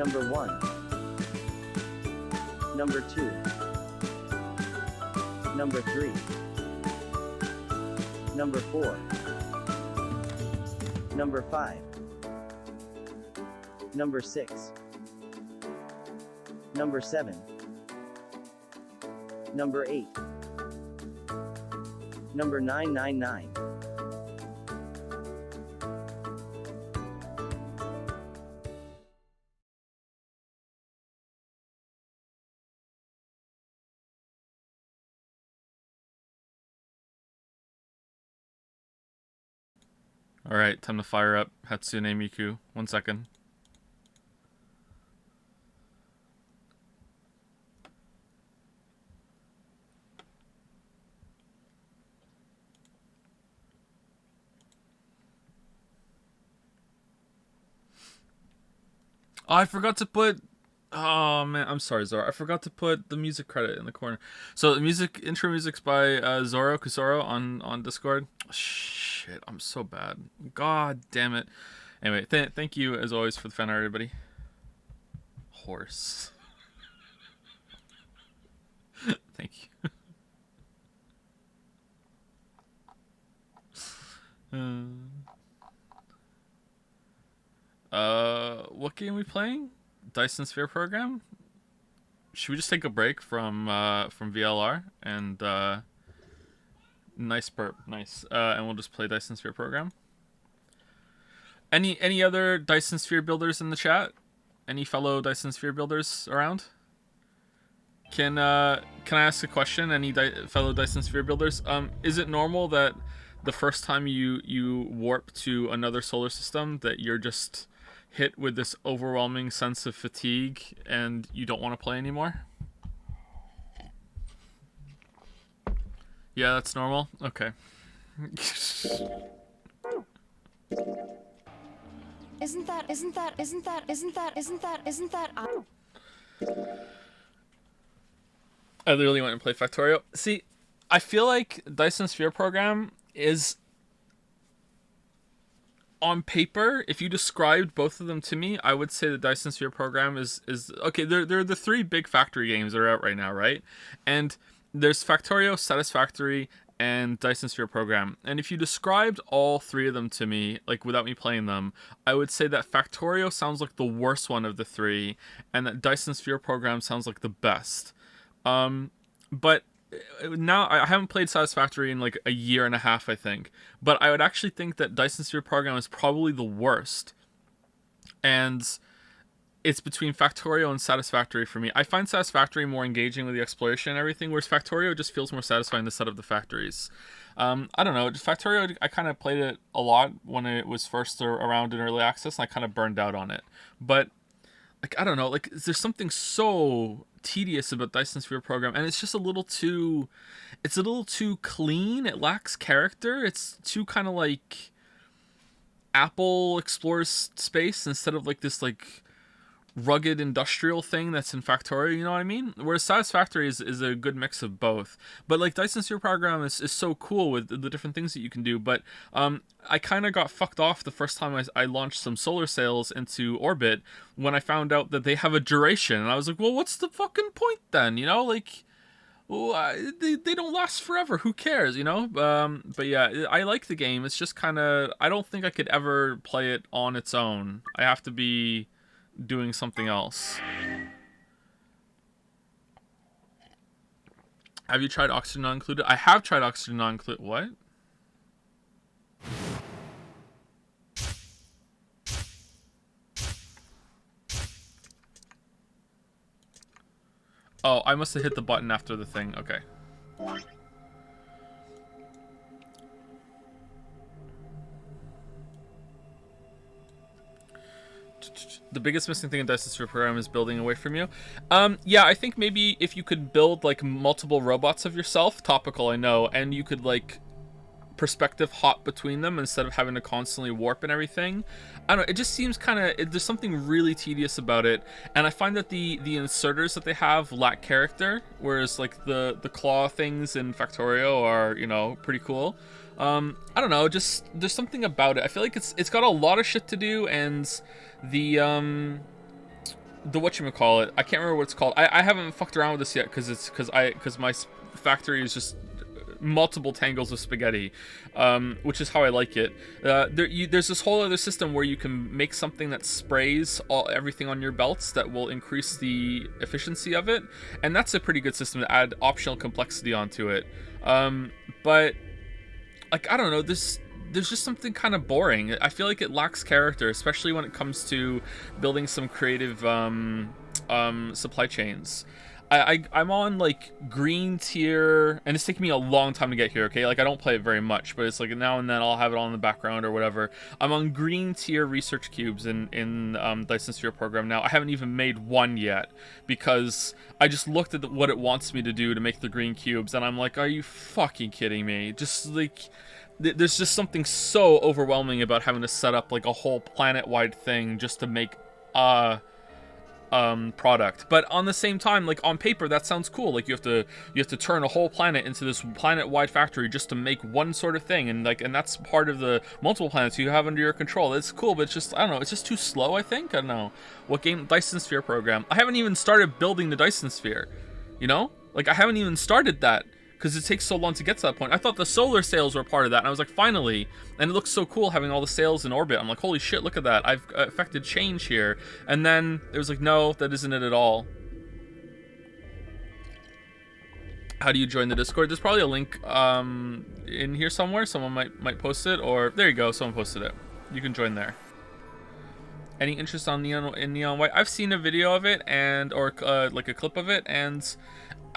Number 1. Number 2. Number 3. Number 4. Number 5. Number 6. Number 7. Number 8. Number 999. Alright, time to fire up Hatsune Miku. 1 second. Oh, I forgot to put... Oh, man. I'm sorry, Zoro. I forgot to put the music credit in the corner. So, the intro music's by Zoro Kusoro on Discord. Shit, I'm so bad. God damn it. Anyway, thank you, as always, for the fan art, everybody. Horse. Thank you. What game are we playing? Dyson Sphere Program? Should we just take a break from VLR and nice burp, nice. And we'll just play Dyson Sphere Program. Any other Dyson Sphere builders in the chat? Any fellow Dyson Sphere builders around? Can I ask a question? Any fellow Dyson Sphere builders? Is it normal that the first time you warp to another solar system that you're just hit with this overwhelming sense of fatigue and you don't want to play anymore? Yeah, that's normal. Okay. Isn't that I literally went and played Factorio. See, I feel like Dyson Sphere Program is, on paper, if you described both of them to me, I would say the Dyson Sphere Program is okay. They're the 3 big factory games that are out right now, right? And there's Factorio, Satisfactory, and Dyson Sphere Program. And if you described all 3 of them to me, like without me playing them, I would say that Factorio sounds like the worst one of the 3, and that Dyson Sphere Program sounds like the best. But now I haven't played Satisfactory in like a year and a half, I think. But I would actually think that Dyson Sphere Program is probably the worst. And it's between Factorio and Satisfactory for me. I find Satisfactory more engaging with the exploration and everything, whereas Factorio just feels more satisfying to set up the factories. I don't know. Factorio, I kind of played it a lot when it was first around in early access, and I kind of burned out on it. But like, I don't know, like, there's something so tedious about Dyson Sphere Program, and it's just a little too clean. It lacks character. It's too kind of like Apple explores space instead of like this like rugged industrial thing that's in Factorio, you know what I mean? Whereas Satisfactory is a good mix of both. But like Dyson Sphere Program is so cool with the different things that you can do. But I kind of got fucked off the first time I launched some solar sails into orbit when I found out that they have a duration. And I was like, well, what's the fucking point then? You know, like, well, they don't last forever. Who cares, you know? But yeah, I like the game. It's just kind of, I don't think I could ever play it on its own. I have to be doing something else. Have you tried oxygen not included? I have tried oxygen not included. What? Oh, I must have hit the button after the thing. Okay. The biggest missing thing in Dyson Sphere Program is building away from you. Yeah, I think maybe if you could build like multiple robots of yourself, topical, I know, and you could like perspective hop between them instead of having to constantly warp and everything. I don't know, it just seems kind of, there's something really tedious about it, and I find that the inserters that they have lack character, whereas like the claw things in Factorio are, you know, pretty cool. I don't know, just there's something about it. I feel like it's got a lot of shit to do, and the the whatchamacallit, I can't remember what it's called. I haven't fucked around with this yet because my factory is just multiple tangles of spaghetti, which is how I like it. There's this whole other system where you can make something that sprays everything on your belts that will increase the efficiency of it, and that's a pretty good system to add optional complexity onto it. But like, I don't know, there's just something kind of boring. I feel like it lacks character, especially when it comes to building some creative supply chains. I'm on like green tier, and it's taking me a long time to get here, okay? Like, I don't play it very much, but it's like now and then I'll have it on in the background or whatever. I'm on green tier research cubes in Dyson Sphere program now. I haven't even made one yet because I just looked at what it wants me to do to make the green cubes, and I'm like, are you fucking kidding me? Just like, there's just something so overwhelming about having to set up like a whole planet-wide thing just to make product. But on the same time, like, on paper that sounds cool. Like, you have to turn a whole planet into this planet-wide factory just to make one sort of thing, and that's part of the multiple planets you have under your control. It's cool, but it's just, I don't know, it's just too slow, I think. I don't know what game. Dyson Sphere program, I haven't even started building the Dyson Sphere, you know, like, I haven't even started that because it takes so long to get to that point. I thought the solar sails were part of that, and I was like, finally. And it looks so cool having all the sails in orbit. I'm like, holy shit, look at that. I've affected change here. And then it was like, no, that isn't it at all. How do you join the Discord? There's probably a link in here somewhere. Someone might post it, or there you go, someone posted it. You can join there. Any interest on Neon White? I've seen a video of it, or like a clip of it, and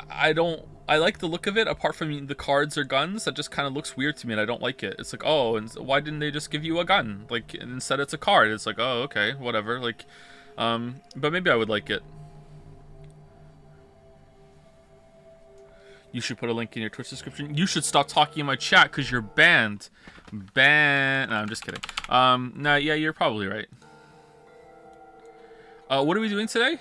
I like the look of it, apart from the cards or guns. That just kind of looks weird to me, and I don't like it. It's like, oh, and why didn't they just give you a gun? Like, instead it's a card. It's like, oh, okay, whatever. Like, but maybe I would like it. You should put a link in your Twitch description. You should stop talking in my chat because you're banned. No, I'm just kidding. No, yeah, you're probably right. What are we doing today?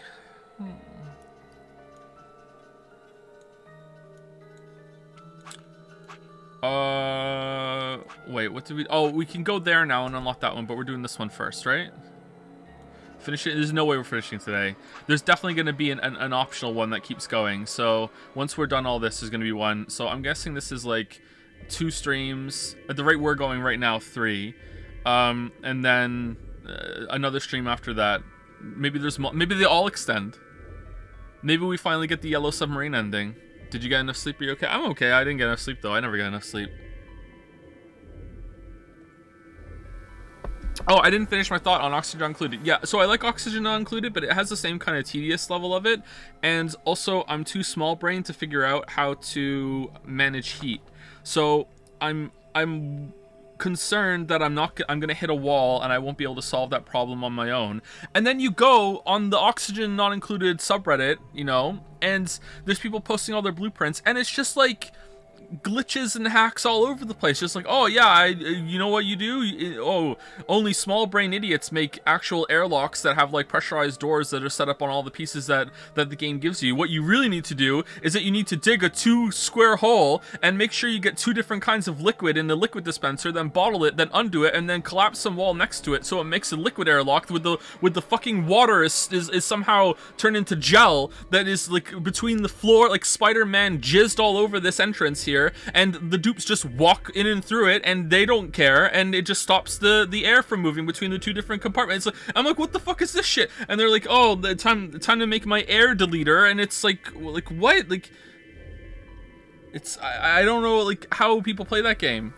Wait, what did we... Oh, we can go there now and unlock that one, but we're doing this one first, right? Finish it. There's no way we're finishing today. There's definitely going to be an optional one that keeps going. So once we're done all this, there's going to be one. So I'm guessing this is like 2 streams. At the rate we're going right now, 3. And then another stream after that. Maybe maybe they all extend. Maybe we finally get the Yellow Submarine ending. Did you get enough sleep? Are you okay? I'm okay. I didn't get enough sleep, though. I never got enough sleep. Oh, I didn't finish my thought on Oxygen Not Included. Yeah, so I like Oxygen Not Included, but it has the same kind of tedious level of it. And also, I'm too small-brained to figure out how to manage heat. So I'm concerned that I'm gonna hit a wall and I won't be able to solve that problem on my own. And then you go on the Oxygen Not Included subreddit, you know, and there's people posting all their blueprints, and it's just like glitches and hacks all over the place. Just like, oh yeah, you know what you do? Oh, only small brain idiots make actual airlocks that have like pressurized doors that are set up on all the pieces that the game gives you. What you really need to do is that you need to dig a 2-square hole and make sure you get 2 different kinds of liquid in the liquid dispenser, then bottle it, then undo it, and then collapse some wall next to it so it makes a liquid airlock with the fucking water is somehow turned into gel that is like between the floor, like Spider-Man jizzed all over this entrance here. And the dupes just walk in and through it, and they don't care, and it just stops the air from moving between the 2 different compartments. I'm like, what the fuck is this shit? And they're like, oh, the time to make my air deleter, and it's like what? Like, it's I don't know like how people play that game,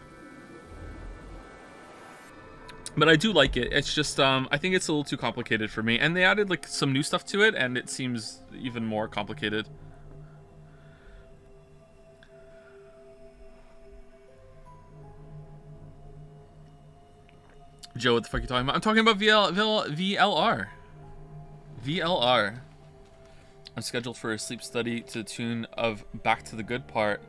but I do like it. It's just I think it's a little too complicated for me, and they added like some new stuff to it, and it seems even more complicated. Joe, what the fuck are you talking about? I'm talking about VLR. VLR. I'm scheduled for a sleep study to the tune of Back to the Good Part.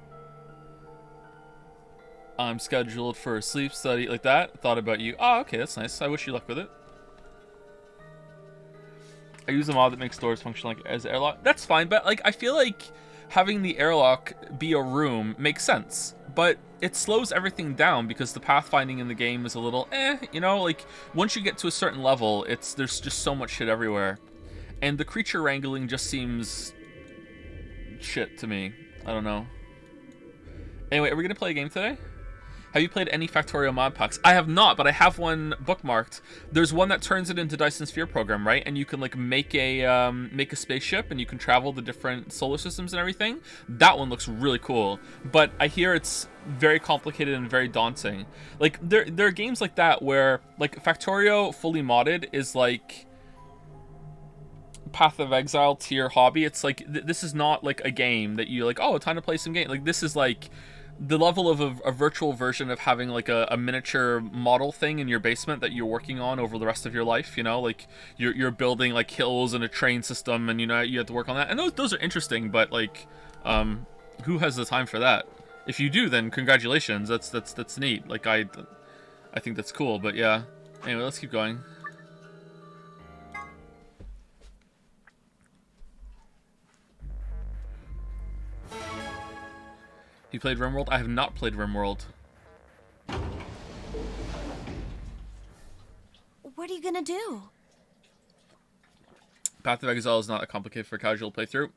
I'm scheduled for a sleep study like that. Thought about you. Oh, okay, that's nice. I wish you luck with it. I use a mod that makes doors function like as airlock. That's fine, but like I feel like having the airlock be a room makes sense, but it slows everything down because the pathfinding in the game is a little you know, like once you get to a certain level, there's just so much shit everywhere. and the creature wrangling just seems shit to me. I don't know. Anyway, are we gonna play a game today? Have you played any Factorio mod packs? I have not, but I have one bookmarked. There's one that turns it into Dyson Sphere program, right? And you can like make a spaceship, and you can travel the different solar systems and everything. That one looks really cool, but I hear it's very complicated and very daunting. Like there are games like that where like Factorio fully modded is like Path of Exile tier hobby. It's like this is not like a game that you like, oh, time to play some game. Like this is like the level of a virtual version of having like a miniature model thing in your basement that you're working on over the rest of your life, you know, like you're building like hills and a train system, and you know you have to work on that, and those are interesting, but like who has the time for that? If you do, then congratulations, that's neat. Like I think that's cool, but yeah. Anyway, let's keep going. You played RimWorld? I have not played RimWorld. What are you gonna do? Path of Exile is not that complicated for casual playthrough.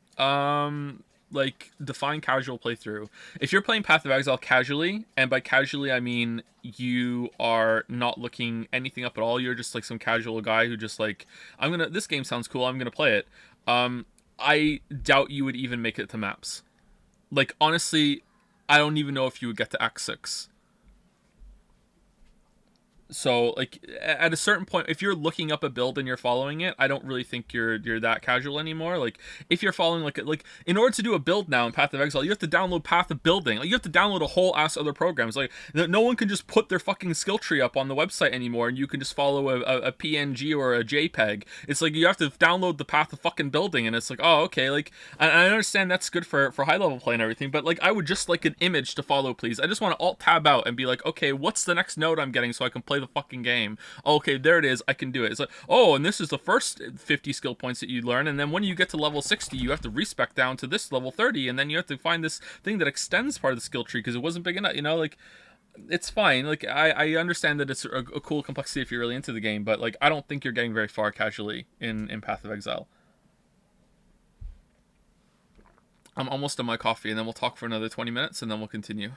Like, define casual playthrough. If you're playing Path of Exile casually, and by casually I mean you are not looking anything up at all, you're just like some casual guy who just like, this game sounds cool, I'm gonna play it. I doubt you would even make it to maps. Like, honestly, I don't even know if you would get to Act 6. So, like, at a certain point, if you're looking up a build and you're following it, I don't really think you're that casual anymore. Like, if you're following, like, in order to do a build now in Path of Exile, you have to download Path of Building. Like, you have to download a whole ass other programs. Like, no one can just put their fucking skill tree up on the website anymore, and you can just follow a PNG or a JPEG. It's like, you have to download the Path of fucking Building, and it's like, oh, okay, like, I understand that's good for high-level play and everything, but, like, I would just like an image to follow, please. I just want to Alt-Tab out and be like, okay, what's the next node I'm getting so I can play the fucking game? Oh, okay, there it is, I can do it. It's like, oh, and this is the first 50 skill points that you learn, and then when you get to level 60, you have to respec down to this level 30, and then you have to find this thing that extends part of the skill tree because it wasn't big enough, you know, like, it's fine. Like, I understand that it's a cool complexity if you're really into the game, but, like, I don't think you're getting very far casually in Path of Exile. I'm almost done my coffee, and then we'll talk for another 20 minutes, and then we'll continue.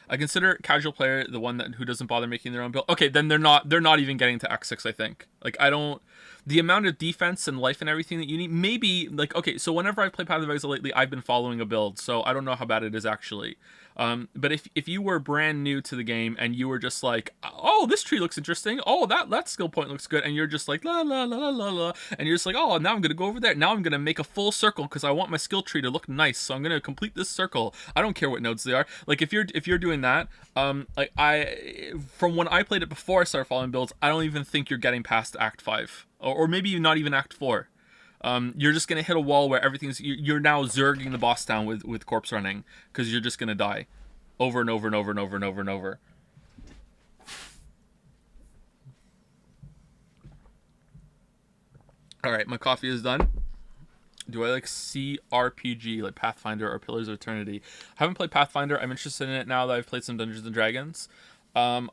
I consider casual player the one who doesn't bother making their own build. Okay, then they're not even getting to Act 6, I think. Like, I don't... The amount of defense and life and everything that you need, maybe, like, okay, so whenever I've played Path of Exile lately, I've been following a build, so I don't know how bad it is actually. But if you were brand new to the game and you were just like, oh, this tree looks interesting, oh, that skill point looks good, and you're just like, la, la, la, la, la, la, and you're just like, oh, now I'm going to go over there, now I'm going to make a full circle because I want my skill tree to look nice, so I'm going to complete this circle. I don't care what nodes they are. Like, if you're doing that, like, from when I played it before I started following builds, I don't even think you're getting past Act 5. Or maybe not even Act 4. You're just going to hit a wall where you're now zerging the boss down with corpse running, because you're just going to die over and over and over and over and over and over. Alright, my coffee is done. Do I like CRPG, like Pathfinder or Pillars of Eternity? I haven't played Pathfinder. I'm interested in it now that I've played some Dungeons and Dragons. I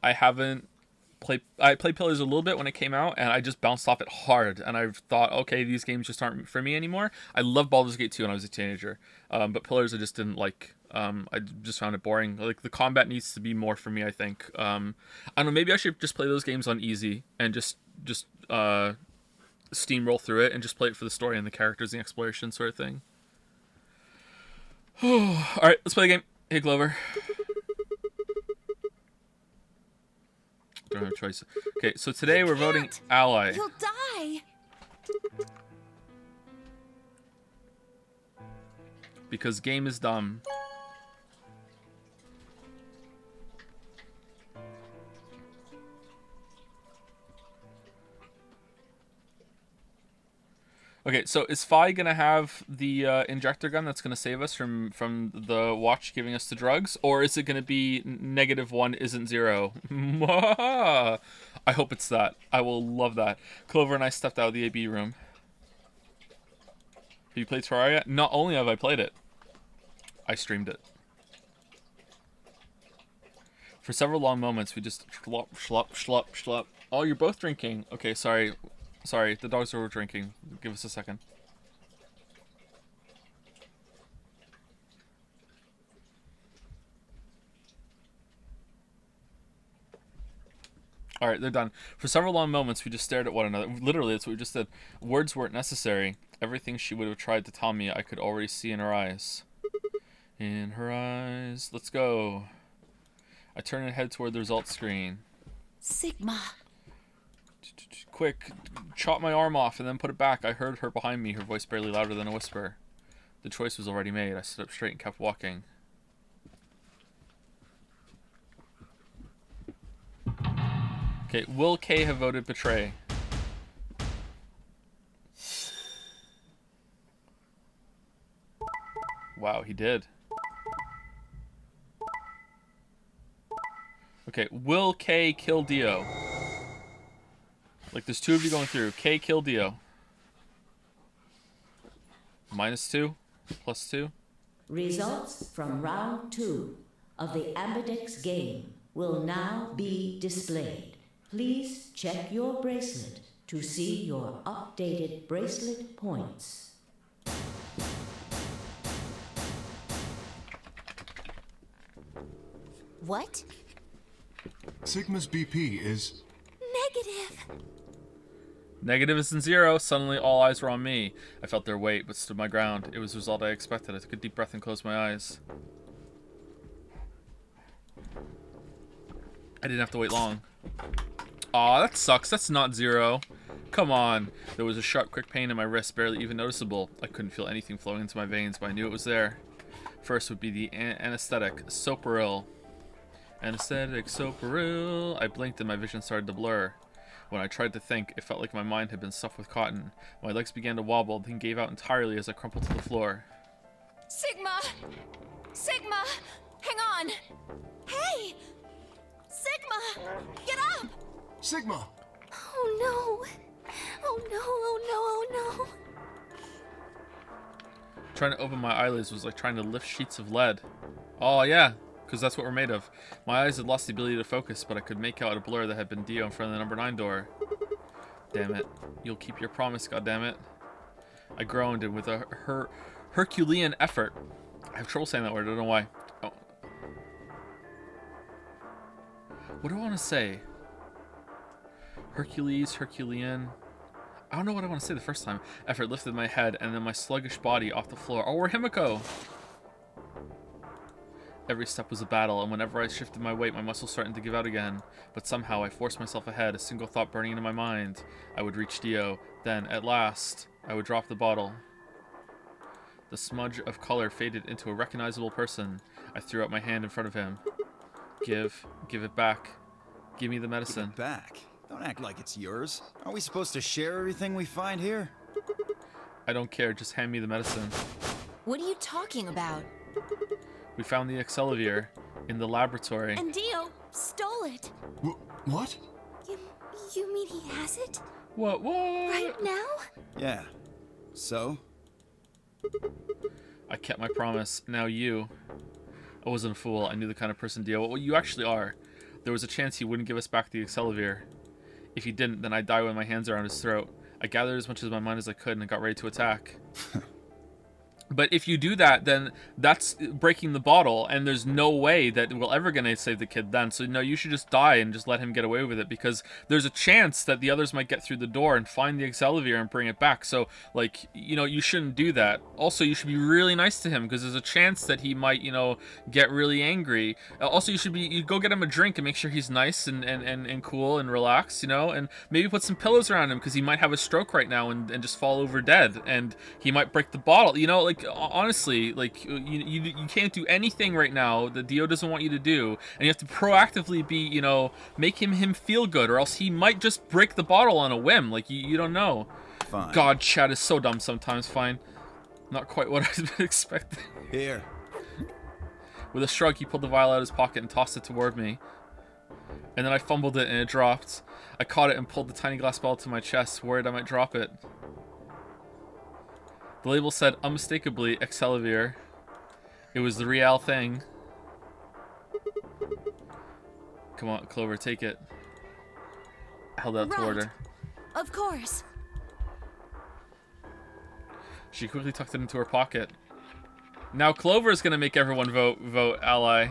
played Pillars a little bit when it came out, and I just bounced off it hard, and I've thought, okay, these games just aren't for me anymore. I loved Baldur's Gate 2 when I was a teenager, but Pillars I just didn't like. I just found it boring. Like, the combat needs to be more for me, I think. I don't know, maybe I should just play those games on easy and just steamroll through it and just play it for the story and the characters and the exploration sort of thing. Alright, let's play the game. Hey, Glover. Don't have a choice. Okay, so today we're voting ally. You'll die. Because game is dumb. Okay, so is Fi gonna have the injector gun that's gonna save us from the watch giving us the drugs, or is it gonna be -1 isn't 0? I hope it's that. I will love that. Clover and I stepped out of the AB room. Have you played Terraria? Not only have I played it, I streamed it. For several long moments, we just schlop, schlop, schlop, schlop. Oh, you're both drinking. Okay, sorry. Sorry, the dogs are drinking. Give us a second. Alright, they're done. For several long moments, we just stared at one another. Literally, that's what we just did. Words weren't necessary. Everything she would have tried to tell me, I could already see in her eyes. In her eyes. Let's go. I turned and head toward the results screen. Sigma. Quick, chop my arm off and then put it back. I heard her behind me, her voice barely louder than a whisper. The choice was already made. I stood up straight and kept walking. Okay, will K have voted betray? Wow, he did. Okay, will K kill Dio? Like, there's two of you going through. K kill Dio. -2, +2. Results from round 2 of the Ambidex game will now be displayed. Please check your bracelet to see your updated bracelet points. What? Sigma's BP is... Negative. Negative isn't 0. Suddenly, all eyes were on me. I felt their weight, but stood my ground. It was the result I expected. I took a deep breath and closed my eyes. I didn't have to wait long. Aw, that sucks. That's not 0. Come on. There was a sharp, quick pain in my wrist, barely even noticeable. I couldn't feel anything flowing into my veins, but I knew it was there. First would be the anesthetic, Soparil. Anesthetic, Soparil. I blinked and my vision started to blur. When I tried to think, it felt like my mind had been stuffed with cotton. My legs began to wobble, then gave out entirely as I crumpled to the floor. Sigma! Sigma! Hang on! Hey! Sigma! Get up! Sigma! Oh no! Oh no, oh no, oh no! Trying to open my eyelids was like trying to lift sheets of lead. Oh yeah, because that's what we're made of. My eyes had lost the ability to focus, but I could make out a blur that had been Dio in front of the number 9 door. Damn it. You'll keep your promise, goddammit. I groaned, and with a Herculean effort... I have trouble saying that word, I don't know why. Oh. What do I want to say? Hercules, Herculean... I don't know what I want to say the first time. Effort lifted my head, and then my sluggish body off the floor. Oh, we're Himiko! Every step was a battle, and whenever I shifted my weight, my muscles started to give out again. But somehow I forced myself ahead, a single thought burning into my mind. I would reach Dio. Then, at last, I would drop the bottle. The smudge of color faded into a recognizable person. I threw out my hand in front of him. Give it back. Give me the medicine. Give it back? Don't act like it's yours. Aren't we supposed to share everything we find here? I don't care, just hand me the medicine. What are you talking about? We found the Accelavir in the laboratory. And Dio stole it. What? You mean he has it? What? Right now? Yeah. So? I kept my promise. Now you. I wasn't a fool. I knew the kind of person Dio... Well, you actually are. There was a chance he wouldn't give us back the Accelavir. If he didn't, then I'd die with my hands around his throat. I gathered as much of my mind as I could and got ready to attack. But if you do that, then that's breaking the bottle, and there's no way that we're ever going to save the kid then. So, no, you should just die and just let him get away with it, because there's a chance that the others might get through the door and find the Accelavir and bring it back. So, like, you know, you shouldn't do that. Also, you should be really nice to him, because there's a chance that he might, you know, get really angry. Also, you go get him a drink and make sure he's nice and cool and relaxed, you know, and maybe put some pillows around him, because he might have a stroke right now and just fall over dead, and he might break the bottle, you know, like, honestly, like, you can't do anything right now that Dio doesn't want you to do, and you have to proactively be, you know, make him feel good, or else he might just break the bottle on a whim. Like, you don't know. Fine. God, Chad is so dumb sometimes. Fine. Not quite what I was expecting. Here. With a shrug, he pulled the vial out of his pocket and tossed it toward me. And then I fumbled it and it dropped. I caught it and pulled the tiny glass bottle to my chest, worried I might drop it. The label said unmistakably Accelavir. It was the real thing. Come on, Clover, take it. I held out toward her. Of course. She quickly tucked it into her pocket. Now Clover's gonna make everyone vote ally.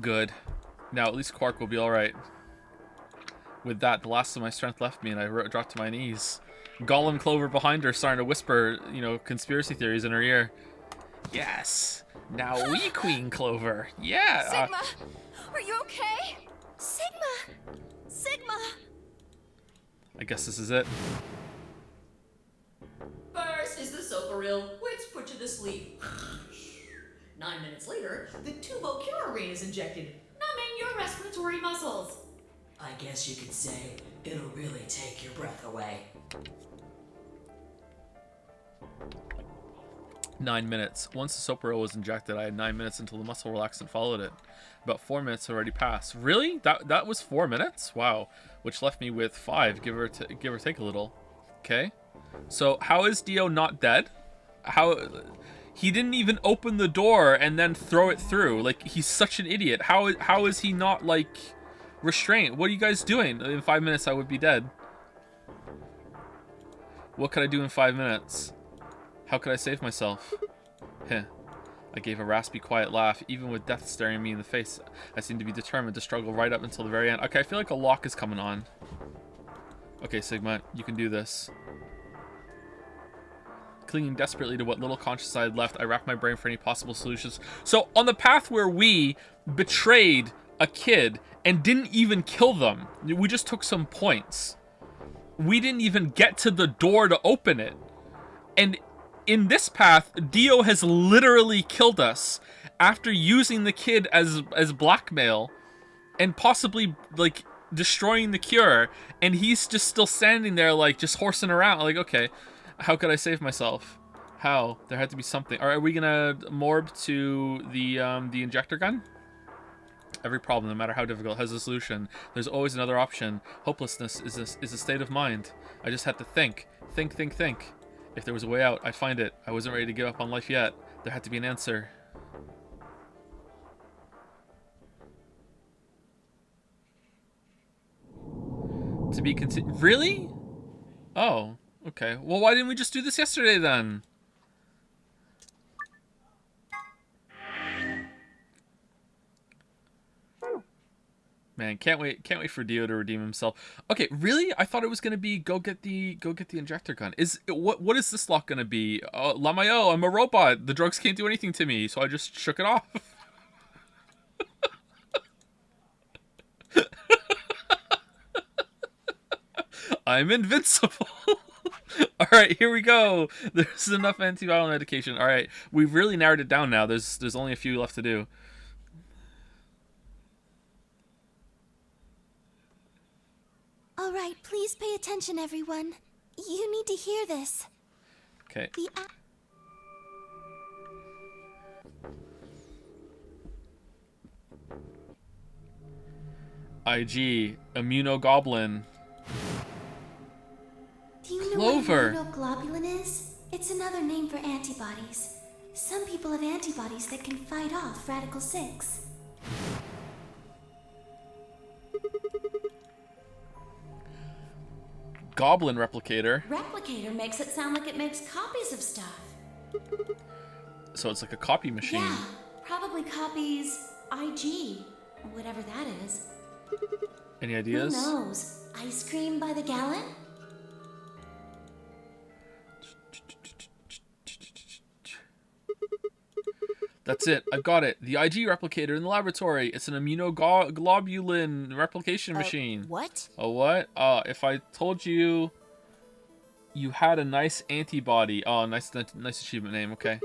Good. Now at least Quark will be alright. With that, the last of my strength left me and I dropped to my knees. Gollum Clover behind her starting to whisper, you know, conspiracy theories in her ear. Yes! Now we Queen Clover! Yeah! Sigma! Are you okay? Sigma! Sigma! I guess this is it. First is the soparil, which put you to sleep. 9 minutes later, the tubocurarine is injected, numbing your respiratory muscles. I guess you could say it'll really take your breath away. 9 minutes. Once the Soparil was injected, I had 9 minutes until the muscle relaxant followed it. About 4 minutes had already passed. Really? That was 4 minutes? Wow. Which left me with 5, give or take a little. Okay. So how is Dio not dead? How he didn't even open the door and then throw it through. Like, he's such an idiot. How is he not, like, restrained? What are you guys doing? In 5 minutes I would be dead. What could I do in 5 minutes? How could I save myself? Heh. I gave a raspy, quiet laugh. Even with death staring me in the face, I seemed to be determined to struggle right up until the very end. Okay, I feel like a lock is coming on. Okay, Sigma, you can do this. Clinging desperately to what little conscience I had left, I racked my brain for any possible solutions. So, on the path where we betrayed a kid and didn't even kill them, we just took some points. We didn't even get to the door to open it. And in this path, Dio has literally killed us after using the kid as blackmail and possibly, like, destroying the cure. And he's just still standing there, like, just horsing around. Like, okay, how could I save myself? How? There had to be something. Are we gonna morb to the injector gun? Every problem, no matter how difficult, has a solution. There's always another option. Hopelessness is a state of mind. I just had to think. Think. If there was a way out, I'd find it. I wasn't ready to give up on life yet. There had to be an answer. To be continued. Really? Oh, okay. Well, why didn't we just do this yesterday then? Man, can't wait for Dio to redeem himself. Okay, really? I thought it was gonna be go get the injector gun. What is this lock gonna be? Lamayo, I'm a robot. The drugs can't do anything to me, so I just shook it off. I'm invincible. All right, here we go. There's enough antiviral medication. All right, we've really narrowed it down now. There's only a few left to do. All right, please pay attention, everyone. You need to hear this. Okay. IG, immunogoblin. Do you know Clover. what immunoglobulin is? It's another name for antibodies. Some people have antibodies that can fight off Radical 6. Goblin replicator. Replicator makes it sound like it makes copies of stuff. So it's like a copy machine. Yeah, probably copies IG, whatever that is. Any ideas? Who knows? Ice cream by the gallon? That's it. I've got it. The IG replicator in the laboratory. It's an immunoglobulin replication machine. What? A what? If I told you you had a nice antibody. Oh, nice achievement name. Okay.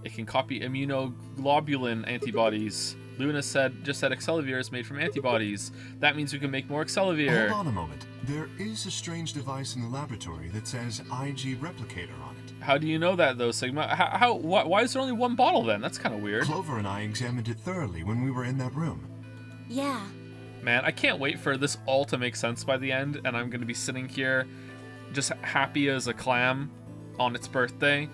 It can copy immunoglobulin antibodies. Luna just said Excelivir is made from antibodies. That means we can make more Excelivir. Hold on a moment. There is a strange device in the laboratory that says IG replicator on it. How do you know that, though, Sigma? Why is there only one bottle, then? That's kind of weird. Clover and I examined it thoroughly when we were in that room. Yeah. Man, I can't wait for this all to make sense by the end, and I'm going to be sitting here just happy as a clam on its birthday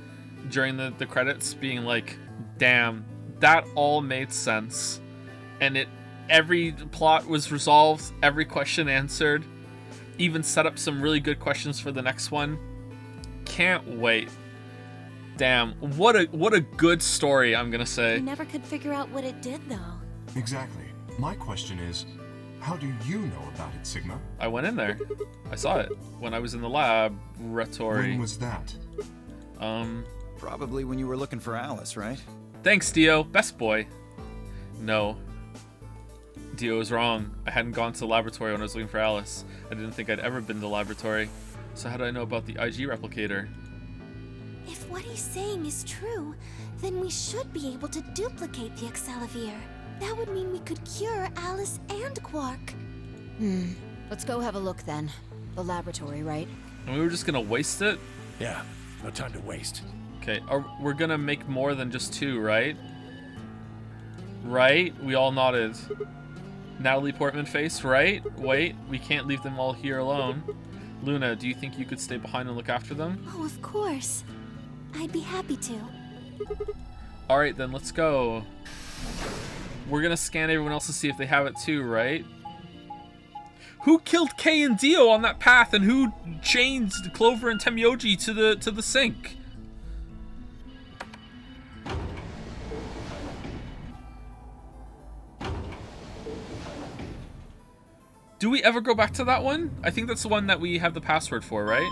during the credits being like, damn, that all made sense. And every plot was resolved, every question answered. even set up some really good questions for the next one. Can't wait. Damn, what a good story, I'm gonna say. We never could figure out what it did, though. Exactly. My question is, how do you know about it, Sigma? I went in there. I saw it when I was in the laboratory. When was that? Probably when you were looking for Alice, right? Thanks, Dio. Best boy. No. Dio was wrong. I hadn't gone to the laboratory when I was looking for Alice. I didn't think I'd ever been to the laboratory. So how do I know about the IG replicator? If what he's saying is true, then we should be able to duplicate the Excelivir. That would mean we could cure Alice and Quark. Let's go have a look then. The laboratory, right? And we were just gonna waste it? Yeah, no time to waste. Okay, we're gonna make more than just 2, right? Right? We all nodded. Natalie Portman face, right? Wait, we can't leave them all here alone. Luna, do you think you could stay behind and look after them? Oh, of course. I'd be happy to. Alright then, let's go. We're gonna scan everyone else to see if they have it too, right? Who killed Kay and Dio on that path, and who chained Clover and Temyoji to the sink? Do we ever go back to that one? I think that's the one that we have the password for, right?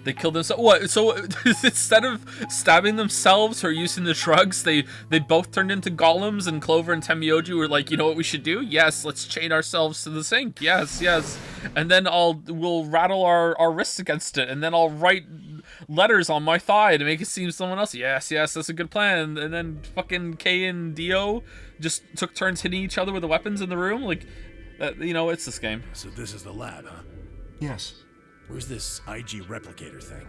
They killed themselves. What? So instead of stabbing themselves or using the drugs, they both turned into golems, and Clover and Temyoji were like, you know what we should do? Yes, let's chain ourselves to the sink. Yes, yes. And then we'll rattle our wrists against it, and then I'll write letters on my thigh to make it seem someone else. Yes, yes, that's a good plan. And then fucking Kay and Dio just took turns hitting each other with the weapons in the room. Like, you know, it's this game. So this is the lab, huh? Yes. Where's this IG replicator thing?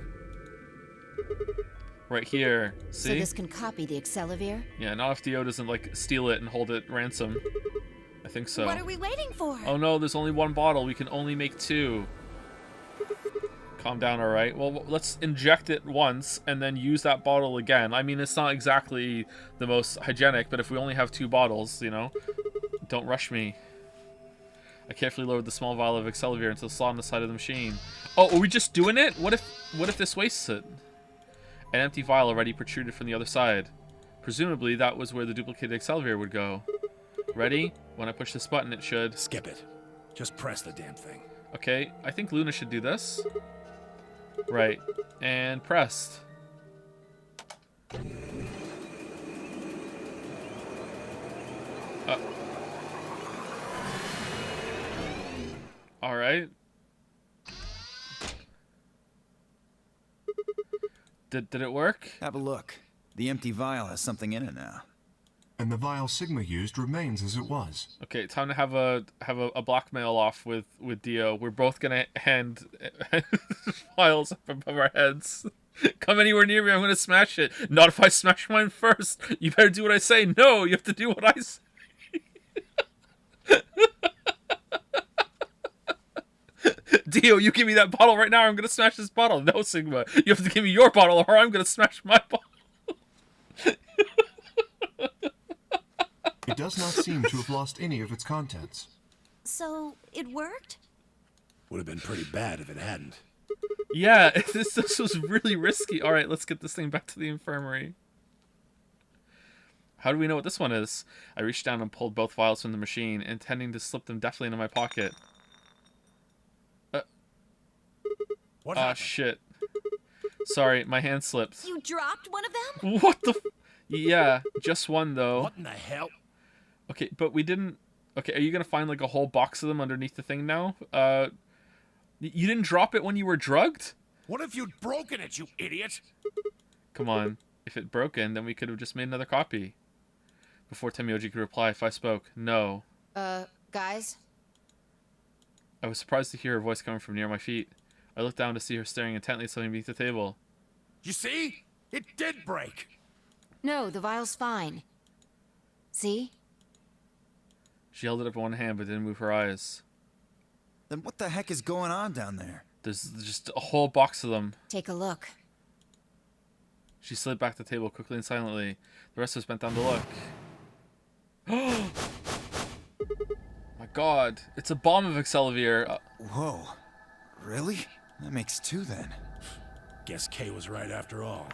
Right here. See? So this can copy the Excelivir? Yeah, not if Dio doesn't, like, steal it and hold it ransom. I think so. What are we waiting for? Oh no, there's only 1 bottle. We can only make 2. Calm down, alright? Well, let's inject it once and then use that bottle again. I mean, it's not exactly the most hygienic, but if we only have 2 bottles, you know? Don't rush me. I carefully lowered the small vial of Excelivir into the slot on the side of the machine. Oh, are we just doing it? What if this wastes it? An empty vial already protruded from the other side. Presumably, that was where the duplicated Excelivir would go. Ready? When I push this button, it should... Skip it. Just press the damn thing. Okay, I think Luna should do this. Right. And pressed. Alright. Did it work? Have a look. The empty vial has something in it now. And the vial Sigma used remains as it was. Okay, time to have a blackmail off with Dio. We're both gonna hand files up above our heads. Come anywhere near me, I'm gonna smash it. Not if I smash mine first. You better do what I say. No, you have to do what I say. Dio, you give me that bottle right now, I'm gonna smash this bottle. No, Sigma, you have to give me your bottle or I'm gonna smash my bottle. It does not seem to have lost any of its contents. So, it worked? Would have been pretty bad if it hadn't. Yeah, this was really risky. Alright, let's get this thing back to the infirmary. How do we know what this one is? I reached down and pulled both vials from the machine, intending to slip them deftly into my pocket. What Ah, happened? shit. Sorry, my hand slipped. You dropped one of them? What the Yeah, just one, though. What in the hell? Okay, but we didn't... Okay, are you gonna find, like, a whole box of them underneath the thing now? You didn't drop it when you were drugged? What if you'd broken it, you idiot? Come on. If it broken, then we could have just made another copy. Before Temyoji could reply, if I spoke, no. Guys? I was surprised to hear her voice coming from near my feet. I looked down to see her staring intently at something beneath the table. You see? It did break. No, the vial's fine. See? She held it up in one hand but didn't move her eyes. Then what the heck is going on down there? There's just a whole box of them. Take a look. She slid back to the table quickly and silently. The rest of us bent down to look. My God, it's a bomb of Excelsior. Whoa. Really? That makes 2 then. Guess Kay was right after all.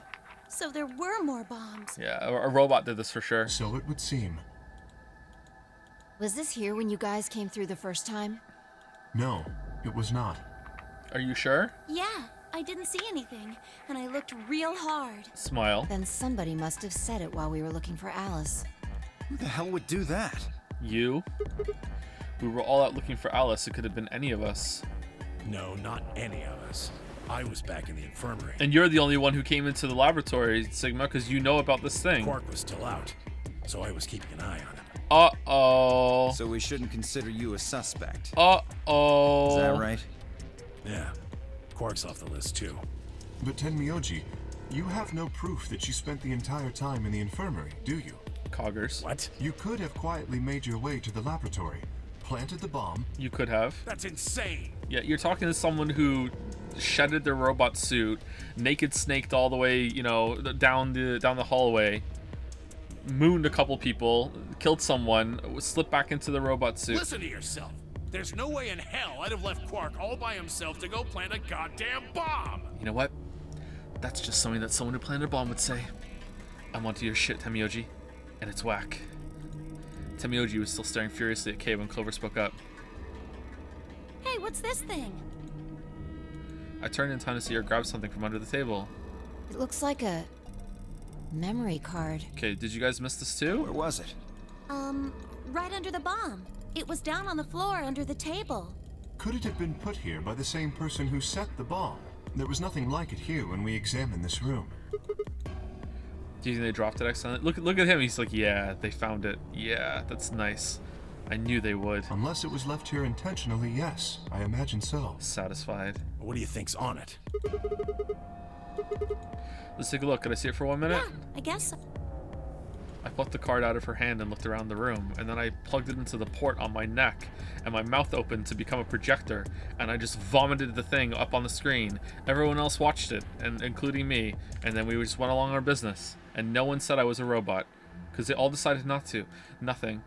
So there were more bombs. Yeah, a robot did this for sure. So it would seem. Was this here when you guys came through the first time? No, it was not. Are you sure? Yeah, I didn't see anything, and I looked real hard. Smile. Then somebody must have said it while we were looking for Alice. Who the hell would do that? You? We were all out looking for Alice. It could have been any of us. No, not any of us. I was back in the infirmary. And you're the only one who came into the laboratory, Sigma, because you know about this thing. Quark was still out, so I was keeping an eye on him. Uh-oh. So we shouldn't consider you a suspect. Uh-oh. Is that right? Yeah, Quark's off the list too. But Tenmyoji, you have no proof that you spent the entire time in the infirmary, do you? Coggers. What? You could have quietly made your way to the laboratory, planted the bomb. You could have. That's insane! Yeah, you're talking to someone who shedded their robot suit, naked snaked all the way, you know, down the hallway, mooned a couple people, killed someone, slipped back into the robot suit. Listen to yourself! There's no way in hell I'd have left Quark all by himself to go plant a goddamn bomb! You know what? That's just something that someone who planted a bomb would say. I'm onto your shit, Tenmyoji, and it's whack. Tenmyoji was still staring furiously at Kay when Clover spoke up. Hey, what's this thing? I turned in time to see her grab something from under the table. It looks like a memory card. Okay, did you guys miss this too? Where was it? Right under the bomb. It was down on the floor under the table. Could it have been put here by the same person who set the bomb? There was nothing like it here when we examined this room. Do you think they dropped it accidentally? Look at him. He's like, yeah, they found it. Yeah, that's nice. I knew they would. Unless it was left here intentionally, yes. I imagine so. Satisfied. What do you think's on it? Let's take a look. Could I see it for 1 minute? Yeah, I guess so. I plucked the card out of her hand and looked around the room, and then I plugged it into the port on my neck, and my mouth opened to become a projector, and I just vomited the thing up on the screen. Everyone else watched it, and including me, and then we just went along our business, and no one said I was a robot, because they all decided not to. Nothing.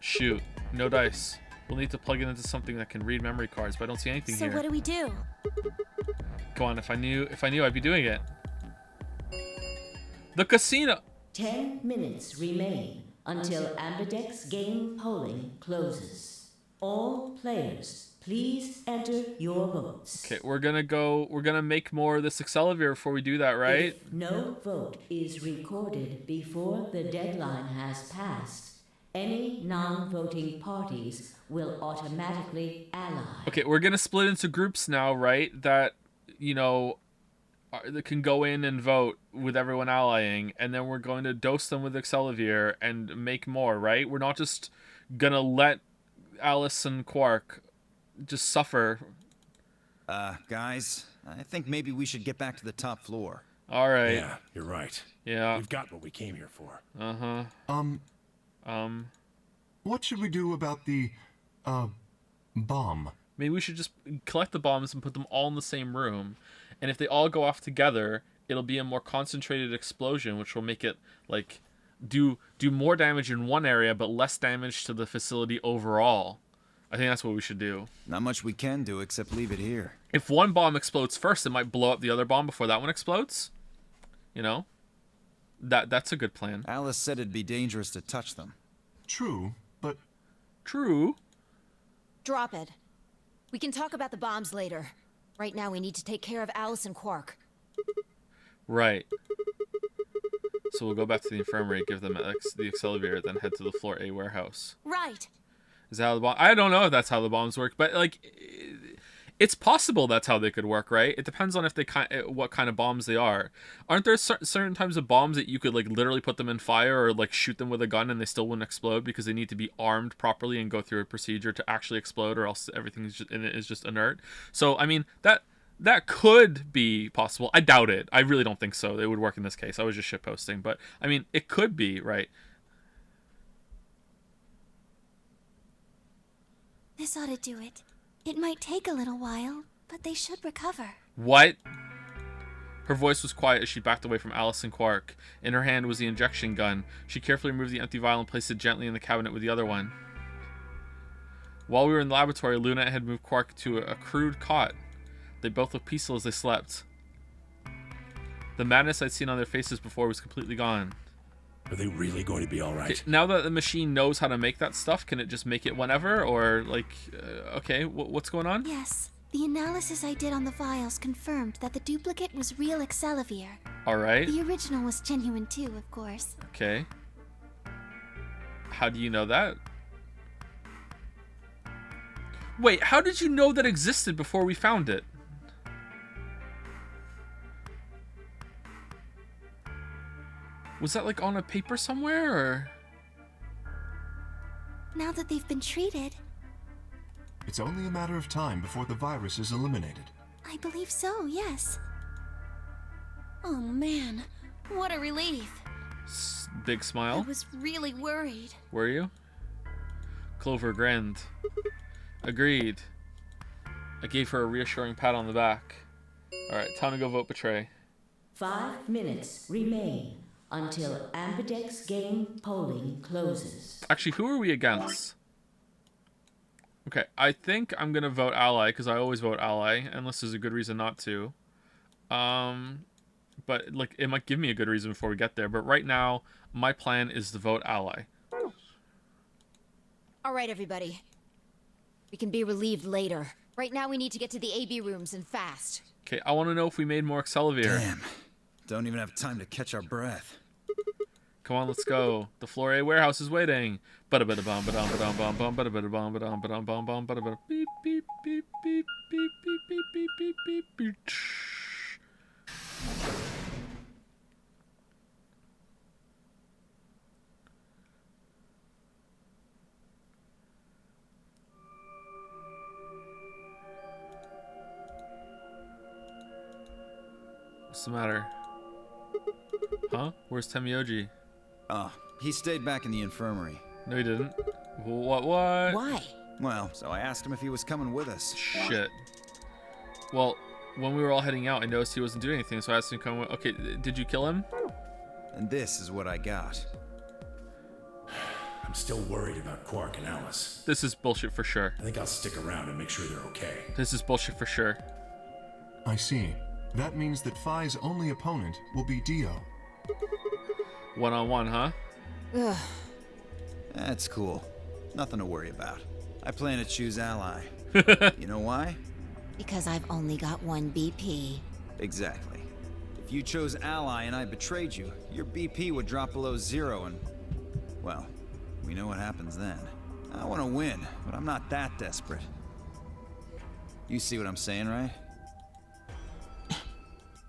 Shoot. No dice. We'll need to plug it into something that can read memory cards, but I don't see anything So here. what do we do? Come on, if I knew, I'd be doing it. The casino. 10 minutes remain until Ambidex game polling closes. All players, please enter your votes. Okay, we're gonna make more of this Excelsior before we do that, right? If no vote is recorded before the deadline has passed, any non-voting parties will automatically ally. Okay, we're gonna split into groups now, right? That, you know, that can go in and vote with everyone allying, and then we're going to dose them with Excelsior and make more, right? We're not just gonna let Alice and Quark just suffer. Guys, I think maybe we should get back to the top floor. All right. Yeah, you're right. Yeah. We've got what we came here for. Uh-huh. What should we do about the, bomb? Maybe we should just collect the bombs and put them all in the same room. And if they all go off together, it'll be a more concentrated explosion, which will make it, like, do more damage in one area, but less damage to the facility overall. I think that's what we should do. Not much we can do except leave it here. If one bomb explodes first, it might blow up the other bomb before that one explodes. You know? That's a good plan. Alice said it'd be dangerous to touch them. True, but... True. Drop it. We can talk about the bombs later. Right now we need to take care of Alice and Quark. Right. So we'll go back to the infirmary, give them the Excelsior, then head to the floor A warehouse. Right. Is that how the bomb? I don't know if that's how the bombs work, but like, it's possible that's how they could work, right? It depends on if they what kind of bombs they are. Aren't there certain types of bombs that you could like literally put them in fire or like shoot them with a gun and they still wouldn't explode because they need to be armed properly and go through a procedure to actually explode, or else everything is just inert. So I mean that could be possible. I doubt it. I really don't think so. It would work in this case. I was just shitposting, but I mean it could be, right? This ought to do it. It might take a little while, but they should recover. What? Her voice was quiet as she backed away from Alice and Quark. In her hand was the injection gun. She carefully removed the empty vial and placed it gently in the cabinet with the other one. While we were in the laboratory, Luna had moved Quark to a crude cot. They both looked peaceful as they slept. The madness I'd seen on their faces before was completely gone. Are they really going to be all right? Okay, now that the machine knows how to make that stuff, can it just make it whenever? Or, like, okay, what's going on? Yes. The analysis I did on the vials confirmed that the duplicate was real Excelivir. Alright. The original was genuine too, of course. Okay. How do you know that? Wait, how did you know that existed before we found it? Was that like on a paper somewhere, or? Now that they've been treated. It's only a matter of time before the virus is eliminated. I believe so, yes. Oh man, what a relief. Big I smile. was really worried. Were you? Clover grinned. Agreed. I gave her a reassuring pat on the back. Alright, time to go vote Betray. 5 minutes remain until Ambidex game polling closes. Actually, who are we against? Okay, I think I'm gonna vote Ally, because I always vote Ally, unless there's a good reason not to. But like, it might give me a good reason before we get there. But right now, my plan is to vote Ally. All right, everybody. We can be relieved later. Right now, we need to get to the AB rooms and fast. Okay, I want to know if we made more Excelivir. Damn. Don't even have time to catch our breath. Come on, let's go. The Floor A warehouse is waiting. Beep beep beep beep beep beep beep beep beep beep beep. What's the matter? Huh? Where's Temioji? Oh, he stayed back in the infirmary. No, he didn't. What? Why? Well, so I asked him if he was coming with us. Shit. Well, when we were all heading out, I noticed he wasn't doing anything, so I asked him to come with. Okay, did you kill him? And this is what I got. I'm still worried about Quark and Alice. This is bullshit for sure. I think I'll stick around and make sure they're okay. This is bullshit for sure. I see. That means that Phi's only opponent will be Dio. One-on-one, huh? Ugh. That's cool. Nothing to worry about. I plan to choose Ally. You know why? Because I've only got one BP. Exactly. If you chose Ally and I betrayed you, your BP would drop below 0 and... well, we know what happens then. I want to win, but I'm not that desperate. You see what I'm saying, right?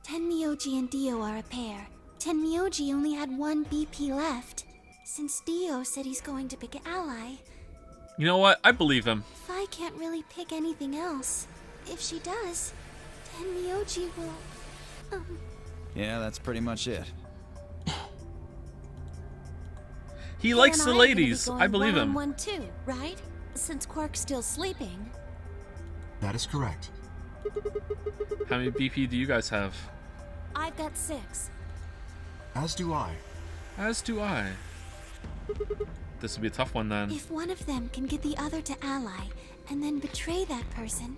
Tenmyoji and Dio are a pair. Tenmyoji only had one BP left. Since Dio said he's going to pick Ally, You know what? I believe him. Phi can't really pick anything else. If she does, Tenmyoji will... Yeah, that's pretty much it. He likes the ladies. I believe him. One too, right? Since Quark's still sleeping. That is correct. How many BP do you guys have? I've got 6. As do I. As do I. This will be a tough one then. If one of them can get the other to Ally, and then betray that person,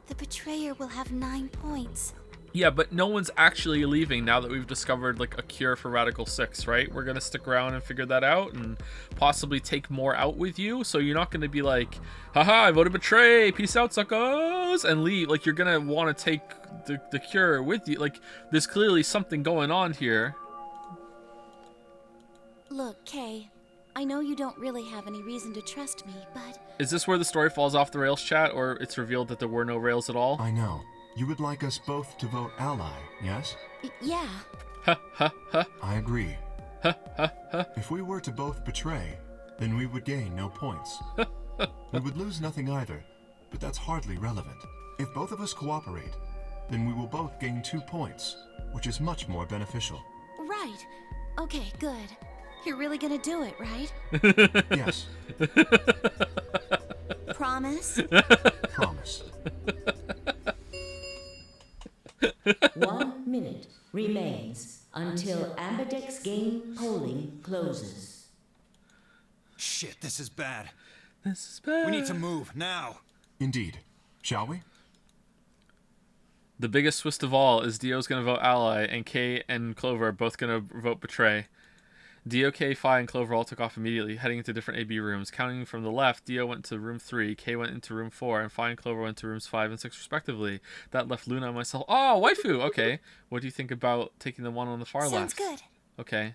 the betrayer will have 9 points. Yeah, but no one's actually leaving now that we've discovered like a cure for Radical 6, right? We're gonna stick around and figure that out and possibly take more out with you. So you're not gonna be like, haha, I voted betray, peace out, suckers, and leave. Like, you're gonna want to take the cure with you. Like, there's clearly something going on here. Look, Kay, I know you don't really have any reason to trust me, but... Is this where the story falls off the rails, chat, or it's revealed that there were no rails at all? I know. You would like us both to vote Ally, yes? Yeah. Ha ha ha. I agree. Ha ha ha. If we were to both betray, then we would gain no points. We would lose nothing either, but that's hardly relevant. If both of us cooperate, then we will both gain 2 points, which is much more beneficial. Right. Okay, good. You're really gonna do it, right? Yes. Promise? Promise. 1 minute remains until Ambidex game polling closes. Shit, this is bad. This is bad. We need to move, now. Indeed. Shall we? The biggest twist of all is Dio's going to vote ally, and Kay and Clover are both going to vote betray. Dio, Kay, Phi, and Clover all took off immediately, heading into different AB rooms. Counting from the left, Dio went to room 3, Kay went into room 4, and Phi and Clover went to rooms 5 and 6 respectively. That left Luna and myself. Oh, waifu! Okay. What do you think about taking the one on the far left? Sounds good. Okay.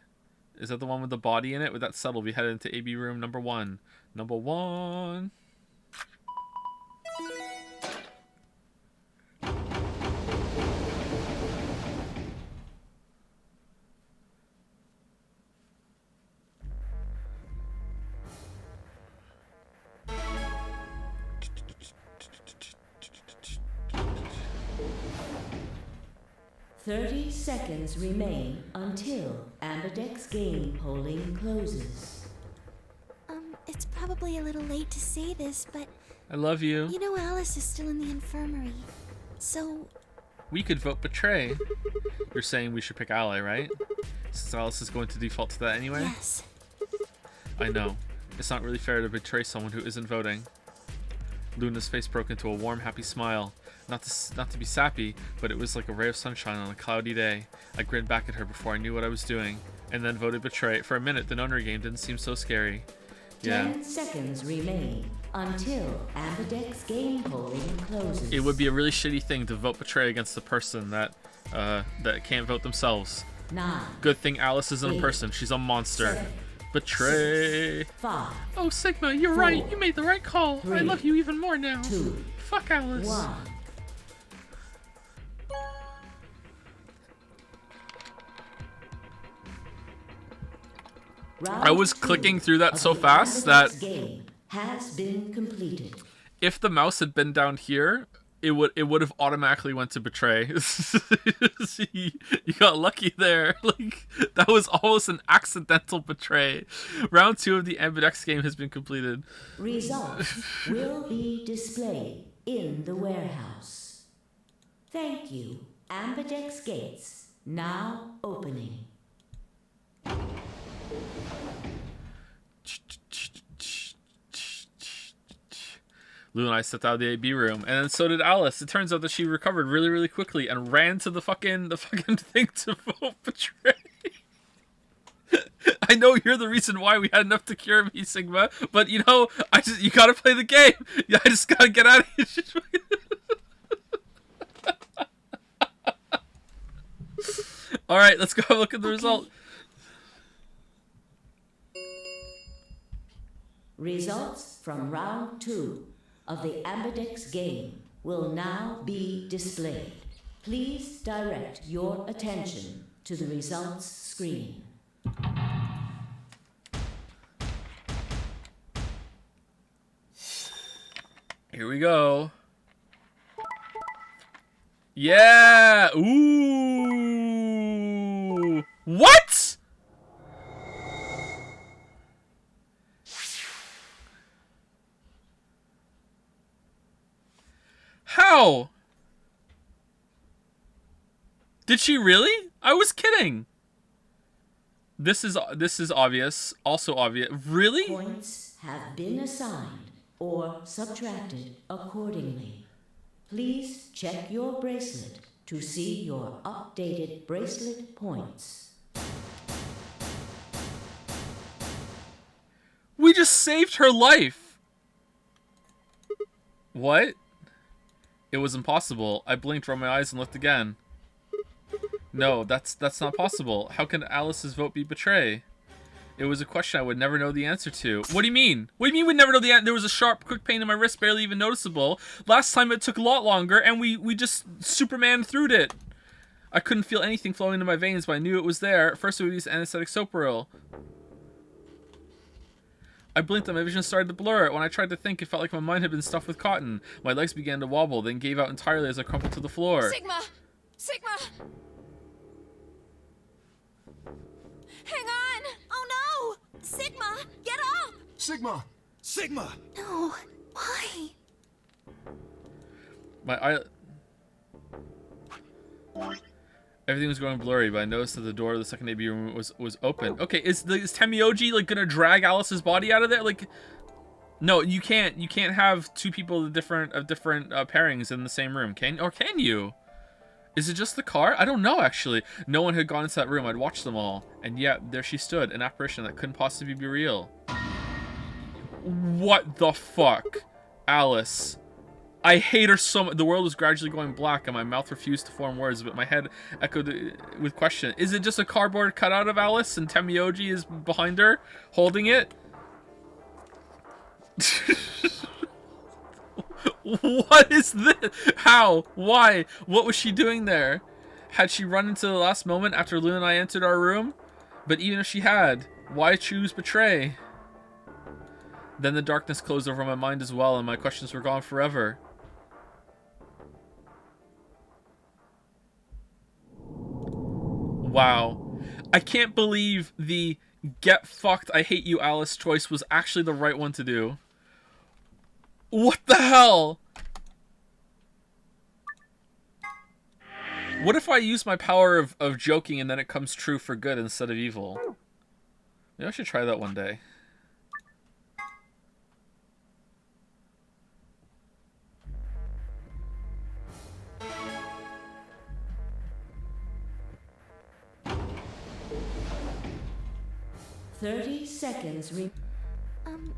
Is that the one with the body in it? With that settle, we headed into AB room number 1. Number 1. Thirty seconds remain until Ambidex game polling closes. It's probably a little late to say this, but I love you. you know Alice is still in the infirmary. So, We could vote betray. You're saying we should pick ally, right? Since Alice is going to default to that anyway? yes. I know. It's not really fair to betray someone who isn't voting. Luna's face broke into a warm, happy smile. Not to be sappy, but it was like a ray of sunshine on a cloudy day. I grinned back at her before I knew what I was doing, and then voted betray. For a minute, the nunnery game didn't seem so scary. Yeah. 10 seconds remain until Ambidex game polling closes. It would be a really shitty thing to vote betray against the person that can't vote themselves. 9. Good thing Alice isn't a 8, person. She's a monster. 7, Betray. 5, Oh, Sigma, you're 4, right. You made the right call. I 3, love you even more now. 2, Fuck Alice. 1. I was Round clicking 2 through that of so the fast Ambidex that game has been completed. if the mouse had been down here, it would have automatically went to betray. You got lucky there. Like that was almost an accidental betray. Round 2 of the Ambidex game has been completed. Results will be displayed in the warehouse. Thank you. Ambidex gates now opening. Lou and I stepped out of the AB room, and then so did Alice. It turns out that she recovered really, really quickly and ran to the fucking thing to vote betray. I know you're the reason why we had enough to cure me, Sigma, but you know, you gotta play the game. Yeah, I just gotta get out of here. All right, let's go have a look at the result. Results from round 2 of the Ambidex game will now be displayed. Please direct your attention to the results screen. Here we go. Yeah! Ooh! What? How? Did she really? I was kidding. This is obvious. Also obvious. Really? Points have been assigned or subtracted accordingly. Please check your bracelet to see your updated bracelet points. We just saved her life. What? It was impossible. I blinked, rubbed my eyes, and looked again. No, that's not possible. How can Alice's vote be betray? It was a question I would never know the answer to. What do you mean? What do you mean we'd never know the answer? There was a sharp, quick pain in my wrist, barely even noticeable. Last time it took a lot longer, and we just Superman through it. I couldn't feel anything flowing into my veins, but I knew it was there. At first, it was anesthetic Soparil. I blinked and my vision started to blur. When I tried to think, it felt like my mind had been stuffed with cotton. My legs began to wobble, then gave out entirely as I crumpled to the floor. Sigma! Sigma! Hang on! Oh no! Sigma, get up! Sigma! Sigma! No, Why? My eye... Everything was going blurry, but I noticed that the door of the second AB room was open. Okay, is Temioji like gonna drag Alice's body out of there? Like, no, you can't. You can't have two people of different pairings in the same room. Can you? Is it just the car? I don't know, actually. No one had gone into that room. I'd watched them all, and yet there she stood, an apparition that couldn't possibly be real. What the fuck, Alice? I hate her so much. The world was gradually going black, and my mouth refused to form words, but my head echoed with question. Is it just a cardboard cutout of Alice, and Temioji is behind her, holding it? What is this? How? Why? What was she doing there? Had she run into the last moment after Luna and I entered our room? But even if she had, why choose betray? Then the darkness closed over my mind as well, and my questions were gone forever. Wow. I can't believe the get fucked, I hate you, Alice choice was actually the right one to do. What the hell? What if I use my power of joking and then it comes true for good instead of evil? Maybe I should try that one day.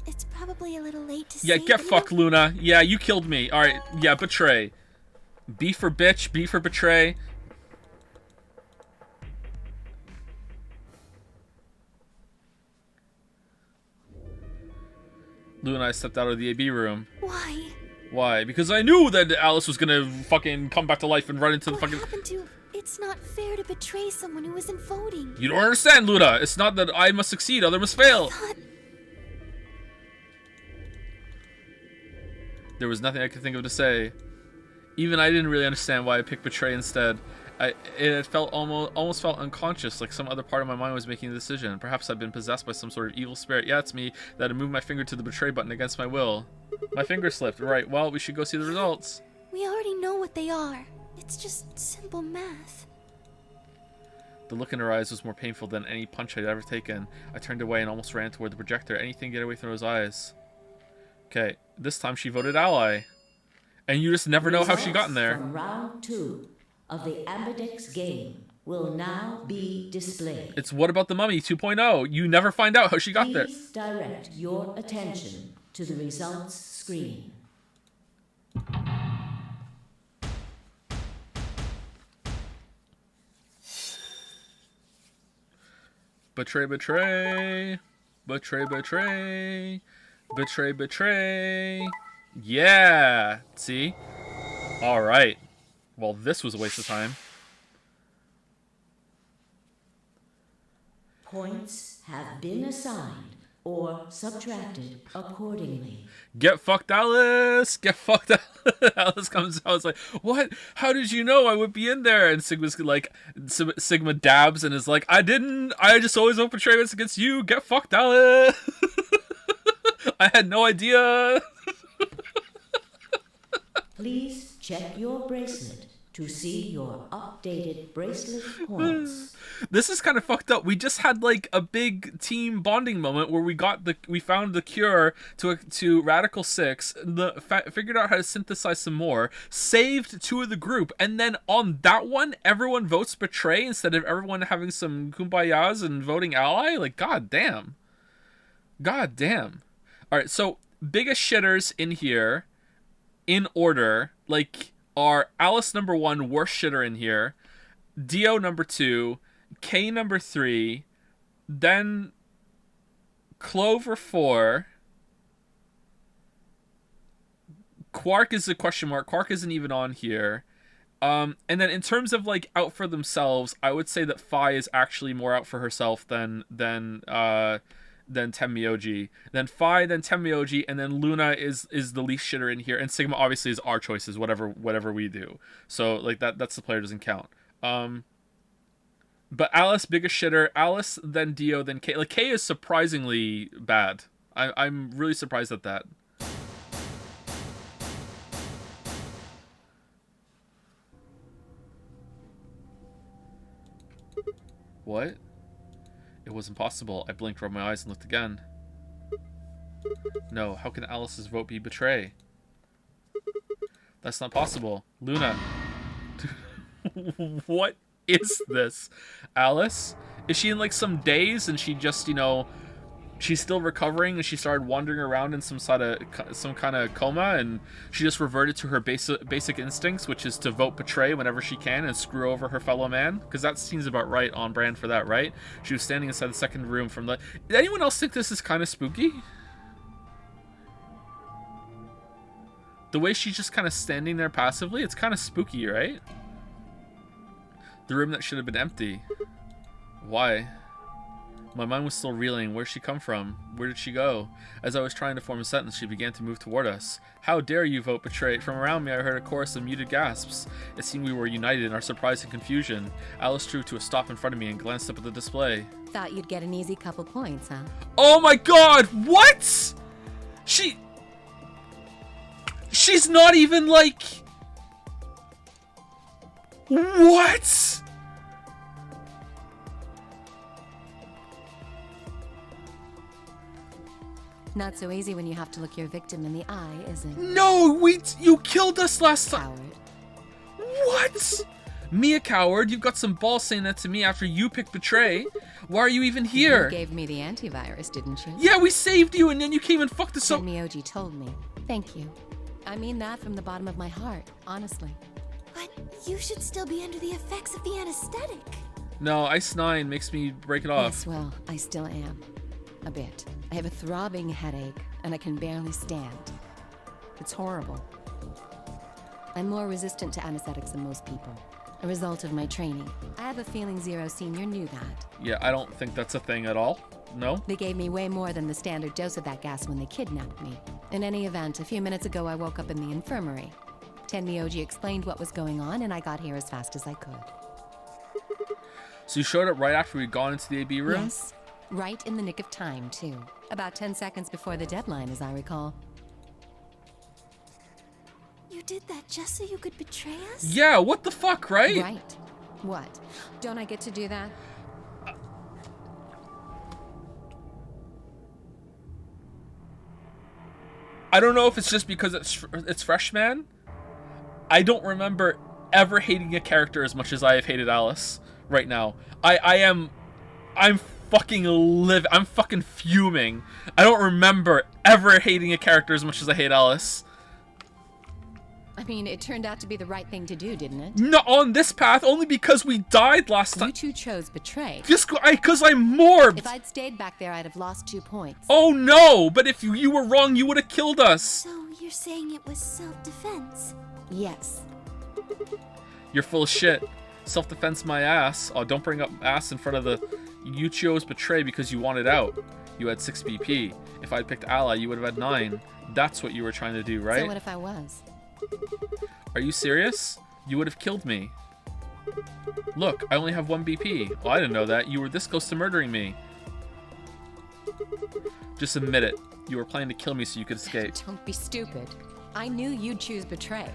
It's probably a little late to Yeah, say, get but fucked, Luna. Yeah, you killed me. Alright, yeah, betray. B for bitch, B for betray. Lou and I stepped out of the AB room. Why? Why? Because I knew that Alice was gonna fucking come back to life and run into the What fucking... happened to... It's not fair to betray someone who isn't voting. You don't understand, Luna. It's not that I must succeed, other must fail. There was nothing I could think of to say. Even I didn't really understand why I picked betray instead. It felt almost felt unconscious, like some other part of my mind was making the decision. Perhaps I'd been possessed by some sort of evil spirit. Yeah, it's me that had moved my finger to the betray button against my will. My finger slipped. Right, well, we should go see the results. We already know what they are. It's just simple math. The look in her eyes was more painful than any punch I'd ever taken. I turned away and almost ran toward the projector. Anything to get away from those eyes. Okay, this time she voted ally. And you just never know how she got in there. From round 2 of the Ambidex game will now be displayed. It's What About the Mummy 2.0. You never find out how she got there. Please direct your attention to the results screen. Betray, betray. Betray, betray. Betray, betray. Yeah. See? Alright. Well, this was a waste of time. Points have been assigned or subtracted accordingly. Get fucked, Alice! Get fucked, Alice! Alice comes out, it's like, what? How did you know I would be in there? And Sigma's like, Sigma dabs and is like, I just always vote betray against you. Get fucked, Alice! I had no idea. Please check your bracelet to see your updated bracelet points. This is kind of fucked up. We just had like a big team bonding moment where we found the cure to Radical 6, figured out how to synthesize some more, saved 2 of the group, and then on that one, everyone votes betray instead of everyone having some kumbayas and voting ally. Like, god damn. God damn. All right, so biggest shitters in here, in order, like, are Alice number 1, worst shitter in here, Dio number 2, K number 3, then Clover 4, Quark is a question mark, Quark isn't even on here, and then in terms of, like, out for themselves, I would say that Phi is actually more out for herself than Tenmyoji. Then Phi, then Tenmyoji, and then Luna is the least shitter in here, and Sigma obviously is our choices, whatever we do. So like that's the player doesn't count. But Alice, biggest shitter. Alice, then Dio, then K. Like K is surprisingly bad. I'm really surprised at that. What? It was impossible. I blinked, rubbed my eyes, and looked again. No, how can Alice's vote be betray? That's not possible. Luna. What is this? Alice? Is she in like some daze and she just, you know, she's still recovering and she started wandering around in some kind of coma and she just reverted to her basic instincts, which is to vote betray whenever she can and screw over her fellow man? Because that seems about right, on brand for that, right? She was standing inside the second room from the... Did anyone else think this is kind of spooky? The way she's just kind of standing there passively, it's kind of spooky, right? The room that should have been empty. Why? My mind was still reeling. Where'd she come from? Where did she go? As I was trying to form a sentence, she began to move toward us. How dare you vote betray? From around me, I heard a chorus of muted gasps. It seemed we were united in our surprise and confusion. Alice drew to a stop in front of me and glanced up at the display. Thought you'd get an easy couple points, huh? Oh my god! What? She's not even like... What? Not so easy when you have to look your victim in the eye, is it? No, you killed us last time. Coward. What? Me a coward? You've got some balls saying that to me after you picked betray. Why are you even here? You gave me the antivirus, didn't you? Yeah, we saved you and then you came and fucked us up. Miyoji told me. Thank you. I mean that from the bottom of my heart, honestly. But you should still be under the effects of the anesthetic. No, Ice 9 makes me break it off. Yes, well, I still am. A bit. I have a throbbing headache, and I can barely stand. It's horrible. I'm more resistant to anesthetics than most people. A result of my training. I have a feeling Zero Senior knew that. Yeah, I don't think that's a thing at all. No? They gave me way more than the standard dose of that gas when they kidnapped me. In any event, a few minutes ago I woke up in the infirmary. Tenmyoji explained what was going on, and I got here as fast as I could. So you showed up right after we'd gone into the AB room? Yes. Right in the nick of time, too. About 10 seconds before the deadline, as I recall. You did that just so you could betray us? Yeah, what the fuck, right? Right. What? Don't I get to do that? I don't know if it's just because it's freshman. I don't remember ever hating a character as much as I have hated Alice right now. I'm fucking fuming. I don't remember ever hating a character as much as I hate Alice. I mean, it turned out to be the right thing to do, didn't it? No, on this path, only because we died last time. You two chose betray. Just because I'm morbed. If I'd stayed back there, I'd have lost 2 points. Oh no, but if you were wrong, you would have killed us. So you're saying it was self-defense? Yes. You're full of shit. Self-defense my ass. Oh, don't bring up ass in front of the... You chose betray because you wanted out. You had 6 BP. If I'd picked ally, you would have had 9. That's what you were trying to do, right? So what if I was? Are you serious? You would have killed me. Look, I only have 1 BP. Oh, I didn't know that. You were this close to murdering me. Just admit it. You were planning to kill me so you could escape. Don't be stupid. I knew you'd choose betray.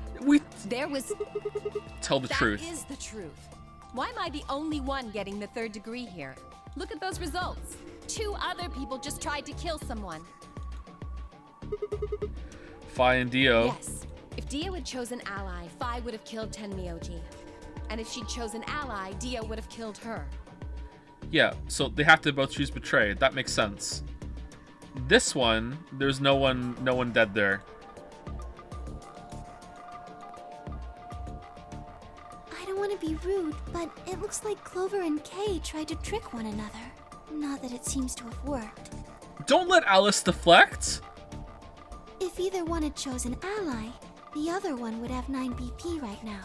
Tell the truth. That is the truth. Why am I the only one getting the 3rd degree here? Look at those results. 2 other people just tried to kill someone. Fi and Dio. Yes. If Dio had chosen ally, Fi would have killed Tenmyoji. And if she'd chosen ally, Dio would have killed her. Yeah, so they have to both choose betray. That makes sense. This one, there's no one dead there. I don't want to be rude, but it looks like Clover and Kay tried to trick one another. Not that it seems to have worked. Don't let Alice deflect. If either one had chosen ally, the other one would have 9 BP right now.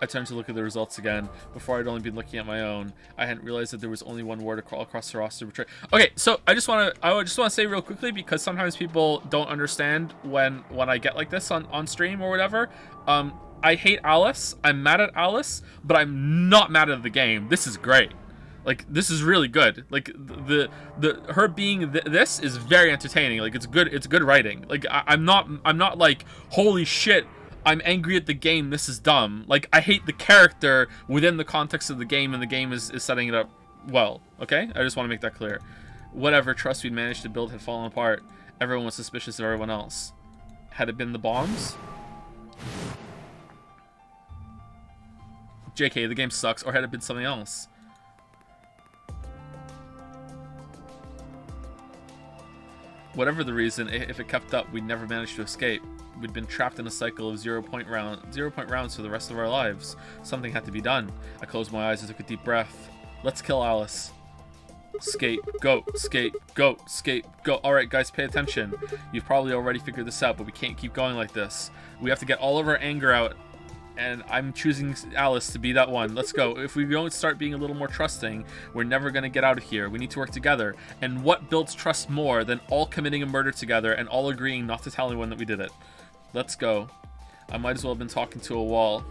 I turned to look at the results again. Before I'd only been looking at my own. I hadn't realized that there was only one word across the roster. Betray. Okay, so I just want to say real quickly, because sometimes people don't understand when I get like this on stream or whatever. I hate Alice. I'm mad at Alice, but I'm not mad at the game. This is great. Like, this is really good. Like, the her being this is very entertaining. Like, it's good writing. Like, I'm not like, holy shit, I'm angry at the game, this is dumb. Like, I hate the character within the context of the game, and the game is setting it up well, okay? I just want to make that clear. Whatever trust we'd managed to build had fallen apart. Everyone was suspicious of everyone else. Had it been the bombs? JK, the game sucks, or had it been something else? Whatever the reason, if it kept up, we'd never manage to escape. We'd been trapped in a cycle of 0-point rounds for the rest of our lives. Something had to be done. I closed my eyes and took a deep breath. Let's kill Alice. Scapegoat, scapegoat, scapegoat. Alright guys, pay attention. You've probably already figured this out, but we can't keep going like this. We have to get all of our anger out, and I'm choosing Alice to be that one. Let's go. If we don't start being a little more trusting, we're never going to get out of here. We need to work together. And what builds trust more than all committing a murder together and all agreeing not to tell anyone that we did it? Let's go. I might as well have been talking to a wall.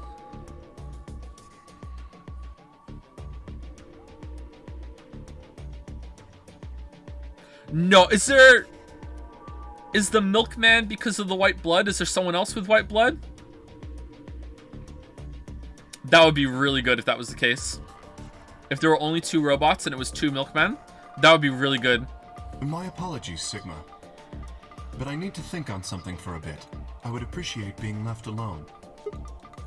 No, is the milkman because of the white blood? Is there someone else with white blood? That would be really good if that was the case. If there were only 2 robots and it was 2 milkmen, that would be really good. My apologies, Sigma. But I need to think on something for a bit. I would appreciate being left alone.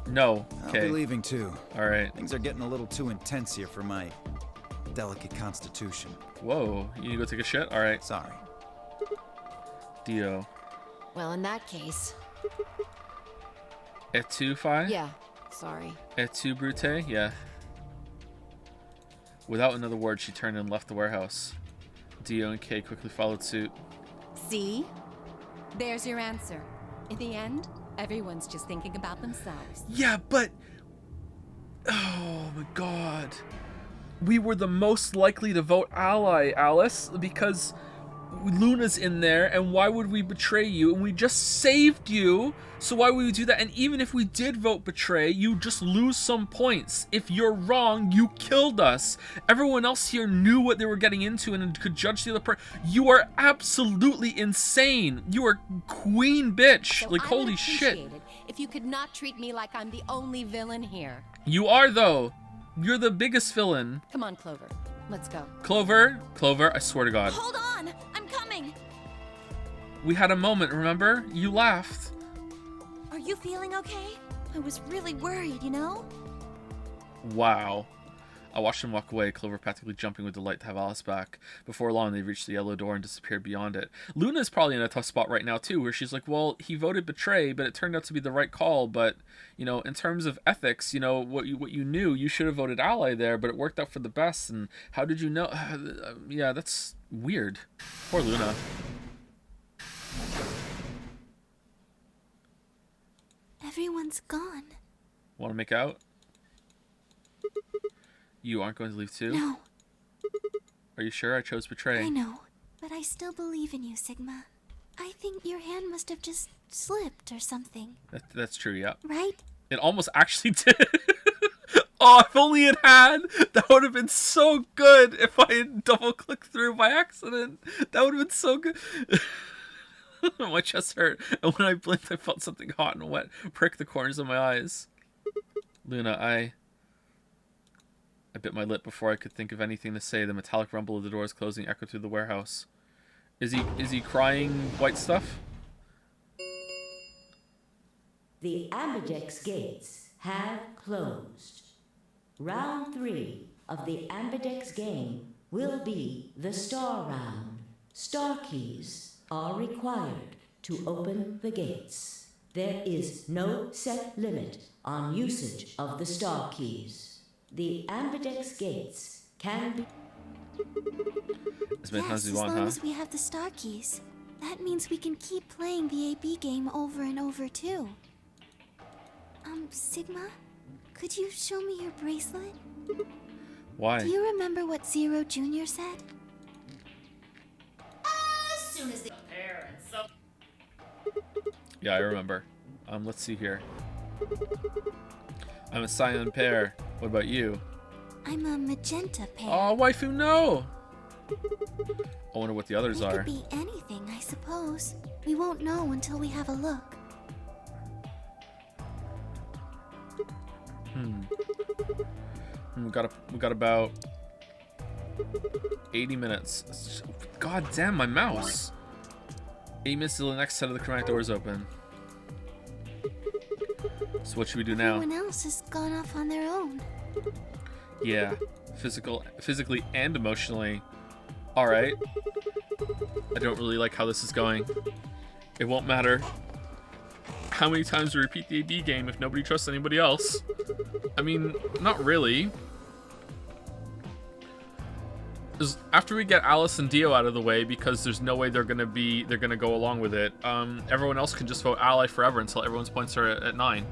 No. Okay. I'll be leaving too. Alright. Things are getting a little too intense here for my delicate constitution. Whoa, you need to go take a shit? Alright. Sorry. Dio. Well, in that case... Et tu, Phi? Yeah, sorry. Et tu, Brute? Yeah. Without another word, she turned and left the warehouse. Dio and Kay quickly followed suit. See? There's your answer. In the end, everyone's just thinking about themselves. Yeah, but... Oh my god. We were the most likely to vote ally, Alice, because Luna's in there, and why would we betray you? And we just saved you, so why would we do that? And even if we did vote betray, you just lose some points. If you're wrong, you killed us. Everyone else here knew what they were getting into and could judge the other person. You are absolutely insane. You are queen bitch. So like, I would holy shit. appreciate it if you could not treat me like I'm the only villain here. You are, though. You're the biggest villain. Come on, Clover. Let's go. Clover, I swear to God. Hold on! I'm coming! We had a moment, remember? You laughed. Are you feeling okay? I was really worried, you know? Wow. I watched him walk away, Clover practically jumping with delight to have Alice back. Before long, they reached the yellow door and disappeared beyond it. Luna's probably in a tough spot right now, too, where she's like, well, he voted betray, but it turned out to be the right call, but, you know, in terms of ethics, you know, what you knew, you should have voted ally there, but it worked out for the best, and how did you know? Yeah, that's weird. Poor Luna. Everyone's gone. Want to make out? You aren't going to leave too? No. Are you sure? I chose betray. I know, but I still believe in you, Sigma. I think your hand must have just slipped or something. That's true, yeah. Right? It almost actually did. Oh, if only it had! That would have been so good if I had double-clicked through by accident. That would have been so good. My chest hurt, and when I blinked, I felt something hot and wet prick the corners of my eyes. Luna, I bit my lip before I could think of anything to say. The metallic rumble of the doors closing echoed through the warehouse. Is he crying white stuff? The Ambidex gates have closed. Round 3 of the Ambidex game will be the Star Round. Star keys are required to open the gates. There is no set limit on usage of the Star keys. The Ambidex gates can be... As many times as Yes, you want, as long huh? as we have the star keys. That means we can keep playing the AB game over and over, too. Sigma? Could you show me your bracelet? Why? Do you remember what Zero Jr. said? As soon as the pair and so. Yeah, I remember. Let's see here. I'm a silent pair. What about you? I'm a magenta pair. Oh, waifu, no! I wonder what the others It are. could be anything, I suppose. We won't know until we have a look. We got about 80 minutes. God damn, my mouse. 8 minutes till the next set of the chromatic doors open. So what should we do now? Everyone else has gone off on their own. Yeah, physically and emotionally. All right. I don't really like how this is going. It won't matter how many times we repeat the AD game if nobody trusts anybody else. I mean, not really. 'Cause after we get Alice and Dio out of the way, because there's no way they're gonna go along with it. Everyone else can just vote ally forever until everyone's points are at 9.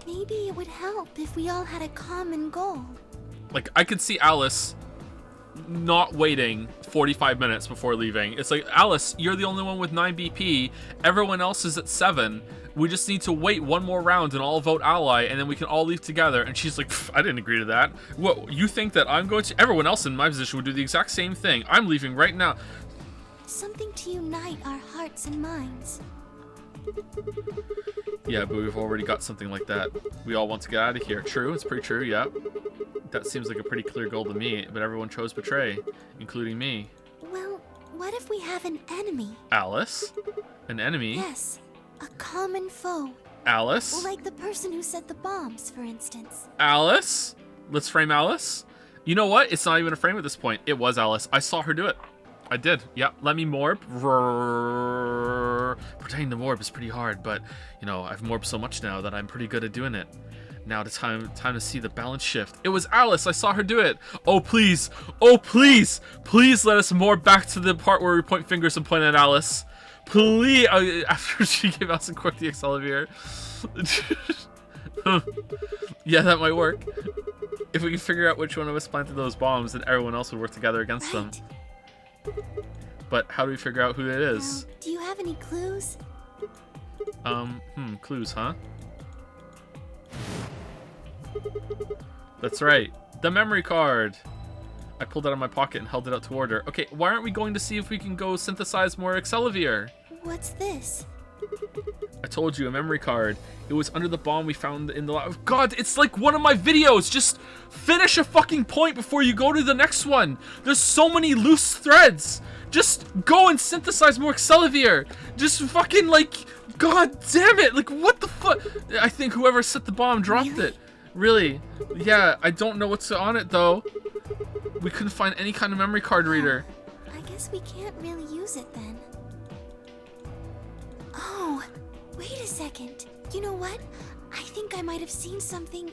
Maybe it would help if we all had a common goal. Like, I could see Alice not waiting 45 minutes before leaving. It's like, Alice, you're the only one with 9 BP. Everyone else is at 7. We just need to wait one more round and all vote ally, and then we can all leave together. And she's like, I didn't agree to that. What, you think that I'm going to? Everyone else in my position would do the exact same thing. I'm leaving right now. Something to unite our hearts and minds. Yeah, but we've already got something like that. We all want to get out of here. True, it's pretty true, yeah. That seems like a pretty clear goal to me, but everyone chose betray, including me. Well, what if we have an enemy? Alice? An enemy? Yes, a common foe. Alice? Like the person who set the bombs, for instance. Alice? Let's frame Alice. You know what? It's not even a frame at this point. It was Alice. I saw her do it. I did. Yeah, let me morb. Pretending to morb is pretty hard, but, you know, I've morbed so much now that I'm pretty good at doing it. Now the time to see the balance shift. It was Alice. I saw her do it. Oh, please. Oh, please. Please let us morb back to the part where we point fingers and point at Alice. Please. After she gave Alice and Quark the Excelsior. Yeah, that might work. If we can figure out which one of us planted those bombs, then everyone else would work together against them. But how do we figure out who it is? Do you have any clues? Clues, huh? That's right. The memory card. I pulled it out of my pocket and held it out toward her. Okay, why aren't we going to see if we can go synthesize more Excelsior? What's this? I told you, a memory card. It was under the bomb we found in the lab. God, it's like one of my videos. Just finish a fucking point before you go to the next one. There's so many loose threads. Just go and synthesize more Excelsior. Just fucking, like, god damn it. Like, what the fuck? I think whoever set the bomb dropped it. Really? Yeah, I don't know what's on it, though. We couldn't find any kind of memory card reader. I guess we can't really use it then. Oh, wait a second. You know what? I think I might have seen something.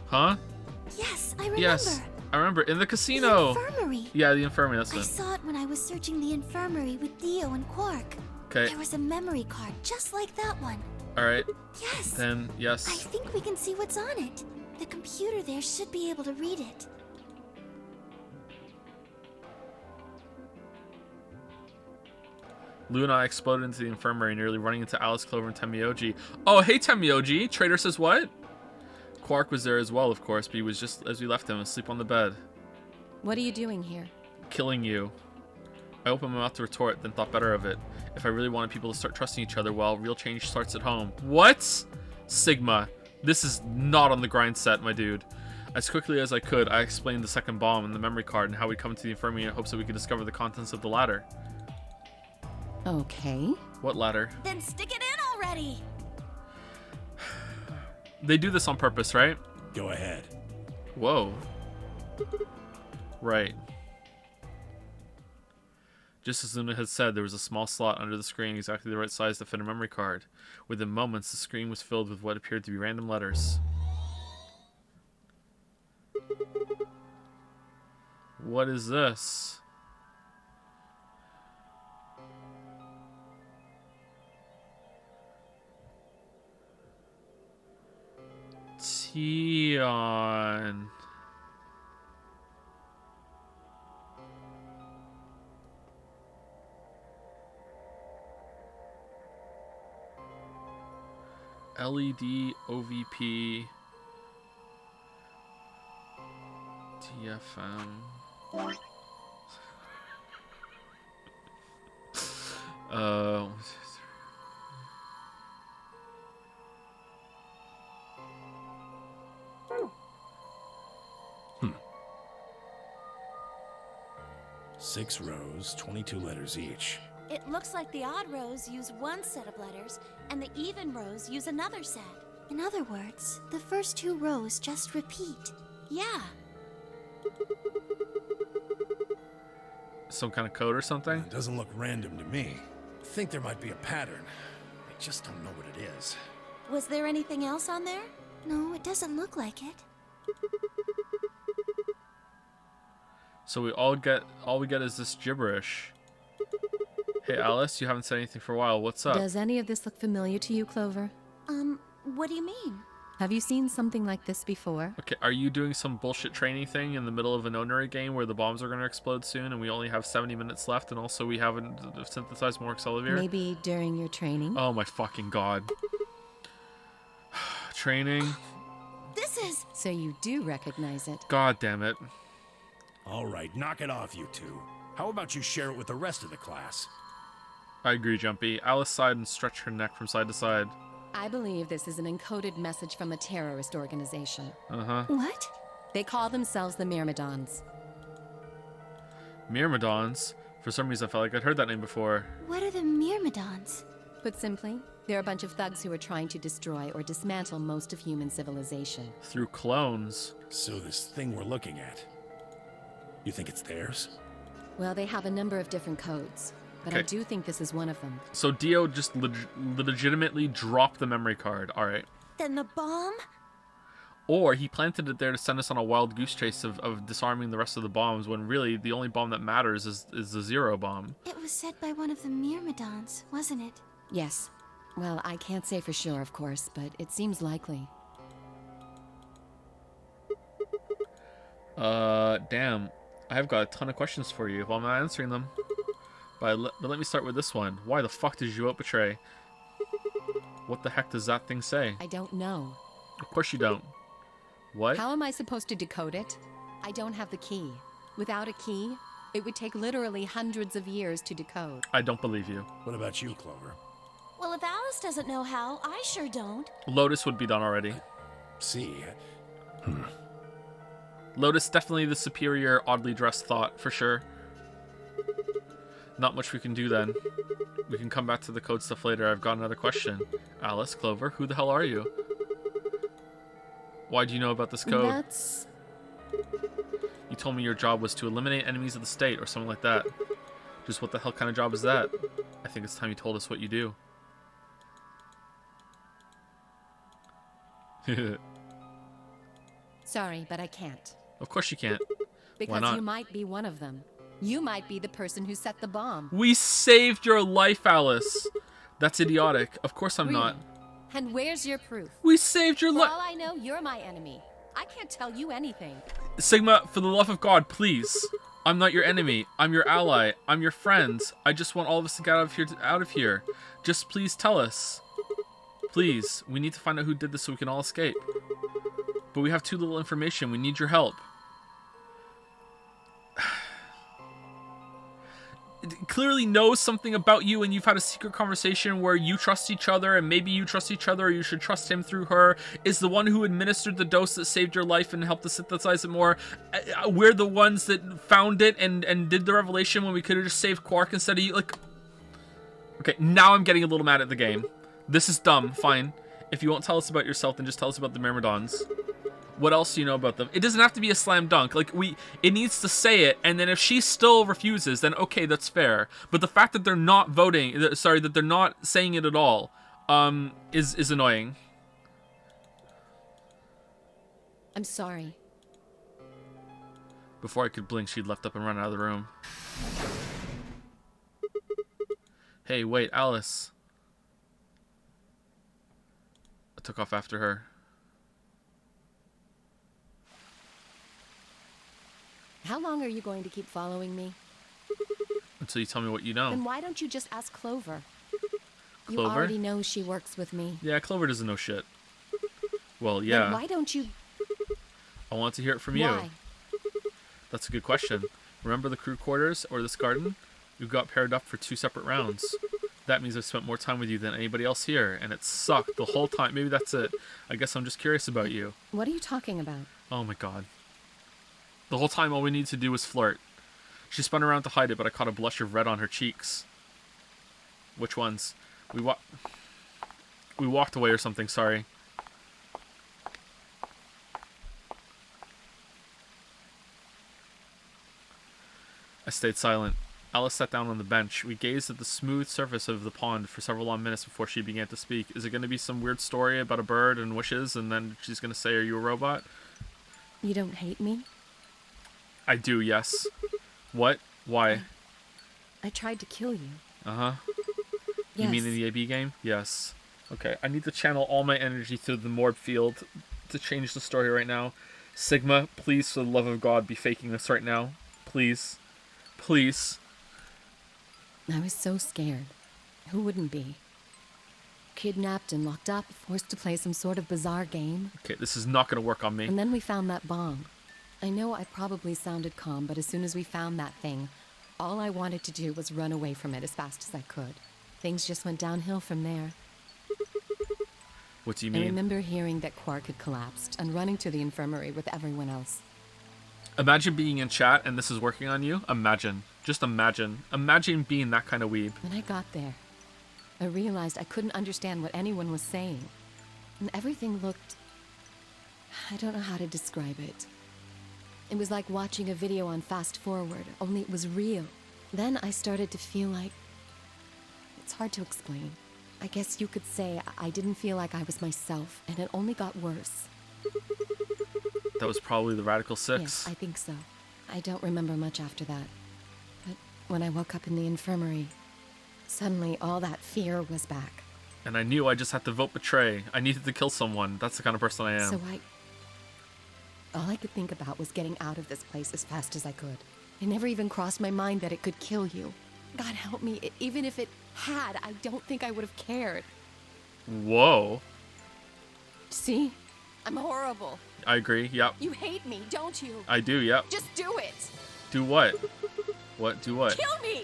Huh? Yes, I remember. Yes, I remember. In the casino. The infirmary. Yeah, the infirmary, that's I it. saw it when I was searching the infirmary with Dio and Quark. Okay. There was a memory card just like that one. Alright. Yes. Then, yes. I think we can see what's on it. The computer there should be able to read it. Lou and I exploded into the infirmary, nearly running into Alice, Clover, and Temioji. Oh, hey, Temioji! Trader says what? Quark was there as well, of course, but he was just as we left him, asleep on the bed. What are you doing here? Killing you. I opened my mouth to retort, then thought better of it. If I really wanted people to start trusting each other, well, real change starts at home. What? Sigma. This is not on the grind set, my dude. As quickly as I could, I explained the second bomb and the memory card and how we'd come into the infirmary in hopes that we could discover the contents of the ladder. Okay. What ladder? Then stick it in already! They do this on purpose, right? Go ahead. Whoa. Right. Just as Luna had said, there was a small slot under the screen exactly the right size to fit a memory card. Within moments, the screen was filled with what appeared to be random letters. What is this? Tion. LED, OVP, TFM. Uh, 6 rows, 22 letters each. It looks like the odd rows use one set of letters, and the even rows use another set. In other words, the first 2 rows just repeat. Yeah. Some kind of code or something? It doesn't look random to me. I think there might be a pattern. I just don't know what it is. Was there anything else on there? No, it doesn't look like it. So we all we get is this gibberish. Hey Alice, you haven't said anything for a while. What's up? Does any of this look familiar to you, Clover? What do you mean? Have you seen something like this before? Okay, are you doing some bullshit training thing in the middle of an Onary game where the bombs are going to explode soon and we only have 70 minutes left and also we haven't synthesized more Accelavir? Maybe during your training? Oh my fucking god. Training? This is... So you do recognize it. God damn it. All right, knock it off, you two. How about you share it with the rest of the class? I agree, Jumpy. Alice sighed and stretched her neck from side to side. I believe this is an encoded message from a terrorist organization. Uh-huh. What? They call themselves the Myrmidons. Myrmidons? For some reason I felt like I'd heard that name before. What are the Myrmidons? Put simply, they're a bunch of thugs who are trying to destroy or dismantle most of human civilization. Through clones. So this thing we're looking at, you think it's theirs? Well, they have a number of different codes, but I do think this is one of them. So Dio just legitimately dropped the memory card. All right. Then the bomb? Or he planted it there to send us on a wild goose chase of disarming the rest of the bombs when really the only bomb that matters is the zero bomb. It was said by one of the Myrmidons, wasn't it? Yes. Well, I can't say for sure, of course, but it seems likely. Damn. I've got a ton of questions for you if I'm not answering them. But let me start with this one. Why the fuck did you out-betray? What the heck does that thing say? I don't know. Of course you don't. What? How am I supposed to decode it? I don't have the key. Without a key, it would take literally hundreds of years to decode. I don't believe you. What about you, Clover? Well, if Alice doesn't know how, I sure don't. Lotus would be done already. See. Lotus, definitely the superior, oddly dressed thought, for sure. Not much we can do then. We can come back to the code stuff later. I've got another question. Alice, Clover, who the hell are you? Why do you know about this code? That's... You told me your job was to eliminate enemies of the state or something like that. Just what the hell kind of job is that? I think it's time you told us what you do. Sorry, but I can't. Of course you can't. Because Why not? you might be one of them. You might be the person who set the bomb. We saved your life, Alice. That's idiotic. Of course I'm not. And where's your proof? We saved your For life. all I know, you're my enemy. I can't tell you anything. Sigma, for the love of God, please. I'm not your enemy. I'm your ally. I'm your friend. I just want all of us to get out of here. Just please tell us. Please. We need to find out who did this so we can all escape. But we have too little information. We need your help. It clearly knows something about you, and you've had a secret conversation where you trust each other, and maybe you trust each other, or you should trust him through her. Is the one who administered the dose that saved your life and helped to synthesize it more. We're the ones that found it and did the revelation when we could have just saved Quark instead of you. Like, okay, now I'm getting a little mad at the game. This is dumb. Fine. If you won't tell us about yourself, then just tell us about the Myrmidons. What else do you know about them? It doesn't have to be a slam dunk. Like, it needs to say it, and then if she still refuses, then okay, that's fair. But the fact that they're not voting, sorry, that they're not saying it at all, is annoying. I'm sorry. Before I could blink, she'd left up and run out of the room. Hey, wait, Alice. I took off after her. How long are you going to keep following me? Until you tell me what you know. Then why don't you just ask Clover? You Clover? already know she works with me. Yeah, Clover doesn't know shit. Well, Then yeah. why don't you... I want to hear it from Why? you. That's a good question. Remember the crew quarters or this garden? You got paired up for 2 separate rounds. That means I've spent more time with you than anybody else here, and it sucked the whole time. Maybe that's it. I guess I'm just curious about you. What are you talking about? Oh my god. The whole time all we needed to do was flirt. She spun around to hide it, but I caught a blush of red on her cheeks. Which ones? We walked away or something, sorry. I stayed silent. Alice sat down on the bench. We gazed at the smooth surface of the pond for several long minutes before she began to speak. Is it going to be some weird story about a bird and wishes, and then she's going to say, "Are you a robot?" You don't hate me? I do, yes. What? Why? I tried to kill you. Uh-huh. Yes. You mean in the AB game? Yes. Okay, I need to channel all my energy through the Morb field to change the story right now. Sigma, please, for the love of God, be faking this right now. Please. Please. I was so scared. Who wouldn't be? Kidnapped and locked up, forced to play some sort of bizarre game. Okay, this is not going to work on me. And then we found that bomb. I know I probably sounded calm, but as soon as we found that thing, all I wanted to do was run away from it as fast as I could. Things just went downhill from there. What do you I mean? remember hearing that Quark had collapsed and running to the infirmary with everyone else. Imagine being in chat and this is working on you. Imagine. Just imagine. Imagine being that kind of weeb. When I got there, I realized I couldn't understand what anyone was saying. And everything looked... I don't know how to describe it. It was like watching a video on fast forward, only it was real. Then I started to feel like... It's hard to explain. I guess you could say I didn't feel like I was myself, and it only got worse. That was probably the Radical Six. Yes, I think so. I don't remember much after that. But when I woke up in the infirmary, suddenly all that fear was back. And I knew I just had to vote betray. I needed to kill someone. That's the kind of person I am. So all I could think about was getting out of this place as fast as I could. It never even crossed my mind that it could kill you. God help me, even if it had, I don't think I would have cared. Whoa. See? I'm horrible. I agree, yep. You hate me, don't you? I do, yep. Just do it. Do what? What? Do what? Kill me!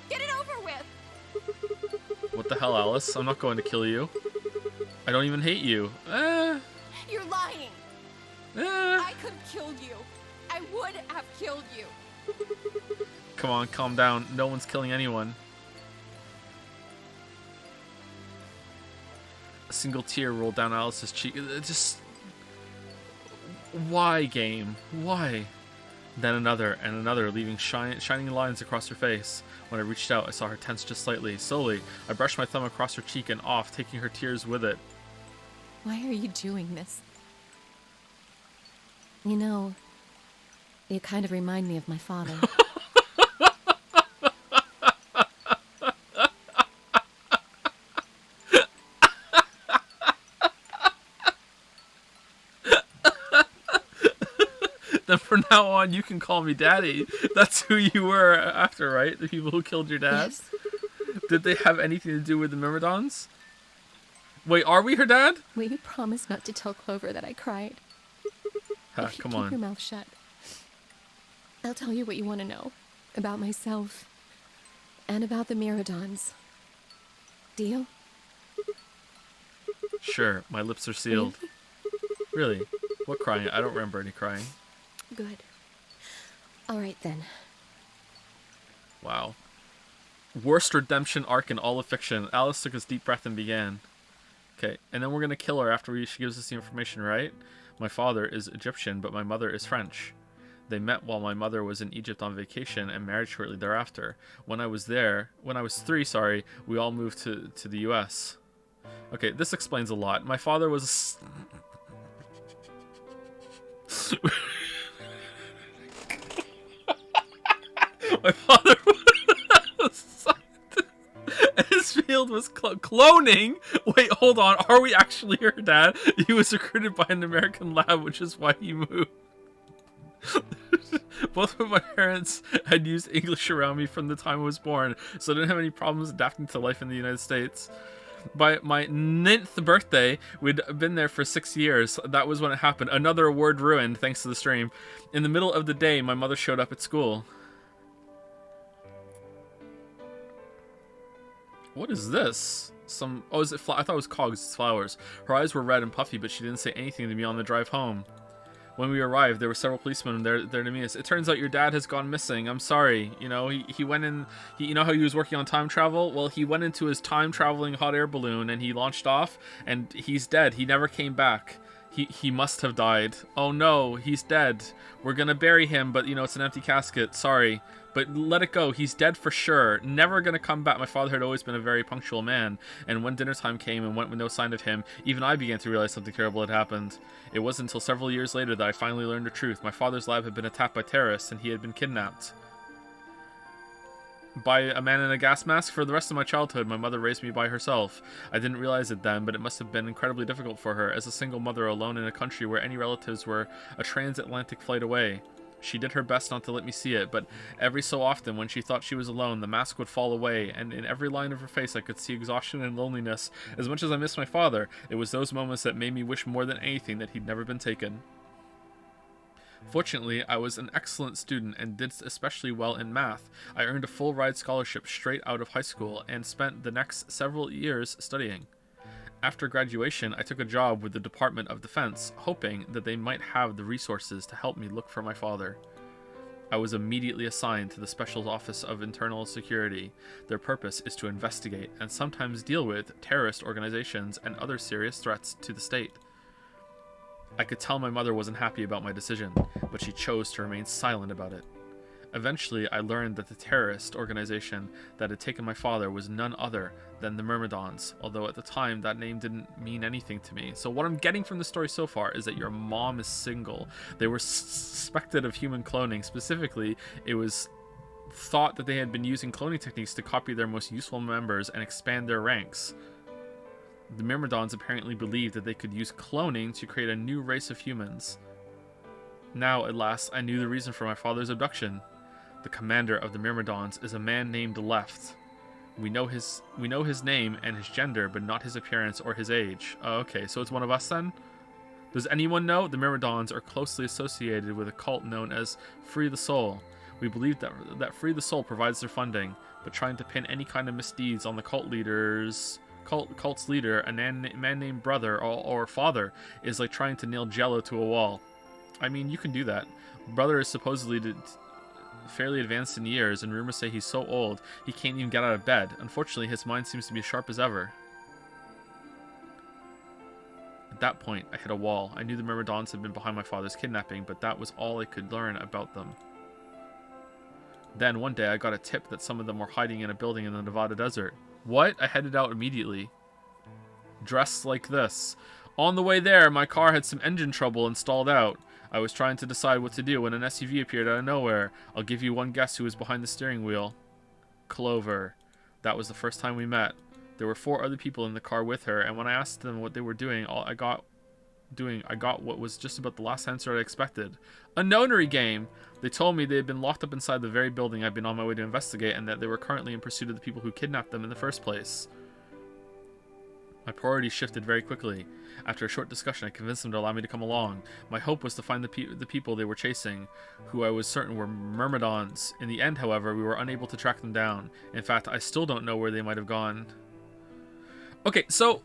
Get it over with! What the hell, Alice? I'm not going to kill you. I don't even hate you. You're lying! I could have killed you. I would have killed you. Come on, calm down. No one's killing anyone. A single tear rolled down Alice's cheek. Just... Why, game? Why? Then another and another, leaving shining lines across her face. When I reached out, I saw her tense just slightly. Slowly, I brushed my thumb across her cheek and off, taking her tears with it. Why are you doing this? You know, you kind of remind me of my father. Then from now on, you can call me Daddy. That's who you were after, right? The people who killed your dad? Yes. Did they have anything to do with the Myrmidons? Wait, are we her dad? Will you promise not to tell Clover that I cried? If you Come keep on. your mouth shut, I'll tell you what you want to know. About myself. And about the Myrmidons. Deal? Sure, my lips are sealed. Really? What crying? I don't remember any crying. Good. All right, then. Wow. Worst redemption arc in all of fiction. Alice took a deep breath and began. Okay, and then we're gonna kill her after she gives us the information, right? My father is Egyptian, but my mother is French. They met while my mother was in Egypt on vacation and married shortly thereafter. When I was 3, we all moved to the US. Okay, this explains a lot. My father was my father was his field was cloning. Wait, hold on. Are we actually her dad? He was recruited by an American lab, which is why he moved. Both of my parents had used English around me from the time I was born, so I didn't have any problems adapting to life in the United States. By my 9th birthday, we'd been there for 6 years. That was when it happened. Another word ruined, thanks to the stream. In the middle of the day, my mother showed up at school. What is this? Oh, is it I thought it was cogs, it's flowers. Her eyes were red and puffy, but she didn't say anything to me on the drive home. When we arrived, there were several policemen there to meet us. It turns out your dad has gone missing. I'm sorry. You know, he went in... you know how he was working on time travel? Well, he went into his time-traveling hot air balloon, and he launched off, and he's dead. He never came back. He must have died. Oh no, he's dead. We're gonna bury him, but, you know, it's an empty casket. Sorry. But let it go. He's dead for sure. Never gonna come back. My father had always been a very punctual man, and when dinner time came and went with no sign of him, even I began to realize something terrible had happened. It wasn't until several years later that I finally learned the truth. My father's lab had been attacked by terrorists, and he had been kidnapped by a man in a gas mask. For the rest of my childhood, my mother raised me by herself. I didn't realize it then, but it must have been incredibly difficult for her, as a single mother alone in a country where any relatives were a transatlantic flight away. She did her best not to let me see it, but every so often, when she thought she was alone, the mask would fall away, and in every line of her face I could see exhaustion and loneliness. As much as I missed my father, it was those moments that made me wish more than anything that he'd never been taken. Fortunately, I was an excellent student and did especially well in math. I earned a full-ride scholarship straight out of high school and spent the next several years studying. After graduation, I took a job with the Department of Defense, hoping that they might have the resources to help me look for my father. I was immediately assigned to the Special Office of Internal Security. Their purpose is to investigate and sometimes deal with terrorist organizations and other serious threats to the state. I could tell my mother wasn't happy about my decision, but she chose to remain silent about it. Eventually, I learned that the terrorist organization that had taken my father was none other than the Myrmidons, although at the time that name didn't mean anything to me. So what I'm getting from the story so far is that your mom is single. They were suspected of human cloning. Specifically, it was thought that they had been using cloning techniques to copy their most useful members and expand their ranks. The Myrmidons apparently believed that they could use cloning to create a new race of humans. Now, at last, I knew the reason for my father's abduction. The commander of the Myrmidons is a man named Left. We know his name and his gender, but not his appearance or his age. Oh, okay, so it's one of us then? Does anyone know? The Myrmidons are closely associated with a cult known as Free the Soul. We believe that Free the Soul provides their funding, but trying to pin any kind of misdeeds on the cult's leader, a man named Brother or Father, is like trying to nail Jello to a wall. I mean, you can do that. Brother is supposedly fairly advanced in years, and rumors say he's so old he can't even get out of bed. Unfortunately, his mind seems to be as sharp as ever. At that point, I hit a wall. I knew the Myrmidons had been behind my father's kidnapping, but that was all I could learn about them. Then, one day, I got a tip that some of them were hiding in a building in the Nevada desert. What? I headed out immediately. Dressed like this. On the way there, my car had some engine trouble and stalled out. I was trying to decide what to do when an SUV appeared out of nowhere. I'll give you one guess who was behind the steering wheel. Clover. That was the first time we met. There were 4 other people in the car with her, and when I asked them what they were doing, I got what was just about the last answer I expected. A nonary game! They told me they had been locked up inside the very building I'd been on my way to investigate, and that they were currently in pursuit of the people who kidnapped them in the first place. My priorities shifted very quickly. After a short discussion, I convinced them to allow me to come along. My hope was to find the people they were chasing, who I was certain were Myrmidons. In the end, however, we were unable to track them down. In fact, I still don't know where they might have gone. Okay, so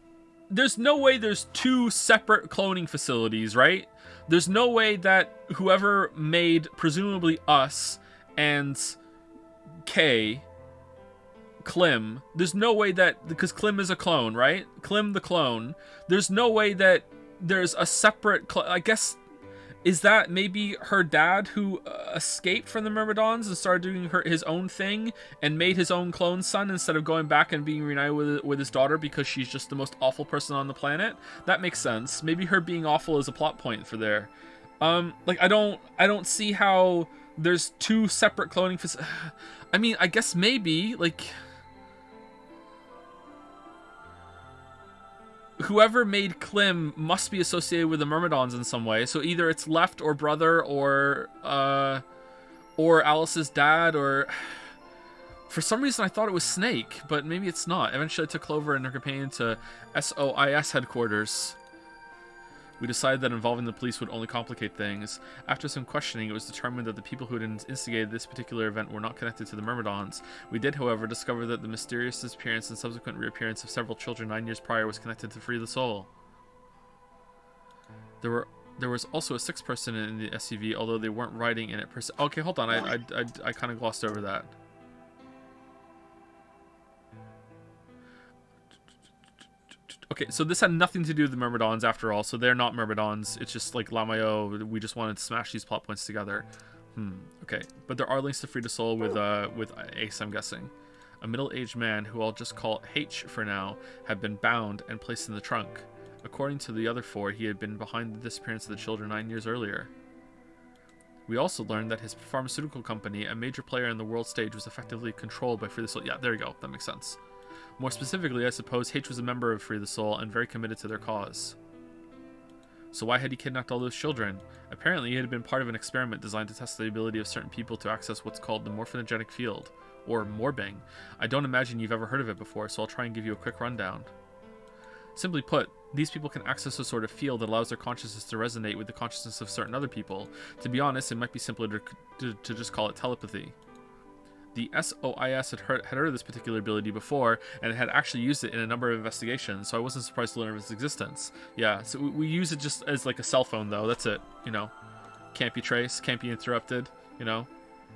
there's no way there's 2 separate cloning facilities, right? There's no way that whoever made, presumably us, and Klim, there's no way that, because Klim is a clone, right? Klim the clone. There's no way that there's a separate, I guess, is that maybe her dad who escaped from the Myrmidons and started doing his own thing and made his own clone son instead of going back and being reunited with his daughter because she's just the most awful person on the planet? That makes sense. Maybe her being awful is a plot point for there. Like, I don't see how there's 2 separate cloning I mean, I guess maybe, like, whoever made Klim must be associated with the Myrmidons in some way. So either it's Left or Brother or or Alice's dad, or for some reason I thought it was Snake, but maybe it's not. Eventually I took Clover and her companion to SOIS headquarters. We decided that involving the police would only complicate things. After some questioning, it was determined that the people who had instigated this particular event were not connected to the Myrmidons. We did, however, discover that the mysterious disappearance and subsequent reappearance of several children 9 years prior was connected to Free the Soul. There was also a 6th person in the SUV, although they weren't riding in it per se. Okay, hold on, I kind of glossed over that. Okay, so this had nothing to do with the Myrmidons after all, so they're not Myrmidons. It's just like Lamayo, we just wanted to smash these plot points together. Okay, but there are links to Free the Soul with Ace, I'm guessing. A middle-aged man, who I'll just call H for now, had been bound and placed in the trunk. According to the other 4, he had been behind the disappearance of the children 9 years earlier. We also learned that his pharmaceutical company, a major player in the world stage, was effectively controlled by Free the Soul. Yeah, there you go, that makes sense. More specifically, I suppose H was a member of Free the Soul and very committed to their cause. So why had he kidnapped all those children? Apparently, he had been part of an experiment designed to test the ability of certain people to access what's called the morphogenetic field, or morbing. I don't imagine you've ever heard of it before, so I'll try and give you a quick rundown. Simply put, these people can access a sort of field that allows their consciousness to resonate with the consciousness of certain other people. To be honest, it might be simpler to just call it telepathy. The SOIS had heard of this particular ability before, and had actually used it in a number of investigations, so I wasn't surprised to learn of its existence. Yeah, so we use it just as like a cell phone, though. That's it, you know. Can't be traced, can't be interrupted, you know.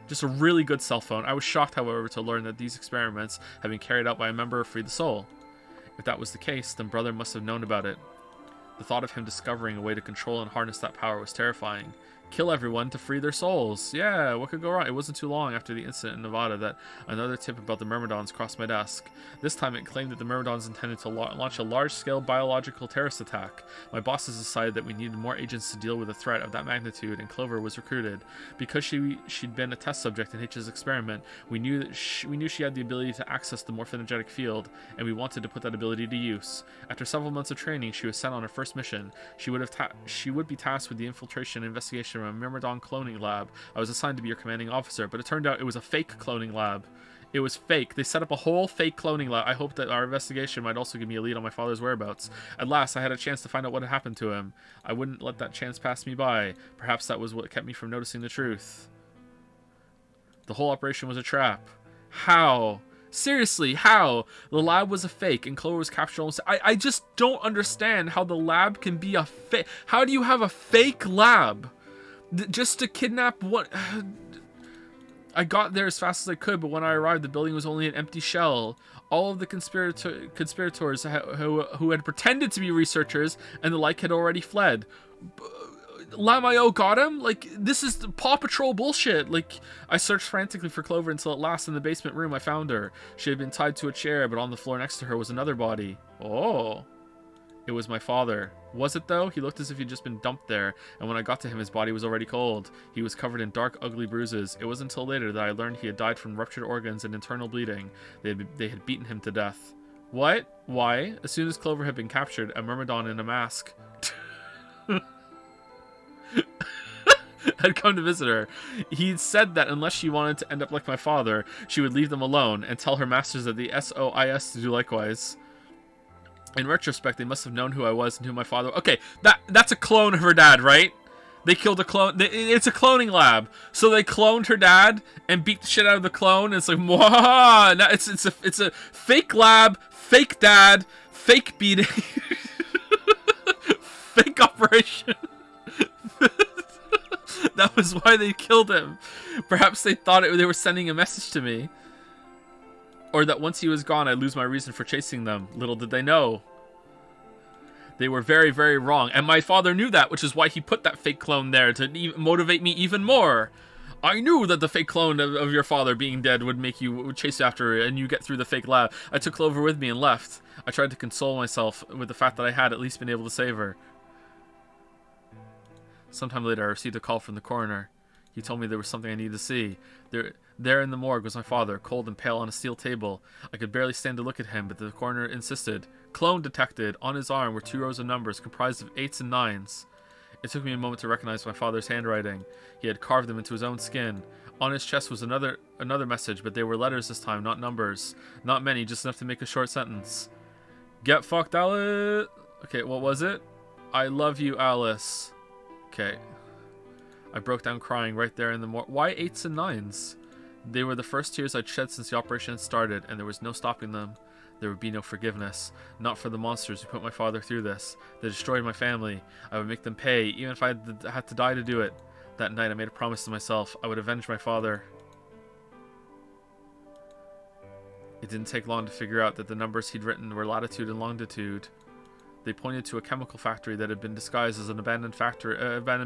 Just a really good cell phone. I was shocked, however, to learn that these experiments had been carried out by a member of Free the Soul. If that was the case, then Brother must have known about it. The thought of him discovering a way to control and harness that power was terrifying. Kill everyone to free their souls. Yeah, what could go wrong? It wasn't too long after the incident in Nevada that another tip about the Myrmidons crossed my desk. This time it claimed that the Myrmidons intended to launch a large-scale biological terrorist attack. My bosses decided that we needed more agents to deal with a threat of that magnitude, and Clover was recruited. Because she'd been a test subject in Hitch's experiment, we knew she had the ability to access the morphogenetic field, and we wanted to put that ability to use. After several months of training, she was sent on her first mission. She would be tasked with the infiltration and investigation of a Myrmidon cloning lab. I was assigned to be your commanding officer, but it turned out it was a fake cloning lab. It was fake. They set up a whole fake cloning lab. I hoped that our investigation might also give me a lead on my father's whereabouts. At last, I had a chance to find out what had happened to him. I wouldn't let that chance pass me by. Perhaps that was what kept me from noticing the truth. The whole operation was a trap. How? Seriously, how? The lab was a fake and Clover was captured almost... I just don't understand how the lab can be a fake... How do you have a fake lab? Just to kidnap what... I got there as fast as I could, but when I arrived, the building was only an empty shell. All of the conspirators who had pretended to be researchers and the like had already fled. Lamayo got him? Like, this is the Paw Patrol bullshit. Like, I searched frantically for Clover until at last in the basement room I found her. She had been tied to a chair, but on the floor next to her was another body. Oh. It was my father. Was it, though? He looked as if he'd just been dumped there, and when I got to him, his body was already cold. He was covered in dark, ugly bruises. It wasn't until later that I learned he had died from ruptured organs and internal bleeding. They had beaten him to death. What? Why? As soon as Clover had been captured, a Myrmidon in a mask had come to visit her. He'd said that unless she wanted to end up like my father, she would leave them alone and tell her masters of the SOIS to do likewise. In retrospect, they must have known who I was and who my father... Okay, that's a clone of her dad, right? They killed a clone. It's a cloning lab. So they cloned her dad and beat the shit out of the clone. And it's like, wow, it's a fake lab, fake dad, fake beating, fake operation. That was why they killed him. Perhaps they thought they were sending a message to me. Or that once he was gone, I'd lose my reason for chasing them. Little did they know. They were very, very wrong. And my father knew that, which is why he put that fake clone there to motivate me even more. I knew that the fake clone of your father being dead would chase after it and you get through the fake lab. I took Clover with me and left. I tried to console myself with the fact that I had at least been able to save her. Sometime later, I received a call from the coroner. He told me there was something I needed to see. There in the morgue was my father, cold and pale on a steel table. I could barely stand to look at him, but the coroner insisted. Clone detected. On his arm were 2 rows of numbers comprised of 8s and 9s. It took me a moment to recognize my father's handwriting. He had carved them into his own skin. On his chest was another message, but they were letters this time, not numbers. Not many, just enough to make a short sentence. Get fucked, Alice. Okay, what was it? I love you, Alice. Okay. I broke down crying right there in the morning. Why 8s and 9s? They were the first tears I'd shed since the operation had started, and there was no stopping them. There would be no forgiveness. Not for the monsters who put my father through this. They destroyed my family. I would make them pay, even if I had to die to do it. That night I made a promise to myself. I would avenge my father. It didn't take long to figure out that the numbers he'd written were latitude and longitude. They pointed to a chemical factory that had been disguised as an abandoned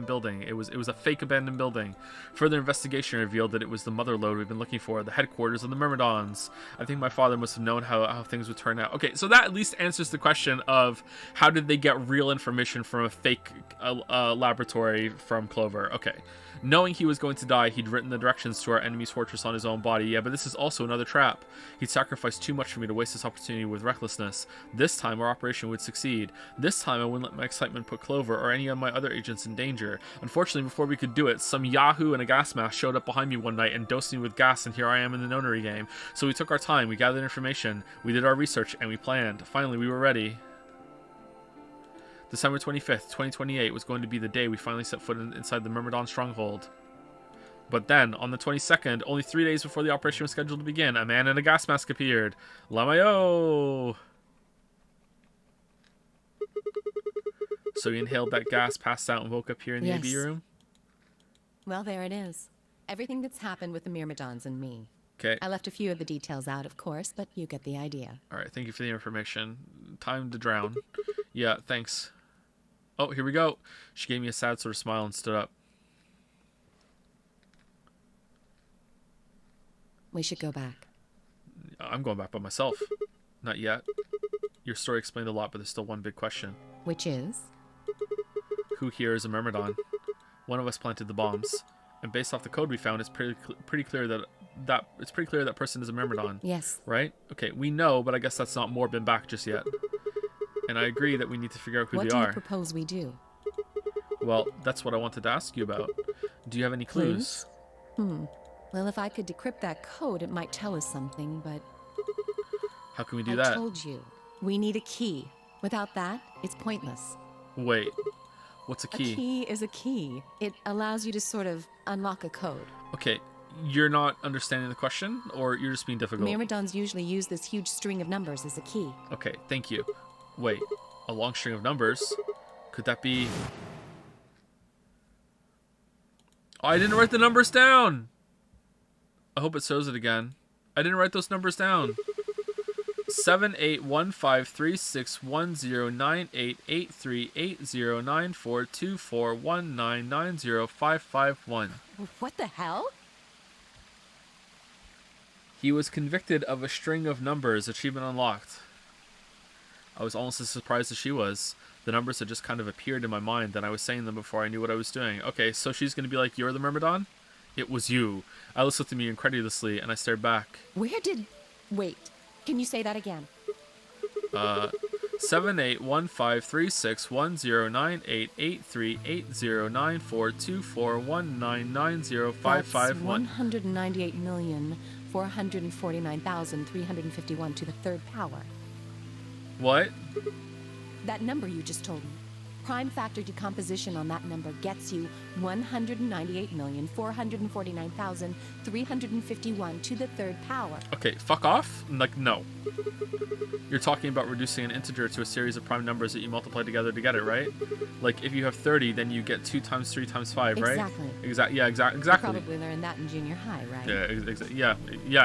building. It was a fake abandoned building. Further investigation revealed that it was the mother lode we've been looking for, the headquarters of the Myrmidons. I think my father must have known how things would turn out. Okay, so that at least answers the question of how did they get real information from a fake laboratory from Clover. Okay. Knowing he was going to die, he'd written the directions to our enemy's fortress on his own body. Yeah, but this is also another trap. He'd sacrificed too much for me to waste this opportunity with recklessness. This time, our operation would succeed. This time, I wouldn't let my excitement put Clover or any of my other agents in danger. Unfortunately, before we could do it, some yahoo in a gas mask showed up behind me one night and dosed me with gas, and here I am in the nonary game. So we took our time, we gathered information, we did our research, and we planned. Finally, we were ready. December 25th, 2028 was going to be the day we finally set foot inside the Myrmidon stronghold. But then, on the 22nd, only 3 days before the operation was scheduled to begin, a man in a gas mask appeared. Lamayo! So he inhaled that gas, passed out, and woke up here in the AB room? Well, there it is. Everything that's happened with the Myrmidons and me. Okay. I left a few of the details out, of course, but you get the idea. Alright, thank you for the information. Time to drown. Yeah, thanks. Oh, here we go. She gave me a sad sort of smile and stood up. We should go back. I'm going back by myself. Not yet. Your story explained a lot, but there's still one big question. Which is? Who here is a Myrmidon? One of us planted the bombs, and based off the code we found, it's pretty clear that person is a Myrmidon. Yes. Right? Okay, we know, but I guess that's not more been back just yet. And I agree that we need to figure out who they are. What do you propose we do? Well, that's what I wanted to ask you about. Do you have any clues? Well, if I could decrypt that code, it might tell us something, but... How can we do that? I told you. We need a key. Without that, it's pointless. Wait. What's a key? A key is a key. It allows you to sort of unlock a code. Okay, you're not understanding the question, or you're just being difficult? Myrmidons usually use this huge string of numbers as a key. Okay, thank you. Wait, a long string of numbers? Could that be... Oh, I didn't write the numbers down! I hope it shows it again. I didn't write those numbers down. 78153610988380942419905551. What the hell? He was convicted of a string of numbers. Achievement unlocked. I was almost as surprised as she was. The numbers had just kind of appeared in my mind, then I was saying them before I knew what I was doing. Okay, so she's going to be like, you're the Myrmidon? It was you. Alice looked at me incredulously, and I stared back. Where did... Wait, can you say that again? 78153610988380942419905551. 198,449,351 to the third power. What? That number you just told me. Prime factor decomposition on that number gets you 198,449,351 to the third power. Okay, fuck off? Like, no. You're talking about reducing an integer to a series of prime numbers that you multiply together to get it, right? Like, if you have 30, then you get 2 times 3 times 5, right? Exactly. Yeah, exactly. You probably learned that in junior high, right? Yeah,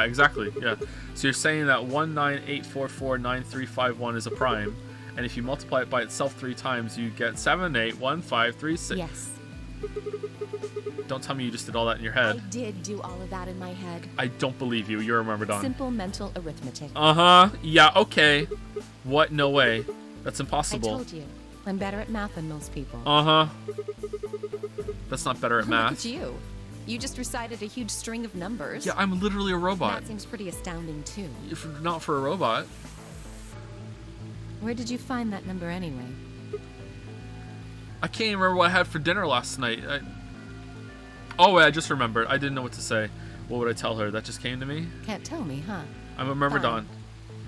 exactly. Yeah. So you're saying that 198449351 is a prime. And if you multiply it by itself 3 times, you get 781536. Yes. Don't tell me you just did all that in your head. I did do all of that in my head. I don't believe you. You're a Myrmidon. Simple mental arithmetic. Uh-huh. Yeah, okay. What? No way. That's impossible. I told you. I'm better at math than most people. Uh-huh. That's not better at math. Look at you. You just recited a huge string of numbers. Yeah, I'm literally a robot. That seems pretty astounding, too. Not for a robot. Where did you find that number anyway? I can't even remember what I had for dinner last night. Oh, wait, I just remembered. I didn't know what to say. What would I tell her? That just came to me? Can't tell me, huh? I'm a Myrmidon.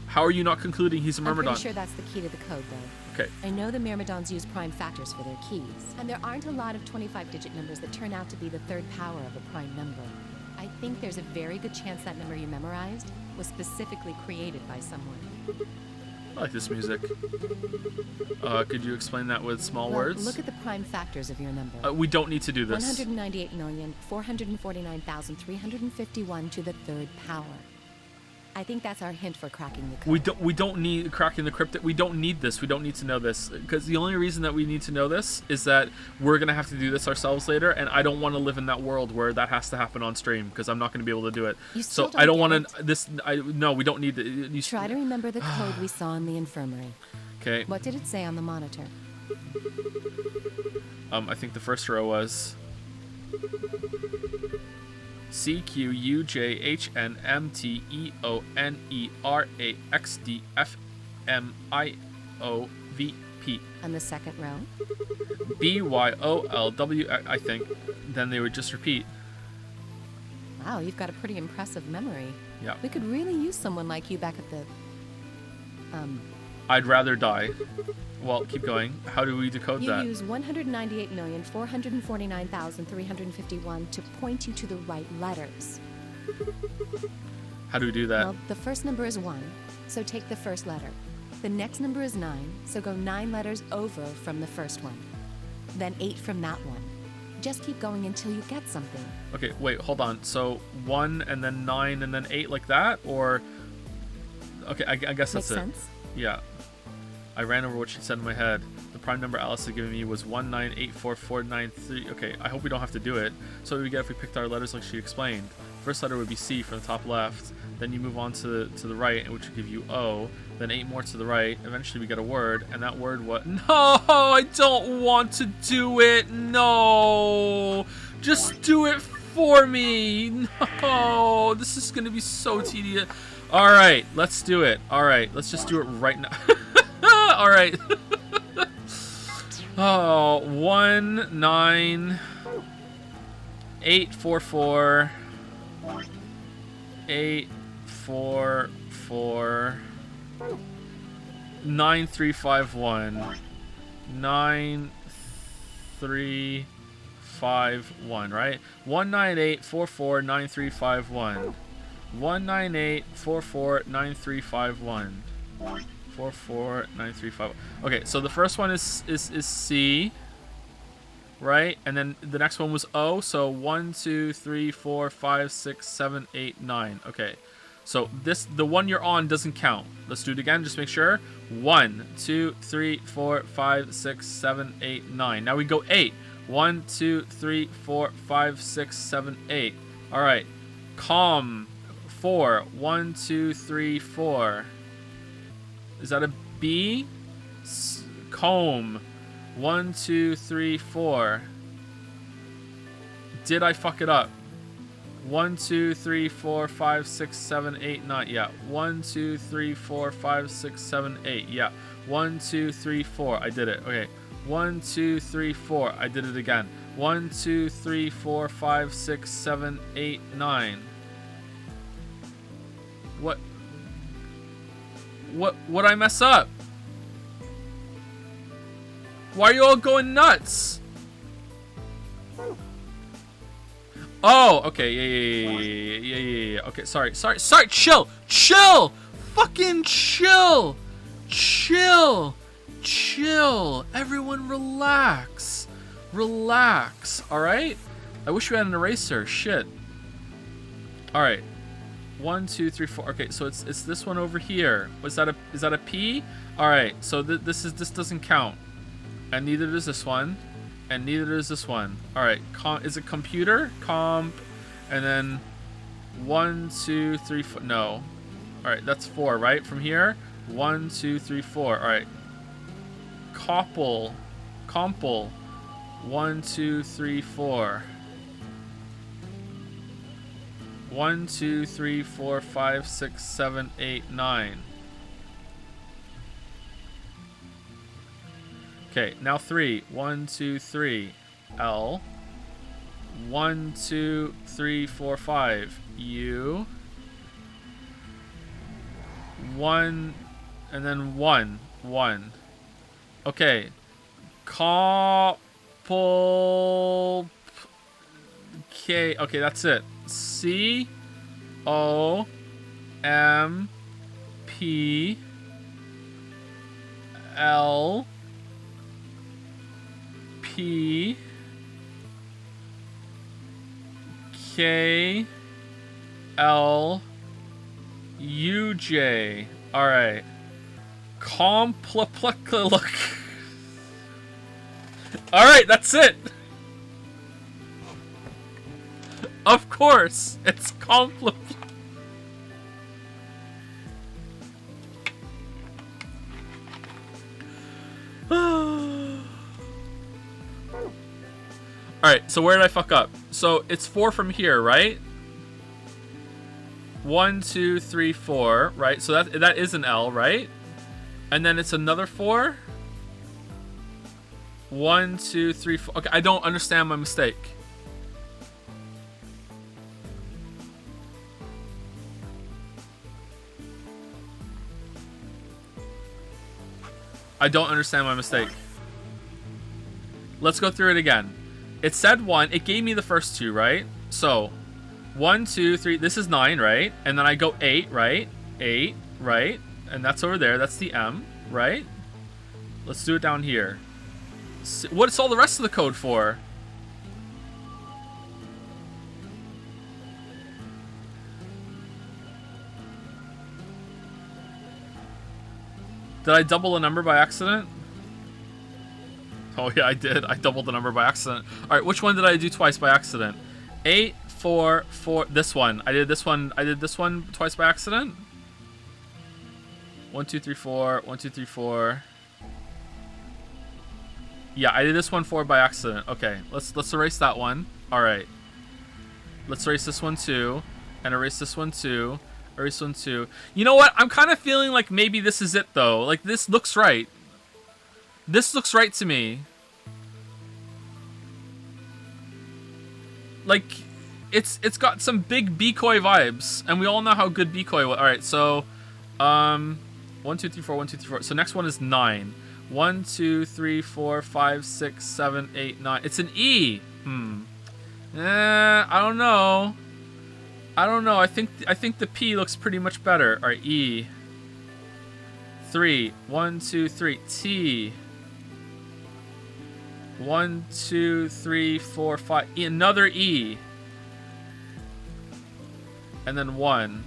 How are you not concluding he's a Myrmidon? I'm pretty sure that's the key to the code, though. Okay. I know the Myrmidons use prime factors for their keys, and there aren't a lot of 25-digit numbers that turn out to be the third power of a prime number. I think there's a very good chance that number you memorized was specifically created by someone. I like this music. Could you explain that with small Well, words? look at the prime factors of your number. We don't need to do this. 198,449,351 to the third power. I think that's our hint for cracking the code. We don't need cracking the cryptic. We don't need this. We don't need to know this, because the only reason that we need to know this is that we're gonna have to do this ourselves later, and I don't want to live in that world where that has to happen on stream, because I'm not gonna be able to do it. So I don't want to. No, we don't need it. Try to remember the code we saw in the infirmary. Okay. What did it say on the monitor? I think the first row was CQUJHNMTEONERAXDFMIOVP. And the second row? BYOLW, I think. Then they would just repeat. Wow, you've got a pretty impressive memory. Yeah. We could really use someone like you back at the... I'd rather die. Well, keep going. How do we decode that? You use 198,449,351 to point you to the right letters. How do we do that? Well, the first number is 1, so take the first letter. The next number is 9, so go 9 letters over from the first one. Then 8 from that one. Just keep going until you get something. Okay, wait, hold on. So 1 and then 9 and then 8 like that? Or... Okay, I guess that's it. Makes sense? Yeah. I ran over what she said in my head. The prime number Alice had given me was 1984493. Okay, I hope we don't have to do it. So what do we get if we picked our letters like she explained? First letter would be C from the top left. Then you move on to the right, which would give you O. Then 8 more to the right. Eventually we get a word, and that word what? No, I don't want to do it. No, just do it for me. No, this is gonna be so tedious. All right, let's do it. All right, let's just do it right now. All right. Oh, 19844 844 9351 9351, right? 198449351 198449351 449351. Okay, so the first one is C, right? And then the next one was O. So 1, 2, 3, 4, 5, 6, 7, 8, 9. Okay, so the one you're on doesn't count. Let's do it again. Just make sure. 1, 2, 3, 4, 5, 6, 7, 8, 9. Now we go 8. 1, 2, 3, 4, 5, 6, 7, 8. All right. Calm. 4. 1, 2, 3, 4. Is that a B? Comb. 1, 2, 3, 4. Did I fuck it up? 1, 2, 3, 4, 5, 6, 7, 8, 9. Yeah. 1, 2, 3, 4, 5, 6, 7, 8. Yeah. 1, 2, 3, 4. I did it. Okay. 1, 2, 3, 4. I did it again. 1, 2, 3, 4, 5, 6, 7, 8, 9. What'd I mess up? Why are you all going nuts? Oh, okay, yeah. Okay, sorry. Chill, fucking chill. Everyone, relax. All right. I wish we had an eraser. Shit. All right. 1, 2, 3, 4. Okay, so it's this one over here. Is that a P? All right. So this doesn't count, and neither does this one, and neither does this one. All right. Is it computer? Comp, and then 1, 2, 3, 4. No. All right. That's 4, right? From here. 1, 2, 3, 4. All right. Compel. 1, 2, 3, 4. 1, 2, 3, 4, 5, 6, 7, 8, 9. Okay, now 3. 1, 2, 3. L. 1, 2, 3, 4, 5. U. 1, and then 1. 1. Okay. Couple. K. Okay, that's it. C. O. M. P. L. P. K. L. U. J. All right. Look. All right, that's it. Of course, it's compl. Alright, so where did I fuck up? So it's 4 from here, right? 1, 2, 3, 4, right? So that is an L, right? And then it's another 4. 1, 2, 3, 4. Okay, I don't understand my mistake. I don't understand my mistake. Let's go through it again. It said 1. It gave me the first 2, right? So 1, 2, 3. This is 9, right? And then I go 8, right? 8, right? And that's over there. That's the M, right? Let's do it down here. What's all the rest of the code for? Did I double a number by accident? Oh yeah, I did. I doubled the number by accident. Alright, which one did I do twice by accident? 8, 4, 4. This one. I did this one twice by accident. 1, 2, 3, 4. 1, 2, 3, 4. Yeah, I did this one 4 by accident. Okay, let's erase that one. Alright. Let's erase this one too. And erase this one too. Erase one too. You know what? I'm kind of feeling like maybe this is it though. Like this looks right. This looks right to me. Like it's got some big Decoy vibes, and we all know how good Decoy was. All right, so 1, 2, 3, 4. 1, 2, 3, 4. So next one is 9. 1, 2, 3, 4, 5, 6, 7, 8, 9. It's an E. I don't know. I think the P looks pretty much better. All right, E. 3. 1, 2, 3. T. 1, 2, 3, 4, 5. E, another E. And then 1.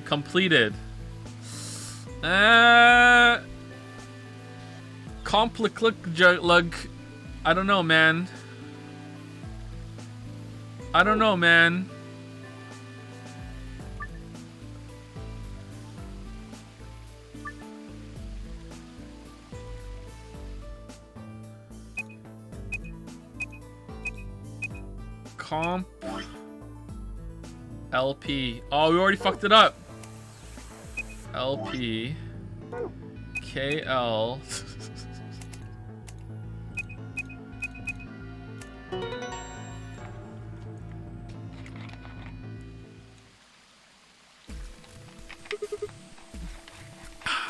Completed. Lug. I don't know, man. Comp LP. Oh, we already fucked it up. LP KL.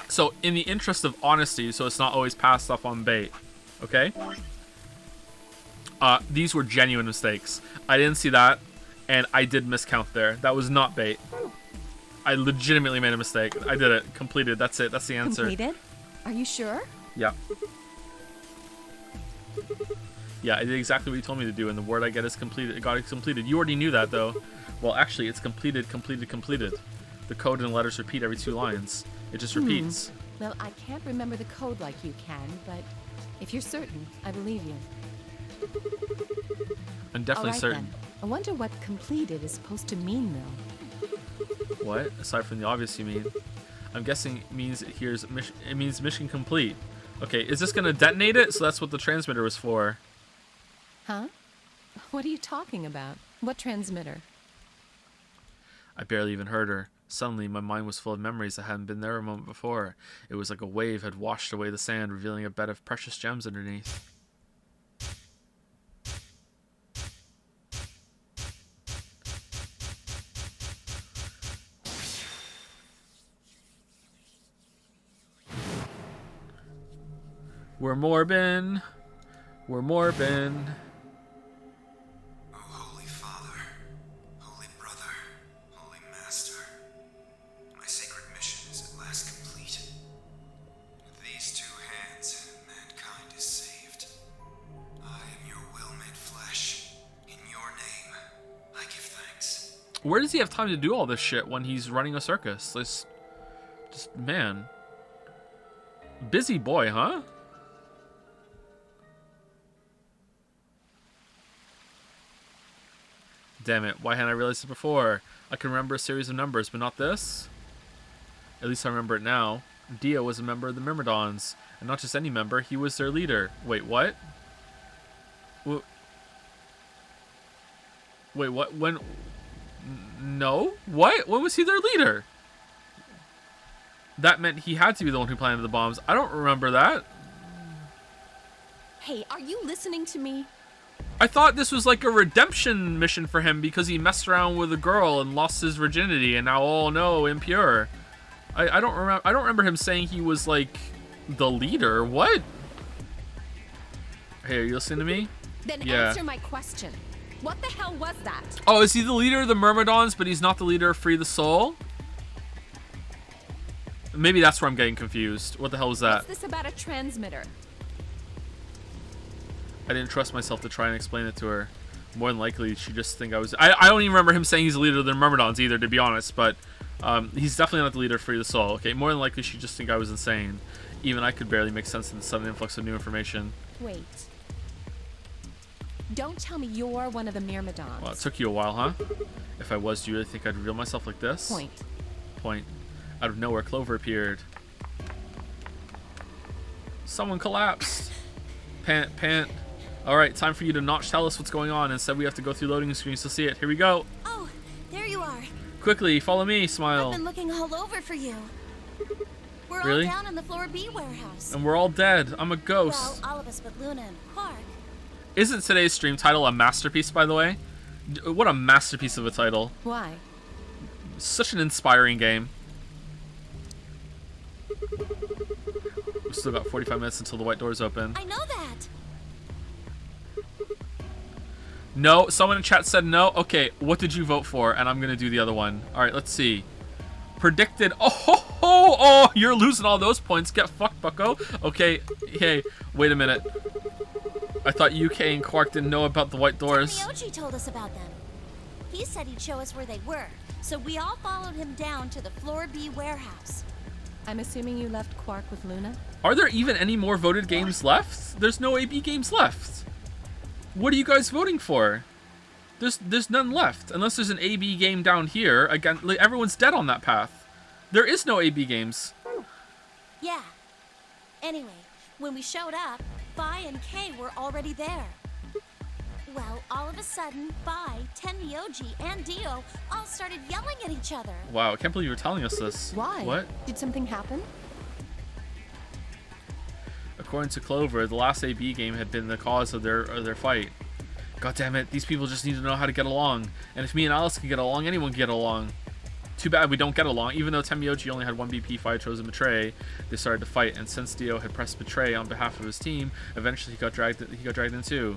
So, in the interest of honesty, so it's not always passed up on bait, okay? These were genuine mistakes. I didn't see that, and I did miscount there. That was not bait. I legitimately made a mistake. I did it. Completed. That's it. That's the answer. Completed? Are you sure? Yeah. Yeah, I did exactly what you told me to do, and the word I get is completed. It got it completed. You already knew that, though. Well, actually, it's completed, completed, completed. The code and the letters repeat every 2 lines. It just repeats. Well, I can't remember the code like you can, but if you're certain, I believe you. I'm definitely All right, certain. Then. I wonder what completed is supposed to mean, though. What? Aside from the obvious, you mean? I'm guessing it means it means mission complete. Okay, is this gonna detonate it? So that's what the transmitter was for. Huh? What are you talking about? What transmitter? I barely even heard her. Suddenly, my mind was full of memories that hadn't been there a moment before. It was like a wave had washed away the sand, revealing a bed of precious gems underneath. We're Morbin. We're Morbin. Oh, Holy Father, Holy Brother, Holy Master, my sacred mission is at last complete. With these two hands, mankind is saved. I am your will made flesh. In your name, I give thanks. Where does he have time to do all this shit when he's running a circus? Just man. Busy boy, huh? Damn it, why hadn't I realized it before? I can remember a series of numbers, but not this? At least I remember it now. Dio was a member of the Myrmidons, and not just any member, he was their leader. Wait, what? Wait, what? When? No? What? When was he their leader? That meant he had to be the one who planted the bombs. I don't remember that. Hey, are you listening to me? I thought this was like a redemption mission for him because he messed around with a girl and lost his virginity and now, oh no, impure. I don't remember him saying he was like the leader. What? Hey, are you listening to me? Then Yeah. answer my question. What the hell was that? Oh, is he the leader of the Myrmidons, but he's not the leader of Free the Soul? Maybe that's where I'm getting confused. What the hell was that? What's this about a transmitter? I didn't trust myself to try and explain it to her. More than likely, she'd just think I was... I don't even remember him saying he's the leader of the Myrmidons either, to be honest, but he's definitely not the leader of Free the Soul. Okay, more than likely, she'd just think I was insane. Even I could barely make sense of the sudden influx of new information. Wait. Don't tell me you're one of the Myrmidons. Well, it took you a while, huh? If I was, do you really think I'd reveal myself like this? Point. Out of nowhere, Clover appeared. Someone collapsed. Pant. Alright, time for you to not tell us what's going on. Instead, we have to go through loading screens to see it. Here we go. Oh, there you are. Quickly, follow me, Smile. I've been looking all over for you. We're Really? all down in the floor B warehouse. And we're all dead. I'm a ghost. Well, all of us but Luna and Quark. Isn't today's stream title a masterpiece, by the way? What a masterpiece of a title. Why? Such an inspiring game. We've still got 45 minutes until the white doors open. I know that. No, someone in chat said no. Okay, what did you vote for? And I'm gonna do the other one. All right, let's see. Predicted. Oh, you're losing all those points. Get fucked, bucko. Okay, hey, wait a minute. I thought UK and Quark didn't know about the white doors. Miochi told us about them. He said he'd show us where they were, so we all followed him down to the floor B warehouse. I'm assuming you left Quark with Luna? Are there even any more voted games left? There's no AB games left. What are you guys voting for? There's none left. Unless there's an AB game down here. Again, like, everyone's dead on that path. There is no AB games. Yeah. Anyway, when we showed up, Bai and Kay were already there. Well, all of a sudden, Bai, Tenmyoji, and Dio all started yelling at each other. Wow, I can't believe you're telling us this. Why? What? Did something happen? According to Clover, the last AB game had been the cause of their fight. God damn it, these people just need to know how to get along. And if me and Alice can get along, anyone can get along. Too bad we don't get along. Even though Tenmyoji only had one BP fight chosen betray, they started to fight, and since Dio had pressed betray on behalf of his team, eventually he got dragged in too.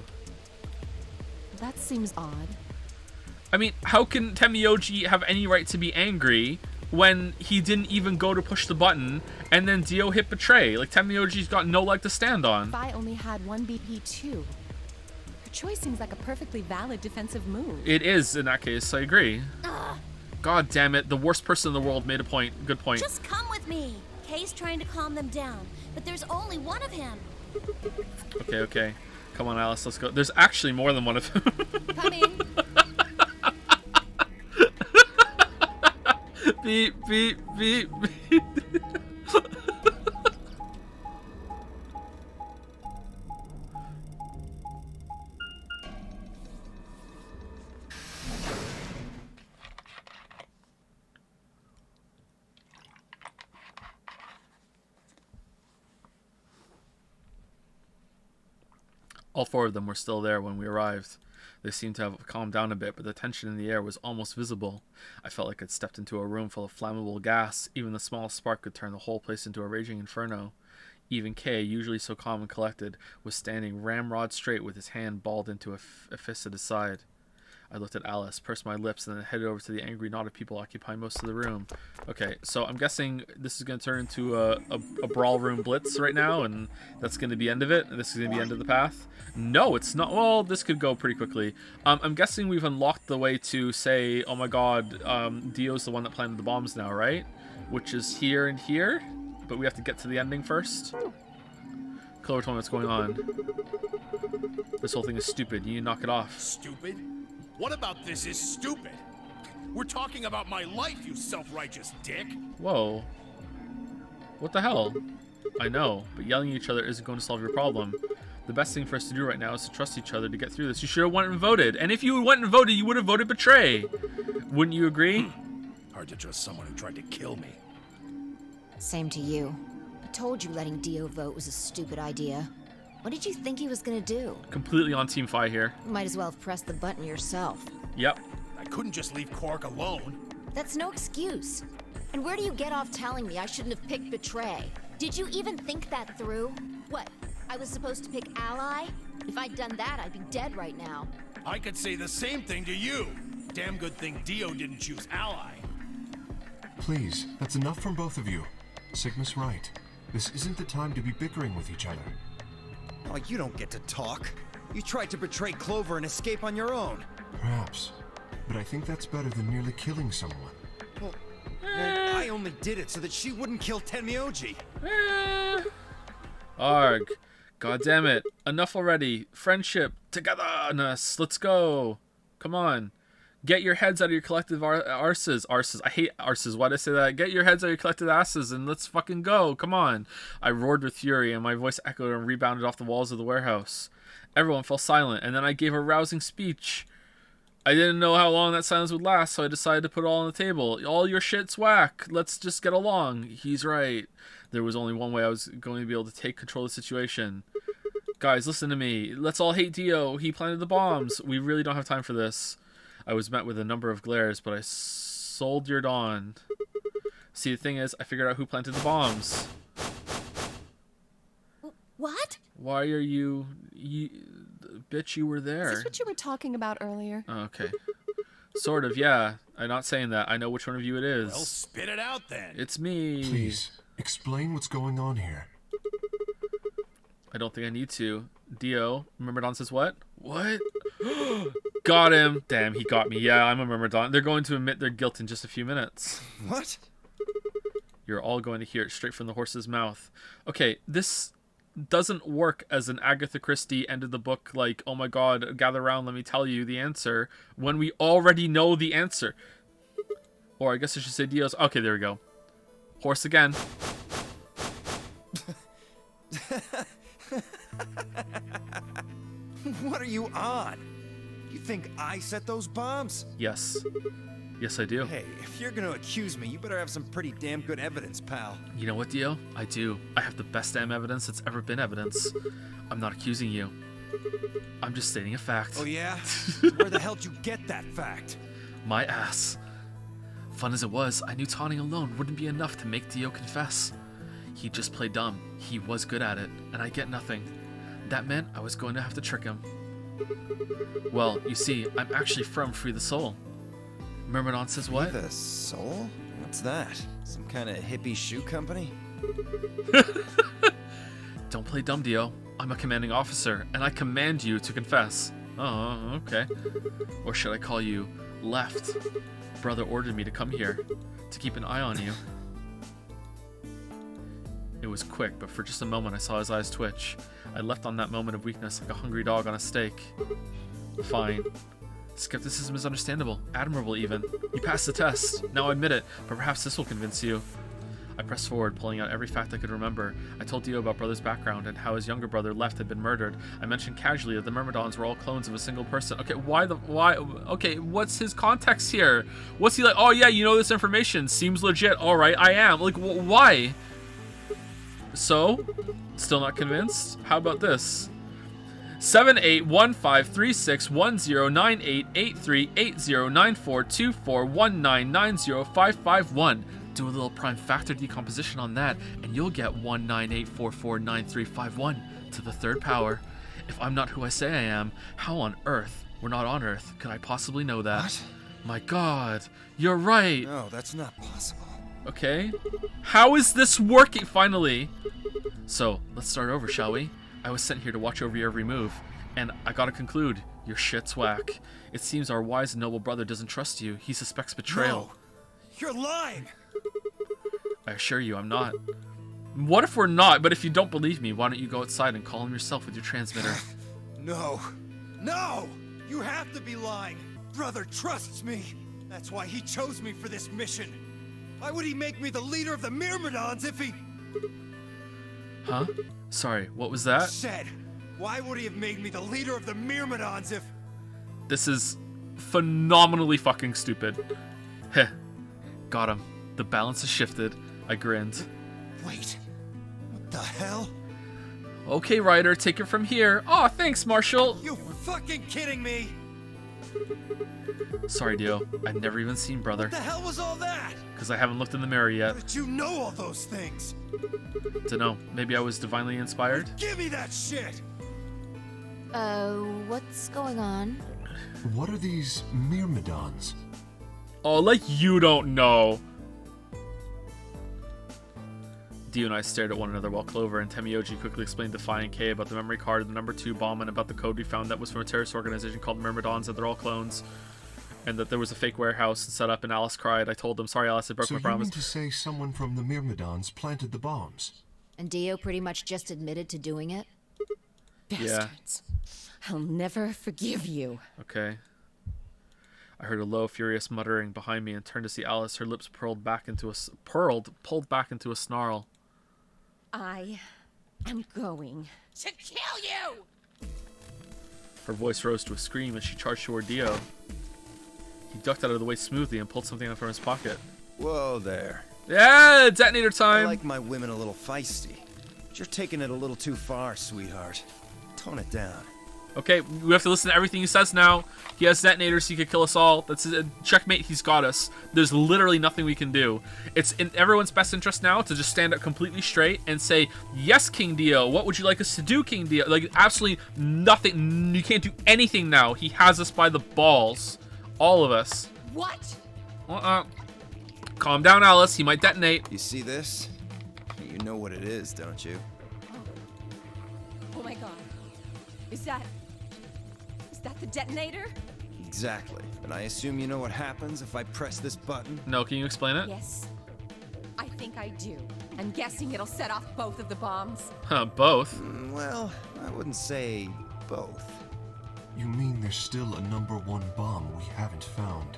That seems odd. I mean, how can Tenmyoji have any right to be angry when he didn't even go to push the button and then Dio hit betray? Like, Tenmyoji's got no leg to stand on. Bai only had one BP too. Her choice seems like a perfectly valid defensive move. It is, in that case, I agree. Ugh. God damn it, the worst person in the world made a point. Good point. Just come with me. Kay's trying to calm them down, but there's only one of him. Okay. Come on, Alice, let's go. There's actually more than one of them. Coming. Beep. All four of them were still there when we arrived. They seemed to have calmed down a bit, but the tension in the air was almost visible. I felt like I'd stepped into a room full of flammable gas. Even the smallest spark could turn the whole place into a raging inferno. Even K, usually so calm and collected, was standing ramrod straight with his hand balled into a fist at his side. I looked at Alice, pursed my lips, and then headed over to the angry knot of people occupying most of the room. Okay, so I'm guessing this is going to turn into a brawl room blitz right now, and that's going to be the end of it, and this is going to be the end of the path. No, it's not. Well, this could go pretty quickly. I'm guessing we've unlocked the way to say, oh my god, Dio's the one that planted the bombs now, right? Which is here and here, but we have to get to the ending first. Clover told me what's going on. This whole thing is stupid. You need to knock it off. Stupid? What about this is stupid? We're talking about my life, you self-righteous dick. Whoa. What the hell? I know, but yelling at each other isn't going to solve your problem. The best thing for us to do right now is to trust each other to get through this. You should have went and voted. And if you went and voted, you would have voted betray. Wouldn't you agree? Hard to trust someone who tried to kill me. Same to you. I told you letting Dio vote was a stupid idea. What did you think he was gonna do? Completely on Team Fi here. You might as well have pressed the button yourself. Yep. I couldn't just leave Quark alone. That's no excuse. And where do you get off telling me I shouldn't have picked Betray? Did you even think that through? What, I was supposed to pick Ally? If I'd done that, I'd be dead right now. I could say the same thing to you. Damn good thing Dio didn't choose Ally. Please, that's enough from both of you. Sigma's right. This isn't the time to be bickering with each other. Oh, you don't get to talk. You tried to betray Clover and escape on your own. Perhaps. But I think that's better than merely killing someone. Well, I only did it so that she wouldn't kill Tenmyoji. Arg. God damn it. Enough already. Friendship. Togetherness. Let's go. Come on. Get your heads out of your collective arses. Arses. I hate arses. Why did I say that? Get your heads out of your collective asses and let's fucking go. Come on. I roared with fury and my voice echoed and rebounded off the walls of the warehouse. Everyone fell silent and then I gave a rousing speech. I didn't know how long that silence would last, so I decided to put it all on the table. All your shit's whack. Let's just get along. He's right. There was only one way I was going to be able to take control of the situation. Guys, listen to me. Let's all hate Dio. He planted the bombs. We really don't have time for this. I was met with a number of glares, but I soldiered on. See, the thing is, I figured out who planted the bombs. What? Why are you... Bitch, you were there. Is this what you were talking about earlier? Oh, okay. Sort of, yeah. I'm not saying that. I know which one of you it is. Well, spit it out then. It's me. Please, explain what's going on here. I don't think I need to. Dio, Myrmidon says what? What? Got him. Damn, he got me. Yeah, I'm a Myrmidon. They're going to admit their guilt in just a few minutes. What? You're all going to hear it straight from the horse's mouth. Okay, this doesn't work as an Agatha Christie end of the book, like, oh my god, gather around, let me tell you the answer, when we already know the answer. Or I guess I should say Dio's. Okay, there we go. Horse again. What are you on? You think I set those bombs? Yes. Yes, I do. Hey, if you're gonna accuse me, you better have some pretty damn good evidence, pal. You know what, Dio? I do. I have the best damn evidence that's ever been evidence. I'm not accusing you. I'm just stating a fact. Oh yeah? Where the hell'd you get that fact? My ass. Fun as it was, I knew taunting alone wouldn't be enough to make Dio confess. He'd just play dumb. He was good at it, and I get nothing. That meant I was going to have to trick him. Well, you see, I'm actually from Free the Soul. Myrmidon says what? Free the Soul? What's that? Some kind of hippie shoe company? Don't play dumb, Dio. I'm a commanding officer, and I command you to confess. Oh, okay. Or should I call you Left? Brother ordered me to come here, to keep an eye on you. It was quick, but for just a moment I saw his eyes twitch. I left on that moment of weakness like a hungry dog on a steak. Fine. Skepticism is understandable, admirable even. You passed the test. Now admit it, but perhaps this will convince you. I pressed forward, pulling out every fact I could remember. I told Dio about Brother's background and how his younger brother, Left, had been murdered. I mentioned casually that the Myrmidons were all clones of a single person. Okay, why? Okay, what's his context here? What's he like? Oh yeah, you know this information. Seems legit. All right, I am. Like, why? So, still not convinced? How about this? 78153610988380942419905551. Do a little prime factor decomposition on that, and you'll get 198449351 to the third power. If I'm not who I say I am, how on earth, we're not on Earth, could I possibly know that? What? My God, you're right. No, that's not possible. Okay. How is this working? Finally. So, let's start over, shall we? I was sent here to watch over your every move, and I gotta conclude, your shit's whack. It seems our wise and noble brother doesn't trust you. He suspects betrayal. No, you're lying. I assure you, I'm not. What if we're not? But if you don't believe me, why don't you go outside and call him yourself with your transmitter? No. No! You have to be lying. Brother trusts me. That's why he chose me for this mission. Why would he make me the leader of the Myrmidons if he... Huh? Sorry, what was that? Said, why would he have made me the leader of the Myrmidons if... This is phenomenally fucking stupid. Heh. Got him. The balance has shifted. I grinned. Wait. What the hell? Okay, Ryder, take it from here. Aw, thanks, Marshall. You fucking kidding me? Sorry, Dio. I've never even seen brother. What the hell was all that? Because I haven't looked in the mirror yet. How did you know all those things? Dunno. Maybe I was divinely inspired? Give me that shit! What's going on? What are these Myrmidons? Oh, like you don't know. Dio and I stared at one another while Clover and Temioji quickly explained to Phi and K about the memory card and the number 2 bomb and about the code we found that was from a terrorist organization called Myrmidons, that they're all clones, and that there was a fake warehouse set up, and Alice cried. I told them, sorry Alice, I broke my promise. So you mean to say someone from the Myrmidons planted the bombs? And Dio pretty much just admitted to doing it? Bastards. I'll never forgive you. Okay. I heard a low, furious muttering behind me and turned to see Alice, her lips pulled back into a snarl. I am going to kill you! Her voice rose to a scream as she charged toward Dio. He ducked out of the way smoothly and pulled something out from his pocket. Whoa there. Yeah, detonator time! I like my women a little feisty. But you're taking it a little too far, sweetheart. Tone it down. Okay, we have to listen to everything he says now. He has detonators, he could kill us all. That's a checkmate, he's got us. There's literally nothing we can do. It's in everyone's best interest now to just stand up completely straight and say, yes, King Dio, what would you like us to do, King Dio? Like, absolutely nothing. You can't do anything now. He has us by the balls. All of us. What? Calm down, Alice. He might detonate. You see this? You know what it is, don't you? Oh my god. Is that the detonator? Exactly. And I assume you know what happens if I press this button? No, can you explain it? Yes. I think I do. I'm guessing it'll set off both of the bombs. Huh, both? Well, I wouldn't say both. You mean there's still a number 1 bomb we haven't found?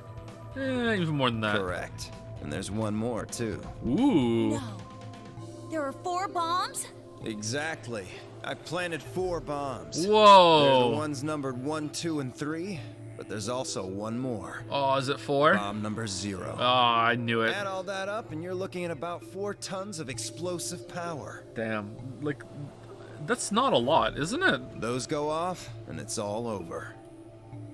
Even more than that. Correct. And there's one more, too. Ooh. No. There are 4 bombs? Exactly. I planted 4 bombs. Whoa. They're the ones numbered 1, 2, and 3, but there's also one more. Oh, is it 4? Bomb number 0. Oh, I knew it. Add all that up, and you're looking at about 4 tons of explosive power. Damn. Like, that's not a lot, isn't it? Those go off, and it's all over.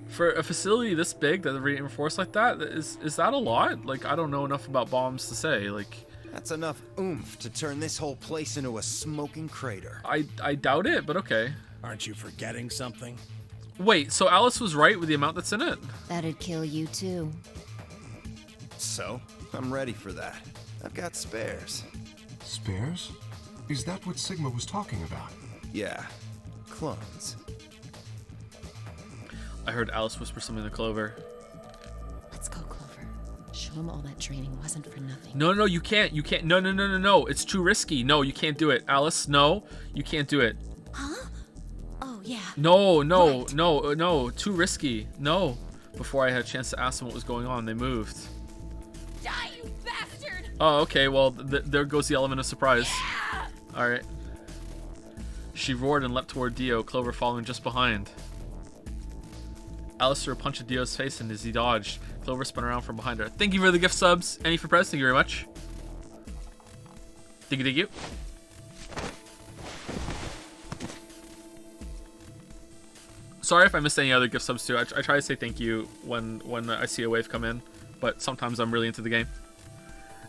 For a facility this big that reinforced like that, is that a lot? Like, I don't know enough about bombs to say. Like, that's enough oomph to turn this whole place into a smoking crater. I doubt it, but okay. Aren't you forgetting something? Wait, so Alice was right with the amount that's in it? That'd kill you too. So, I'm ready for that. I've got spares. Spares? Is that what Sigma was talking about? Yeah, clones. I heard Alice whisper something to Clover. Let's go, Clover. Show him all that training wasn't for nothing. No, you can't. You can't. No. It's too risky. No, you can't do it. Alice, no. You can't do it. Huh? Oh, yeah. No. Too risky. No. Before I had a chance to ask them what was going on, they moved. Die, you bastard! Oh, okay. Well, there goes the element of surprise. Yeah! All right. She roared and leapt toward Dio, Clover following just behind. Alice threw a punch at Dio's face, and as he dodged, Clover spun around from behind her. Thank you for the gift subs. Any for Prez? Thank you very much. Thank you. Sorry if I missed any other gift subs too. I try to say thank you when I see a wave come in, but sometimes I'm really into the game.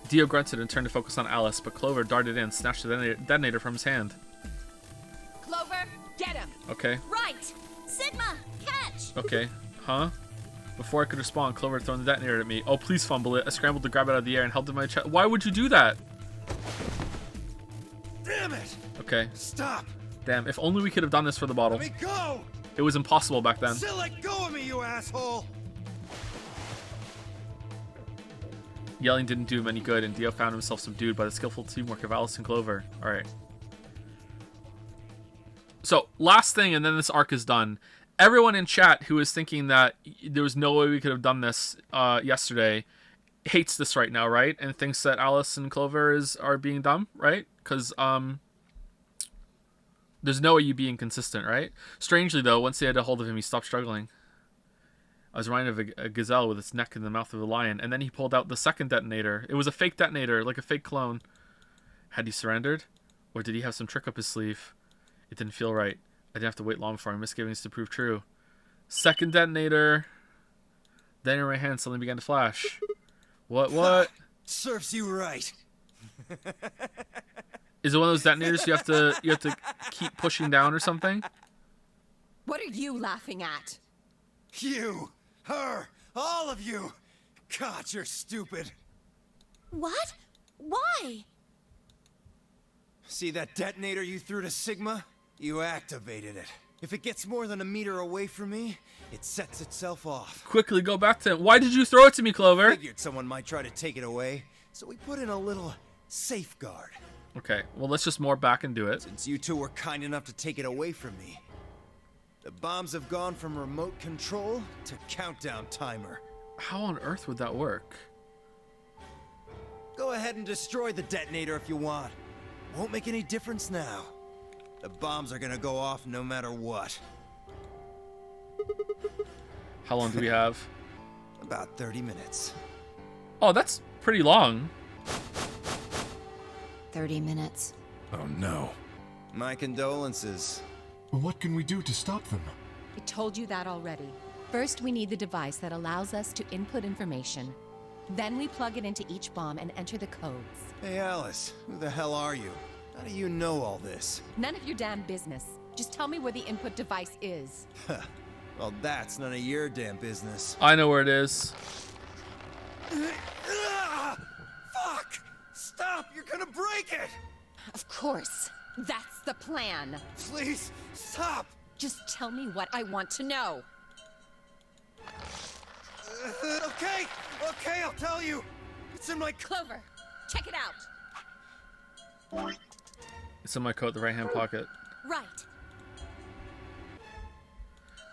Dio grunted and turned to focus on Alice, but Clover darted in, snatched the detonator from his hand. Clover, get him! Okay. Right! Sigma, catch! Okay. Huh? Before I could respond, Clover had thrown the detonator at me. Oh, please fumble it. I scrambled to grab it out of the air and held it in my chest. Why would you do that? Damn it! Okay. Stop! Damn, if only we could have done this for the bottle. Let me go! It was impossible back then. Still let go of me, you asshole! Yelling didn't do him any good, and Dio found himself subdued by the skillful teamwork of Alice and Clover. Alright. So, last thing, and then this arc is done. Everyone in chat who is thinking that there was no way we could have done this yesterday hates this right now, right? And thinks that Alice and Clover are being dumb, right? Because there's no way you being consistent, right? Strangely, though, once they had a hold of him, he stopped struggling. I was reminded of a gazelle with its neck in the mouth of a lion, and then he pulled out the second detonator. It was a fake detonator, like a fake clone. Had he surrendered? Or did he have some trick up his sleeve? It didn't feel right. I didn't have to wait long for my misgivings to prove true. Second detonator. Then in my hand suddenly began to flash. What? Serves you right. Is it one of those detonators you have to keep pushing down or something? What are you laughing at? You, her, all of you. God, you're stupid. What? Why? See that detonator you threw to Sigma? You activated it. If it gets more than a meter away from me, it sets itself off. Quickly go back to him. Why did you throw it to me, Clover? Figured someone might try to take it away, so we put in a little safeguard. Okay, well, let's just more back and do it. Since you two were kind enough to take it away from me, the bombs have gone from remote control to countdown timer. How on earth would that work? Go ahead and destroy the detonator if you want. Won't make any difference now. The bombs are gonna go off no matter what. How long do we have? About 30 minutes. Oh, that's pretty long. 30 minutes. Oh no. My condolences. What can we do to stop them? I told you that already. First, we need the device that allows us to input information. Then we plug it into each bomb and enter the codes. Hey Alice, who the hell are you? How do you know all this? None of your damn business. Just tell me where the input device is. Well, that's none of your damn business. I know where it is. Fuck! Stop! You're gonna break it! Of course. That's the plan. Please, stop! Just tell me what I want to know. Okay, I'll tell you. It's in my Clover, check it out. It's in my coat, the right-hand pocket. Right.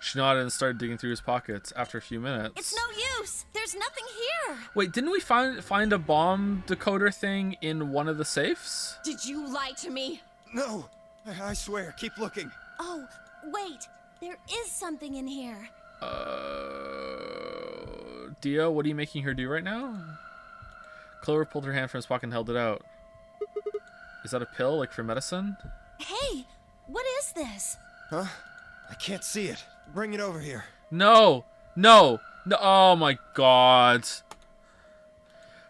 She nodded and started digging through his pockets. After a few minutes... It's no use. There's nothing here. Wait, didn't we find a bomb decoder thing in one of the safes? Did you lie to me? No, I swear, keep looking. Oh, wait. There is something in here. Dio, what are you making her do right now? Clover pulled her hand from his pocket and held it out. Is that a pill, like for medicine? Hey, what is this? Huh? I can't see it. Bring it over here. No! Oh my god.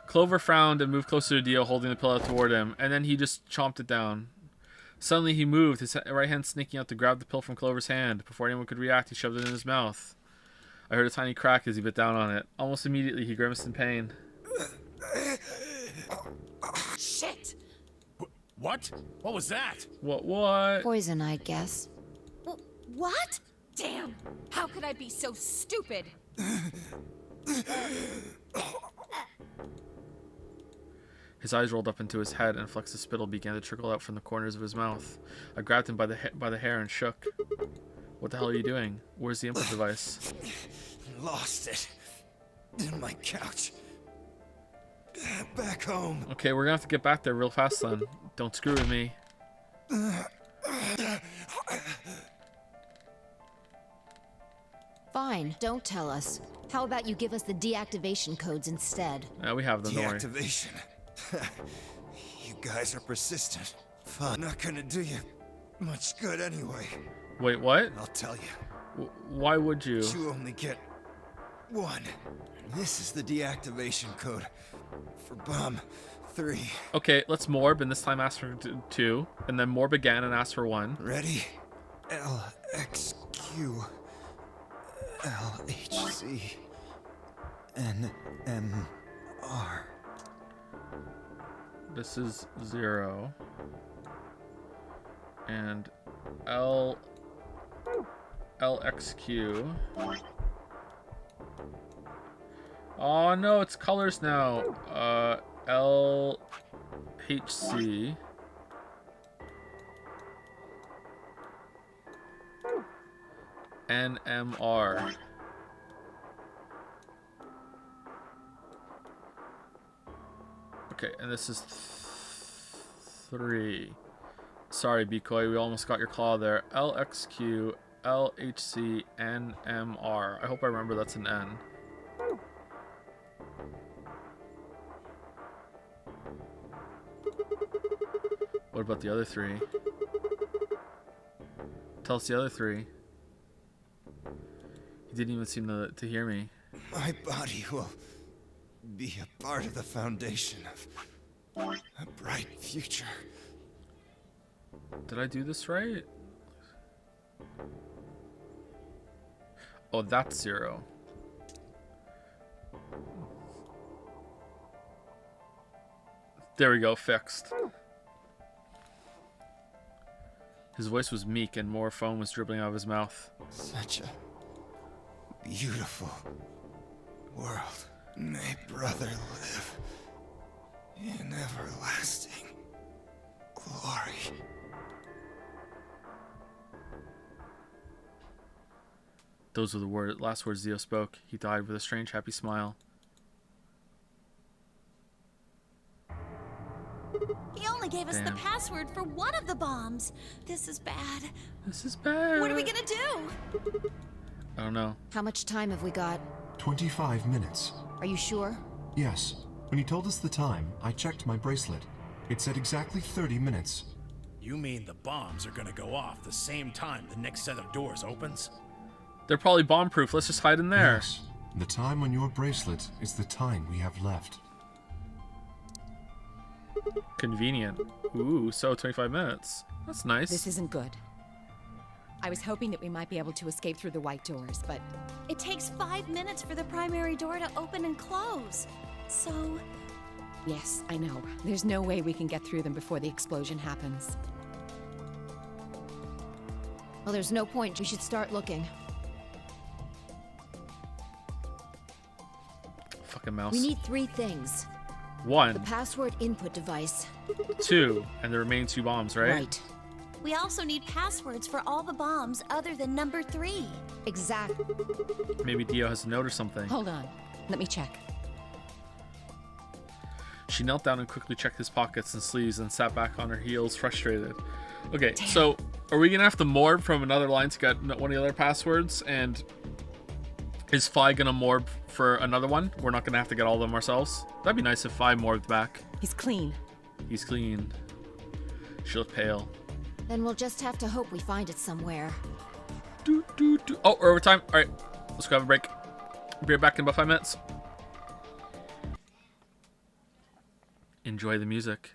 Clover frowned and moved closer to Dio, holding the pill out toward him, and then he just chomped it down. Suddenly he moved, his right hand sneaking out to grab the pill from Clover's hand. Before anyone could react, he shoved it in his mouth. I heard a tiny crack as he bit down on it. Almost immediately, he grimaced in pain. Shit! What? What was that? What? Poison, I guess. What? Damn! How could I be so stupid? His eyes rolled up into his head, and flecks of spittle began to trickle out from the corners of his mouth. I grabbed him by the hair and shook. What the hell are you doing? Where's the input device? Lost it. In my couch. Back home. Okay, we're gonna have to get back there real fast then. Don't screw with me. Fine, don't tell us. How about you give us the deactivation codes instead? Yeah, we have them, don't worry. Deactivation. You guys are persistent. Fun. Not gonna do you much good anyway. Wait, what? I'll tell you. Why would you? You only get one. This is the deactivation code for bomb 3. Okay, let's morb, and this time ask for 2, and then morb again and ask for 1. Ready? LXQ LHC NMR. This is 0. And LXQ. Oh no, it's colors now. LHC. NMR. Okay, and this is 3. Sorry, Bikoy, we almost got your claw there. LXQ, LHC, NMR. I hope I remember that's an N. What about the other 3? Tell us the other 3. He didn't even seem to hear me. My body will be a part of the foundation of a bright future. Did I do this right? Oh, that's 0. There we go, fixed. His voice was meek and more foam was dribbling out of his mouth. Such a beautiful world. May brother live in everlasting glory. Those were the last words Zio spoke. He died with a strange, happy smile. He only gave us the Damn. password for one of the bombs. This is bad. This is bad. What are we gonna do? I don't know. How much time have we got? 25 minutes. Are you sure? Yes. When he told us the time, I checked my bracelet. It said exactly 30 minutes. You mean the bombs are gonna go off the same time the next set of doors opens? They're probably bomb-proof. Let's just hide in there. Yes. The time on your bracelet is the time we have left. Convenient. Ooh, so 25 minutes. That's nice. This isn't good. I was hoping that we might be able to escape through the white doors, but It takes 5 minutes for the primary door to open and close. So, yes, I know. There's no way we can get through them before the explosion happens. Well, there's no point. We should start looking. Fucking mouse. We need 3 things. 1, The password input device. 2, and the remaining 2 bombs, right? Right. we also need passwords for all the bombs other than number 3. Exactly. Maybe Dio has a note or something. Hold on. Let me check. She knelt down and quickly checked his pockets and sleeves and sat back on her heels, frustrated. Okay, so are we gonna have to morb from another line to get one of the other passwords? And is Fi gonna morb for another one? We're not gonna have to get all of them ourselves. That'd be nice if Fi morbed back. He's clean. He's clean. She looked pale. Then we'll just have to hope we find it somewhere. Oh, we're over time. All right, let's go have a break. Be right back in about 5 minutes. Enjoy the music.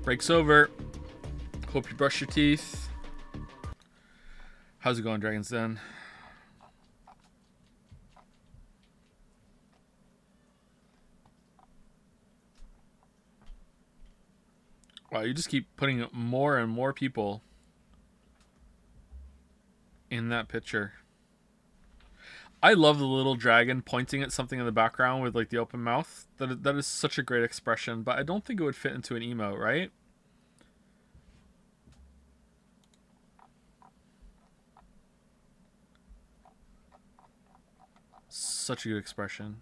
Break's over. Hope you brush your teeth. How's it going, Dragon's Den? Wow, you just keep putting more and more people in that picture. I love the little dragon pointing at something in the background with like the open mouth. That is such a great expression, but I don't think it would fit into an emote, right? Such a good expression.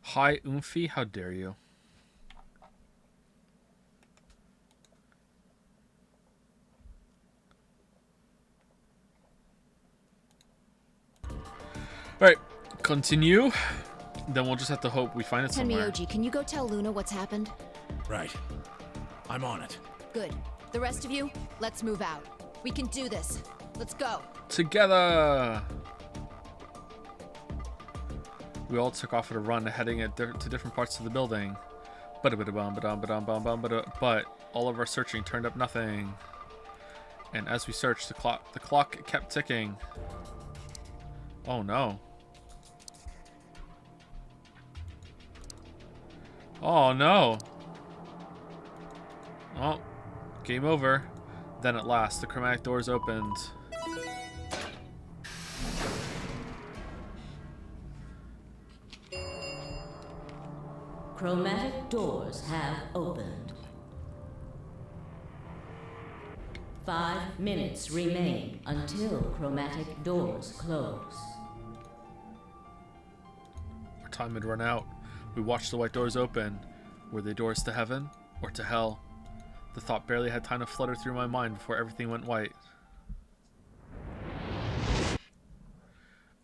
Hi, Oomphy, how dare you? Alright, continue. Then we'll just have to hope we find it somewhere. Tenryoji, can you go tell Luna what's happened? Right. I'm on it. Good. The rest of you, let's move out. We can do this. Let's go. Together! We all took off at a run, heading to different parts of the building. But all of our searching turned up nothing. And as we searched, the clock kept ticking. Oh no. Oh no. Oh, game over. Then at last, the chromatic doors opened. Chromatic doors have opened. 5 minutes remain until chromatic doors close. Our time had run out. We watched the white doors open. Were they doors to heaven or to hell? The thought barely had time to flutter through my mind before everything went white.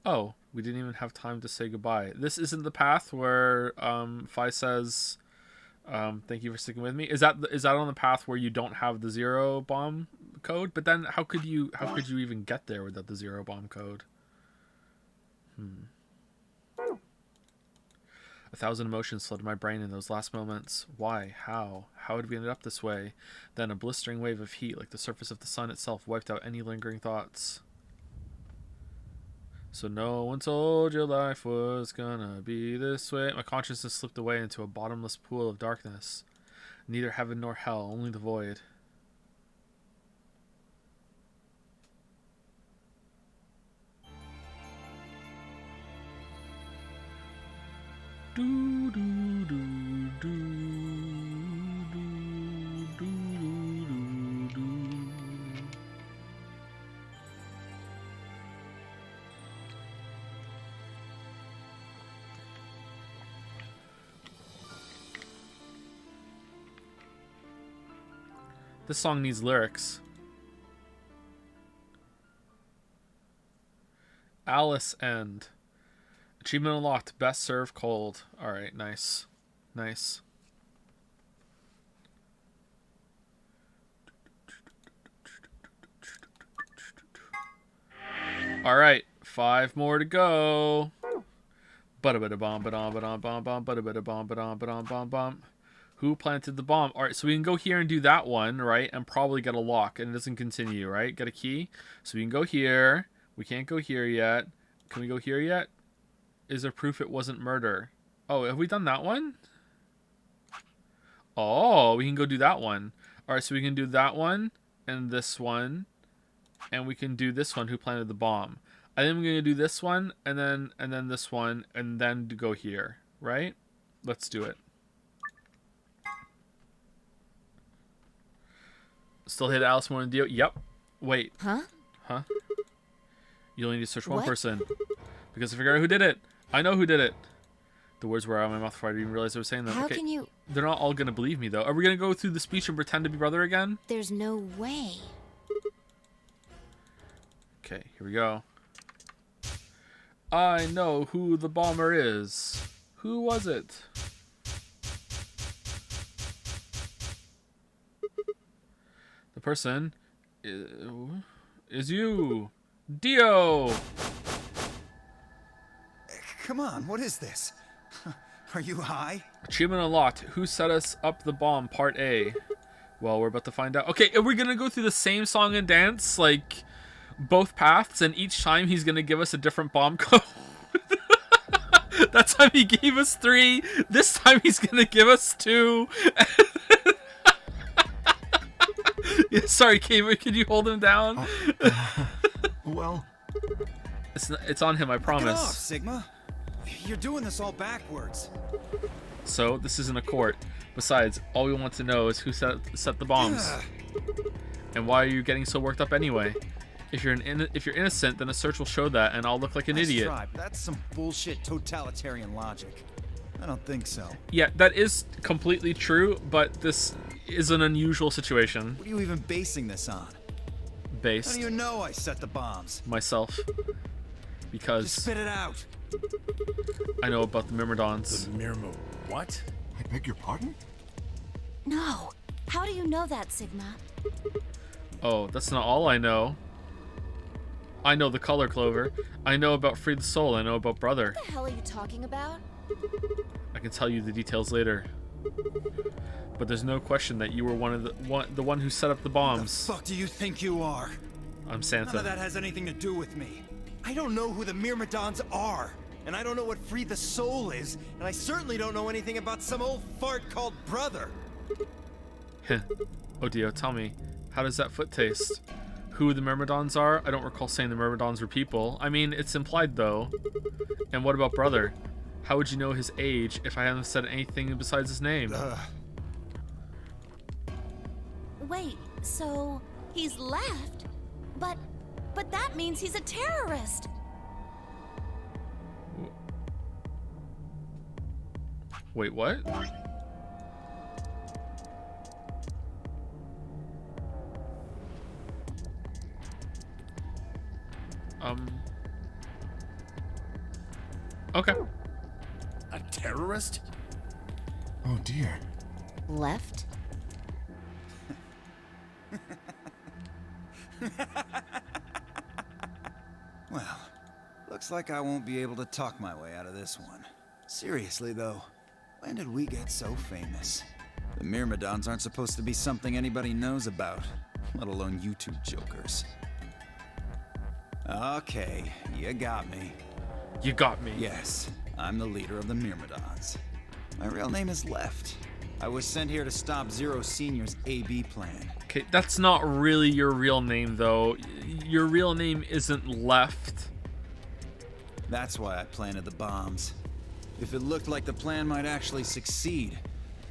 Oh, we didn't even have time to say goodbye. This isn't the path where Fi says, "Thank you for sticking with me." Is that on the path where you don't have the zero bomb code? But then how could you even get there without the zero bomb code? 1,000 emotions flooded my brain in those last moments. Why? How? How had we ended up this way? Then a blistering wave of heat, like the surface of the sun itself, wiped out any lingering thoughts. So no one told your life was gonna be this way. My consciousness slipped away into a bottomless pool of darkness. Neither heaven nor hell, only the void. Do, do, do, do, do, do, do, do. This song needs lyrics. Alice End. Achievement unlocked. Best served cold. Alright, nice. Nice. Alright, 5 more to go. Who planted the bomb? Alright, so we can go here and do that one, right? And probably get a lock, and it doesn't continue, right? Get a key. So we can go here. We can't go here yet. Can we go here yet? Is there proof it wasn't murder? Oh, have we done that one? Oh, we can go do that one. Alright, so we can do that one, and this one. And we can do this one, who planted the bomb. I think we're going to do this one, and then this one, and then to go here, right? Let's do it. Still hit Alice more than Dio? Yep. Wait. Huh? Huh? You only need to search one What? person. Because I figured out who did it. I know who did it. The words were out of my mouth before I even realized I was saying them. How Okay. can you... They're not all going to believe me, though. Are we going to go through the speech and pretend to be brother again? There's no way. Okay, here we go. I know who the bomber is. Who was it? The person is you, Dio. Come on, what is this? Are you high? Achievement unlocked. Who set us up the bomb? Part A. Well, we're about to find out. Okay, are we gonna go through the same song and dance, like both paths, and each time he's gonna give us a different bomb code? That time he gave us 3. This time he's gonna give us 2. Yeah, sorry, Kate, could you hold him down? Well, it's on him, I promise. Get off, Sigma. You're doing this all backwards. So this isn't a court. Besides, all we want to know is who set the bombs. And why are you getting so worked up anyway? If you're innocent, then a search will show that, and I'll look like an idiot. Try, but that's some bullshit totalitarian logic. I don't think so. Yeah, that is completely true, but this is an unusual situation. What are you even basing this on? Based. How do you know I set the bombs? Myself. Because Just spit it out. I know about the Myrmidons. The Myrmo... What? I beg your pardon? No. How do you know that, Sigma? Oh, that's not all I know. I know the color clover. I know about Free the Soul. I know about Brother. What the hell are you talking about? I can tell you the details later. But there's no question that you were the one who set up the bombs. Who the fuck do you think you are? I'm Santa. None of that has anything to do with me. I don't know who the Myrmidons are, and I don't know what Free the Soul is, and I certainly don't know anything about some old fart called Brother. Oh, Dio, tell me, how does that foot taste? Who the Myrmidons are? I don't recall saying the Myrmidons were people. I mean, it's implied though. And what about Brother? How would you know his age if I hadn't said anything besides his name? Wait, so he's left? But that means he's a terrorist. Wait, what? Okay. A terrorist? Oh dear. Left? Well, looks like I won't be able to talk my way out of this one. Seriously though, when did we get so famous? The Myrmidons aren't supposed to be something anybody knows about, let alone you two jokers. Okay, you got me. You got me. Yes, I'm the leader of the Myrmidons. My real name is Left. I was sent here to stop Zero Senior's AB plan. Okay, that's not really your real name, though. Your real name isn't Left. That's why I planted the bombs. If it looked like the plan might actually succeed,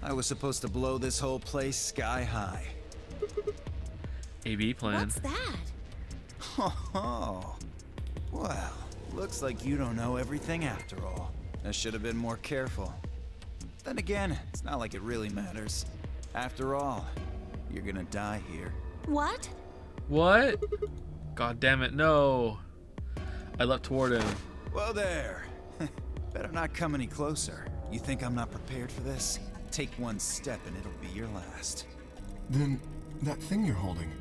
I was supposed to blow this whole place sky high. AB plan. What's that? Oh, well, looks like you don't know everything after all. I should have been more careful. Then again, it's not like it really matters. After all, you're gonna die here. What? What? God damn it, no. I leapt toward him. Whoa there. Better not come any closer. You think I'm not prepared for this? Take one step and it'll be your last. Then, that thing you're holding.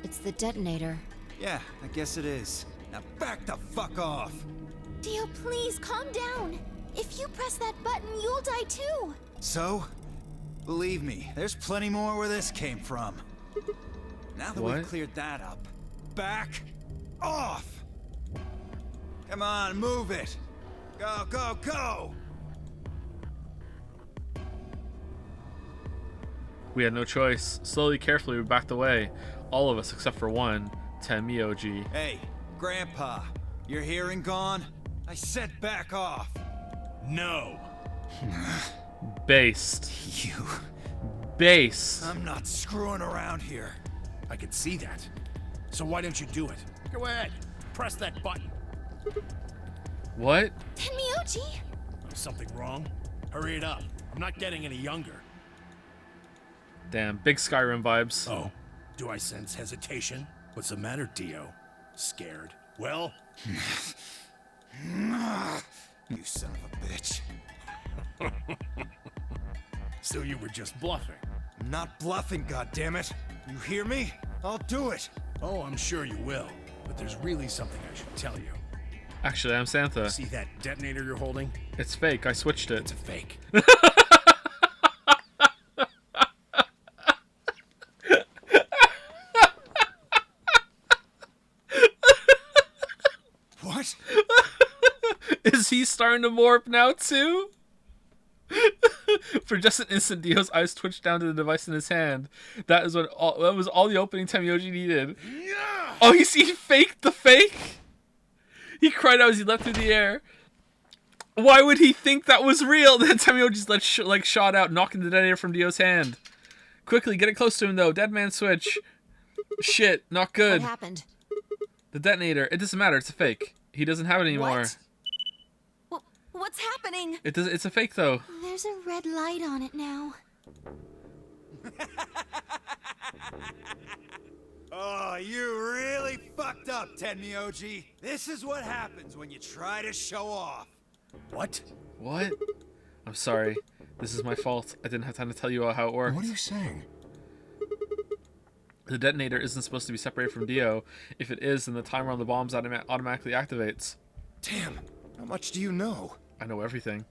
It's the detonator. Yeah, I guess it is. Now back the fuck off! Dio, please calm down. If you press that button, you'll die too. So? Believe me, there's plenty more where this came from. Now that What? we've cleared that up, back off! Come on, move it! Go, go, go! We had no choice. Slowly, carefully, we backed away. All of us except for one, Tenmyoji. Hey, Grandpa, your hearing gone? I said back off! No. Based. You... Based. I'm not screwing around here. I can see that. So why don't you do it? Go ahead. Press that button. What? Tenmyoji! Something wrong? Hurry it up. I'm not getting any younger. Damn, big Skyrim vibes. Oh, do I sense hesitation? What's the matter, Dio? Scared? Well? You son of a bitch. So you were just bluffing? I'm not bluffing, goddammit. You hear me? I'll do it. Oh, I'm sure you will. But there's really something I should tell you. Actually, I'm Santa. See that detonator you're holding? It's fake. I switched it. It's a fake. What? Is he starting to morph now too? For just an instant, Dio's eyes twitched down to the device in his hand. That was all the opening time Yoji needed. Yeah! Oh, he faked the fake? He cried out as he leapt through the air. Why would he think that was real? Then Tamio just shot out, knocking the detonator from Dio's hand. Quickly, get it close to him though. Dead man switch. Shit, not good. What happened? The detonator. It doesn't matter. It's a fake. He doesn't have it anymore. What? What's happening? It's a fake though. There's a red light on it now. Oh, you really fucked up, Tenmyoji. This is what happens when you try to show off. What? What? I'm sorry. This is my fault. I didn't have time to tell you how it works. What are you saying? The detonator isn't supposed to be separated from Dio. If it is, then the timer on the bombs automatically activates. Damn, how much do you know? I know everything.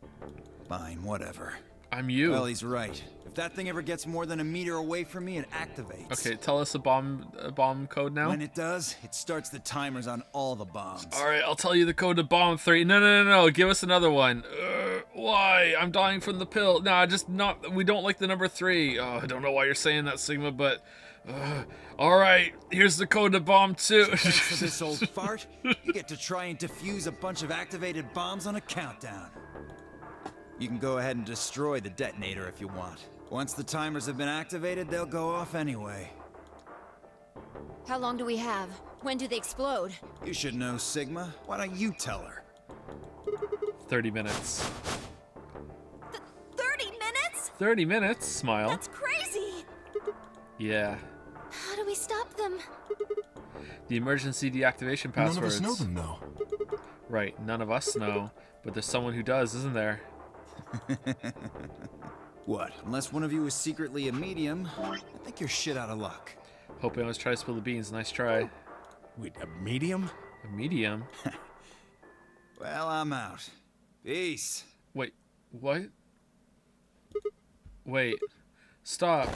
Fine, whatever. I'm you. Well, he's right. If that thing ever gets more than a meter away from me, it activates. Okay, tell us a bomb code now. When it does, it starts the timers on all the bombs. Alright, I'll tell you the code to bomb 3. No. Give us another one. Why? I'm dying from the pill. Nah, just not. We don't like the number 3. Oh, I don't know why you're saying that, Sigma, but. Alright, here's the code to bomb 2. Thanks for this old fart. You get to try and defuse a bunch of activated bombs on a countdown. You can go ahead and destroy the detonator if you want. Once the timers have been activated, they'll go off anyway. How long do we have? When do they explode? You should know, Sigma. Why don't you tell her? 30 minutes. 30 minutes? 30 minutes? Smile. That's crazy! Yeah. How do we stop them? The emergency deactivation passwords. None of us know them, though. Right, none of us know. But there's someone who does, isn't there? What? Unless one of you is secretly a medium, I think you're shit out of luck. Hope I always try to spill the beans. Nice try. Wait, a medium? A medium? Well, I'm out. Peace. Wait, what? Wait. Stop.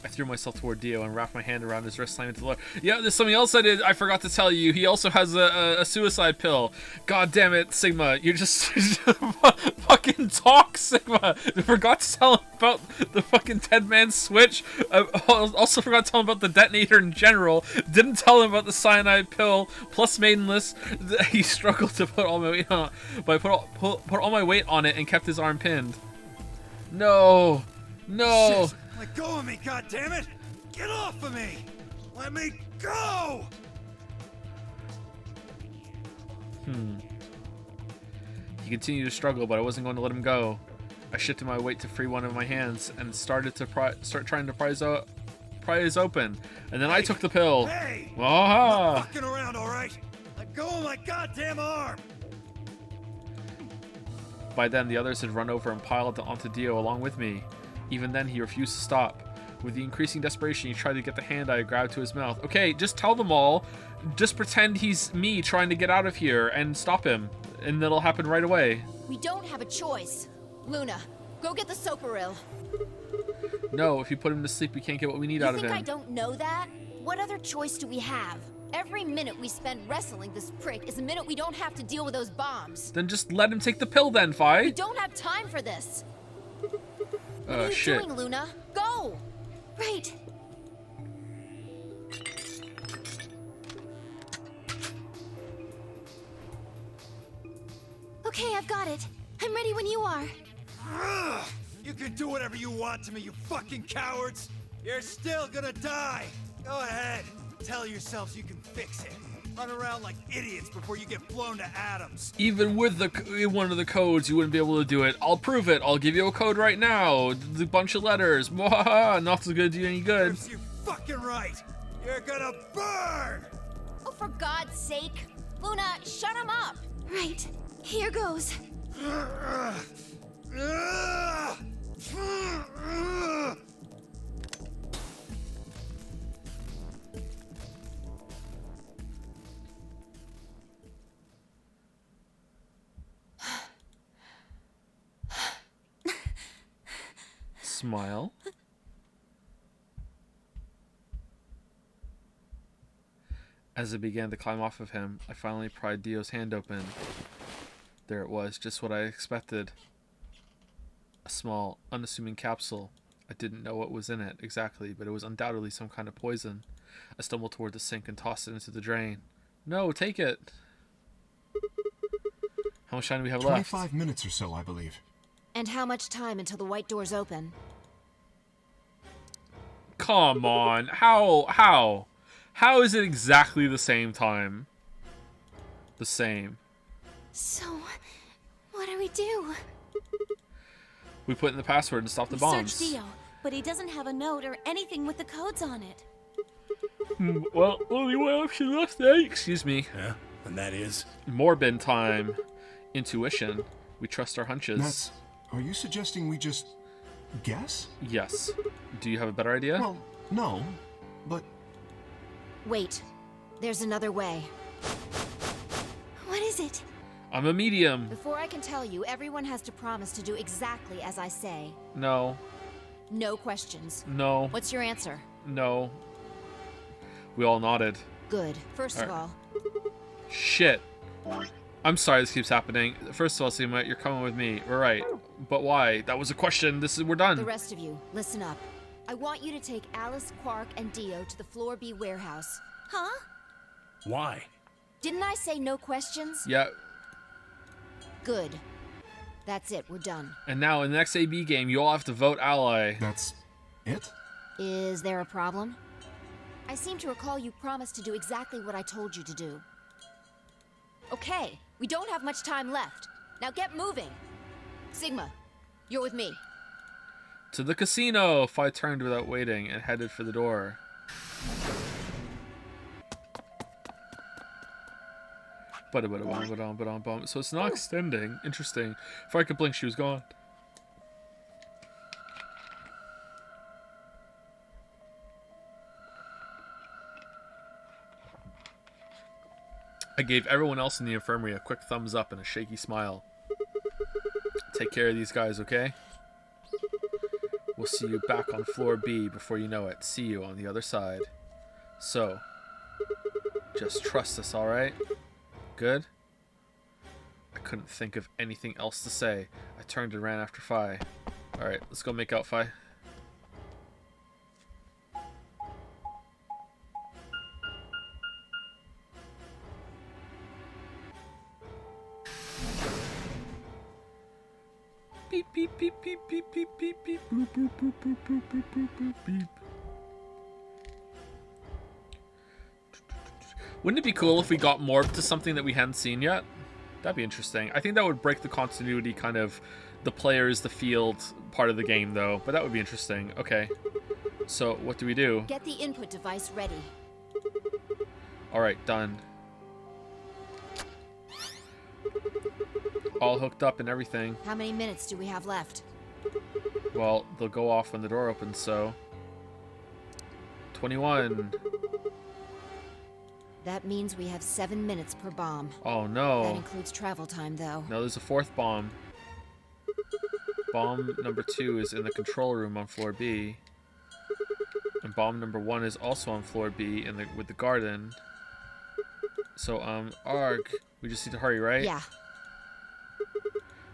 I threw myself toward Dio and wrapped my hand around his wrist, slamming to the floor. Yeah, there's something else I forgot to tell you. He also has a suicide pill. God damn it, Sigma. You're just fucking talk, Sigma. I forgot to tell him about the fucking Dead Man switch. I also forgot to tell him about the detonator in general. Didn't tell him about the cyanide pill, plus maidenless. He struggled to put all my weight on it, but I put all my weight on it and kept his arm pinned. No. No. Shit. Let go of me, goddammit! Get off of me! Let me go! He continued to struggle, but I wasn't going to let him go. I shifted my weight to free one of my hands and started to start trying to prise open. And then I took the pill. Hey! I'm Ah! not fucking around, alright? Let go of my goddamn arm! By then, the others had run over and piled onto Dio along with me. Even then, he refused to stop. With the increasing desperation, he tried to get the hand I grabbed to his mouth. Okay, just tell them all. Just pretend he's me trying to get out of here and stop him. And it'll happen right away. We don't have a choice. Luna, go get the Soparil. No, if you put him to sleep, we can't get what we need out of him. You think I don't know that? What other choice do we have? Every minute we spend wrestling this prick is a minute we don't have to deal with those bombs. Then just let him take the pill then, Fi. We don't have time for this. What Oh, are you shit. doing, Luna? Go! Right. Okay, I've got it. I'm ready when you are. Ugh! You can do whatever you want to me, you fucking cowards! You're still gonna die! Go ahead, tell yourselves you can fix it. Run around like idiots before you get blown to atoms. Even with one of the codes, you wouldn't be able to do it. I'll prove it. I'll give you a code right now. A bunch of letters. Mwahaha. Not so good to do any good. Serves you fucking right! You're gonna burn! Oh, for God's sake. Luna, shut him up. Right. Here goes. Smile. As I began to climb off of him, I finally pried Dio's hand open. There it was, just what I expected. A small, unassuming capsule. I didn't know what was in it exactly, but it was undoubtedly some kind of poison. I stumbled toward the sink and tossed it into the drain. No, take it! How much time do we have left? 25 minutes or so, I believe. And how much time until the white doors open? Come on. How? How is it exactly the same time? The same. So, what do we do? We put in the password and stop the bombs. Search Dio, but he doesn't have a note or anything with the codes on it. Well, only one option left, eh? Excuse me. Yeah, and that is? Morbid time. Intuition. We trust our hunches. Are you suggesting we just guess? Yes. Do you have a better idea? Well, no, but... Wait. There's another way. What is it? I'm a medium. Before I can tell you, everyone has to promise to do exactly as I say. No. No questions. No. What's your answer? No. We all nodded. Good. First of all... Shit. I'm sorry this keeps happening. First of all, Seema, you're coming with me. We're right. But why? That was a question. We're done. The rest of you, listen up. I want you to take Alice, Quark, and Dio to the Floor B warehouse. Huh? Why? Didn't I say no questions? Yeah. Good. That's it. We're done. And now in the next AB game, you all have to vote ally. That's it? Is there a problem? I seem to recall you promised to do exactly what I told you to do. Okay, we don't have much time left. Now get moving. Sigma, you're with me. To the casino! Phi turned without waiting and headed for the door. So it's not extending. Interesting. If I could blink, she was gone. I gave everyone else in the infirmary a quick thumbs up and a shaky smile. Take care of these guys, okay? We'll see you back on floor B before you know it. See you on the other side. So, just trust us, alright? Good? I couldn't think of anything else to say. I turned and ran after Phi. Alright, let's go make out, Phi. Beep, beep, beep, beep, beep, beep, beep, beep, boop, boop, boop, boop, boop, boop, boop, boop, beep. Wouldn't it be cool if we got morphed to something that we hadn't seen yet? That'd be interesting. I think that would break the continuity, kind of, the players, the field part of the game, though. But that would be interesting. Okay. So, what do we do? Get the input device ready. Alright, done. All hooked up and everything. How many minutes do we have left? Well, they'll go off when the door opens, so... 21. That means we have 7 minutes per bomb. Oh, no. That includes travel time, though. No, there's a fourth bomb. Bomb number 2 is in the control room on floor B. And bomb number 1 is also on floor B with the garden. So, Arg, we just need to hurry, right? Yeah.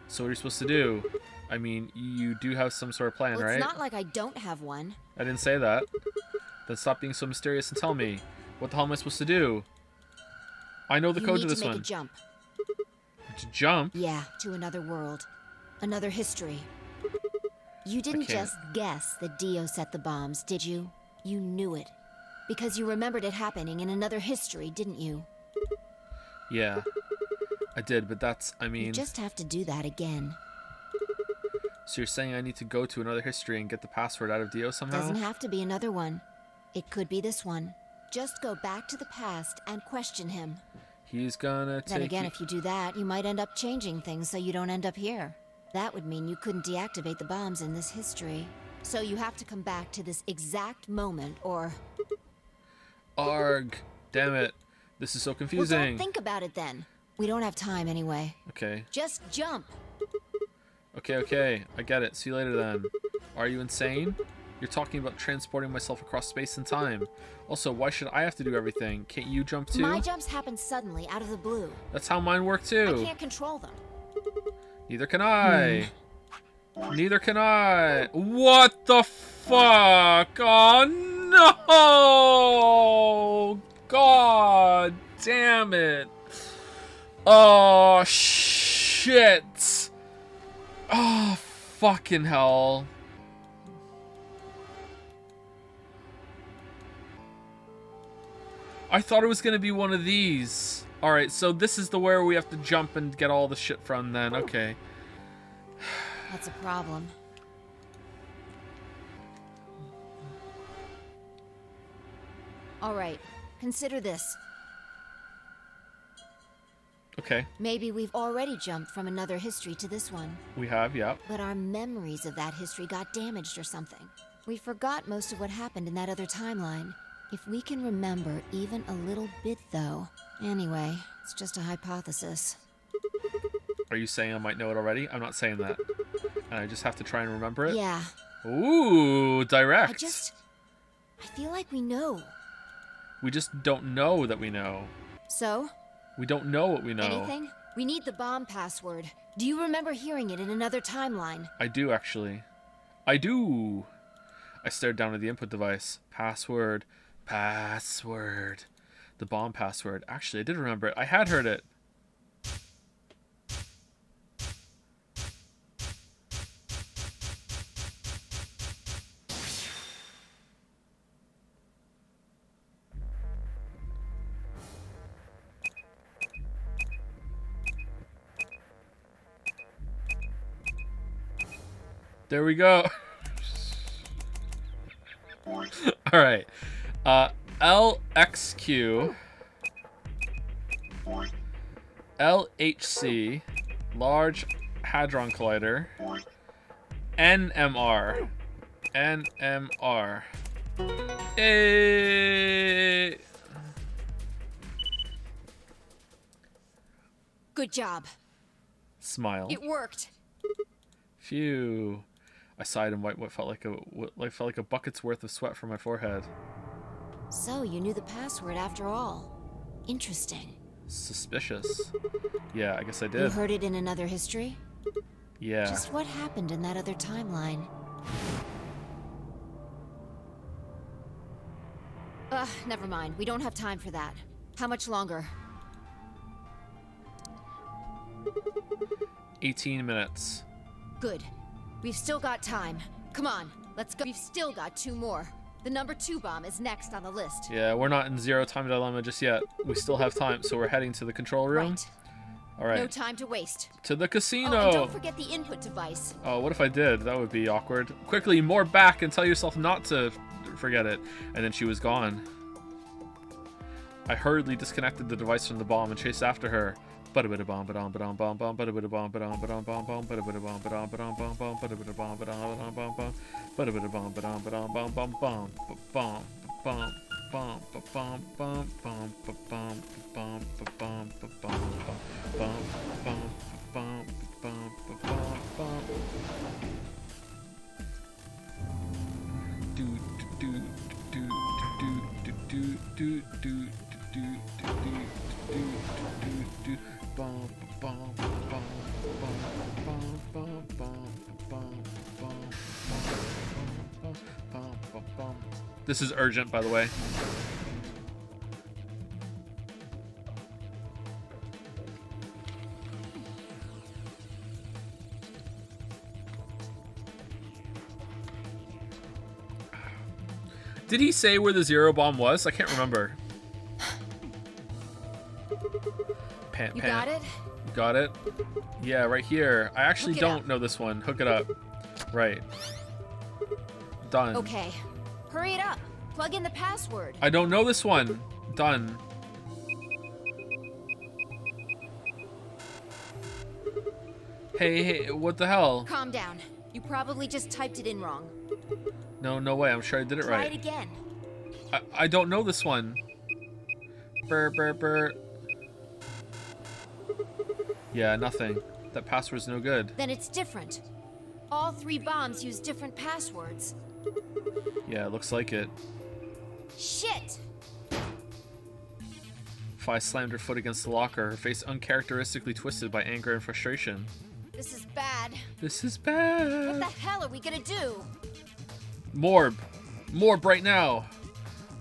So what are you supposed to do? I mean, you do have some sort of plan, Well, right? it's not like I don't have one. I didn't say that. Then stop being so mysterious and tell me. What the hell am I supposed to do? I know the code to this one. You need to make a jump. To jump? Yeah, to another world. Another history. You didn't just guess that Dio set the bombs, did you? You knew it. Because you remembered it happening in another history, didn't you? Yeah. I did, but that's, I mean... You just have to do that again. So you're saying I need to go to another history and get the password out of Dio somehow? Doesn't have to be another one. It could be this one. Just go back to the past and question him. He's gonna take... Then again, if you do that, you might end up changing things so you don't end up here. That would mean you couldn't deactivate the bombs in this history. So you have to come back to this exact moment, or... Arg! Damn it. This is so confusing. Well, don't think about it then. We don't have time anyway. Okay. Just jump. Okay. I get it. See you later then. Are you insane? You're talking about transporting myself across space and time. Also, why should I have to do everything? Can't you jump too? My jumps happen suddenly, out of the blue. That's how mine work I too. can't control them. Neither can I. Neither can I. What the fuck? Oh no! God damn it. Oh shit. Oh fucking hell. I thought it was gonna be one of these. Alright, so this is the where we have to jump and get all the shit from then. Okay. That's a problem. Alright, consider this. Okay. Maybe we've already jumped from another history to this one. We have, yeah. But our memories of that history got damaged or something. We forgot most of what happened in that other timeline. If we can remember even a little bit, though. Anyway, it's just a hypothesis. Are you saying I might know it already? I'm not saying that. And I just have to try and remember it? Yeah. Ooh, direct. I feel like we know. We just don't know that we know. So? We don't know what we know. Anything? We need the bomb password. Do you remember hearing it in another timeline? I do, actually. I do. I stared down at the input device. Password. Password. The bomb password. Actually, I did remember it. I had heard it. There we go. All right. LXQ, LHC, Large Hadron Collider, NMR, NMR. Good job. Smile. It worked. Phew. I sighed and wiped what felt like a bucket's worth of sweat from my forehead. So you knew the password after all. Interesting. Suspicious. Yeah, I guess I did. You heard it in another history? Yeah. Just what happened in that other timeline? Never mind. We don't have time for that. How much longer? 18 minutes. Good. We've still got time. Come on, let's go. We've still got 2 more. The number 2 bomb is next on the list. Yeah, we're not in zero time dilemma just yet. We still have time, so we're heading to the control room. Right. All right. No time to waste. To the casino. Oh, and don't forget the input device. Oh, what if I did? That would be awkward. Quickly, more back and tell yourself not to forget it. And then she was gone. I hurriedly disconnected the device from the bomb and chased after her. Bomb. This is urgent, by the way. Did he say where the zero bomb was? I can't remember. Pant, You pant. got it? Got it? Yeah, right here. I actually Hook it don't know this one. Hook it up. Right. Done. Okay. Hurry it up. Plug in the password. I don't know this one. Done. Hey, what the hell? Calm down. You probably just typed it in wrong. No way. I'm sure I did it Try right. it again. I don't know this one. Burr. Yeah, nothing. That password's no good. Then it's different. All 3 bombs use different passwords. Yeah, it looks like it. Shit! Fi slammed her foot against the locker, her face uncharacteristically twisted by anger and frustration. This is bad. This is bad. What the hell are we gonna do? Morb. Morb right now.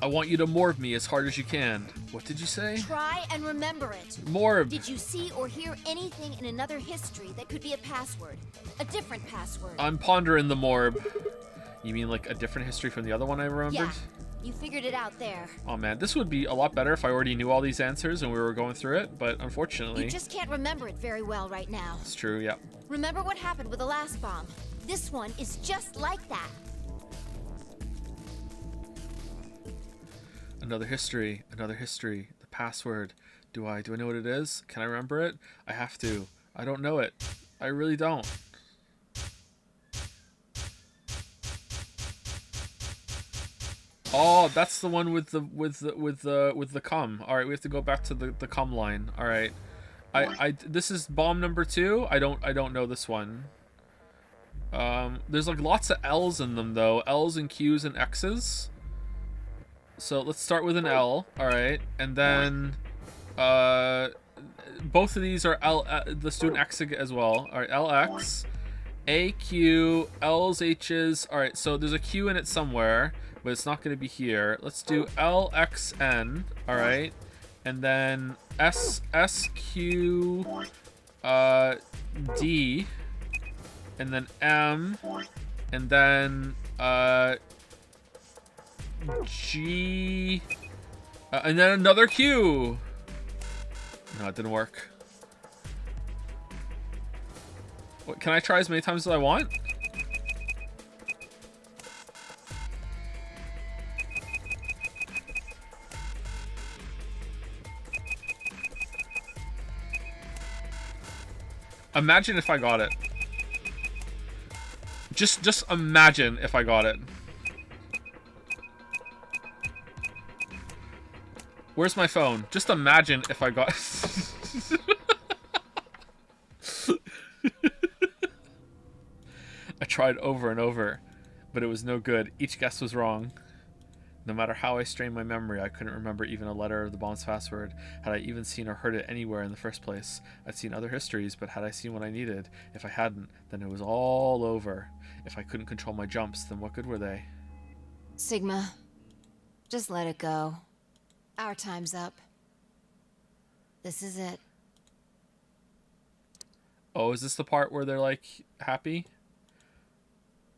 I want you to morb me as hard as you can. What did you say? Try and remember it. Morb. Did you see or hear anything in another history that could be a password? A different password? I'm pondering the morb. You mean like a different history from the other one I remembered? Yeah, you figured it out there. Oh man, this would be a lot better if I already knew all these answers and we were going through it, but unfortunately... You just can't remember it very well right now. It's true, yeah. Remember what happened with the last bomb? This one is just like that. Another history, another history. The password. Do I know what it is? Can I remember it? I have to. I don't know it. I really don't. Oh, that's the one with the cum. All right, we have to go back to the cum line. All right. This is bomb number 2. I don't know this one. There's like lots of L's in them though. L's and Q's and X's. So let's start with an L. All right, and then both of these are L. Let's do an X as well. All right, LX, AQ, L's, H's. All right, so there's a Q in it somewhere, but it's not going to be here. Let's do LXN. All right, and then SQ, D, and then M, and then G, and then another Q. No, it didn't work. What, can I try as many times as I want? Imagine if I got it. Just imagine if I got it. Where's my phone? Just imagine if I got... I tried over and over, but it was no good. Each guess was wrong. No matter how I strained my memory, I couldn't remember even a letter of the bomb's password. Had I even seen or heard it anywhere in the first place? I'd seen other histories, but had I seen what I needed? If I hadn't, then it was all over. If I couldn't control my jumps, then what good were they? Sigma, just let it go. Our time's up. This is it. Oh, is this the part where they're like happy?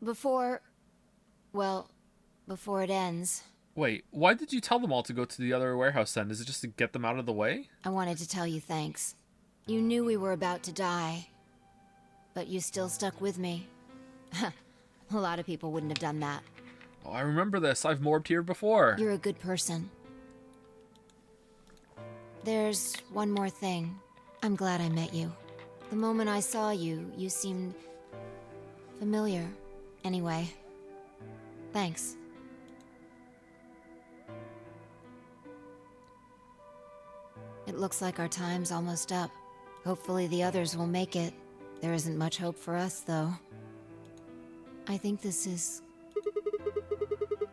Before it ends. Wait, why did you tell them all to go to the other warehouse then? Is it just to get them out of the way? I wanted to tell you thanks. You knew we were about to die, but you still stuck with me. A lot of people wouldn't have done that. Oh, I remember this. I've morbed here before. You're a good person. There's one more thing. I'm glad I met you. The moment I saw you, you seemed familiar. Anyway, thanks. It looks like our time's almost up. Hopefully the others will make it. There isn't much hope for us, though. I think this is...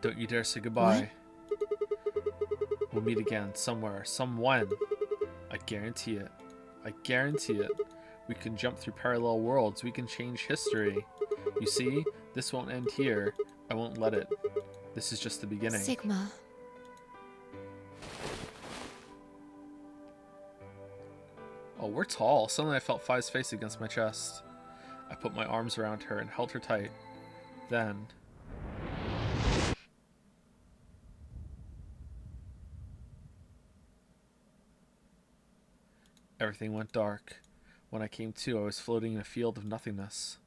Don't you dare say goodbye. What? We'll meet again, somewhere, someone. I guarantee it. I guarantee it. We can jump through parallel worlds. We can change history. You see, this won't end here. I won't let it. This is just the beginning. Sigma. Oh, we're tall. Suddenly I felt Fi's face against my chest. I put my arms around her and held her tight. Then... everything went dark. When I came to, I was floating in a field of nothingness.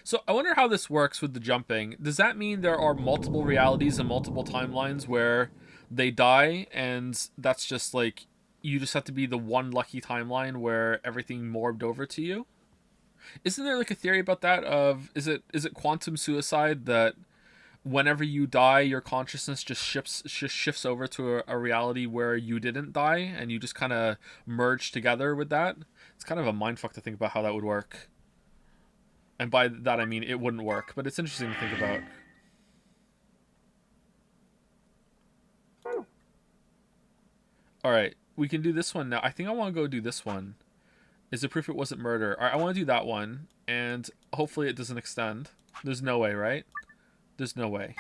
So I wonder how this works with the jumping. Does that mean there are multiple realities and multiple timelines where they die and that's just like, you just have to be the one lucky timeline where everything morbed over to you? Isn't there like a theory about that of, is it quantum suicide that whenever you die, your consciousness just shifts over to a reality where you didn't die and you just kind of merge together with that? It's kind of a mindfuck to think about how that would work. And by that I mean it wouldn't work, but it's interesting to think about. Alright, we can do this one now. I think I want to go do this one. Is the proof it wasn't murder? Alright, I want to do that one, and hopefully it doesn't extend. There's no way, right? There's no way.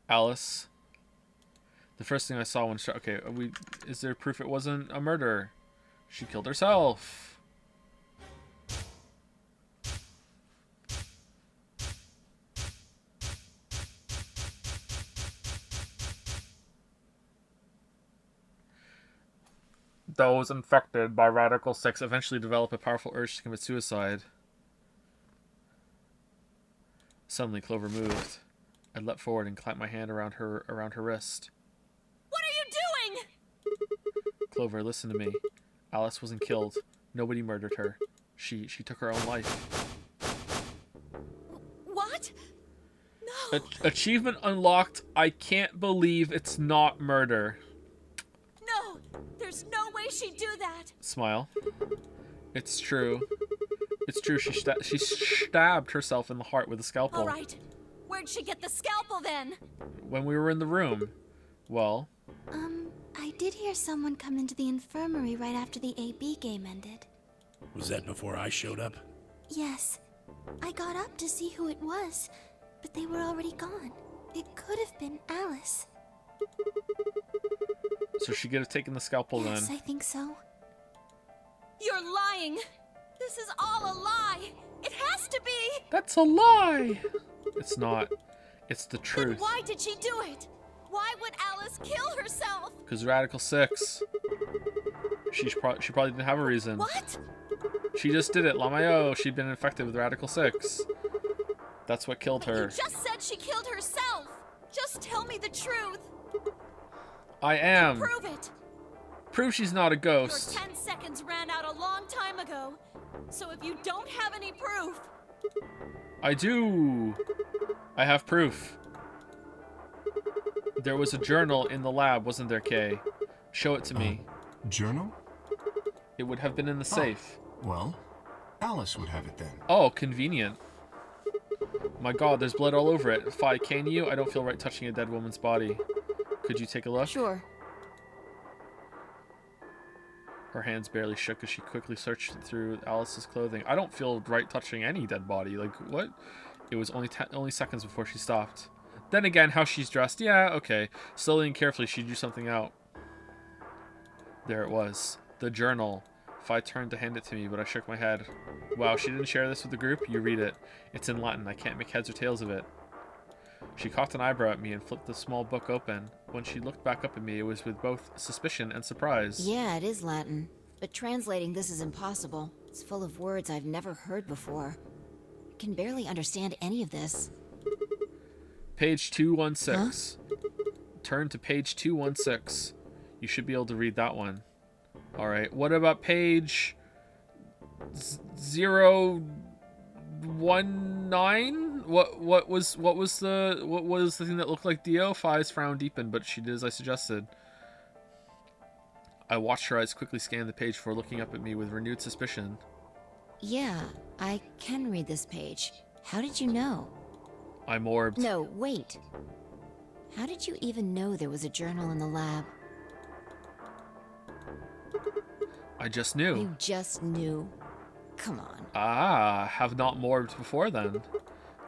Alice. The first thing I saw when okay, is there proof it wasn't a murder? She killed herself. Those infected by Radical 6 eventually develop a powerful urge to commit suicide. Suddenly, Clover moved. I leapt forward and clamped my hand around her wrist. What are you doing? Clover, listen to me. Alice wasn't killed. Nobody murdered her. She took her own life. What? No. Achievement unlocked. I can't believe it's not murder. No, there's no way she'd do that. Smile. It's true. It's true. She stabbed herself in the heart with a scalpel. All right. Where'd she get the scalpel then? When we were in the room. Well. I did hear someone come into the infirmary right after the AB game ended. Was that before I showed up? Yes. I got up to see who it was, but they were already gone. It could have been Alice. So she could have taken the scalpel then. Yes, I think so. You're lying. This is all a lie. It has to be. That's a lie. It's not. It's the truth. Then why did she do it? Why would Alice kill herself? Because Radical 6. She probably didn't have a reason. What? She just did it. Lamayo. She'd been infected with Radical 6. That's what killed her. You just said she killed herself. Just tell me the truth. I am. Prove it. Prove she's not a ghost. Your 10 seconds ran out a long time ago. So if you don't have any proof... I do. I have proof. There was a journal in the lab, wasn't there, Kay? Show it to me. Journal? It would have been in the safe. Well, Alice would have it then. Oh, convenient. My god, there's blood all over it. Fi, can you? I don't feel right touching a dead woman's body. Could you take a look? Sure. Her hands barely shook as she quickly searched through Alice's clothing. I don't feel right touching any dead body. Like, what? It was only seconds before she stopped. Then again, how she's dressed. Yeah, okay. Slowly and carefully, she drew something out. There it was. The journal. Fi turned to hand it to me, but I shook my head. Wow, she didn't share this with the group? You read it. It's in Latin. I can't make heads or tails of it. She cocked an eyebrow at me and flipped the small book open. When she looked back up at me, it was with both suspicion and surprise. Yeah, it is Latin. But translating this is impossible. It's full of words I've never heard before. I can barely understand any of this. Page 216. Huh? Turn to page 216. You should be able to read that one. Alright, what about page 019? What was the thing that looked like Dio? Fi's frown deepened, but she did as I suggested. I watched her eyes quickly scan the page before looking up at me with renewed suspicion. Yeah, I can read this page. How did you know? I'm orbed. No, wait. How did you even know there was a journal in the lab? I just knew. You just knew? Come on. Ah, have not morbed before then.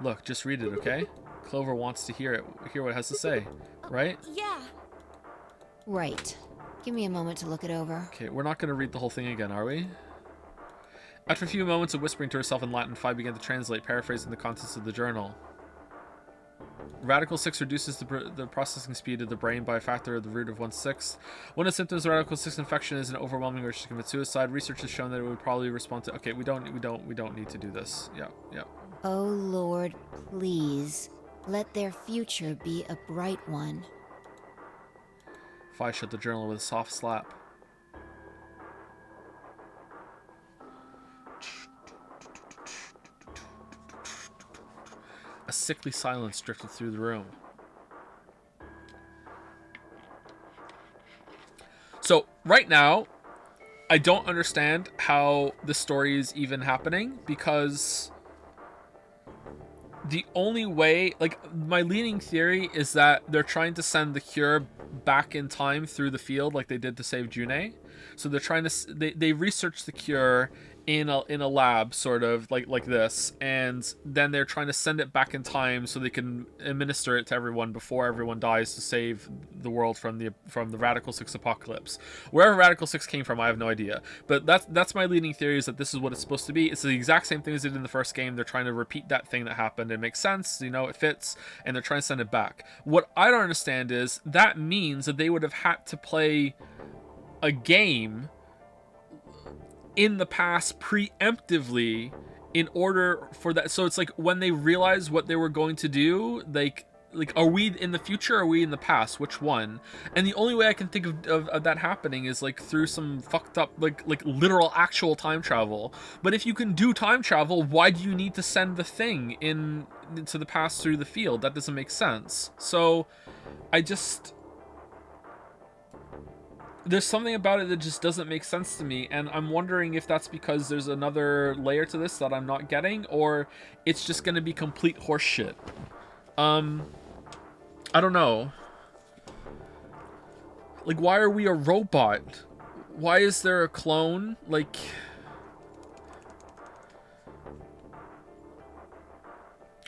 Look, just read it, okay? Clover wants to hear what it has to say, right? Yeah. Right. Give me a moment to look it over. Okay, we're not going to read the whole thing again, are we? After a few moments of whispering to herself in Latin, Fi began to translate, paraphrasing the contents of the journal. Radical 6 reduces the processing speed of the brain by a factor of the root of 1/6. One of the symptoms of Radical 6 infection is an overwhelming urge to commit suicide. Research has shown that it would probably respond to... Okay, we don't need to do this. Yeah. Oh Lord, please. Let their future be a bright one. Fi shut the journal with a soft slap. A sickly silence drifted through the room. So, right now, I don't understand how the story is even happening, because the only way, like, my leaning theory is that they're trying to send the cure back in time through the field like they did to save June. So they're trying to, they research the cure in a lab, sort of like this, and then they're trying to send it back in time so they can administer it to everyone before everyone dies to save the world from the Radical 6 apocalypse. Wherever Radical 6 came from, I have no idea, but that's my leading theory, is that this is what it's supposed to be. It's the exact same thing as they did in the first game. They're trying to repeat that thing that happened. It makes sense, you know, it fits, and they're trying to send it back. What I don't understand is that means that they would have had to play a game in the past preemptively in order for that. So it's like when they realized what they were going to do, like are we in the future or are we in the past? Which one? And the only way I can think of that happening is like through some fucked up like literal actual time travel. But if you can do time travel, why do you need to send the thing into the past through the field? That doesn't make sense. So there's something about it that just doesn't make sense to me, and I'm wondering if that's because there's another layer to this that I'm not getting, or it's just going to be complete horseshit. I don't know. Like, why are we a robot? Why is there a clone? Like,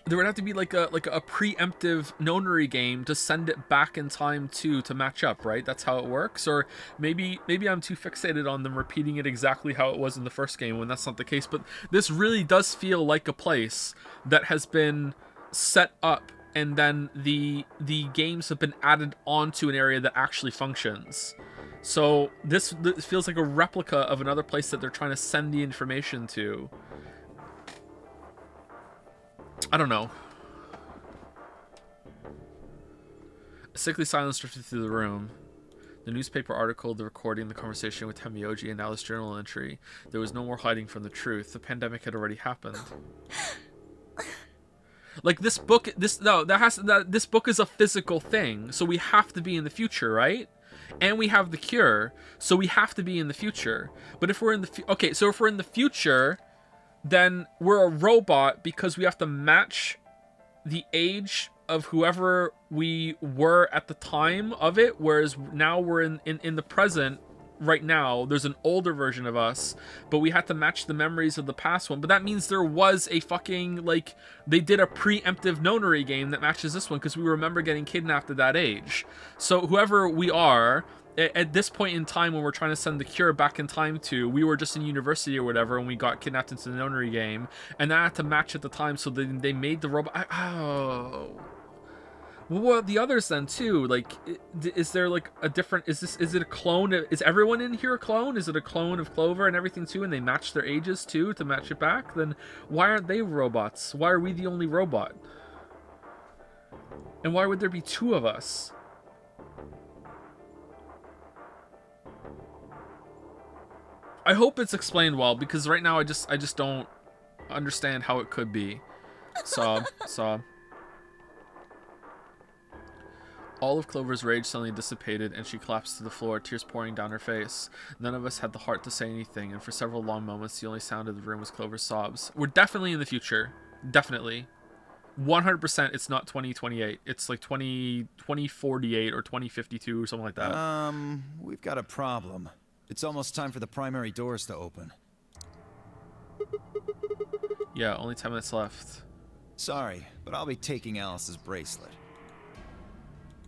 there would have to be like a preemptive nonary game to send it back in time to match up, right? That's how it works. Or maybe I'm too fixated on them repeating it exactly how it was in the first game when that's not the case. But this really does feel like a place that has been set up, and then the games have been added onto an area that actually functions. So this feels like a replica of another place that they're trying to send the information to. I don't know. A sickly silence drifted through the room. The newspaper article, the recording, the conversation with Hemioji, and now this journal entry. There was no more hiding from the truth. The pandemic had already happened. Like, this book, this book is a physical thing, so we have to be in the future, right? And we have the cure, so we have to be in the future. But if we're in the so if we're in the future, then we're a robot because we have to match the age of whoever we were at the time of it, whereas now we're in the present. Right now there's an older version of us, but we had to match the memories of the past one. But that means there was a fucking, like, they did a preemptive nonary game that matches this one because we remember getting kidnapped at that age. So whoever we are at this point in time, when we're trying to send the cure back in time to, we were just in university or whatever, and we got kidnapped into the nonary game, and that had to match at the time, so they made the robot. Well, what the others then too? Like, is there like a different? Is it a clone? Is everyone in here a clone? Is it a clone of Clover and everything too? And they match their ages too to match it back? Then why aren't they robots? Why are we the only robot? And why would there be two of us? I hope it's explained well, because right now I just don't understand how it could be. So. All of Clover's rage suddenly dissipated, and she collapsed to the floor, tears pouring down her face. None of us had the heart to say anything, and for several long moments, the only sound in the room was Clover's sobs. We're definitely in the future. Definitely. 100% it's not 2028. It's like 2048 or 2052 or something like that. We've got a problem. It's almost time for the primary doors to open. Yeah, only 10 minutes left. Sorry, but I'll be taking Alice's bracelet.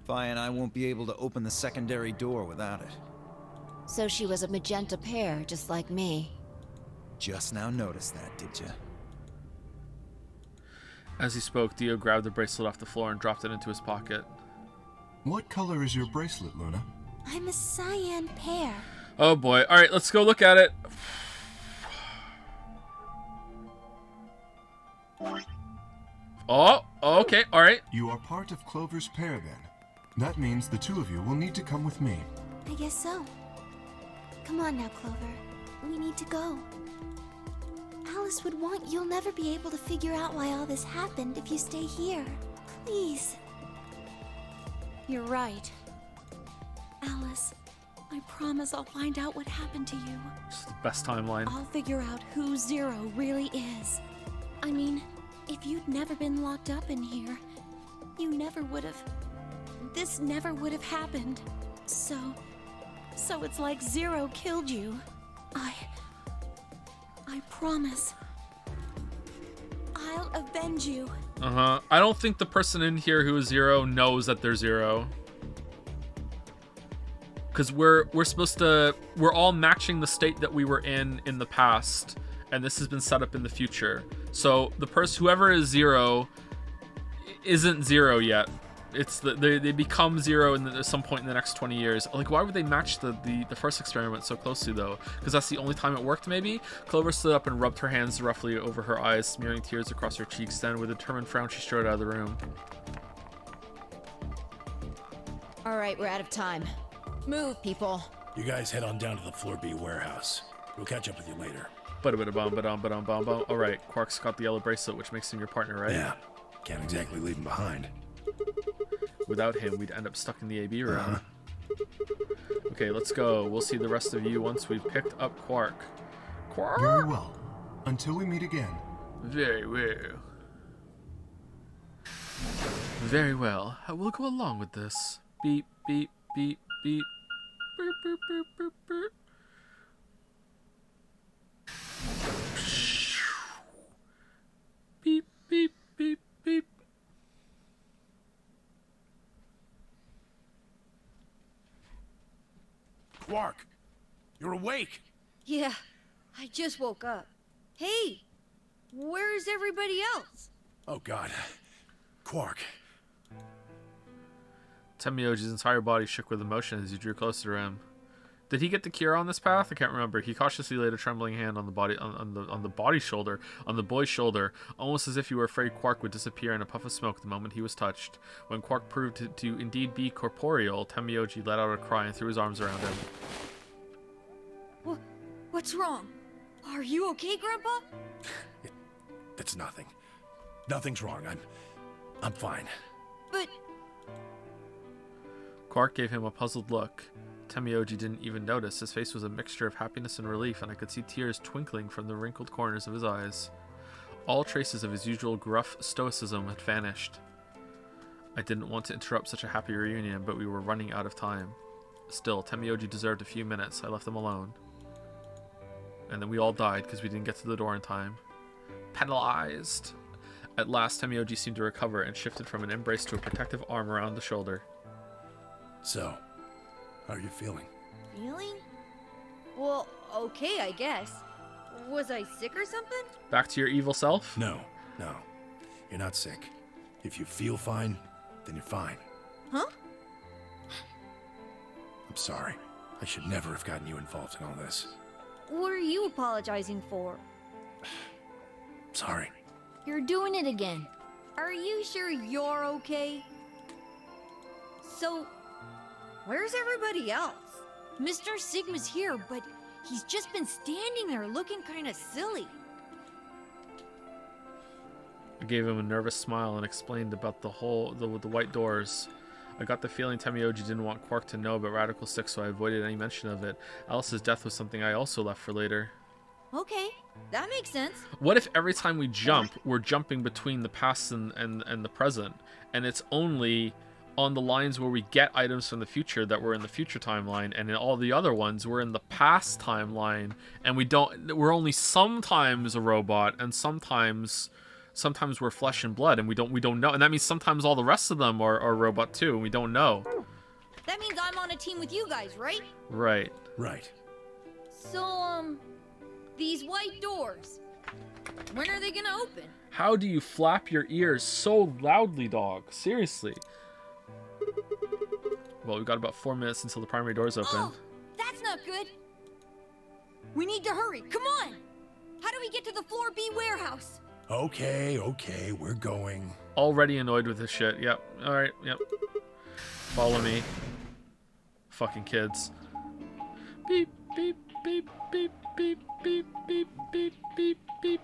Vi and I won't be able to open the secondary door without it. So she was a magenta pair, just like me. Just now noticed that, did you? As he spoke, Dio grabbed the bracelet off the floor and dropped it into his pocket. What color is your bracelet, Luna? I'm a cyan pair. Oh boy. Alright, let's go look at it. Oh, okay, alright. You are part of Clover's pair, then. That means the two of you will need to come with me. I guess so. Come on now, Clover. We need to go. Alice would want, you'll never be able to figure out why all this happened if you stay here. Please. You're right. Alice, I promise I'll find out what happened to you. It's the best timeline. I'll figure out who Zero really is. I mean, if you'd never been locked up in here, you never would have... This never would have happened. So it's like Zero killed you. I promise. I'll avenge you. Uh-huh. I don't think the person in here who is Zero knows that they're Zero. Because we're supposed to... We're all matching the state that we were in the past. And this has been set up in the future. So the person, whoever is Zero, isn't Zero yet. It's they become Zero at some point in the next 20 years. Like, why would they match the first experiment so closely, though? Because that's the only time it worked, maybe? Clover stood up and rubbed her hands roughly over her eyes, smearing tears across her cheeks. Then, with a determined frown, she strode out of the room. All right, we're out of time. Move, people. You guys head on down to the Floor B warehouse. We'll catch up with you later. Ba-da-ba-da-bum. All right, Quark's got the yellow bracelet, which makes him your partner, right? Yeah. Can't exactly leave him behind. Without him, we'd end up stuck in the AB room. Okay, let's go. We'll see the rest of you once we've picked up Quark. Quark? Very well. Until we meet again. Very well. Very well. I will go along with this. Beep, beep, beep, beep. Boop, boop, boop, boop, boop. Beep, beep, beep, beep. Quark, you're awake. Yeah, I just woke up. Hey, where's everybody else? Oh God, Quark. Temioji's entire body shook with emotion as he drew closer to him. Did he get the cure on this path? I can't remember. He cautiously laid a trembling hand on the boy's shoulder, almost as if he were afraid Quark would disappear in a puff of smoke the moment he was touched. When Quark proved to indeed be corporeal, Temioji let out a cry and threw his arms around him. What's wrong? Are you okay, Grandpa? It's nothing. Nothing's wrong. I'm fine. But... Quark gave him a puzzled look. Temioji didn't even notice. His face was a mixture of happiness and relief, and I could see tears twinkling from the wrinkled corners of his eyes. All traces of his usual gruff stoicism had vanished. I didn't want to interrupt such a happy reunion, but we were running out of time. Still, Temioji deserved a few minutes. I left them alone. And then we all died because we didn't get to the door in time. Penalized! At last, Temioji seemed to recover and shifted from an embrace to a protective arm around the shoulder. So, how are you feeling? Feeling? Well, okay, I guess. Was I sick or something? Back to your evil self? No. You're not sick. If you feel fine, then you're fine. Huh? I'm sorry. I should never have gotten you involved in all this. What are you apologizing for? Sorry. You're doing it again. Are you sure you're okay? So, where's everybody else? Mr. Sigma's here, but he's just been standing there looking kind of silly. I gave him a nervous smile and explained about the white doors. I got the feeling Temioji didn't want Quark to know about Radical 6, so I avoided any mention of it. Alice's death was something I also left for later. Okay, that makes sense. What if every time we jump, we're jumping between the past and the present, and it's only on the lines where we get items from the future that were in the future timeline, and in all the other ones we're in the past timeline, and we're only sometimes a robot, and sometimes we're flesh and blood, and we don't know, and that means sometimes all the rest of them are robot too, and we don't know. That means I'm on a team with you guys, right? Right. So, these white doors, when are they gonna open? How do you flap your ears so loudly, dog? Seriously. Well, we've got about 4 minutes until the primary doors open. Oh, that's not good. We need to hurry. Come on. How do we get to the Floor B warehouse? Okay, we're going. Already annoyed with this shit. Yep. Alright, yep. Follow me. Fucking kids. Beep, beep, beep, beep, beep, beep, beep, beep, beep, beep.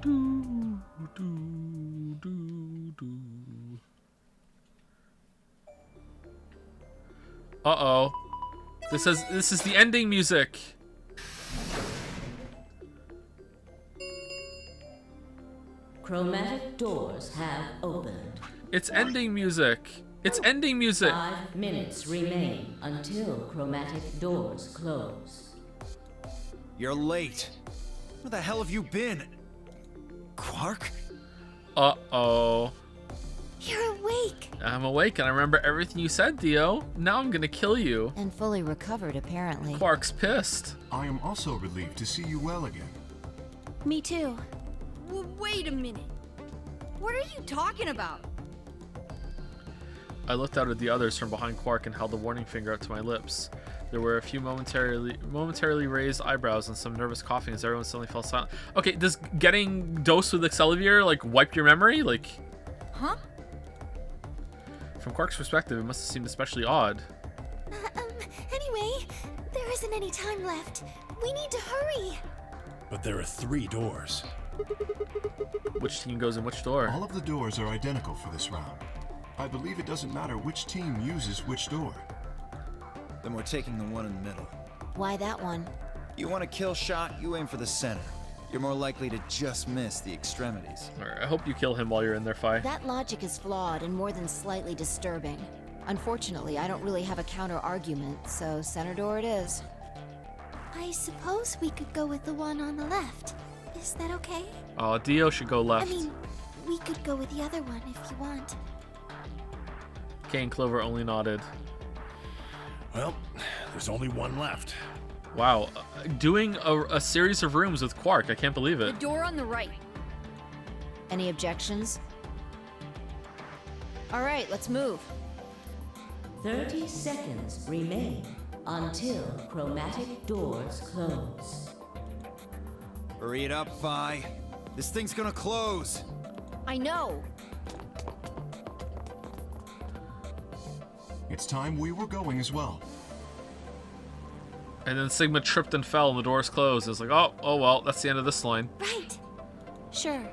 Do, do, do, do. Uh-oh. This is the ending music. Chromatic doors have opened. It's ending music. It's ending music. 5 minutes remain until chromatic doors close. You're late. Where the hell have you been? Quark? Uh-oh. You're awake. I'm awake and I remember everything you said, Dio. Now I'm gonna kill you. And fully recovered, apparently. Quark's pissed. I am also relieved to see you well again. Me too. Wait a minute. What are you talking about? I looked out at the others from behind Quark and held the warning finger up to my lips. There were a few momentarily raised eyebrows and some nervous coughing as everyone suddenly fell silent. Okay, does getting dosed with Excelsior like wipe your memory? Like, Huh? from Quark's perspective, it must have seemed especially odd. Anyway, there isn't any time left. We need to hurry. But there are 3 doors. Which team goes in which door? All of the doors are identical for this round. I believe it doesn't matter which team uses which door. Then we're taking the one in the middle. Why that one? You want a kill shot, you aim for the center. You're more likely to just miss the extremities. Alright, I hope you kill him while you're in there, Fi. That logic is flawed and more than slightly disturbing. Unfortunately, I don't really have a counter-argument, so center door it is. I suppose we could go with the one on the left. Is that okay? Oh, Dio should go left. I mean, we could go with the other one if you want. Kay and Clover only nodded. Well, there's only one left. Wow, doing a series of rooms with Quark, I can't believe The it. door on the right. Any objections? All right, let's move. 30 seconds remain until chromatic doors close. Hurry it up, Vi. This thing's gonna close. I know. It's time we were going as well. And then Sigma tripped and fell and the doors closed. It's like, oh well, that's the end of this line. Right. Sure.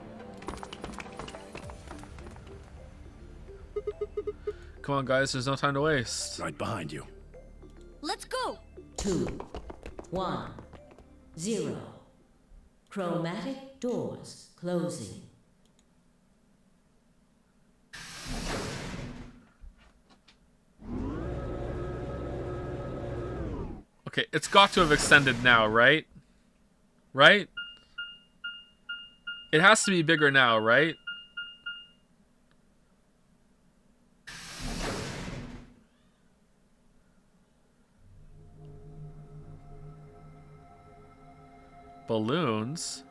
Come on, guys, there's no time to waste. Right behind you. Let's go. 2, 1, 0. Chromatic doors closing. Okay, it's got to have extended now, right? Right? It has to be bigger now, right? Balloons.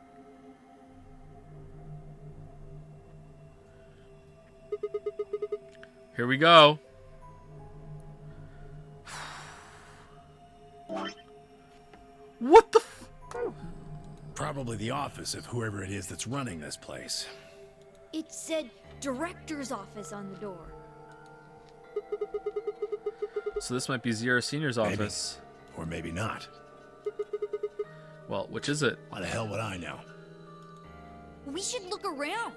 Here we go. What the f- Probably the office of whoever it is that's running this place. It said director's office on the door. So this might be Zero Senior's office. Or maybe not. Well, which is it? Why the hell would I know? We should look around.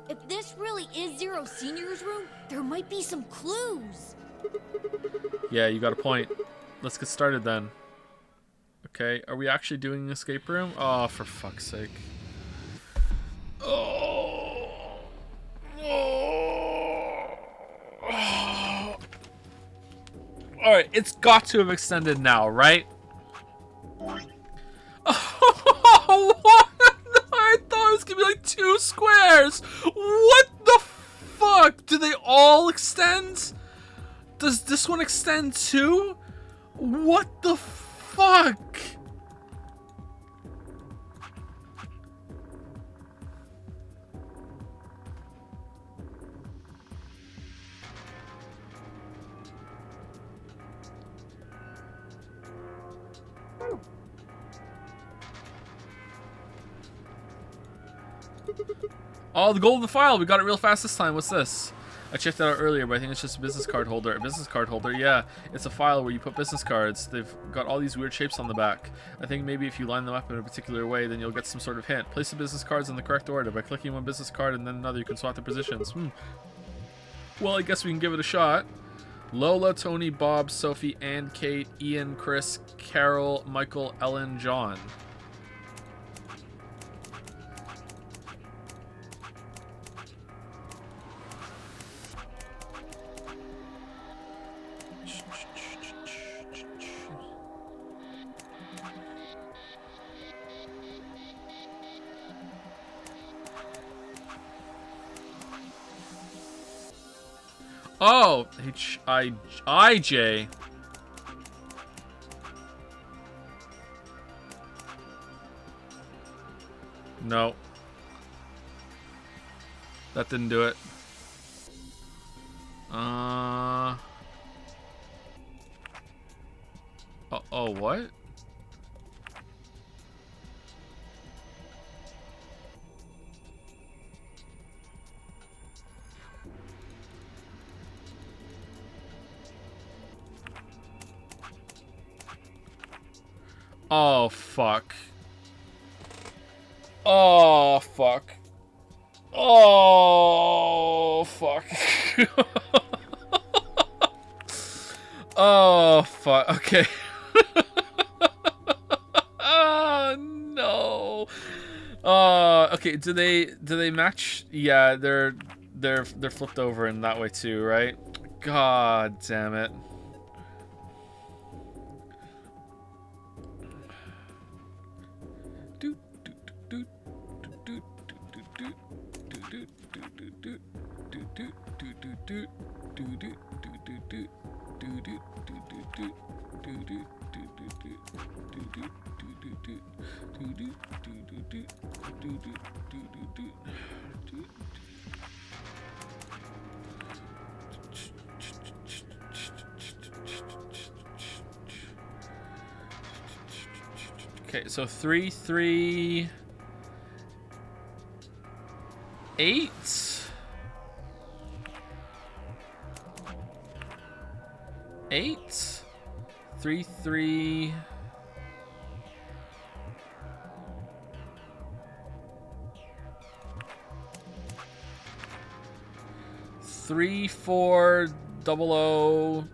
If this really is Zero Senior's room, there might be some clues. Yeah, you got a point. Let's get started then. Okay, are we actually doing an escape room? Oh, for fuck's sake. Oh. Alright, it's got to have extended now, right? Oh, what? I thought it was gonna be like 2 squares. What the fuck? Do they all extend? Does this one extend too? What the fuck? Oh, the golden file. We got it real fast this time. What's this? I checked that out earlier, but I think it's just a business card holder. A business card holder, yeah. It's a file where you put business cards. They've got all these weird shapes on the back. I think maybe if you line them up in a particular way, then you'll get some sort of hint. Place the business cards in the correct order. By clicking one business card and then another, you can swap the positions. Well, I guess we can give it a shot. Lola, Tony, Bob, Sophie, Ann, Kate, Ian, Chris, Carol, Michael, Ellen, John. Oh, H-I-J. No. That didn't do it. Oh, what? Oh, fuck. Oh, fuck. Oh, fuck. Oh, fuck. Okay. Oh, no. Okay, do they match? Yeah, they're flipped over in that way too, right? God damn it. Okay, so 3, 3, 8. 8, 3, 3. 3, 4, 00,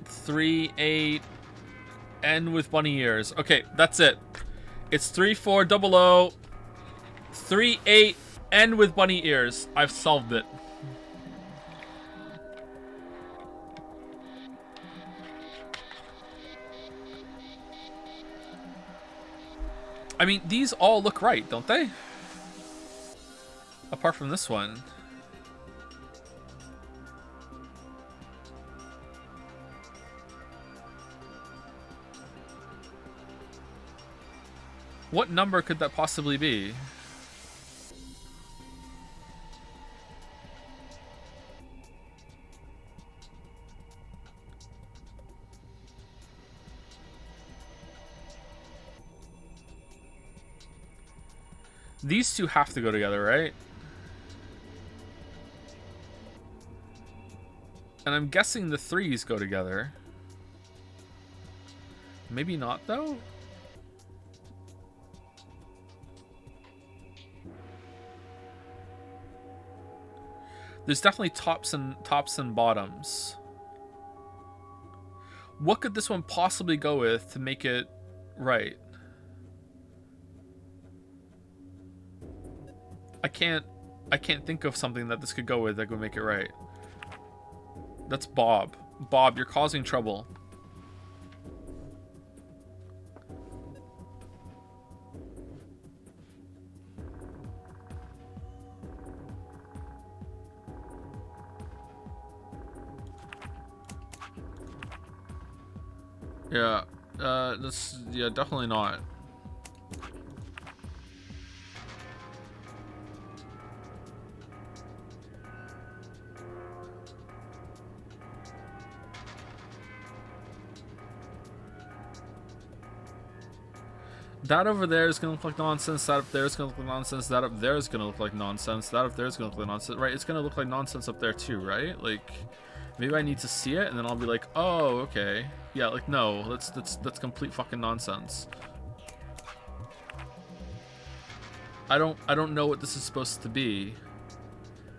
3, 8, N with bunny ears. Okay, that's it. It's 3, 4, 00, 3, 8, N with bunny ears. I've solved it. I mean, these all look right, don't they? Apart from this one. What number could that possibly be? These two have to go together, right? And I'm guessing the 3s go together. Maybe not, though? There's definitely tops and bottoms. What could this one possibly go with to make it right? I can't think of something that this could go with that would make it right. That's Bob. Bob, you're causing trouble. Yeah, yeah, definitely not. That over there is going to look like nonsense. That up there is going to look like nonsense. That up there is going to look like nonsense. That up there is going to look like nonsense. Right? It's going to look like nonsense up there too, right? Like, maybe I need to see it and then I'll be like, oh, okay. Yeah, like, no, that's complete fucking nonsense. I don't know what this is supposed to be.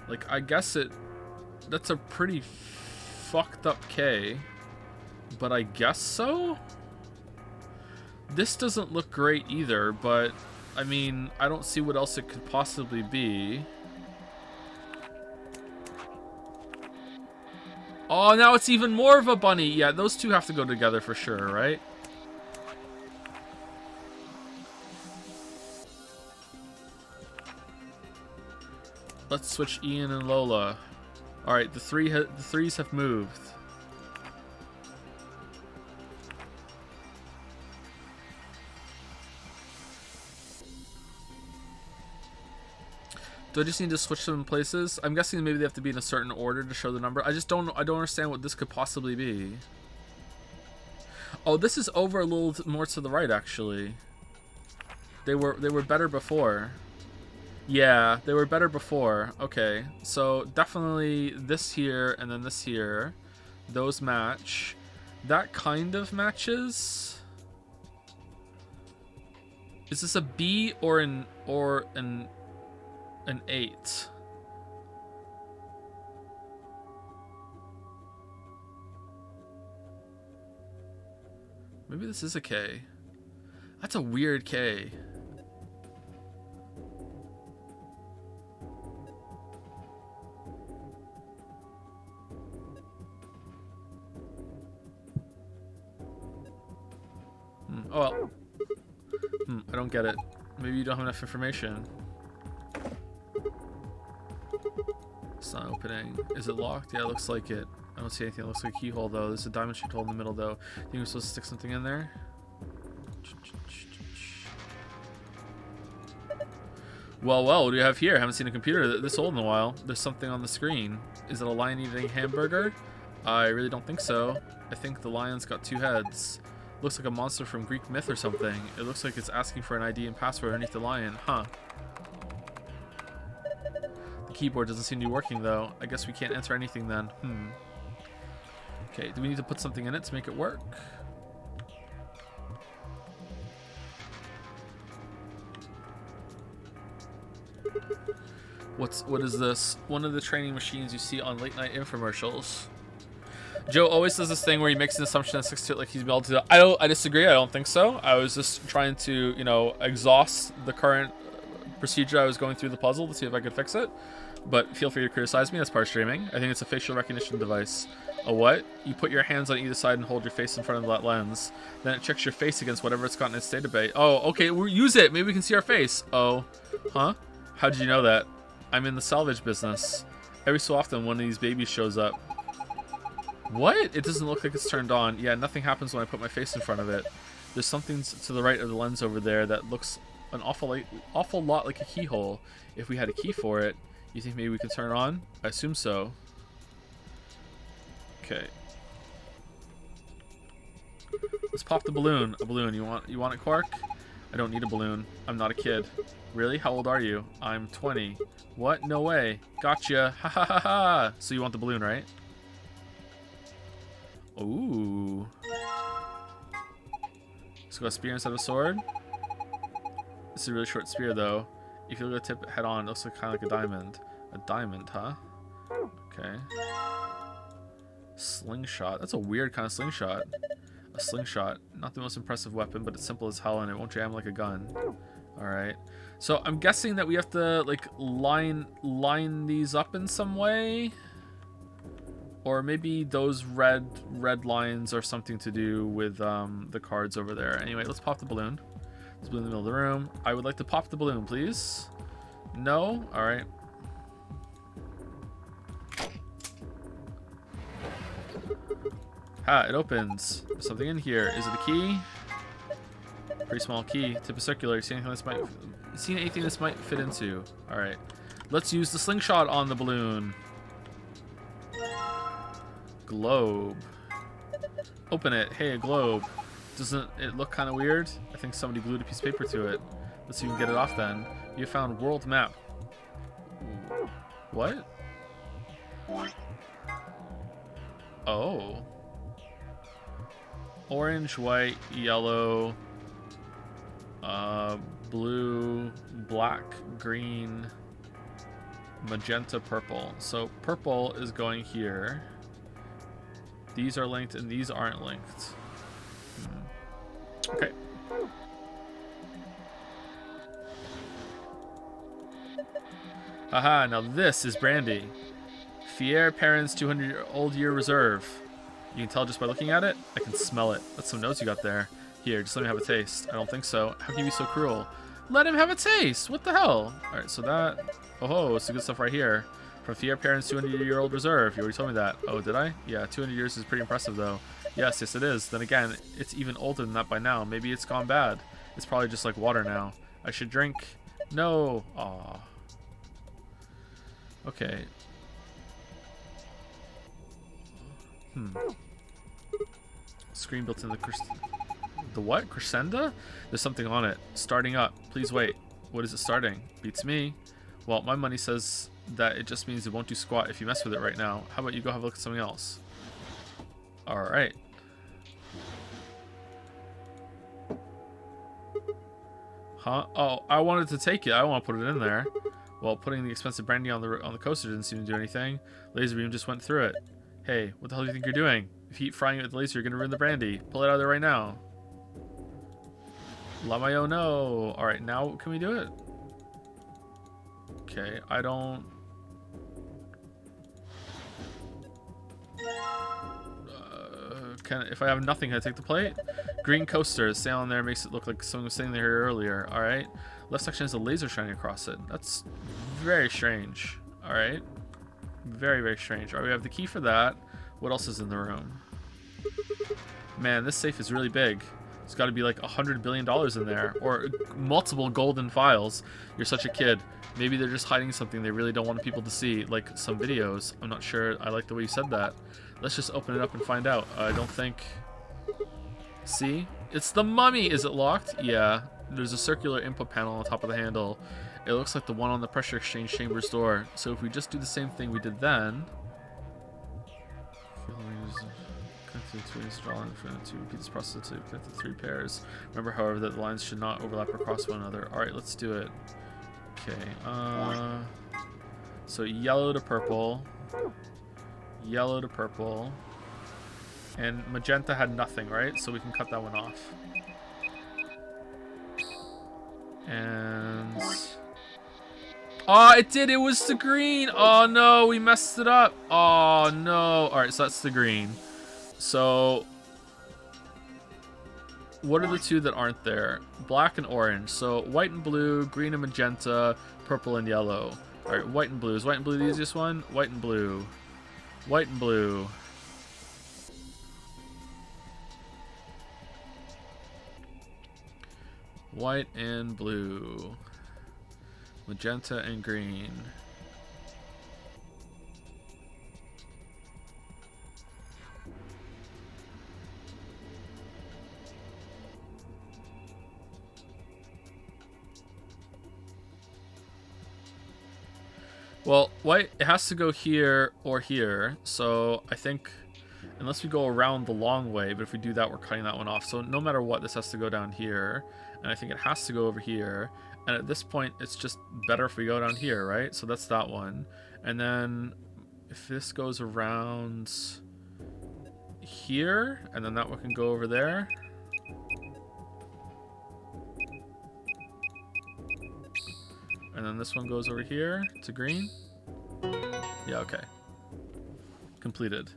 Like, I guess that's a pretty fucked up K, but I guess so? This doesn't look great either, but I mean, I don't see what else it could possibly be. Oh, now it's even more of a bunny. Yeah, those two have to go together for sure, right? Let's switch Ian and Lola. All right, the threes have moved. Do I just need to switch them in places? I'm guessing maybe they have to be in a certain order to show the number. I don't understand what this could possibly be. Oh, this is over a little more to the right actually. They were better before. Yeah, they were better before. Okay, so definitely this here and then this here. Those match. That kind of matches. Is this a B or an 8? Maybe this is a K. That's a weird K. Oh well. I don't get it. Maybe you don't have enough information. It's not opening. Is it locked? Yeah, it looks like it. I don't see anything. It looks like a keyhole though. There's a diamond shaped hole in the middle though. Think we're supposed to stick something in there? Well, what do you have here? I haven't seen a computer this old in a while. There's something on the screen. Is it a lion eating hamburger? I really don't think so. I think the lion's got 2 heads. Looks like a monster from Greek myth or something. It looks like it's asking for an ID and password underneath the lion. Huh. The keyboard doesn't seem to be working though. I guess we can't enter anything then. Okay, do we need to put something in it to make it work? What is this? One of the training machines you see on late night infomercials. Joe always does this thing where he makes an assumption and sticks to it like he's able to. I disagree. I don't think so. I was just trying to, you know, exhaust the current procedure I was going through the puzzle to see if I could fix it. But feel free to criticize me. That's part of streaming. I think it's a facial recognition device. A what? You put your hands on either side and hold your face in front of that lens. Then it checks your face against whatever it's got in its database. Oh, okay. We'll use it. Maybe we can see our face. Oh, huh? How did you know that? I'm in the salvage business. Every so often, one of these babies shows up. What? It doesn't look like it's turned on. Yeah, nothing happens when I put my face in front of it. There's something to the right of the lens over there that looks an awful lot like a keyhole. If we had a key for it, you think maybe we could turn it on? I assume so. Okay. Let's pop the balloon. A balloon. You want it, Quark? I don't need a balloon. I'm not a kid. Really? How old are you? I'm 20. What? No way. Gotcha. Ha ha ha ha. So you want the balloon, right? Ooh. Let's go a spear instead of a sword. This is a really short spear, though. If you look at the tip head on, it looks like kind of like a diamond. A diamond, huh? Okay. Slingshot. That's a weird kind of slingshot. A slingshot. Not the most impressive weapon, but it's simple as hell and it won't jam like a gun. Alright. So I'm guessing that we have to, like, line these up in some way. Or maybe those red lines are something to do with the cards over there. Anyway, let's pop the balloon. There's a balloon in the middle of the room. I would like to pop the balloon, please. No? Alright. Ha, it opens. There's something in here. Is it a key? Pretty small key. Tip is circular. You see anything this might fit into? Alright. Let's use the slingshot on the balloon. Globe. Open it. Hey, a globe. Doesn't it look kind of weird? I think somebody glued a piece of paper to it. Let's see if we can get it off then. You found world map. What? Oh. Orange, white, yellow, blue, black, green, magenta, purple. So purple is going here. These are linked and these aren't linked. Okay. Haha, now this is brandy. Fier Perrin's 200-old-year reserve. You can tell just by looking at it. I can smell it. That's some notes you got there. Here, just let me have a taste. I don't think so. How can you be so cruel? Let him have a taste! What the hell? Alright, so that... Oh, it's the good stuff right here. From Fier Perrin's 200-year-old reserve. You already told me that. Oh, did I? Yeah, 200 years is pretty impressive, though. Yes, it is. Then again, it's even older than that by now. Maybe it's gone bad. It's probably just like water now. I should drink. No. Aw. Okay. Screen built in the what? Crescenda? There's something on it. Starting up. Please wait. What is it starting? Beats me. Well, my money says that it just means it won't do squat if you mess with it right now. How about you go have a look at something else? Alright. Huh? Oh, I wanted to take it. I don't want to put it in there. Well, putting the expensive brandy on the coaster didn't seem to do anything. Laser beam just went through it. Hey, what the hell do you think you're doing? If you keep frying it with the laser, you're gonna ruin the brandy. Pull it out of there right now. Lamayo, no. Alright, now can we do it? Okay, I don't... if I have nothing, can I take the plate? Green coaster, stay on there, makes it look like someone was sitting there earlier. Alright. Left section has a laser shining across it. That's very strange. Alright. Very, very strange. Alright, we have the key for that. What else is in the room? Man, this safe is really big. There's got to be like $100 billion in there. Or multiple golden files. You're such a kid. Maybe they're just hiding something they really don't want people to see. Like some videos. I'm not sure. I like the way you said that. Let's just open it up and find out. I don't think... See? It's the mummy! Is it locked? Yeah. There's a circular input panel on top of the handle. It looks like the one on the pressure exchange chamber's door. So if we just do the same thing we did then... To repeat this process to connect the 3 pairs. Remember, however, that the lines should not overlap or cross one another. Alright, let's do it. Okay, so yellow to purple. Yellow to purple. And magenta had nothing, right? So we can cut that one off. And... Oh, it did! It was the green! Oh no, we messed it up! Oh no! Alright, so that's the green. So... What are the two that aren't there? Black and orange. So white and blue, green and magenta, purple and yellow. Alright, white and blue. Is white and blue the easiest one? White and blue. White and blue. White and blue. Magenta and green. Well, white, it has to go here or here. So I think, unless we go around the long way, but if we do that, we're cutting that one off. So no matter what, this has to go down here. And I think it has to go over here. And at this point, it's just better if we go down here, right? So that's that one. And then if this goes around here, and then that one can go over there. And then this one goes over here to green. Yeah, okay. Completed.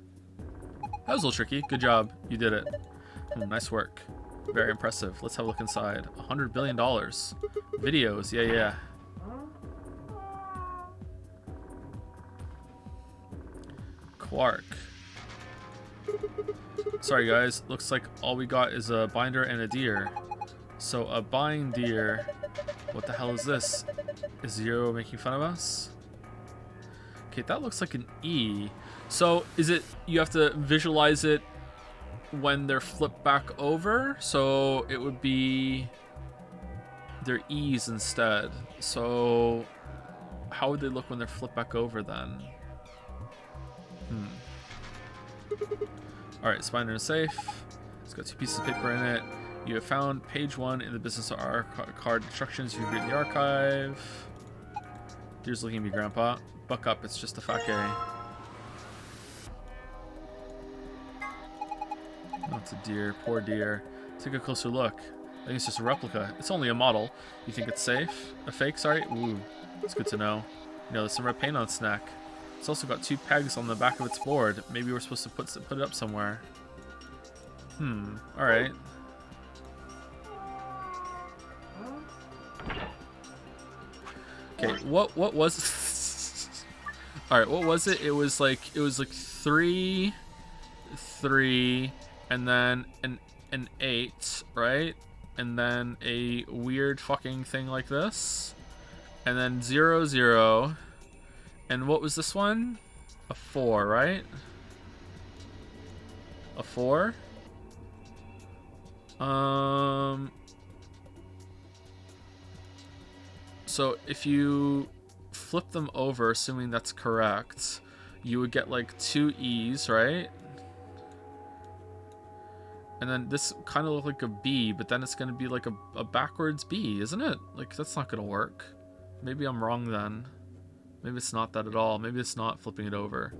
That was a little tricky. Good job. You did it. Nice work. Very impressive. Let's have a look inside. $100 billion. Videos. Yeah, yeah. Quark. Sorry, guys. Looks like all we got is a binder and a deer. So a bind deer. What the hell is this? Is Zero making fun of us? Okay, that looks like an E. So is it, you have to visualize it when they're flipped back over, so it would be their E's instead. So how would they look when they're flipped back over then? Alright, it's binder and safe. It's got 2 pieces of paper in it. You have found page 1 in the business card instructions. You read in the archive. Deer's looking at me, Grandpa. Buck up, it's just a fat gay. Oh, it's a deer. Poor deer. Take a closer look. I think it's just a replica. It's only a model. You think it's safe? A fake, sorry? Ooh, it's good to know. You know, there's some red paint on its neck. It's also got 2 pegs on the back of its board. Maybe we're supposed to put it up somewhere. Alright. Okay, what was Alright, what was it? It was like 3, 3, and then an 8, right? And then a weird fucking thing like this. And then 0, 0. And what was this one? A 4, right? A 4? So if you flip them over, assuming that's correct, you would get like 2 E's, right? And then this kind of looked like a B, but then it's going to be like a backwards B, isn't it? Like, that's not going to work. Maybe I'm wrong then. Maybe it's not that at all. Maybe it's not flipping it over.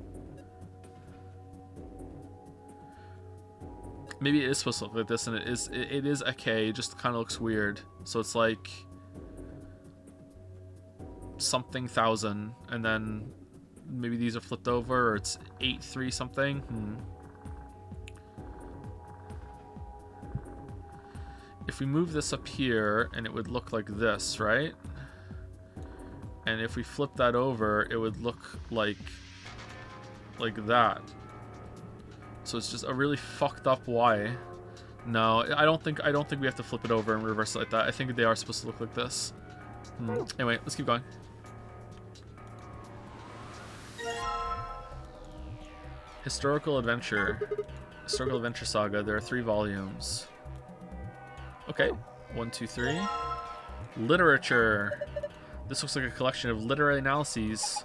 Maybe it is supposed to look like this, and it is a K. It just kind of looks weird. So it's like something thousand, and then maybe these are flipped over, or it's 8-3 something. If we move this up here, and it would look like this, right? And if we flip that over, it would look like that. So it's just a really fucked up Y. No, I don't think we have to flip it over and reverse it like that. I think they are supposed to look like this. Anyway, let's keep going. Historical Adventure Saga. There are 3 volumes. Okay, 1, 2, 3. Literature. This looks like a collection of literary analyses.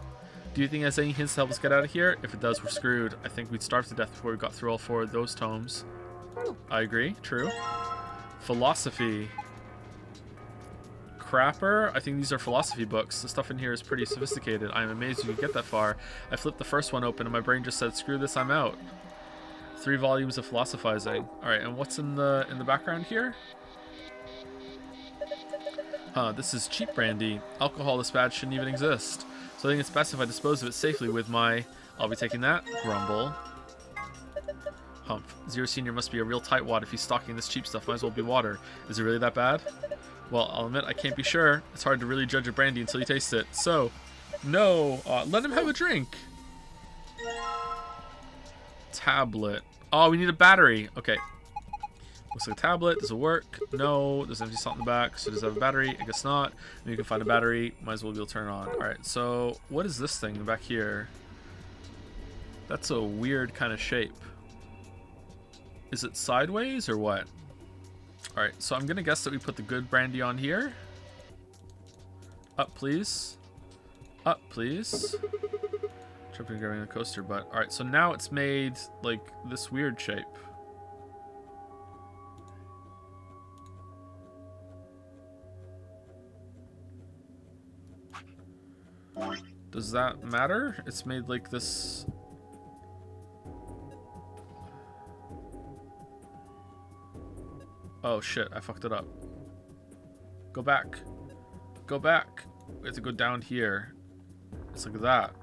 Do you think it has any hints to help us get out of here? If it does, we're screwed. I think we'd starve to death before we got through all 4 of those tomes. I agree. True. Philosophy. Crapper. I think these are philosophy books. The stuff in here is pretty sophisticated. I'm amazed you could get that far. I flipped the first one open and my brain just said, screw this, I'm out. 3 volumes of philosophizing. Alright, and what's in the background here? This is cheap brandy. Alcohol this bad shouldn't even exist. So I think it's best if I dispose of it safely with my... I'll be taking that. Grumble. Humph. Zero Senior must be a real tightwad if he's stocking this cheap stuff. Might as well be water. Is it really that bad? Well, I'll admit I can't be sure. It's hard to really judge a brandy until you taste it. So, no. Let him have a drink. Tablet. Oh, we need a battery. Okay. Looks like a tablet. Does it work? No. There's an empty slot in the back. So does it have a battery? I guess not. Maybe you can find a battery. Might as well be able to turn it on. Alright, so what is this thing back here? That's a weird kind of shape. Is it sideways or what? Alright, so I'm going to guess that we put the good brandy on here. Up, please. Up, please. Tripping and grabbing the coaster, but... Alright, so now it's made, like, this weird shape. Does that matter? It's made like this... Oh shit, I fucked it up. Go back. Go back. We have to go down here. It's like that.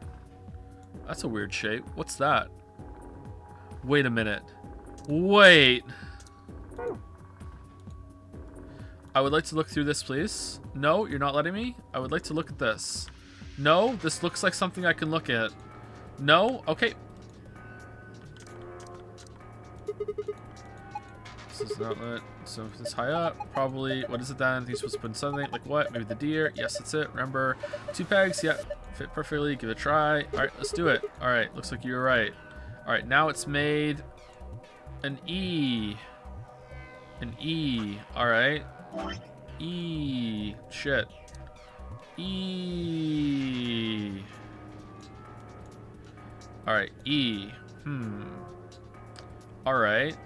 That's a weird shape. What's that? Wait a minute. Wait. I would like to look through this, please. No, you're not letting me? I would like to look at this. No, this looks like something I can look at. No? Okay. This is not lit. So if it's high up, probably. What is it then? I think you're supposed to put in something. Like what? Maybe the deer. Yes, that's it. Remember, 2 pegs. Yep. Fit perfectly. Give it a try. Alright, let's do it. Alright, looks like you were right. Alright, now it's made An E. An E. Alright. E. Shit. E. Alright, E. Alright.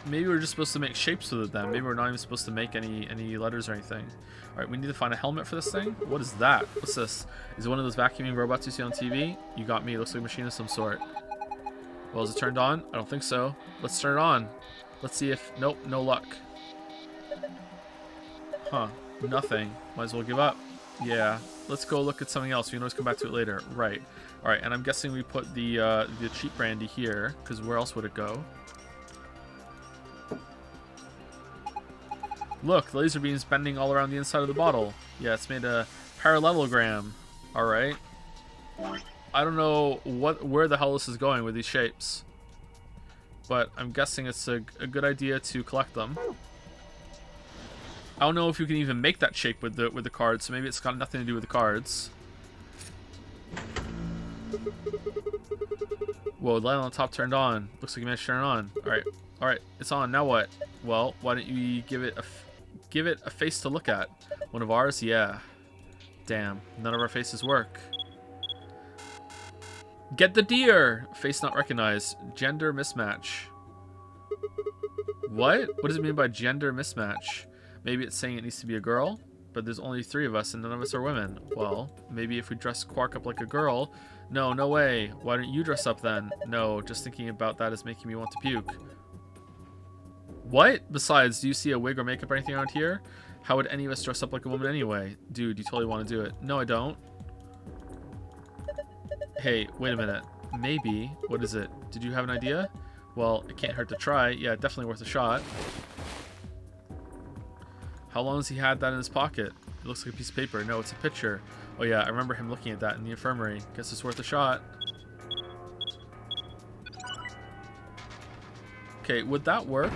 Maybe we're just supposed to make shapes with it then. Maybe we're not even supposed to make any letters or anything. Alright, we need to find a helmet for this thing. What is that? What's this? Is it one of those vacuuming robots you see on TV? You got me. It looks like a machine of some sort. Well, is it turned on? I don't think so. Let's turn it on. Let's see if... Nope, no luck. Huh. Nothing. Might as well give up. Yeah. Let's go look at something else. We can always come back to it later. Right. Alright, and I'm guessing we put the cheap brandy here, because where else would it go? Look, the laser beam's bending all around the inside of the bottle. Yeah, it's made a parallelogram. Alright. I don't know where the hell this is going with these shapes. But I'm guessing it's a good idea to collect them. I don't know if you can even make that shape with the cards, so maybe it's got nothing to do with the cards. Whoa, the light on the top turned on. Looks like you managed to turn it on. Alright. Alright, it's on. Now what? Well, why don't you give it a face to look at? One of ours? Yeah. Damn. None of our faces work. Get the deer! Face not recognized. Gender mismatch. What? What does it mean by gender mismatch? Maybe it's saying it needs to be a girl, but there's only 3 of us and none of us are women. Well, maybe if we dress Quark up like a girl... No, no way. Why don't you dress up then? No, just thinking about that is making me want to puke. What? Besides, do you see a wig or makeup or anything around here? How would any of us dress up like a woman anyway? Dude, you totally want to do it. No, I don't. Hey, wait a minute. Maybe. What is it? Did you have an idea? Well, it can't hurt to try. Yeah, definitely worth a shot. How long has he had that in his pocket? It looks like a piece of paper. No, it's a picture. Oh yeah, I remember him looking at that in the infirmary. Guess it's worth a shot. Okay, would that work?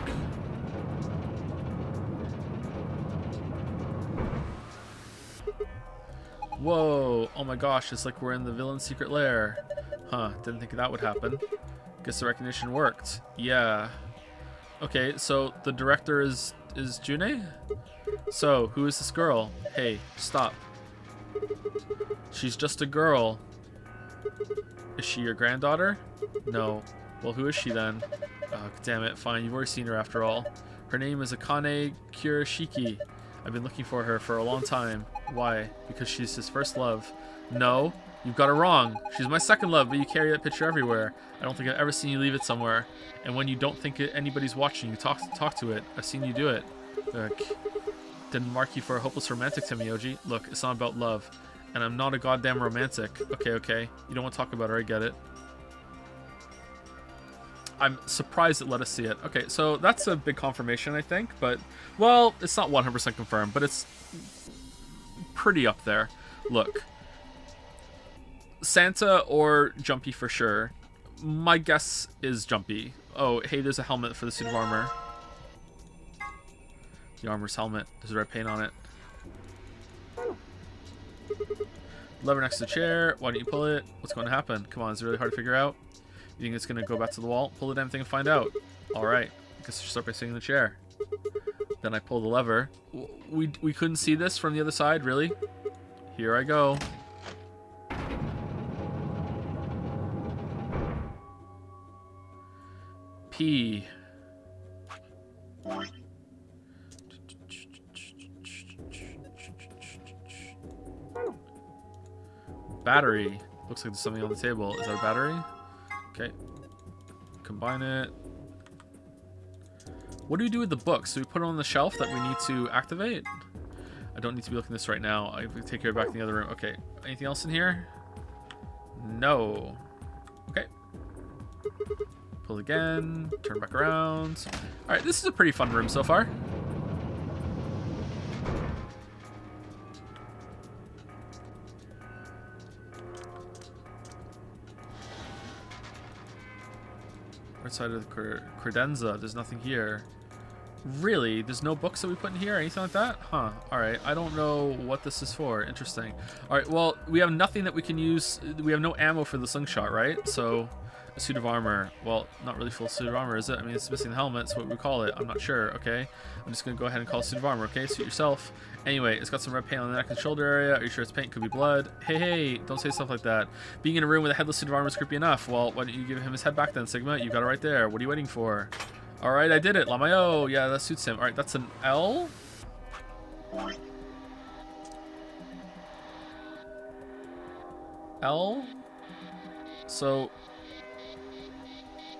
Whoa, oh my gosh, it's like we're in the villain's secret lair. Huh, didn't think that would happen. Guess the recognition worked. Yeah. Okay, so the director is June? So, who is this girl? Hey, stop. She's just a girl. Is she your granddaughter? No. Well, who is she then? Oh, damn it, fine, you've already seen her after all. Her name is Akane Kurashiki. I've been looking for her for a long time. Why? Because she's his first love. No, you've got it wrong. She's my second love, but you carry that picture everywhere. I don't think I've ever seen you leave it somewhere. And when you don't think anybody's watching, you talk to it. I've seen you do it. Look, didn't mark you for a hopeless romantic to me, Oji. Look, it's not about love. And I'm not a goddamn romantic. Okay. You don't want to talk about her, I get it. I'm surprised it let us see it. Okay, so that's a big confirmation, I think. But, well, it's not 100% confirmed, but it's pretty up there. Look. Santa or Jumpy for sure. My guess is Jumpy. Oh, hey, there's a helmet for the suit of armor. The armor's helmet. There's red paint on it. Lever next to the chair. Why don't you pull it? What's going to happen? Come on, is it really hard to figure out? You think it's going to go back to the wall? Pull the damn thing and find out. Alright. I guess I should start by sitting in the chair. Then I pull the lever. We couldn't see this from the other side, really? Here I go. P. Battery. Looks like there's something on the table. Is that a battery? Okay. Combine it. What do we do with the books? Do we put it on the shelf that we need to activate? I don't need to be looking at this right now. I can take care of it back in the other room. Okay. Anything else in here? No. Okay. Pull again. Turn back around. Alright, this is a pretty fun room so far. Right side of the credenza. There's nothing here. Really? There's no books that we put in here or anything like that? Huh. Alright. I don't know what this is for. Interesting. Alright, well, we have nothing that we can use. We have no ammo for the slingshot, right? So, A suit of armor. Well, not really full suit of armor, is it? I mean, it's missing the helmet, so what we call it. I'm not sure, okay? I'm just gonna go ahead and call it suit of armor, okay? Suit yourself. Anyway, it's got some red paint on the neck and shoulder area. Are you sure it's paint? Could be blood. Hey, don't say stuff like that. Being in a room with a headless suit of armor is creepy enough. Well, why don't you give him his head back then, Sigma? You got it right there. What are you waiting for? Alright, I did it. Lamayo. Yeah, that suits him. Alright, that's an L. L. So...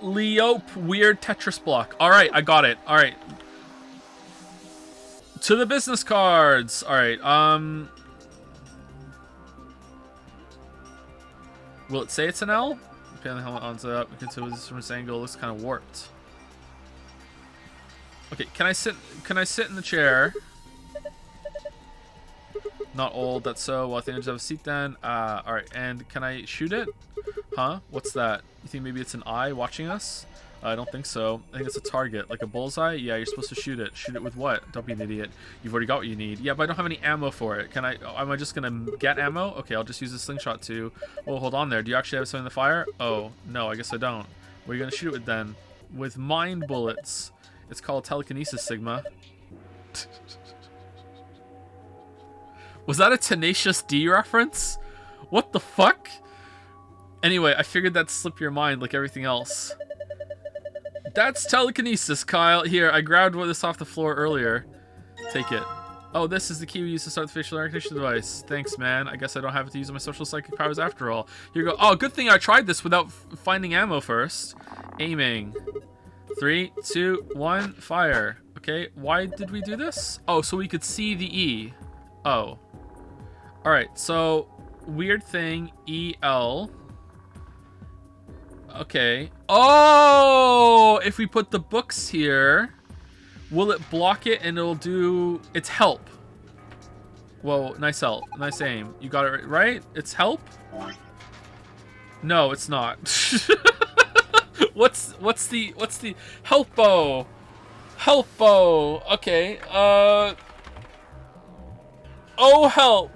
Leope weird Tetris block. Alright, I got it. Alright. To the business cards. Alright, will it say it's an L? Depending on the helmet on up. You can tell this from this angle. It looks kind of warped. Okay, can I sit in the chair? Not old, that's so. Well, I think I just have a seat then. Alright, and can I shoot it? Huh? What's that? You think maybe it's an eye watching us? I don't think so. I think it's a target. Like a bullseye? Yeah, you're supposed to shoot it. Shoot it with what? Don't be an idiot. You've already got what you need. Yeah, but I don't have any ammo for it. Can I... Am I just gonna get ammo? Okay, I'll just use a slingshot too. Oh, hold on there. Do you actually have something in the fire? Oh, no, I guess I don't. What are you gonna shoot it with then? With mind bullets. It's called telekinesis, Sigma. Was that a Tenacious D reference? What the fuck? Anyway, I figured that'd slip your mind like everything else. That's telekinesis, Kyle. Here, I grabbed this off the floor earlier. Take it. Oh, this is the key we use to start the facial recognition device. Thanks, man. I guess I don't have to use my social psychic powers after all. Here you go. Oh, good thing I tried this without finding ammo first. Aiming. 3, 2, 1, fire. Okay, why did we do this? Oh, so we could see the E. Oh. Alright, so weird thing, EL. Okay. Oh! If we put the books here, will it block it and it'll do... It's help. Whoa, nice help. Nice aim. You got it right? It's help? No, it's not. What's the helpo? Helpo. Okay. Oh, help.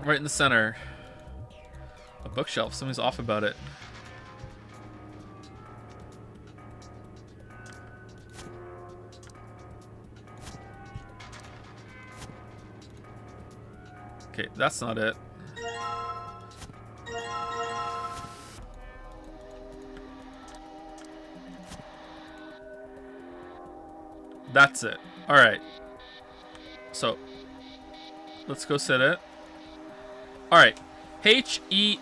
Right in the center. A bookshelf. Something's off about it. Okay, that's not it. That's it. Alright. So, let's go set it. Alright. H-E-L-O-P.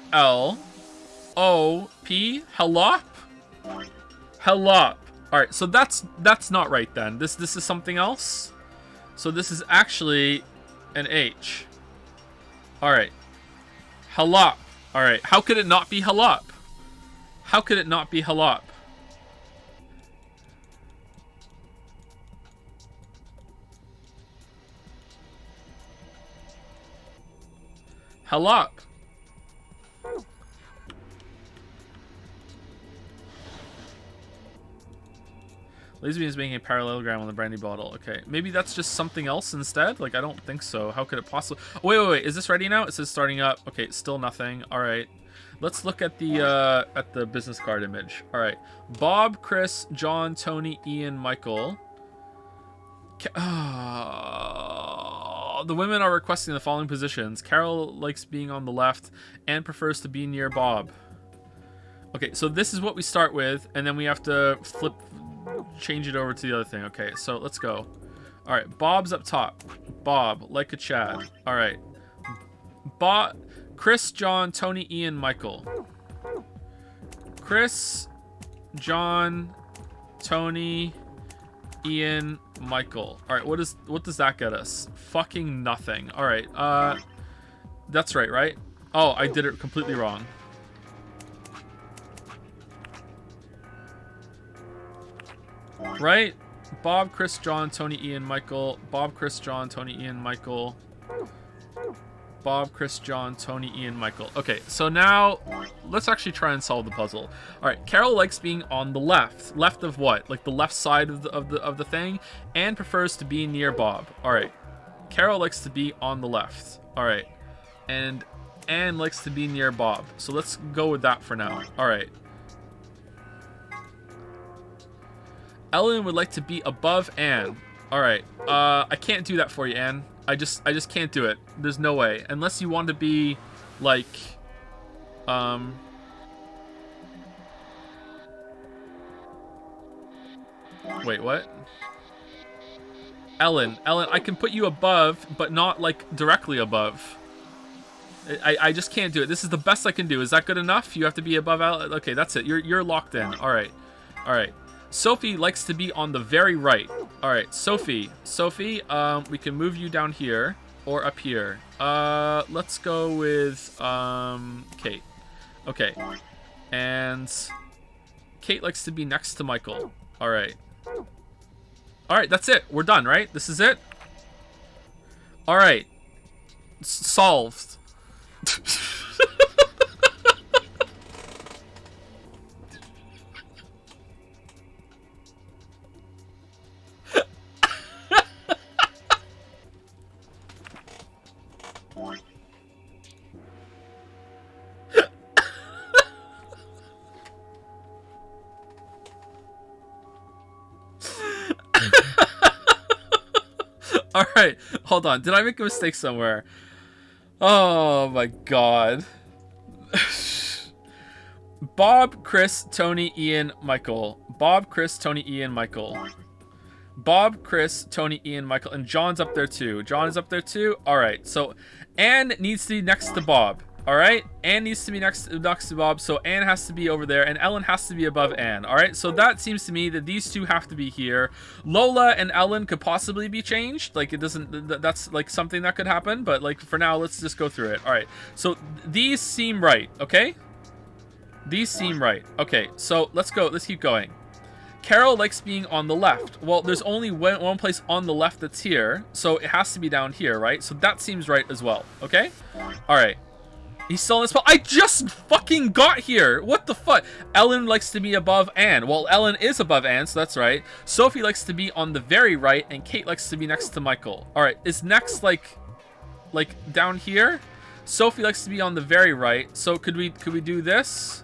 Helop? Helop. Alright, so that's not right then. This is something else. So this is actually an H. Alright. Helop. Alright. How could it not be helop? How could it not be helop? Helop. Laser beam is making a parallelogram on the brandy bottle. Okay, maybe that's just something else instead? Like, I don't think so. How could it possibly... Oh, wait. Is this ready now? It says starting up. Okay, still nothing. All right. Let's look at the business card image. All right. Bob, Chris, John, Tony, Ian, Michael. The women are requesting the following positions. Carol likes being on the left and prefers to be near Bob. Okay, so this is what we start with, and then we have to change it over to the other thing. Okay, so let's go. All right, Bob's up top. Bob, like a Chad. All right. Chris, John, Tony, Ian, Michael. Chris, John, Tony, Ian, Michael. All right, what does that get us? Fucking nothing. All right, that's right? Oh, I did it completely wrong. Right? Bob, Chris, John, Tony, Ian, Michael. Bob, Chris, John, Tony, Ian, Michael. Bob, Chris, John, Tony, Ian, Michael. Okay, so now let's actually try and solve the puzzle. All right, Carol likes being on the left. Left of what? Like the left side of the thing, and prefers to be near Bob. All right, Carol likes to be on the left. All right. And Anne likes to be near Bob. So let's go with that for now. All right. Ellen would like to be above Anne. All right. I can't do that for you, Anne. I just can't do it. There's no way. Unless you want to be like wait, what? Ellen, I can put you above, but not like directly above. I just can't do it. This is the best I can do. Is that good enough? You have to be above Ellen. Okay, that's it. You're locked in. All right. All right. Sophie likes to be on the very right. All right, Sophie, we can move you down here or up here. Let's go with Kate. Okay. And Kate likes to be next to Michael. All right. All right, that's it. We're done, right? This is it? All right. Solved. All right, hold on. Did I make a mistake somewhere? Oh my god. Bob, Chris, Tony, Ian, Michael. Bob, Chris, Tony, Ian, Michael. Bob, Chris, Tony, Ian, Michael. And John's up there too. John is up there too. All right, so Anne needs to be next to Bob. All right, Anne needs to be next to Bob, so Anne has to be over there, and Ellen has to be above Anne. All right, so that seems to me that these two have to be here. Lola and Ellen could possibly be changed. Like, it doesn't, that's like something that could happen, but like for now, let's just go through it. All right, so these seem right, okay? These seem right. Okay, so let's go, let's keep going. Carol likes being on the left. Well, there's only one place on the left that's here, so it has to be down here, right? So that seems right as well, okay? All right. He's still in the spot. I just fucking got here. What the fuck? Ellen likes to be above Anne. Well, Ellen is above Anne, so that's right. Sophie likes to be on the very right, and Kate likes to be next to Michael. All right, is next like down here? Sophie likes to be on the very right. So could we do this?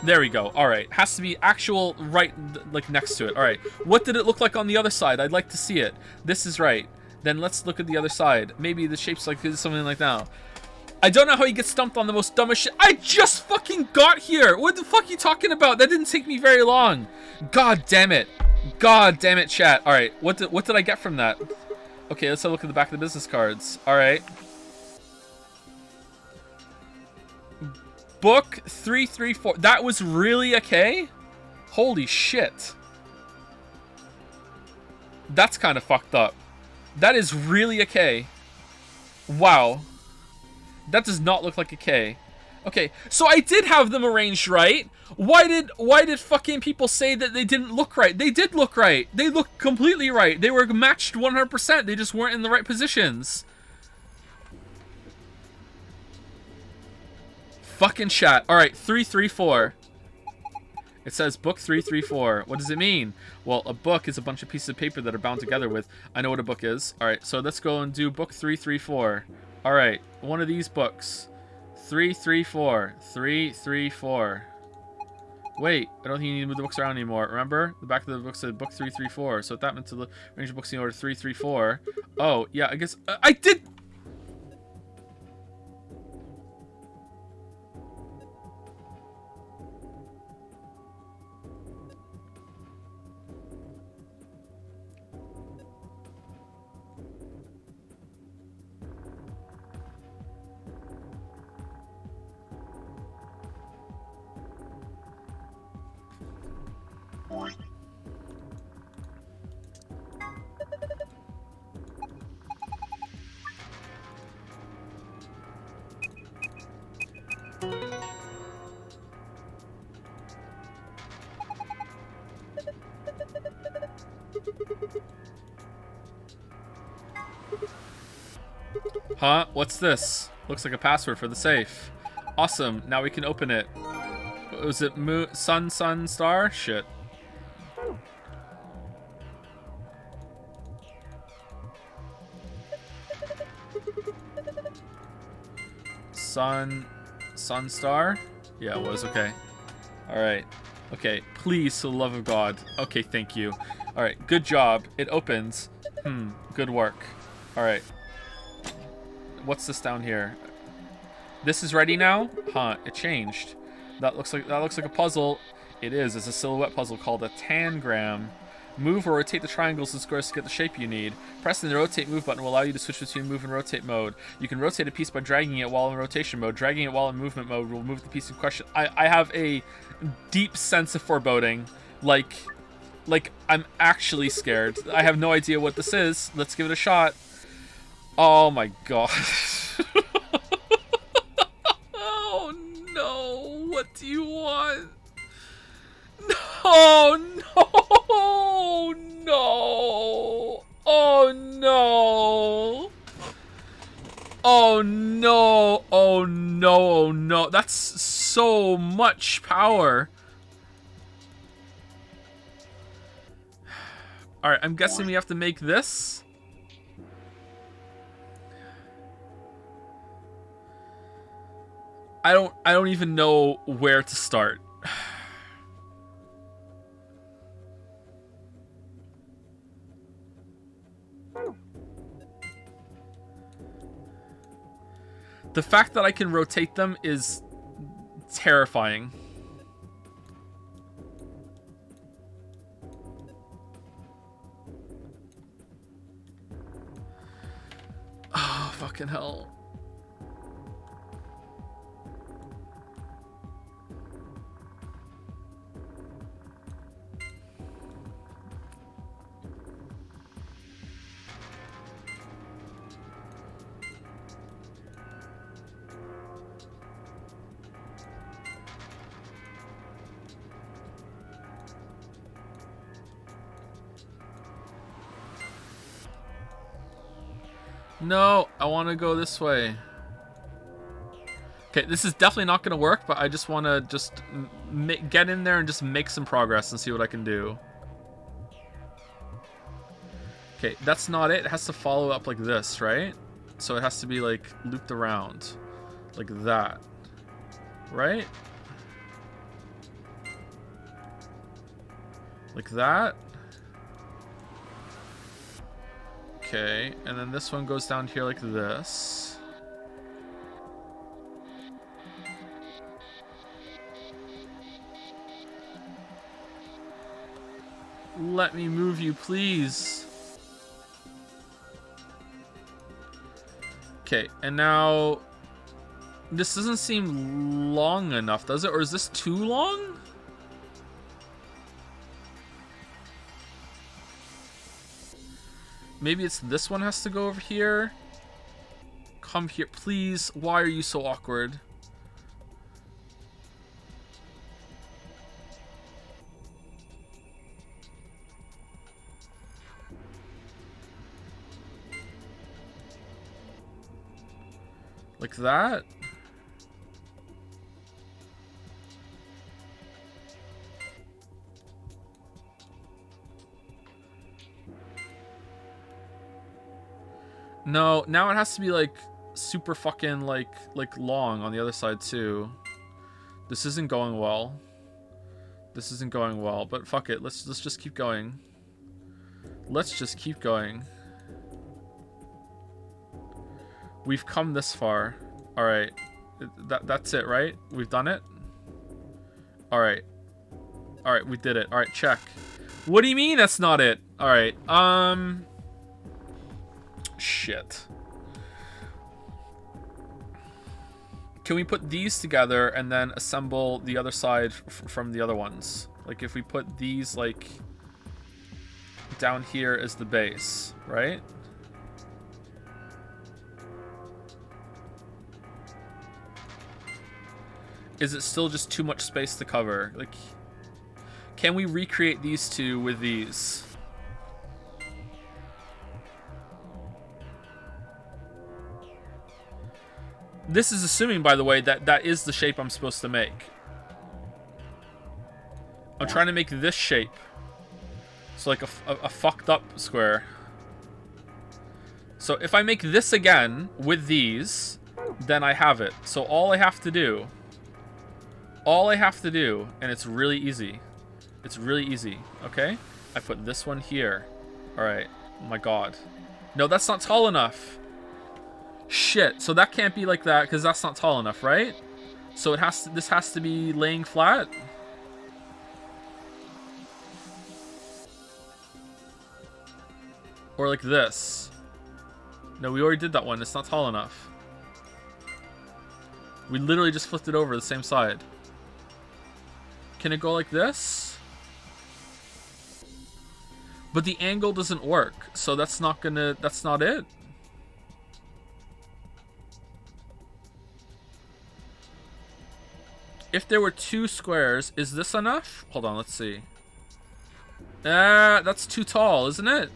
There we go. All right, has to be actual right, like next to it. All right, what did it look like on the other side? I'd like to see it. This is right. Then let's look at the other side. Maybe the shape's like something like that. I don't know how he gets stumped on the most dumbest shit. I just fucking got here. What the fuck are you talking about? That didn't take me very long. God damn it. God damn it, chat. All right, what did I get from that? Okay, let's have a look at the back of the business cards. All right. Book 334. That was really a K? Holy shit. That's kind of fucked up. That is really a K. Wow. That does not look like a K. Okay, so I did have them arranged right. Why did fucking people say that they didn't look right? They did look right. They looked completely right. They were matched 100%. They just weren't in the right positions. Fucking chat. All right, 334. It says book 334. What does it mean? Well, a book is a bunch of pieces of paper that are bound together with. I know what a book is. All right, so let's go and do book 334. All right, one of these books. 334. 334. Wait, I don't think you need to move the books around anymore. Remember? The back of the book said book 334. So that meant to arrange the books in order 334. Oh, yeah, I guess... I did... Huh? What's this? Looks like a password for the safe. Awesome. Now we can open it. Was it moon, sun, star? Shit. Sun star? Yeah, it was. Okay. Alright. Okay, please, for the love of God. Okay, thank you. Alright, good job. It opens. Good work. Alright. What's this down here? This is ready now? Huh, it changed. That looks like a puzzle. It is. It's a silhouette puzzle called a tangram. Move or rotate the triangles and squares to get the shape you need. Pressing the rotate move button will allow you to switch between move and rotate mode. You can rotate a piece by dragging it while in rotation mode. Dragging it while in movement mode will move the piece in question. I have a deep sense of foreboding. Like I'm actually scared. I have no idea what this is. Let's give it a shot. Oh my god. Oh no. What do you want? No, no, no. Oh no. Oh no. Oh no. Oh no. That's so much power. Alright, I'm guessing we have to make this. I don't even know where to start. The fact that I can rotate them is terrifying. Oh, fucking hell. No, I want to go this way. Okay, this is definitely not going to work, but I just want to get in there and just make some progress and see what I can do. Okay, that's not it. It has to follow up like this, right? So it has to be like looped around like that, right? Like that. Okay, and then this one goes down here like this. Let me move you, please. Okay, and now this doesn't seem long enough, does it? Or is this too long? Maybe it's this one has to go over here. Come here, please. Why are you so awkward? Like that? No, now it has to be like super fucking like long on the other side too. This isn't going well. This isn't going well, but fuck it. Let's just keep going. Let's just keep going. We've come this far. All right. That's it, right? We've done it. All right. All right, we did it. All right, check. What do you mean that's not it? All right. Shit. Can we put these together and then assemble the other side from the other ones? Like if we put these like down here as the base, right? Is it still just too much space to cover? Like, can we recreate these two with these? This is assuming, by the way, that that is the shape I'm supposed to make. I'm trying to make this shape. So like a fucked up square. So if I make this again with these, then I have it. So all I have to do, and it's really easy. It's really easy, okay? I put this one here. All right, oh my God. No, that's not tall enough. Shit, so that can't be like that because that's not tall enough, right? So it has to, this has to be laying flat. Or like this. No, we already did that one. It's not tall enough. We literally just flipped it over the same side. Can it go like this? But the angle doesn't work, so that's not gonna, that's not it. If there were two squares, is this enough? Hold on, let's see. That's too tall, isn't it?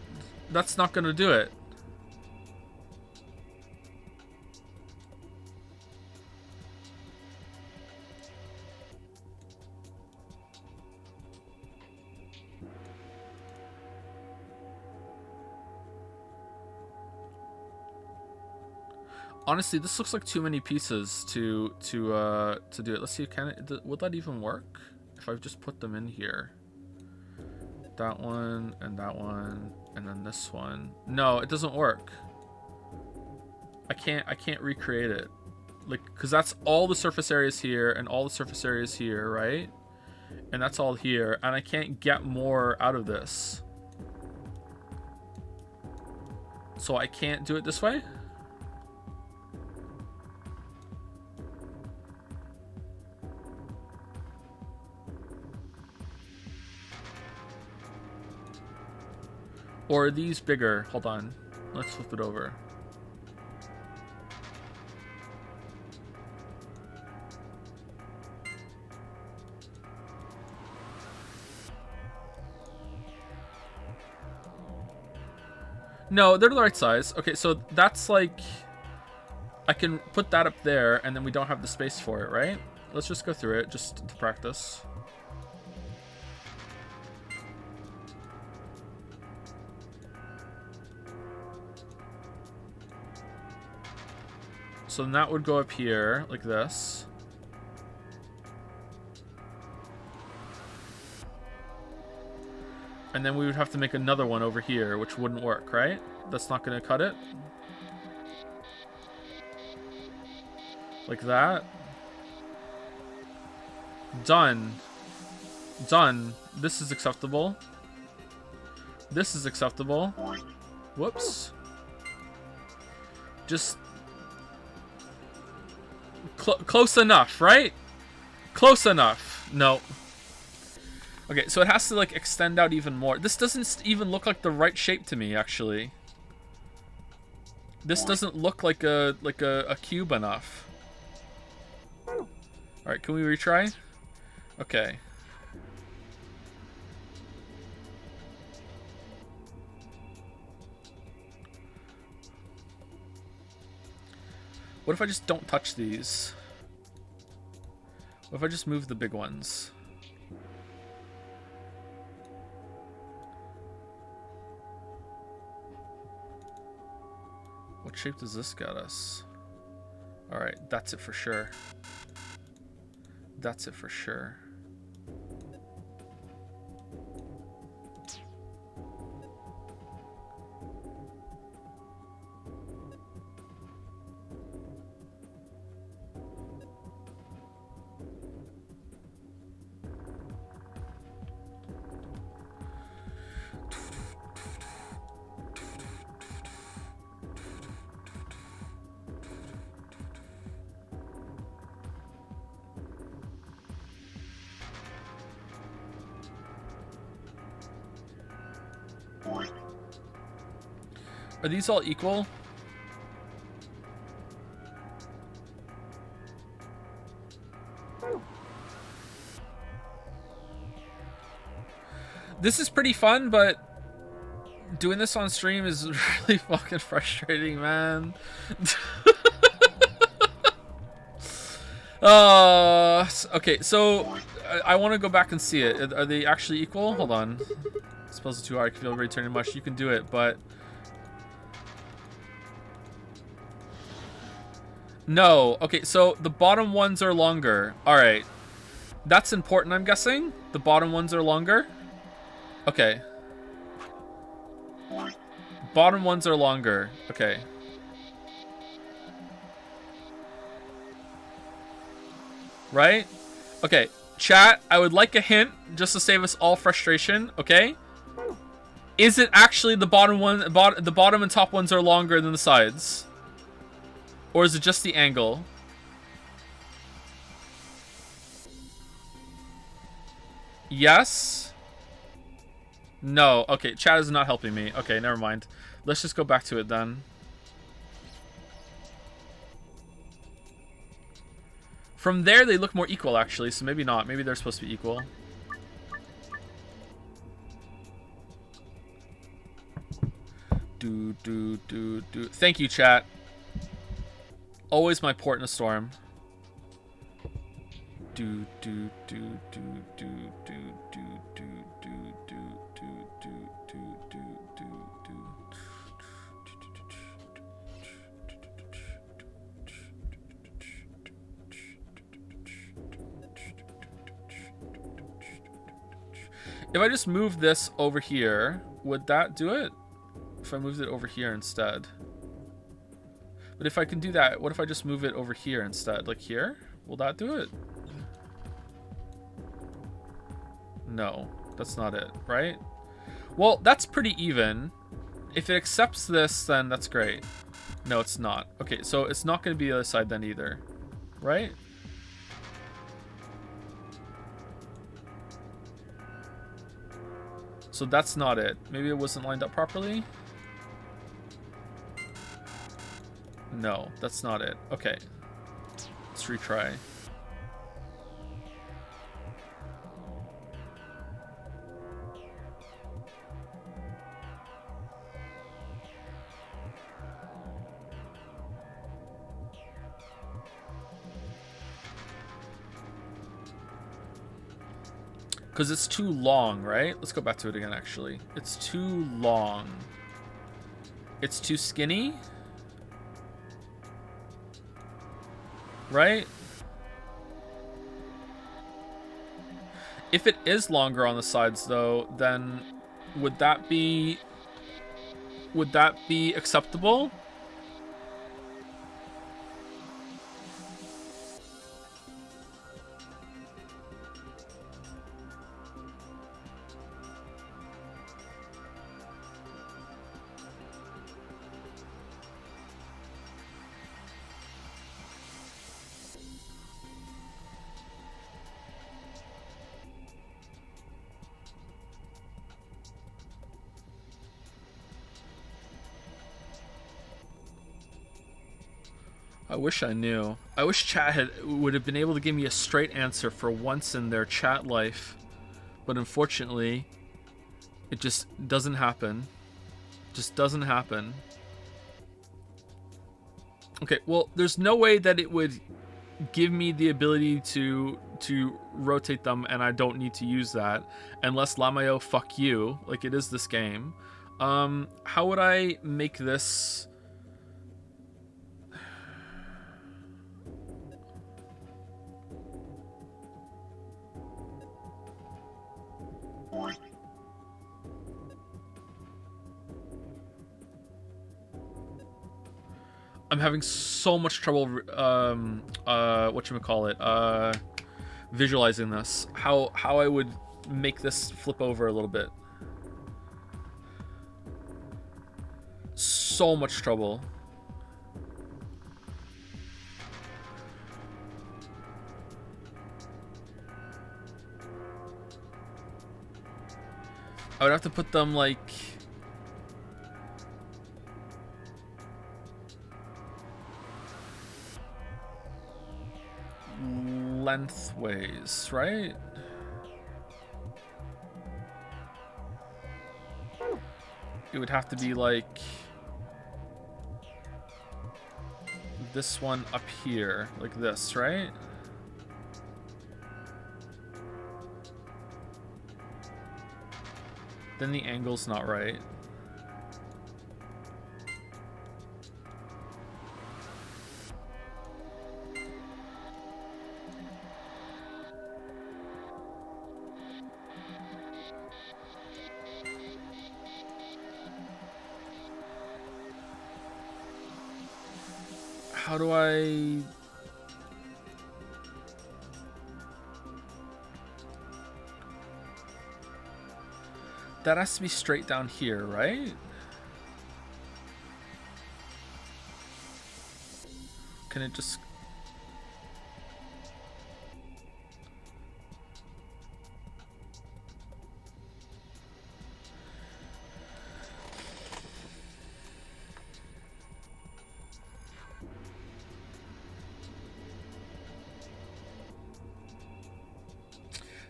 That's not gonna do it. Honestly, this looks like too many pieces to do it. Let's see, can it, would that even work if I just put them in here? That one and then this one. No, it doesn't work. I can't recreate it. Like, cause that's all the surface areas here and all the surface areas here, right? And that's all here, and I can't get more out of this. So I can't do it this way? Or are these bigger? Hold on. Let's flip it over. No, they're the right size. Okay, so that's like... I can put that up there, and then we don't have the space for it, right? Let's just go through it, just to practice. So then that would go up here, like this. And then we would have to make another one over here, which wouldn't work, right? That's not going to cut it. Like that. Done. Done. This is acceptable. This is acceptable. Whoops. Just... close enough, right? Close enough. No. Okay, so it has to like extend out even more. This doesn't even look like the right shape to me, actually. This doesn't look like a cube enough. All right, can we retry? Okay. What if I just don't touch these? What if I just move the big ones? What shape does this get us? Alright, that's it for sure. That's it for sure. Are these all equal? This is pretty fun, but doing this on stream is really fucking frustrating, man. Okay, so I want to go back and see it. Are they actually equal? Hold on. I suppose it's too hard. I feel very turning much. You can do it, but No. Okay, so the bottom ones are longer. All right. That's important, I'm guessing. The bottom ones are longer. Okay. Bottom ones are longer. Okay. Right? Okay. Chat, I would like a hint just to save us all frustration, okay? Is it actually the bottom one, the bottom and top ones are longer than the sides? Or is it just the angle? Yes? No. Okay, chat is not helping me. Okay, never mind. Let's just go back to it then. From there, they look more equal, actually, so maybe not. Maybe they're supposed to be equal. Do. Thank you, chat. Always my port in a storm. Do. If I just move this over here, would that do it? If I moved it over here instead. But if I can do that, what if I just move it over here instead? Like here? Will that do it? No, that's not it, right? Well, that's pretty even. If it accepts this, then that's great. No, it's not. Okay, so it's not going to be the other side then either, right? So that's not it. Maybe it wasn't lined up properly. No, that's not it. Okay. Let's retry. Because it's too long, right? Let's go back to it again, actually. It's too long. It's too skinny. Right? If it is longer on the sides, though, then would that be acceptable? I wish I knew. I wish chat would have been able to give me a straight answer for once in their chat life. But unfortunately, it just doesn't happen. Just doesn't happen. Okay, well, there's no way that it would give me the ability to rotate them, and I don't need to use that. Unless Lamayo, fuck you, like it is this game. How would I make this... I'm having so much trouble, whatchamacallit, visualizing this. How I would make this flip over a little bit. So much trouble. I would have to put them like... lengthways, right? It would have to be like this one up here, like this, right? Then the angle's not right. How do I... That has to be straight down here, right? Can it just...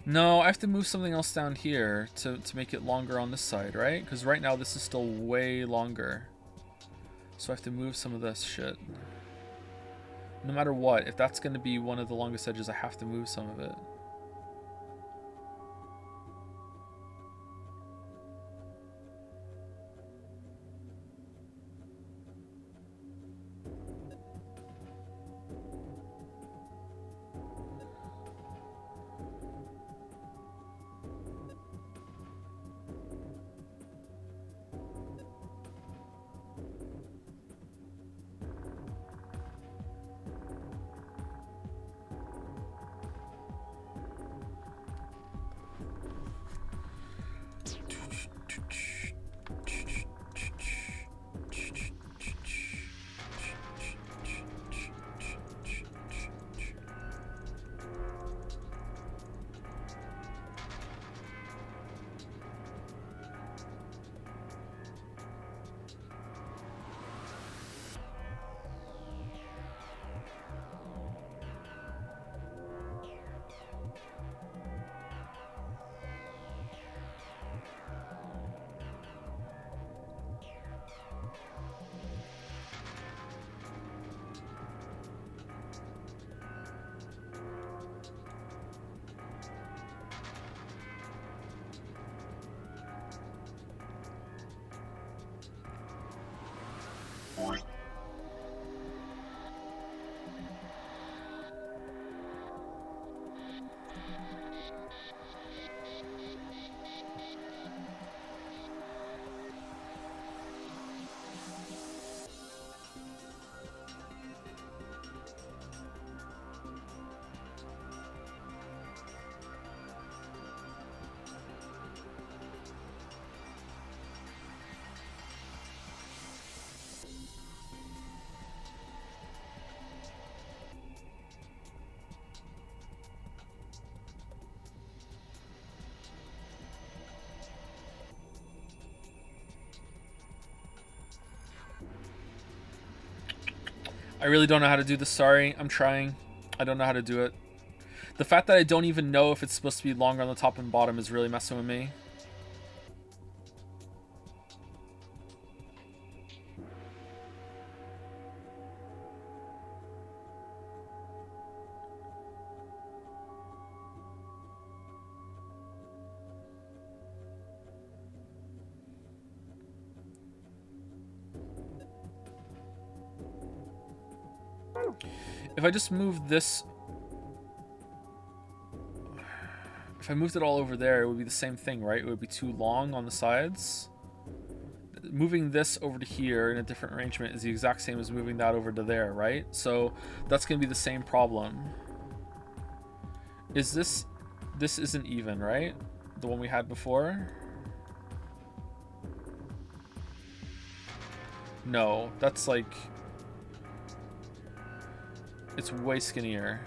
No, I have to move something else down here to make it longer on this side, right? Because right now this is still way longer. So I have to move some of this shit. No matter what, if that's going to be one of the longest edges, I have to move some of it. I really don't know how to do this, sorry. I'm trying. I don't know how to do it. The fact that I don't even know if it's supposed to be longer on the top and bottom is really messing with me. If I just move this... If I moved it all over there, it would be the same thing, right? It would be too long on the sides. Moving this over to here in a different arrangement is the exact same as moving that over to there, right? So that's going to be the same problem. Is this... This isn't even, right? The one we had before? No, that's like... It's way skinnier.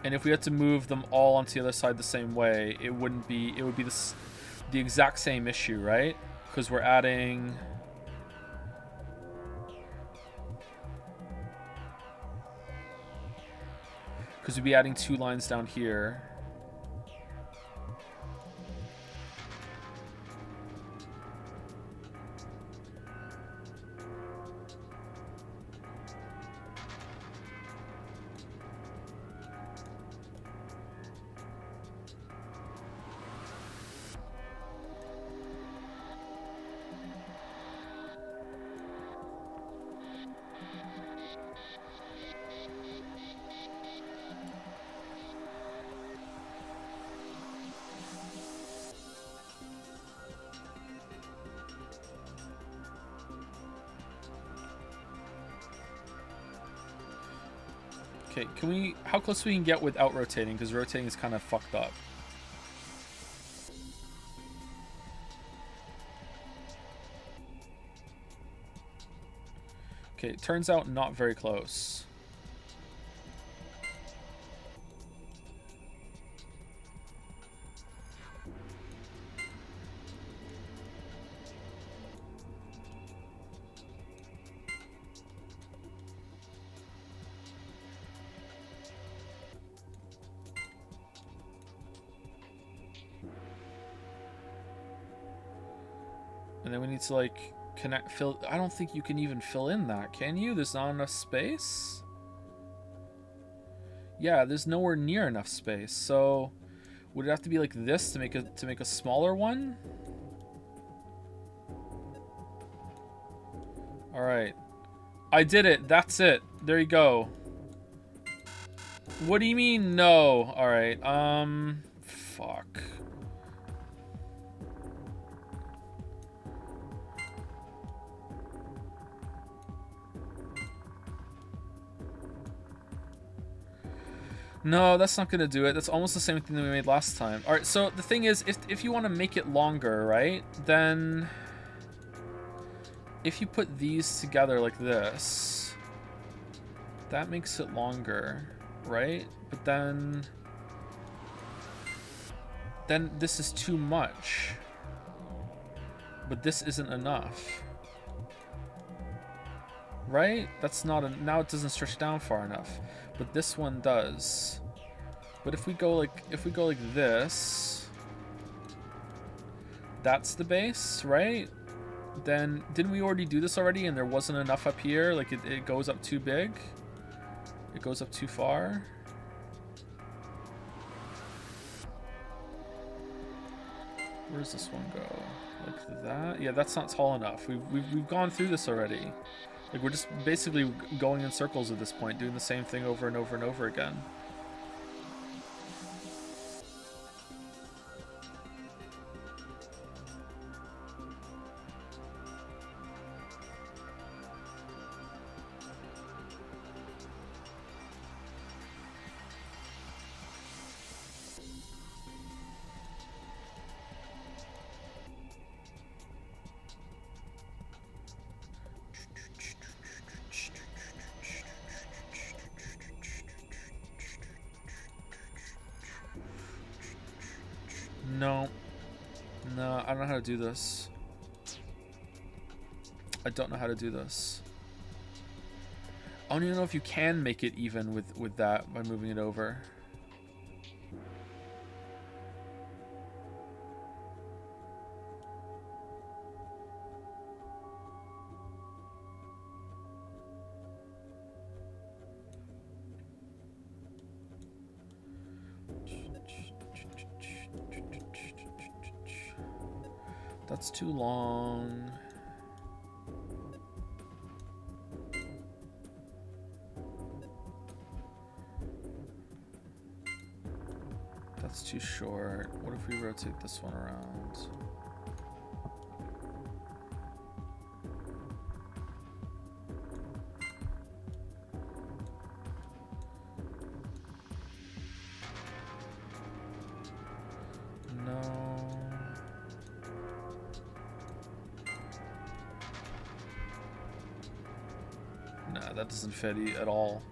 And if we had to move them all onto the other side the same way, it wouldn't be, it would be the exact same issue, right? Because we're adding... Because we'd be adding 2 lines down here. Okay, can we... How close we can get without rotating? Because rotating is kind of fucked up. Okay, it turns out not very close. And then we need to like fill. I don't think you can even fill in that, can you? There's not enough space. Yeah, there's nowhere near enough space. So would it have to be like this to make a smaller one? All right, I did it. That's it. There you go. What do you mean no? All right. Fuck. No, that's not gonna do it. That's almost the same thing that we made last time. All right, so the thing is, if you want to make it longer, right, then if you put these together like this, that makes it longer, right? But then this is too much. But this isn't enough. Right? That's not now it doesn't stretch down far enough. But this one does. But if we go like this, that's the base, right? Then didn't we already do this already and there wasn't enough up here? Like it goes up too big? It goes up too far? Where does this one go? Like that? Yeah, that's not tall enough. We've gone through this already. Like, we're just basically going in circles at this point, doing the same thing over and over and over again. No, I don't know how to do this. I don't know how to do this. I don't even know if you can make it even with that by moving it over. That's too long. That's too short. What if we rotate this one around? That doesn't fit at all.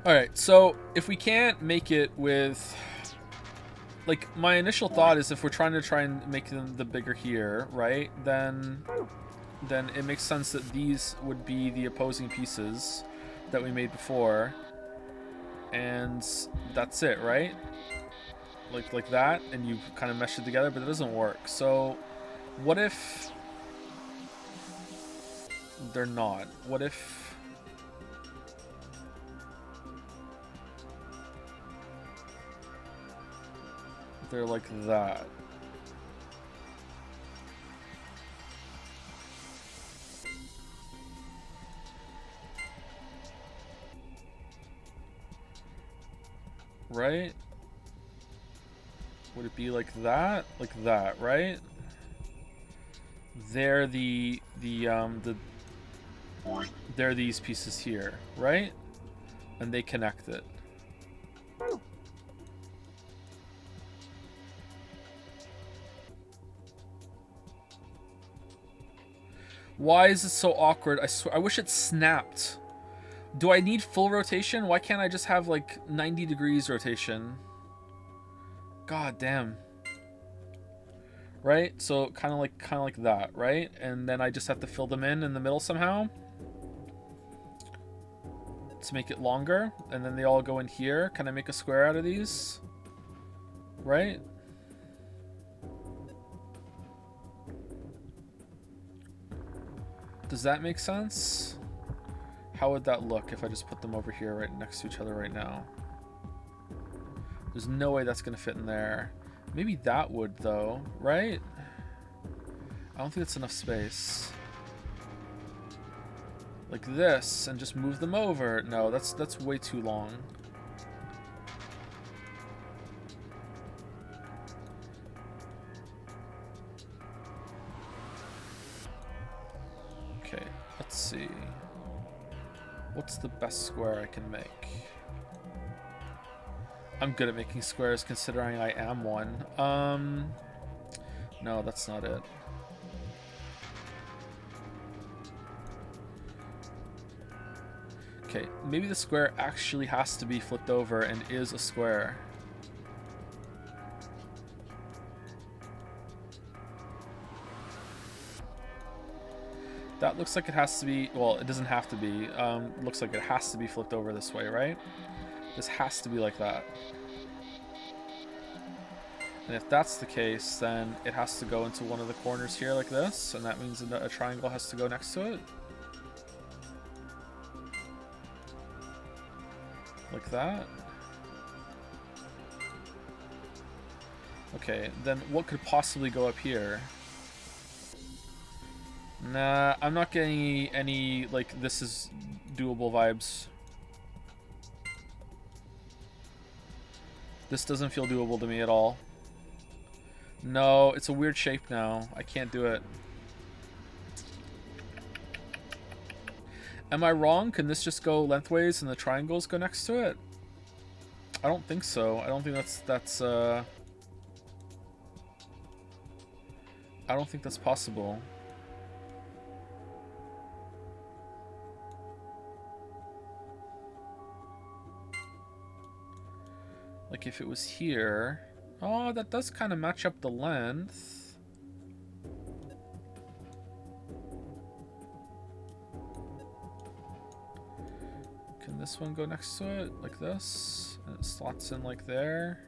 All right, so if we can't make it with... Like, my initial thought is if we're trying to make them the bigger here, right, then it makes sense that these would be the opposing pieces that we made before, and that's it, right? Like that, and you kind of mesh it together, but it doesn't work. So what if they're not? What if... they're like that? right? Would it be like that? Like that, right? They're they're these pieces here, right? And they connect it. Why is it so awkward? I swear, I wish it snapped. Do I need full rotation? Why can't I just have like 90 degrees rotation? God damn. Right? So kind of like that, right? And then I just have to fill them in the middle somehow to make it longer, and then they all go in here. Can I make a square out of these? Right? Does that make sense? How would that look if I just put them over here right next to each other right now? There's no way that's gonna fit in there. Maybe that would though, right? I don't think it's enough space. Like this, and just move them over. No, that's way too long. Okay, let's see. What's the best square I can make? I'm good at making squares considering I am one. No, that's not it. Okay, maybe the square actually has to be flipped over and is a square. That looks like it has to be, well, it doesn't have to be. Looks like it has to be flipped over this way, right? This has to be like that. And if that's the case, then it has to go into one of the corners here like this, and that means a triangle has to go next to it. Like that. Okay, then what could possibly go up here? Nah, I'm not getting any like, this is doable vibes. This doesn't feel doable to me at all. No, it's a weird shape now. I can't do it. Am I wrong? Can this just go lengthways and the triangles go next to it? I don't think so. I don't think that's I don't think that's possible. Like if it was here. Oh, that does kind of match up the length. Can this one go next to it? Like this? And it slots in like there.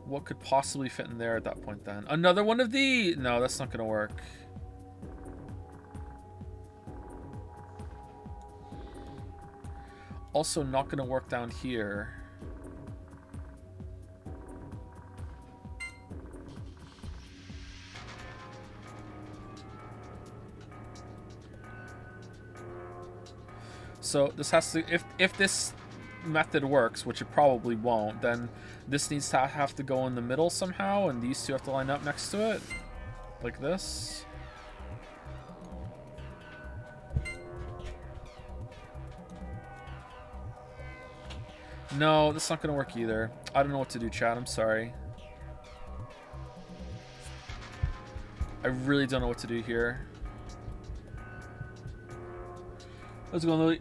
What could possibly fit in there at that point then? Another one of these? No, that's not going to work. Also not going to work down here. So this has to, if this method works, which it probably won't, then this needs to have to go in the middle somehow, and these two have to line up next to it, like this. No, that's not gonna work either. I don't know what to do, chat. I'm sorry. I really don't know what to do here. How's it going, Lily?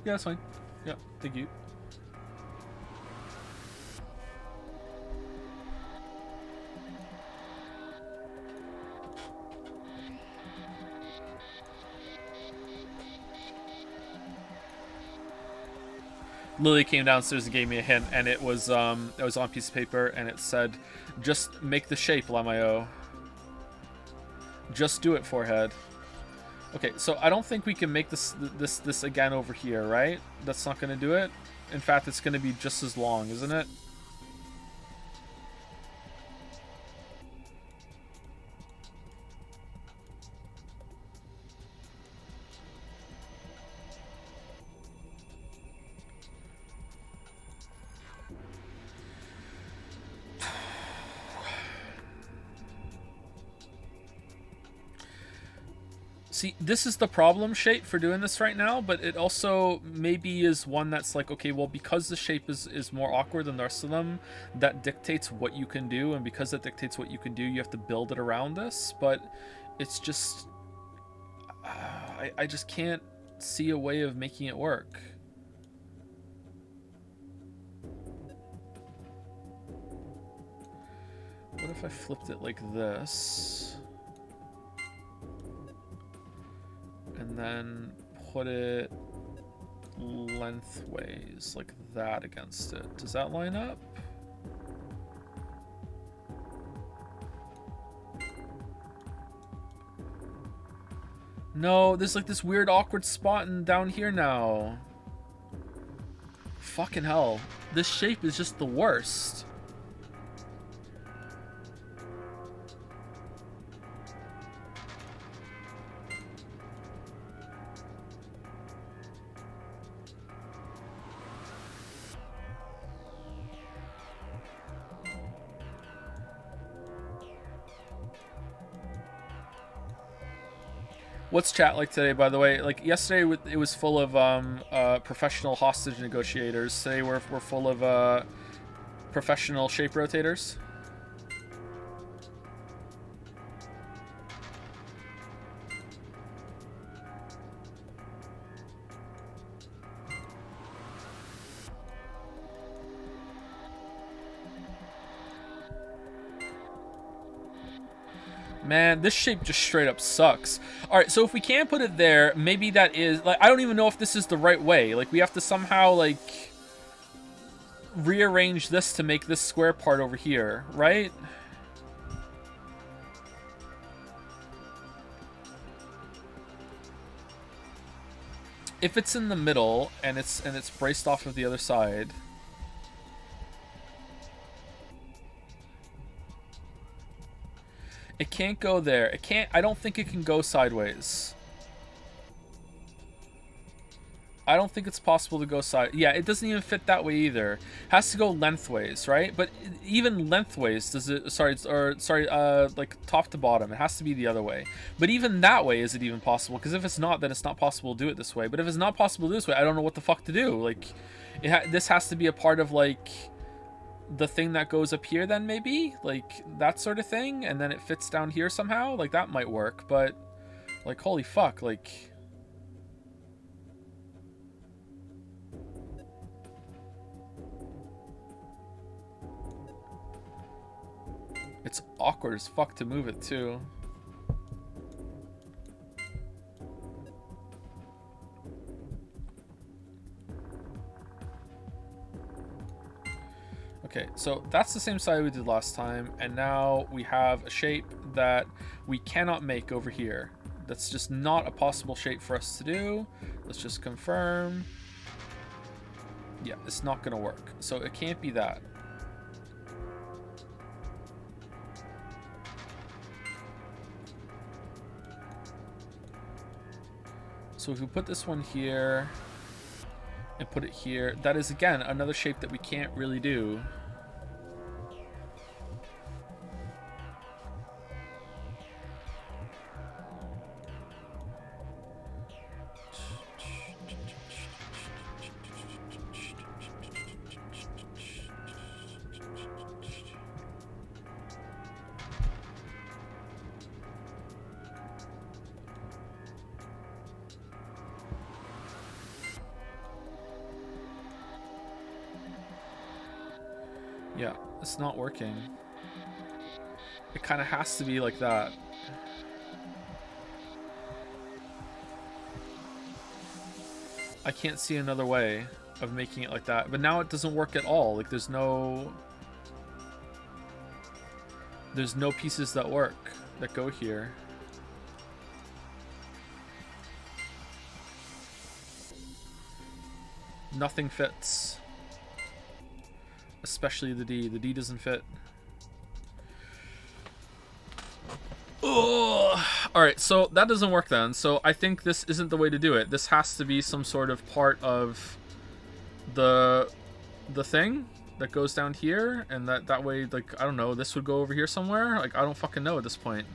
Yeah, that's fine. Yeah, thank you. Lily came downstairs and gave me a hint, and it was on a piece of paper, and it said, "Just make the shape, Lamayo. Just do it, forehead." Okay, so I don't think we can make this again over here, right? That's not going to do it. In fact, it's going to be just as long, isn't it? See, this is the problem shape for doing this right now, but it also maybe is one that's like, okay, well, because the shape is more awkward than the rest of them, that dictates what you can do, and because that dictates what you can do, you have to build it around this, but it's just... I just can't see a way of making it work. What if I flipped it like this? And then put it lengthways like that against it. Does that line up? No, there's like this weird awkward spot down here now. Fucking hell. This shape is just the worst. What's chat like today, by the way? Like yesterday, it was full of professional hostage negotiators. Today we're full of professional shape rotators. Man, this shape just straight up sucks. Alright, so if we can't put it there, maybe that is... Like, I don't even know if this is the right way. Like, we have to somehow, like... rearrange this to make this square part over here, right? If it's in the middle, and it's braced off of the other side... It can't go there. It can't... I don't think it can go sideways. I don't think it's possible to go side... Yeah, it doesn't even fit that way either. It has to go lengthways, right? But even lengthways, does it... Sorry, like top to bottom. It has to be the other way. But even that way, is it even possible? Because if it's not, then it's not possible to do it this way. But if it's not possible to do this way, I don't know what the fuck to do. Like, this has to be a part of, like... the thing that goes up here then, maybe? Like, that sort of thing? And then it fits down here somehow? Like, that might work, but... Like, holy fuck, like... It's awkward as fuck to move it, too. Okay, so that's the same side we did last time, and now we have a shape that we cannot make over here. That's just not a possible shape for us to do. Let's just confirm. Yeah, it's not gonna work. So it can't be that. So if we put this one here and put it here, that is again another shape that we can't really do. Yeah, it's not working. It kind of has to be like that. I can't see another way of making it like that. But now it doesn't work at all. Like, there's no pieces that work, that go here. Nothing fits. Especially the D. The D doesn't fit. Alright, so that doesn't work then. So I think this isn't the way to do it. This has to be some sort of part of the thing that goes down here. And that way, like, I don't know, this would go over here somewhere. Like, I don't fucking know at this point.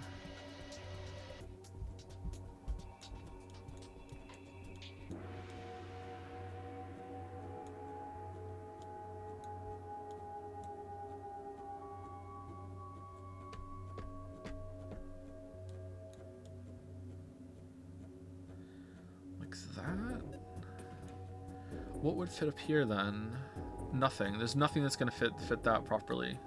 what would fit up here then? Nothing. There's nothing that's gonna fit that properly.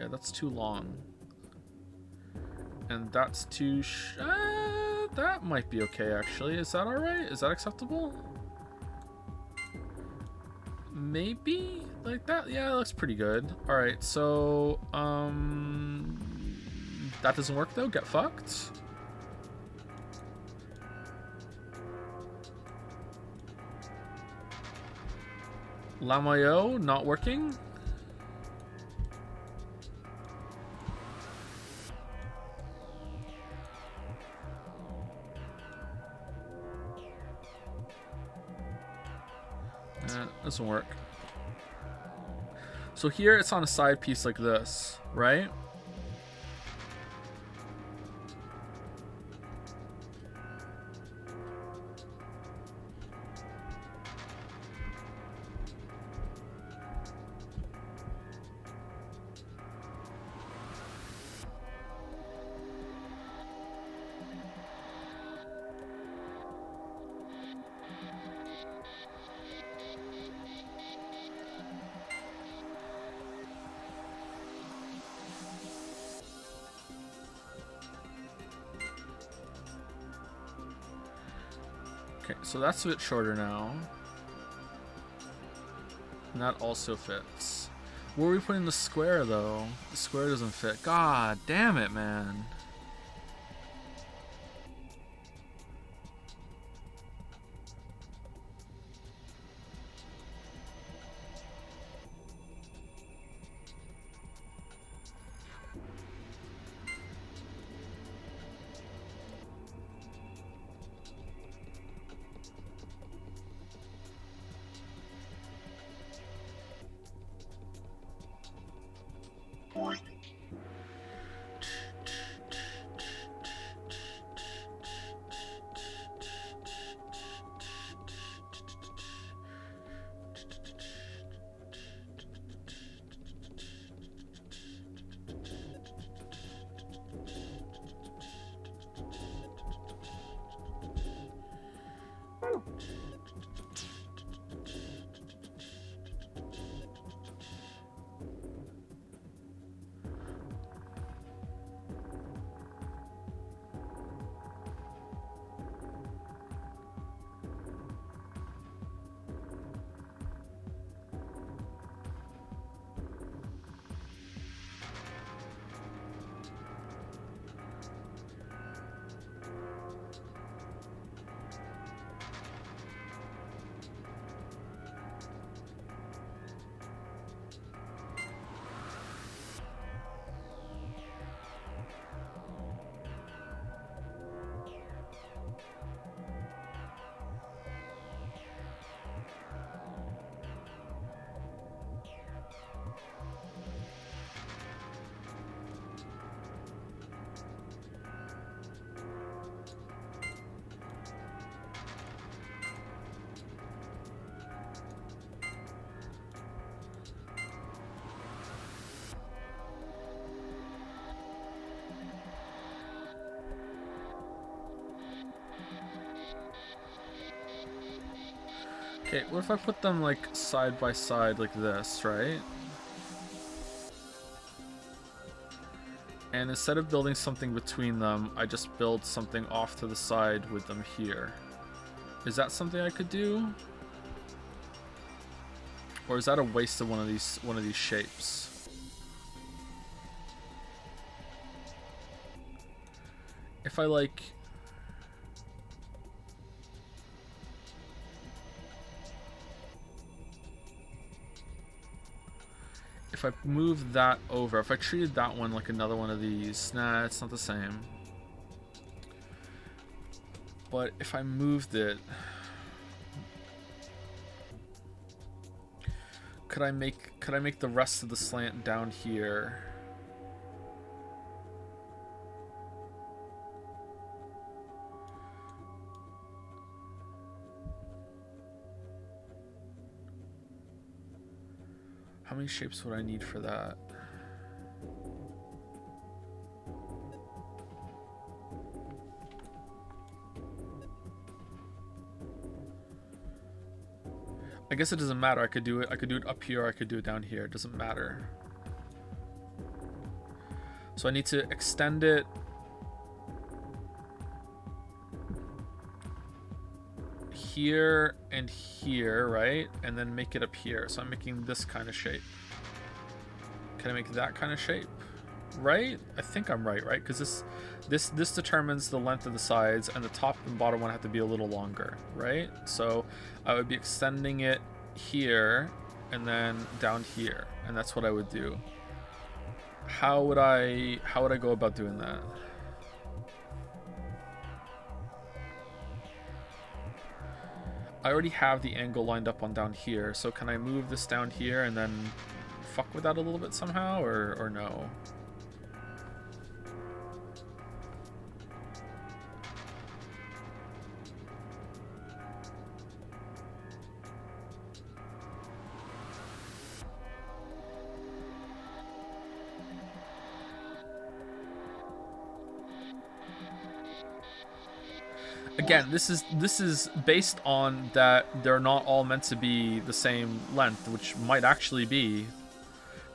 Yeah, that's too long. And that's too that might be okay, actually. Is that alright? Is that acceptable? Maybe? Like that? Yeah, that looks pretty good. Alright, so, that doesn't work though? Get fucked? Lamayo, not working? Doesn't work. So here it's on a side piece like this, right? Okay, so that's a bit shorter now. And that also fits. Where are we putting the square, though? The square doesn't fit. God damn it, man. Okay, what if I put them like side by side like this, right? And instead of building something between them, I just build something off to the side with them here. Is that something I could do? Or is that a waste of one of these shapes? If I like... If I move that over, if I treated that one like another one of these, nah, it's not the same. But if I moved it, could I make the rest of the slant down here? How many shapes would I need for that? guess it doesn't matter. I could do it up here, or I could do it down here. It doesn't matter. So I need to extend it here and here, right? And then make it up here. So I'm making this kind of shape. Can I make that kind of shape? Right? I think I'm right? Because this determines the length of the sides, and the top and bottom one have to be a little longer, right? So I would be extending it here and then down here, and that's what I would do. How would I go about doing that? I already have the angle lined up on down here, so can I move this down here and then fuck with that a little bit somehow, or no? Again, this is based on that they're not all meant to be the same length, which might actually be.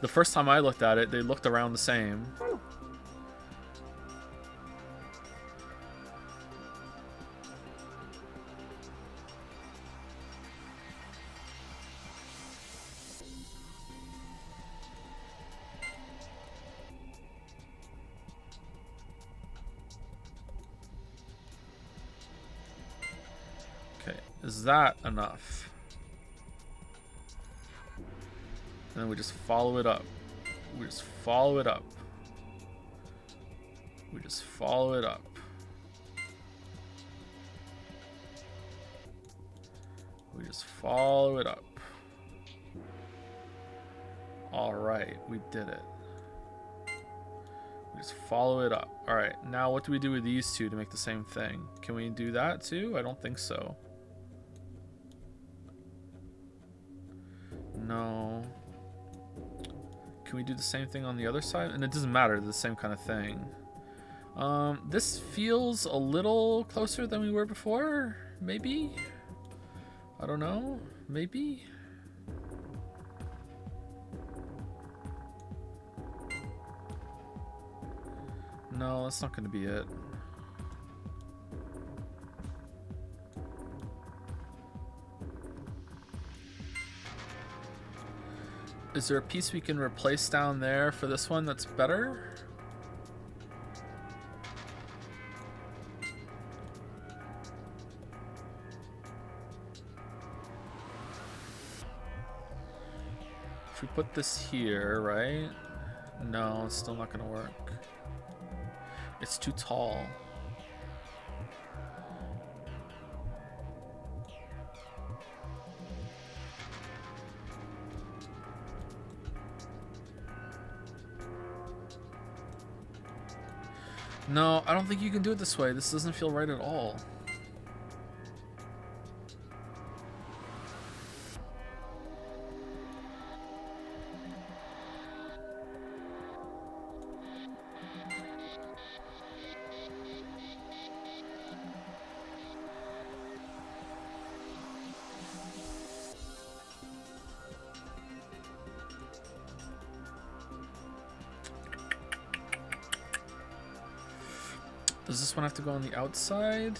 The first time I looked at it, they looked around the same. Is that enough? And then we just follow it up. We just follow it up. We just follow it up. We just follow it up. All right, we did it. We just follow it up. All right, now what do we do with these two to make the same thing? Can we do that too? I don't think so. No. Can we do the same thing on the other side? And it doesn't matter, the same kind of thing. This feels a little closer than we were before, maybe? I don't know, maybe? No, that's not going to be it. Is there a piece we can replace down there for this one that's better? If we put this here, right? No, it's still not gonna work. It's too tall. No, I don't think you can do it this way. This doesn't feel right at all. Does this one have to go on the outside?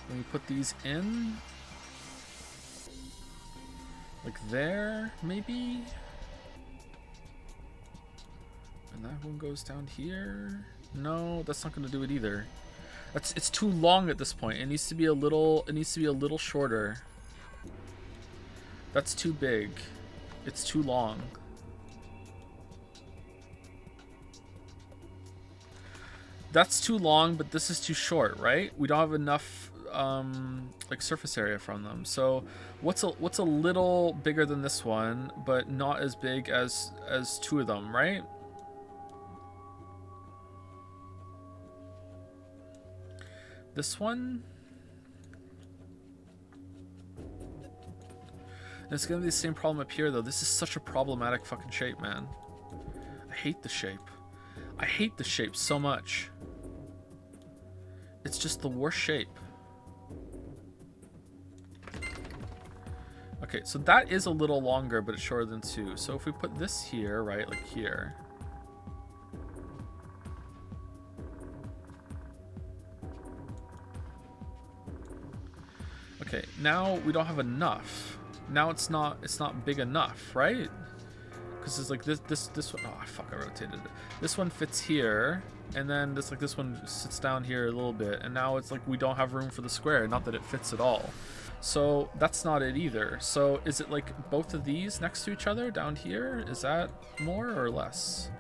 When we put these in? Like there, maybe? And that one goes down here? No, that's not going to do it either. It's too long at this point. It needs to be a little shorter. That's too big. It's too long. That's too long, but this is too short, right? We don't have enough like surface area from them. So what's a little bigger than this one, but not as big as two of them, right? This one. And it's gonna be the same problem up here though. This is such a problematic fucking shape, man. I hate the shape. I hate the shape so much. It's just the worst shape. Okay, so that is a little longer, but it's shorter than 2. So if we put this here, right, like here. Okay, now we don't have enough. Now it's not big enough, right? Because it's like this one. Oh fuck! I rotated it. This one fits here, and then this one sits down here a little bit, and now it's like we don't have room for the square. Not that it fits at all. So that's not it either. So is it like both of these next to each other down here? Is that more or less?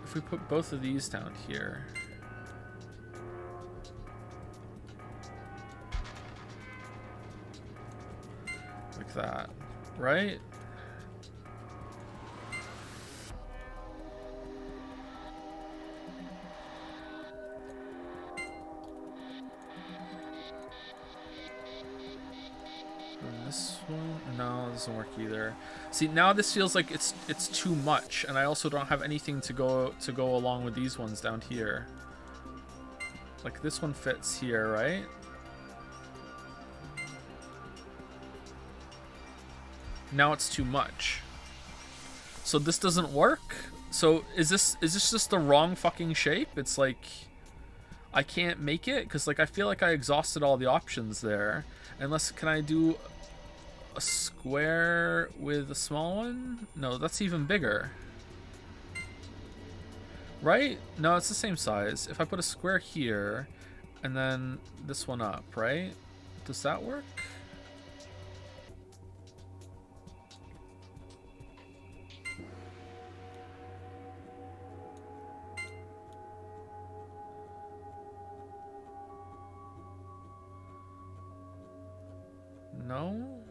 If we put both of these down here. Like that, right? And this one, no, it doesn't work either. See, now this feels like it's too much, and I also don't have anything to go along with these ones down here. Like this one fits here, right? Now it's too much. So this doesn't work? So is this just the wrong fucking shape? It's like I can't make it because like I feel like I exhausted all the options there. Unless, can I do a square with a small one? No, that's even bigger. Right? No, it's the same size. If I put a square here and then this one up, right? Does that work? No?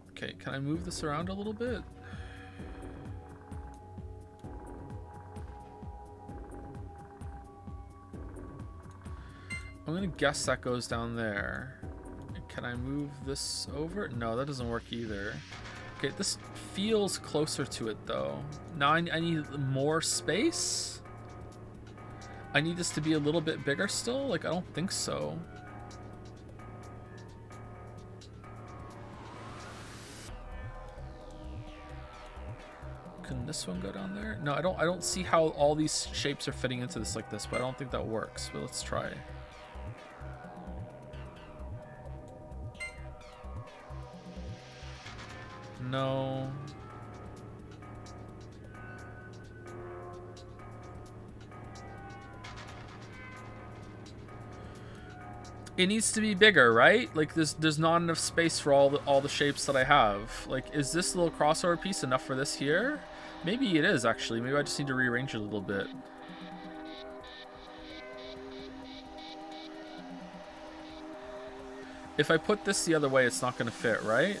Okay, can I move this around a little bit? I'm gonna guess that goes down there. Can I move this over? No, that doesn't work either. Okay, this feels closer to it though. Now I need more space? I need this to be a little bit bigger still? Like, I don't think so. Can this one go down there? No, I don't see how all these shapes are fitting into this like this, but I don't think that works. But let's try. No. It needs to be bigger, right? Like there's not enough space for all the shapes that I have. Like, is this little crossover piece enough for this here? Maybe it is actually. Maybe I just need to rearrange it a little bit. If I put this the other way, it's not going to fit, right?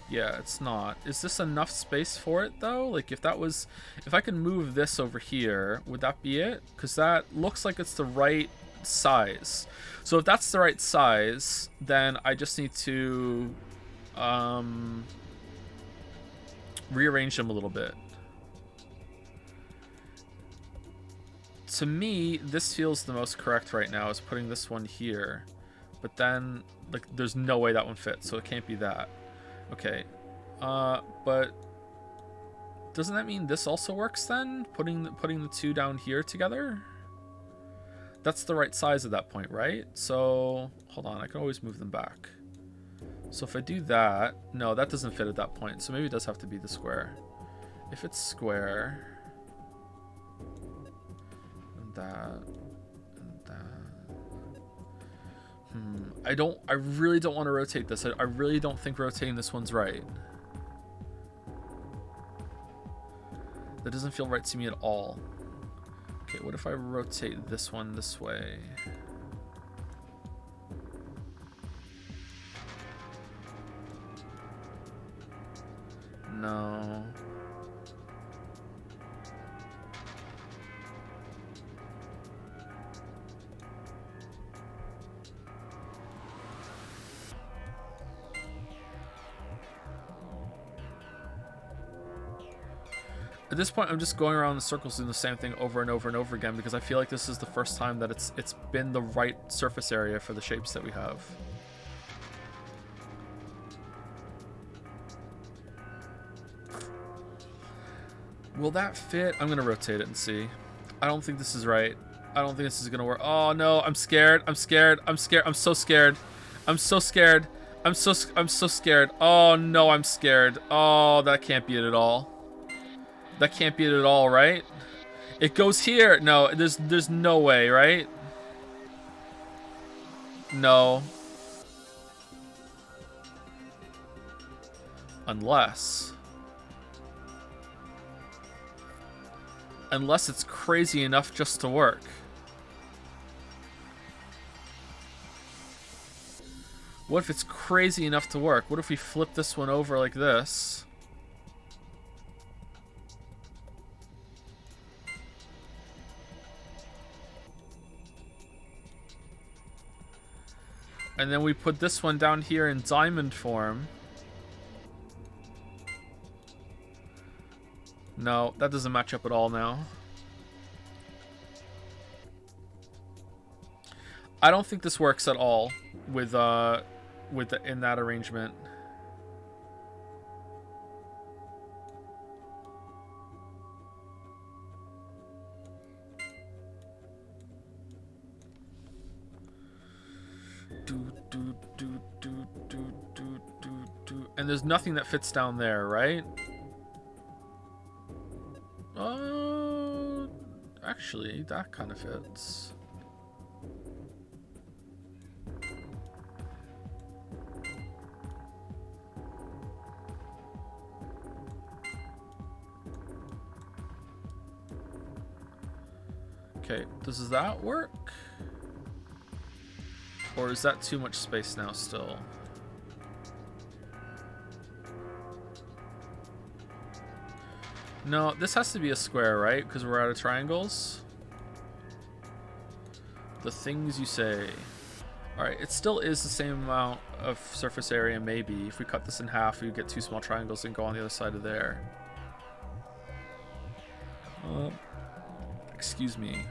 Yeah, it's not. Is this enough space for it though? Like if I can move this over here, would that be it? Because that looks like it's the right size. So if that's the right size, then I just need to rearrange them a little bit. To me, this feels the most correct right now, is putting this one here. But then, like, there's no way that one fits, so it can't be that. Okay, but doesn't that mean this also works then? Putting the two down here together? That's the right size at that point, right? So, hold on, I can always move them back. So if I do that, no, that doesn't fit at that point, so maybe it does have to be the square. If it's square, and that, I really don't want to rotate this. I really don't think rotating this one's right. doesn't feel right to me at all. Okay, what if I rotate this one this way? No. At this point, I'm just going around in circles doing the same thing over and over and over again because I feel like this is the first time that it's been the right surface area for the shapes that we have. Will that fit? I'm gonna rotate it and see. I don't think this is right. I don't think this is gonna work. Oh no, I'm scared. I'm scared. I'm scared. I'm so scared. I'm so scared. I'm so scared. Oh no, I'm scared. Oh, that can't be it at all. That can't be it at all, right? It goes here. No, there's no way, right? No. Unless it's crazy enough just to work. What if it's crazy enough to work? What if we flip this one over like this? And then we put this one down here in diamond form. No, that doesn't match up at all now. I don't think this works at all with in that arrangement. And there's nothing that fits down there, right? Actually, that kind of fits. Okay, does that work? Or is that too much space now still? No, this has to be a square, right? Because we're out of triangles. The things you say. Alright, it still is the same amount of surface area, maybe. If we cut this in half, we get two small triangles and go on the other side of there. Excuse me.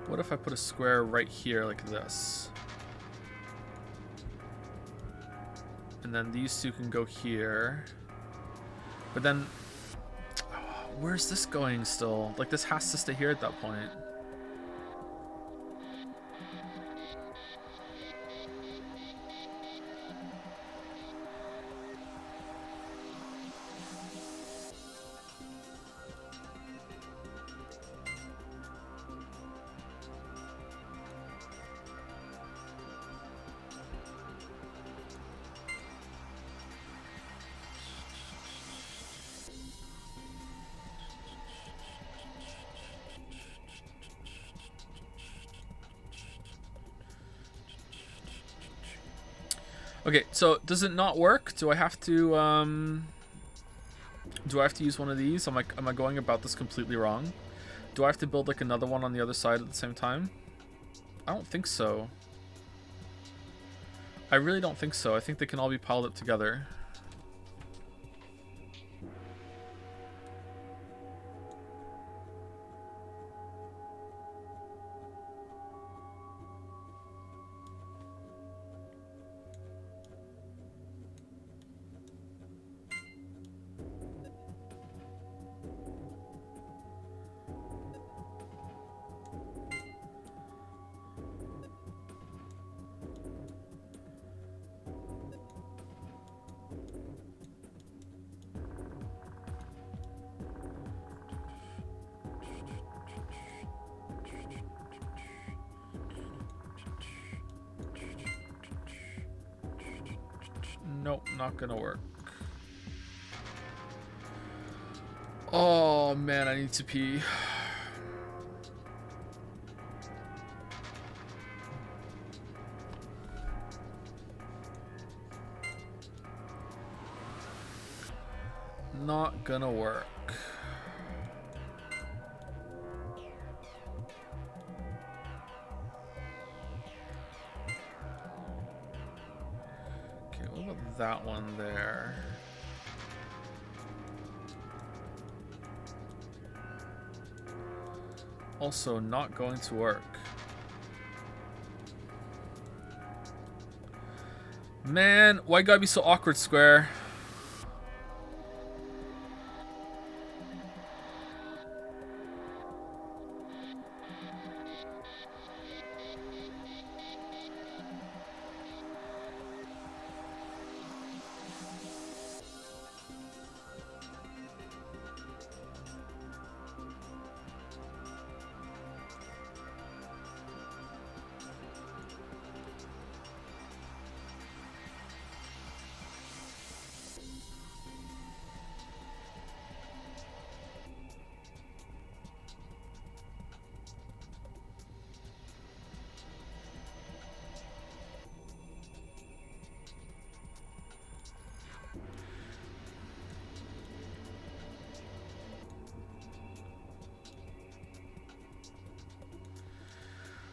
What if I put a square right here like this? And then these two can go here. But then, where's this going still? Like, this has to stay here at that point. Okay, so does it not work? Do I have to use one of these? Am I going about this completely wrong? Do I have to build like another one on the other side at the same time? I don't think so. I really don't think so. I think they can all be piled up together. Nope, not gonna work. Oh man, I need to pee. Not gonna work. Okay, what about that one there? Also not going to work. Man, why gotta be so awkward, Square?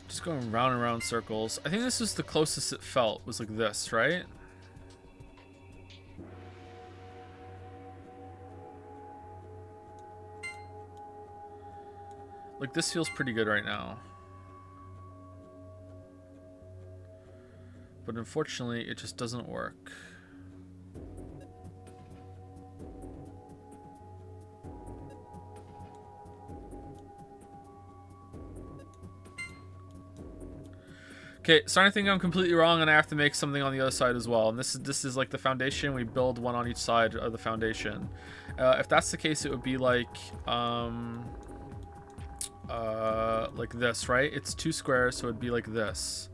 Just going round and round circles. I think this is the closest it felt, was like this, right? Like this feels pretty good right now. But unfortunately, it just doesn't work. Okay, starting to think I'm completely wrong, and I have to make something on the other side as well. And this is like the foundation. We build one on each side of the foundation. If that's the case, it would be like this, right? It's 2 squares, so it'd be like this,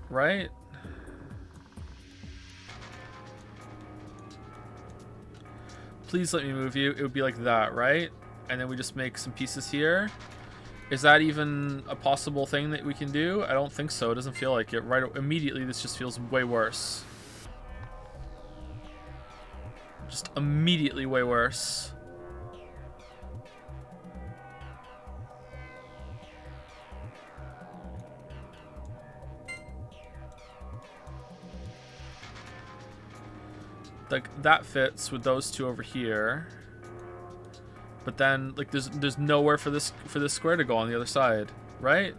right? Please let me move you. It would be like that, right? And then we just make some pieces here. Is that even a possible thing that we can do? I don't think so. It doesn't feel like it. Right immediately, this just feels way worse. Just immediately way worse. Like that fits with those two over here. But then, like, there's nowhere for this square to go on the other side, right?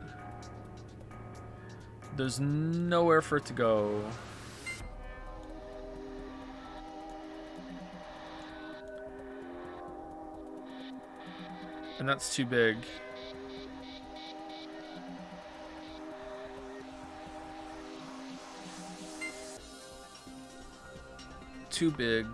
There's nowhere for it to go. And that's too big. Too big.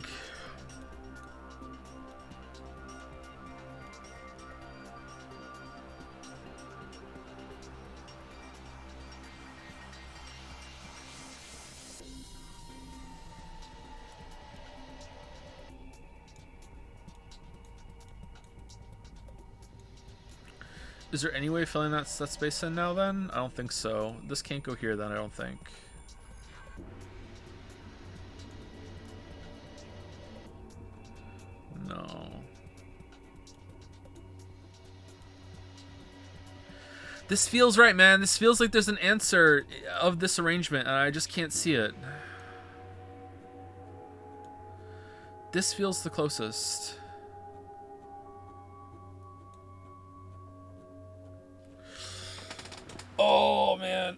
Is there any way of filling that space in now then? I don't think so. This can't go here then, I don't think. No. This feels right, man. This feels like there's an answer of this arrangement and I just can't see it. This feels the closest. Oh, man.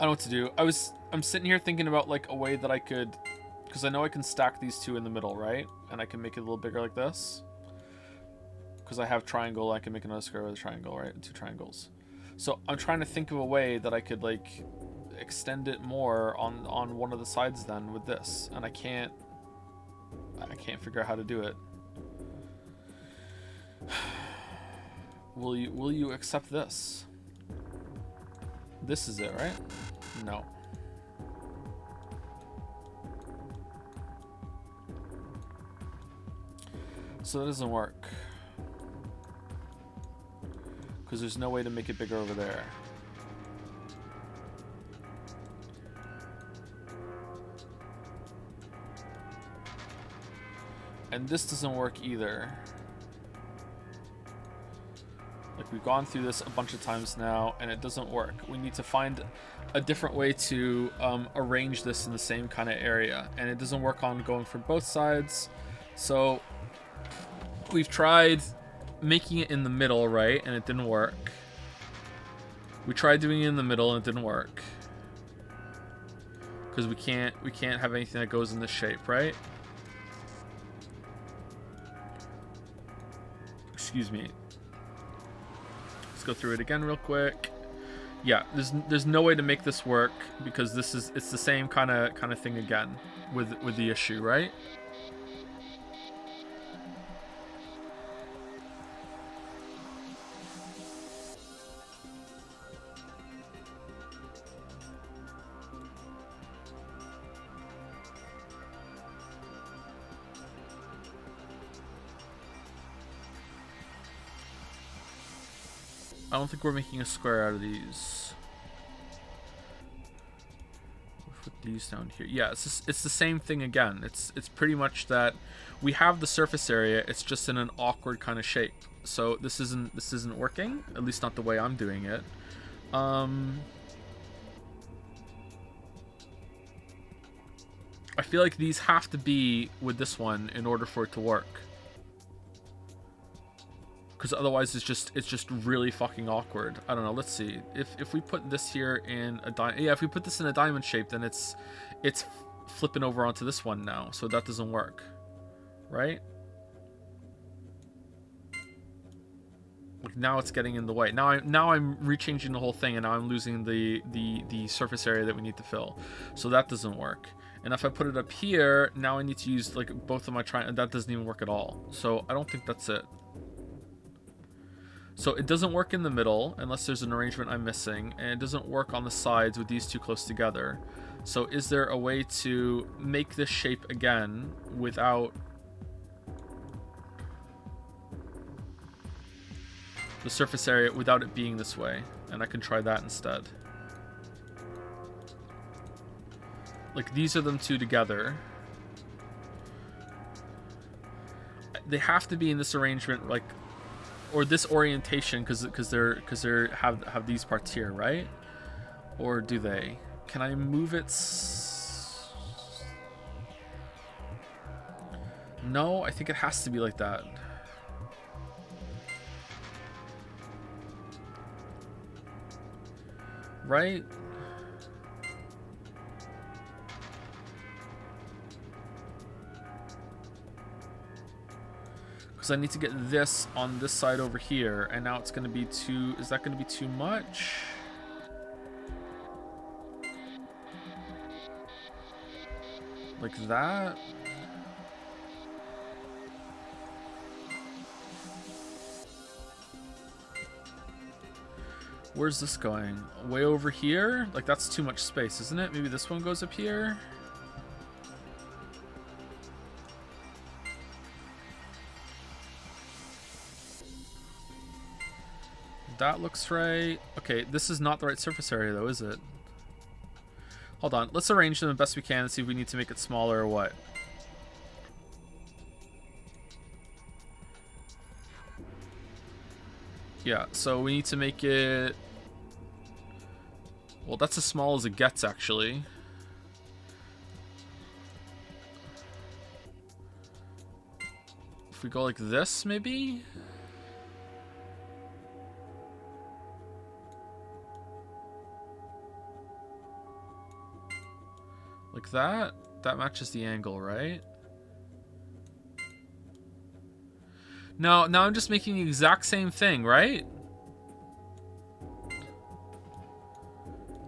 I don't know what to do. I'm sitting here thinking about like a way that I could, because I know I can stack these two in the middle, right? And I can make it a little bigger like this. Because I have triangle, I can make another square with a triangle, right? Two triangles. So I'm trying to think of a way that I could like extend it more on one of the sides then with this, and I can't figure out how to do it. Will you accept this? This is it, right? No. So that doesn't work. Because there's no way to make it bigger over there. And this doesn't work either. Like, we've gone through this a bunch of times now, and it doesn't work. We need to find a different way to arrange this in the same kind of area. And it doesn't work on going from both sides. So, we've tried making it in the middle, right? And it didn't work. We tried doing it in the middle, and it didn't work. Because we can't have anything that goes in this shape, right? Excuse me. Let's go through it again real quick. Yeah, there's no way to make this work because it's the same kind of thing again with the issue, right? I don't think we're making a square out of these. We'll put these down here. Yeah, it's the same thing again. It's pretty much that we have the surface area. It's just in an awkward kind of shape. So this isn't working. At least not the way I'm doing it. I feel like these have to be with this one in order for it to work. Because otherwise it's just really fucking awkward. I don't know. Let's see. If we put this here in a diamond, yeah, if we put this in a diamond shape, then it's flipping over onto this one now. So that doesn't work, right? Like now it's getting in the way. Now I'm rechanging the whole thing, and now I'm losing the surface area that we need to fill. So that doesn't work. And if I put it up here, now I need to use like both of my triangles. That doesn't even work at all. So I don't think that's it. So it doesn't work in the middle unless there's an arrangement I'm missing, and it doesn't work on the sides with these two close together. So is there a way to make this shape again without the surface area, without it being this way? And I can try that instead. Like these are them two together. They have to be in this arrangement, like, or this orientation, because they're have these parts here, right? Or do they? Can I move it? No, I think it has to be like that. Right? Because I need to get this on this side over here, and now it's going to be too... Is that going to be too much? Like that? Where's this going? Way over here? Like that's too much space, isn't it? Maybe this one goes up here? That looks right. Okay, this is not the right surface area though, is it? Hold on, let's arrange them the best we can and see if we need to make it smaller or what. Yeah, so we need to make it... Well, that's as small as it gets, actually. If we go like this, maybe? like that. That matches the angle, right? Now I'm just making the exact same thing, right?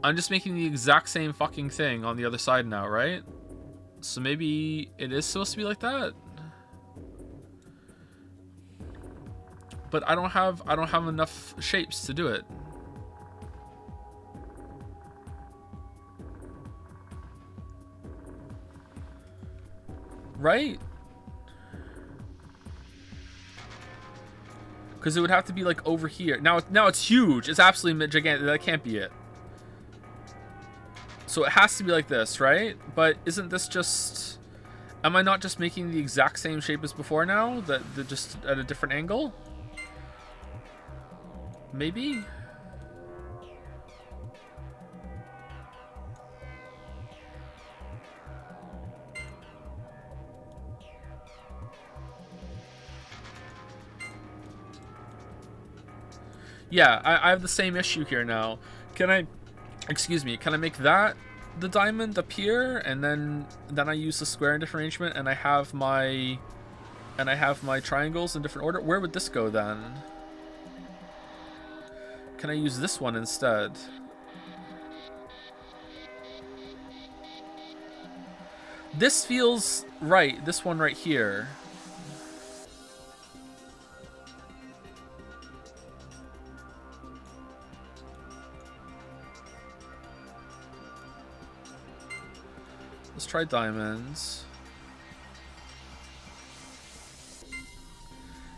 I'm just making the exact same fucking thing on the other side now, right? So maybe it is supposed to be like that. But I don't have enough shapes to do it. Right? Because it would have to be like over here. Now it's huge. It's absolutely gigantic. That can't be it. So it has to be like this, right? But isn't this just... Am I not just making the exact same shape as before now? That they're just at a different angle? Maybe? Yeah, I have the same issue here now. Can I... Excuse me, can I make that the diamond up here, and then I use the square in different arrangement, and I have my triangles in different order? Where would this go then? Can I use this one instead? This feels right. This one right here. Let's try diamonds.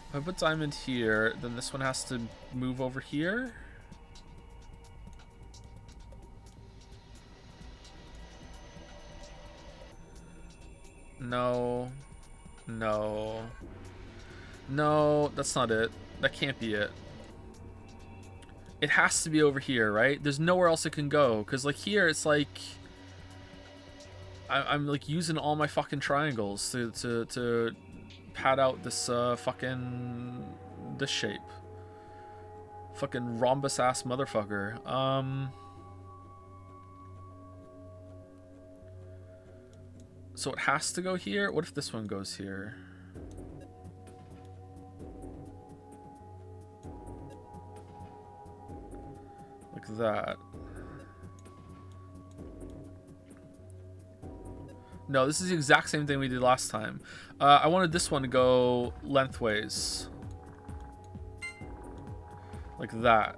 If I put diamond here, then this one has to move over here. No. No. No, that's not it. That can't be it. It has to be over here, right? There's nowhere else it can go. Because, like, here, it's like... I'm like using all my fucking triangles to pad out this this shape. Fucking rhombus ass motherfucker. So it has to go here. What if this one goes here? Like that. No, this is the exact same thing we did last time. I wanted this one to go lengthways. Like that.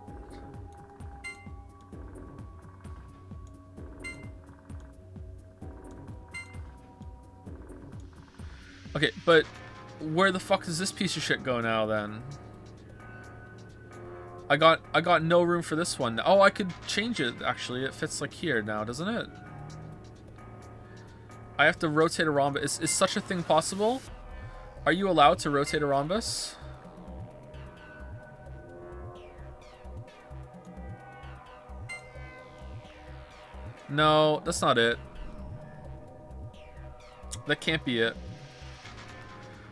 Okay, but where the fuck does this piece of shit go now then? I got no room for this one. Oh, I could change it actually. It fits like here now, doesn't it? I have to rotate a rhombus. Is such a thing possible? Are you allowed to rotate a rhombus? No, that's not it. That can't be it.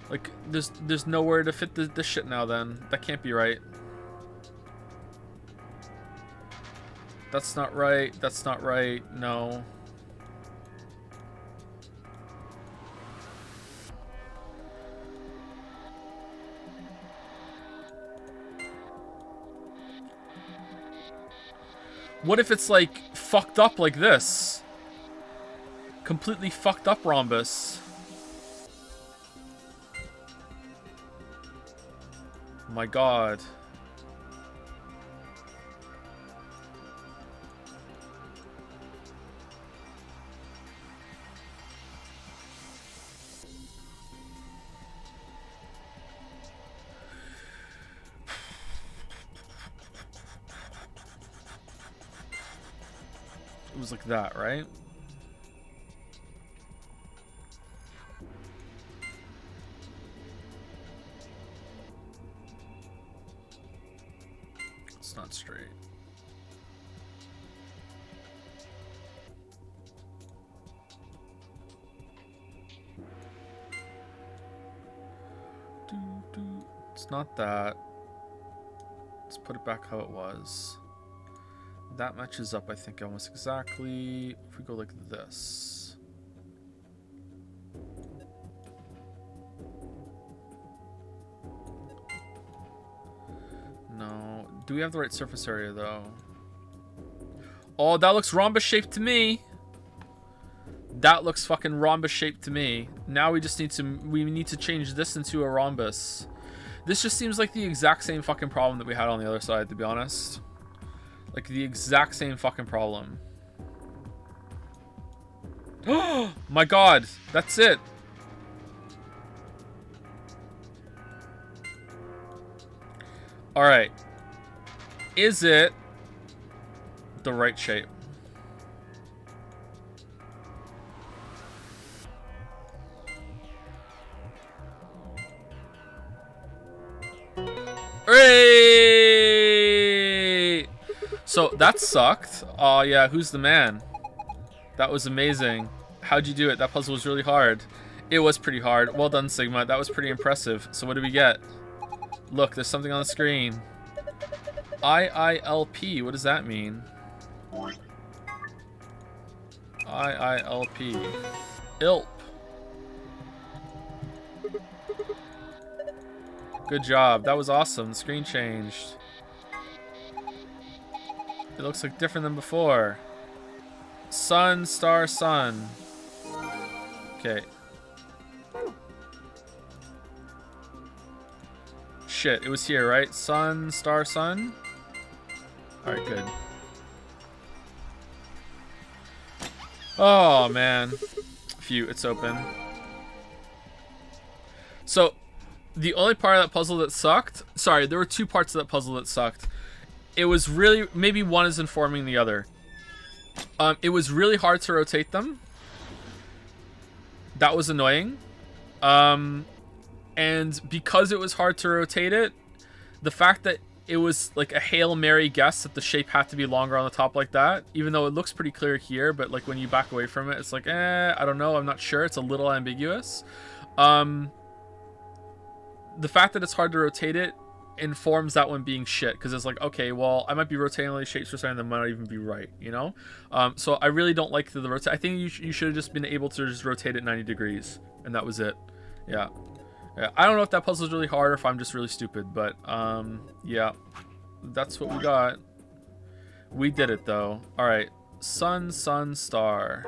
Like, there's nowhere to fit this shit now then. That can't be right. That's not right. That's not right. No. What if it's like fucked up like this? Completely fucked up rhombus. Oh my god. It was like that, right? It's not straight. It's not that. Let's put it back how it was. That matches up, I think, almost exactly. If we go like this. Do we have the right surface area, though? Oh, that looks rhombus-shaped to me. That looks fucking rhombus-shaped to me. Now we just need to change this into a rhombus. This just seems like the exact same fucking problem that we had on the other side, to be honest. Like, the exact same fucking problem. Oh my god, that's it. Alright. Is it the right shape? Hooray! So that sucked. Oh yeah, who's the man? That was amazing. How'd you do it? That puzzle was really hard. It was pretty hard. Well done, Sigma. That was pretty impressive. So what do we get? Look, there's something on the screen. IILP. What does that mean? IILP. ILP. Good job. That was awesome. The screen changed. It looks like different than before. Sun, star, sun. Okay. Shit, it was here, right? Sun, star, sun? Alright, good. Oh, man. Phew, it's open. So, the only part of that puzzle that sucked... Sorry, there were two parts of that puzzle that sucked. It was really... Maybe one is informing the other. It was really hard to rotate them. That was annoying. And because it was hard to rotate it, the fact that it was like a Hail Mary guess that the shape had to be longer on the top like that, even though it looks pretty clear here, but like when you back away from it, it's like, I don't know, I'm not sure. It's a little ambiguous. The fact that it's hard to rotate it informs that one being shit, because it's like, okay, well, I might be rotating all these shapes for something that might not even be right, you know? So I really don't like the rotate. I think you should have just been able to just rotate it 90 degrees, and that was it. Yeah. I don't know if that puzzle is really hard or if I'm just really stupid, but yeah, that's what we got. We did it though. All right, sun, sun, star.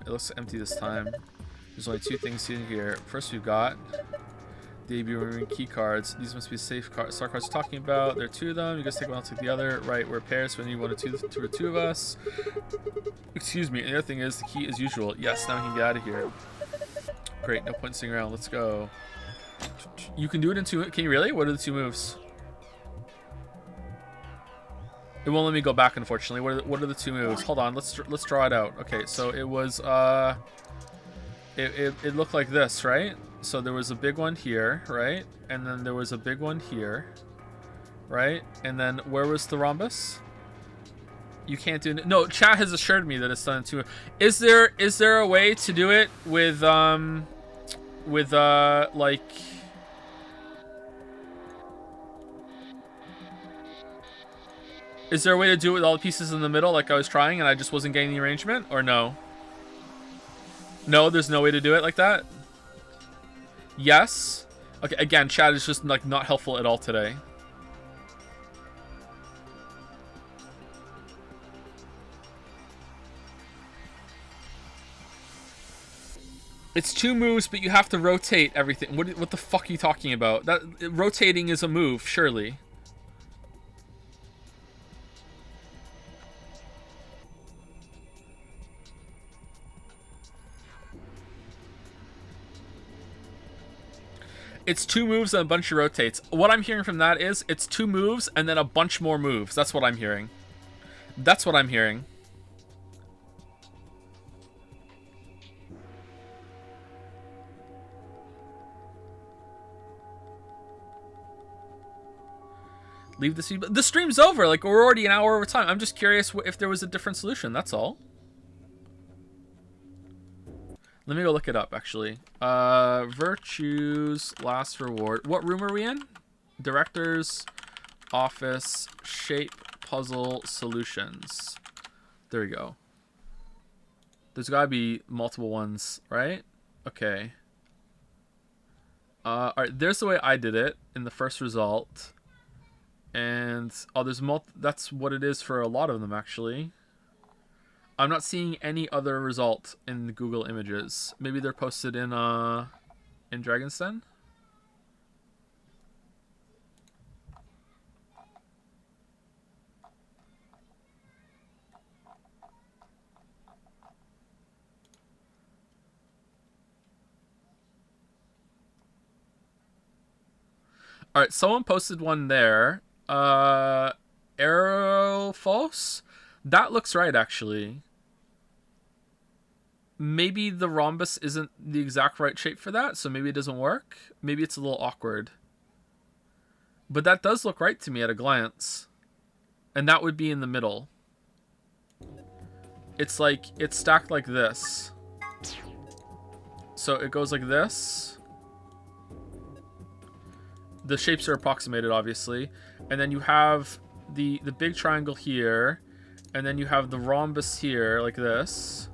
It looks empty this time. There's only two things in here. First, we've got the AB removing key cards. These must be safe star cards we're talking about. There are two of them. You guys take one, I'll take the other. Right, we're pairs, so we need one or two of us. Excuse me. And the other thing is, the key as usual. Yes, now we can get out of here. Great, no point sitting around. Let's go. You can do it in two. Can you really? What are the two moves? It won't let me go back, unfortunately. What are the two moves? Hold on, let's draw it out. Okay, so it was it looked like this, right? So there was a big one here, right? And then there was a big one here, right? And then where was the rhombus? You can't do it. No, chat has assured me that it's done in two. Is there a way to do it with like? Is there a way to do it with all the pieces in the middle like I was trying and I just wasn't getting the arrangement? Or no? No, there's no way to do it like that? Yes? Okay, again, chat is just like not helpful at all today. It's two moves, but you have to rotate everything. What the fuck are you talking about? Rotating is a move, surely. It's two moves and a bunch of rotates. What I'm hearing from that is it's two moves and then a bunch more moves. That's what I'm hearing. That's what I'm hearing. Leave the stream. The stream's over. Like, we're already an hour over time. I'm just curious if there was a different solution. That's all. Let me go look it up, actually. Virtues, last reward. What room are we in? Director's office, shape, puzzle, solutions. There we go. There's gotta be multiple ones, right? Okay. Alright, there's the way I did it in the first result. And, oh, there's that's what it is for a lot of them, actually. I'm not seeing any other result in the Google Images. Maybe they're posted in Dragon's Den? Alright, someone posted one there. Aerofos? That looks right, actually. Maybe the rhombus isn't the exact right shape for that, so maybe it doesn't work. Maybe it's a little awkward. But that does look right to me at a glance. And that would be in the middle. It's like, it's stacked like this. So it goes like this. The shapes are approximated, obviously. And then you have the big triangle here. And then you have the rhombus here, like this.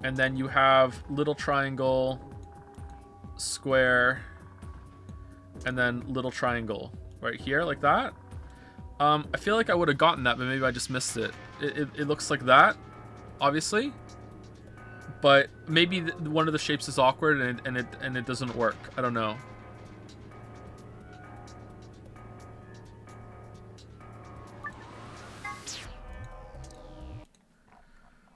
And then you have little triangle, square, and then little triangle right here, like that. I feel like I would have gotten that, but maybe I just missed it. It looks like that, obviously. But maybe one of the shapes is awkward and it doesn't work. I don't know.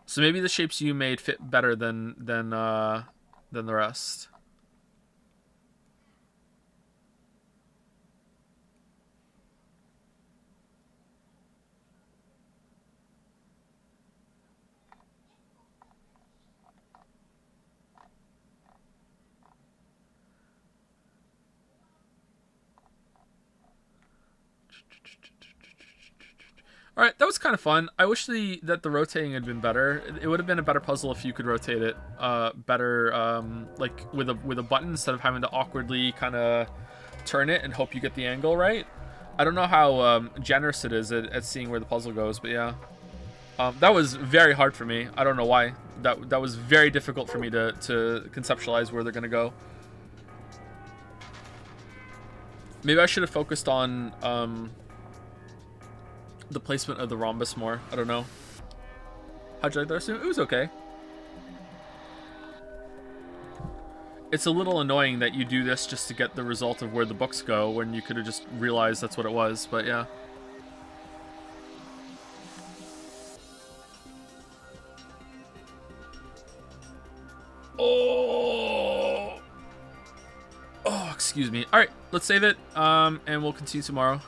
So maybe the shapes you made fit better than the rest. All right, that was kind of fun. I wish that the rotating had been better. It would have been a better puzzle if you could rotate it better, like with a button instead of having to awkwardly kind of turn it and hope you get the angle right. I don't know how generous it is at seeing where the puzzle goes, but yeah, that was very hard for me. I don't know why. That was very difficult for me to conceptualize where they're gonna go. Maybe I should have focused on the placement of the rhombus more. I don't know. How'd you like that? It was okay. It's a little annoying that you do this just to get the result of where the books go when you could have just realized that's what it was, but yeah. Oh, excuse me. All right, let's save it, and we'll continue tomorrow.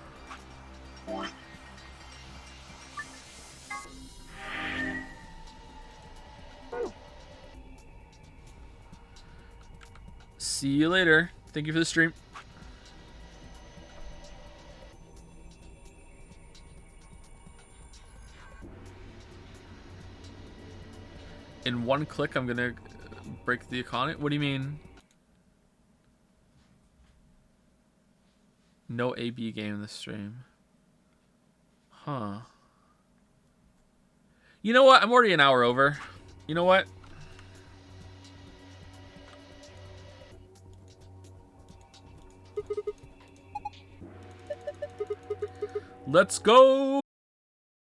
See you later. Thank you for the stream. In one click, I'm gonna break the economy. What do you mean? No AB game in the stream. Huh. You know what? I'm already an hour over. You know what? Let's go!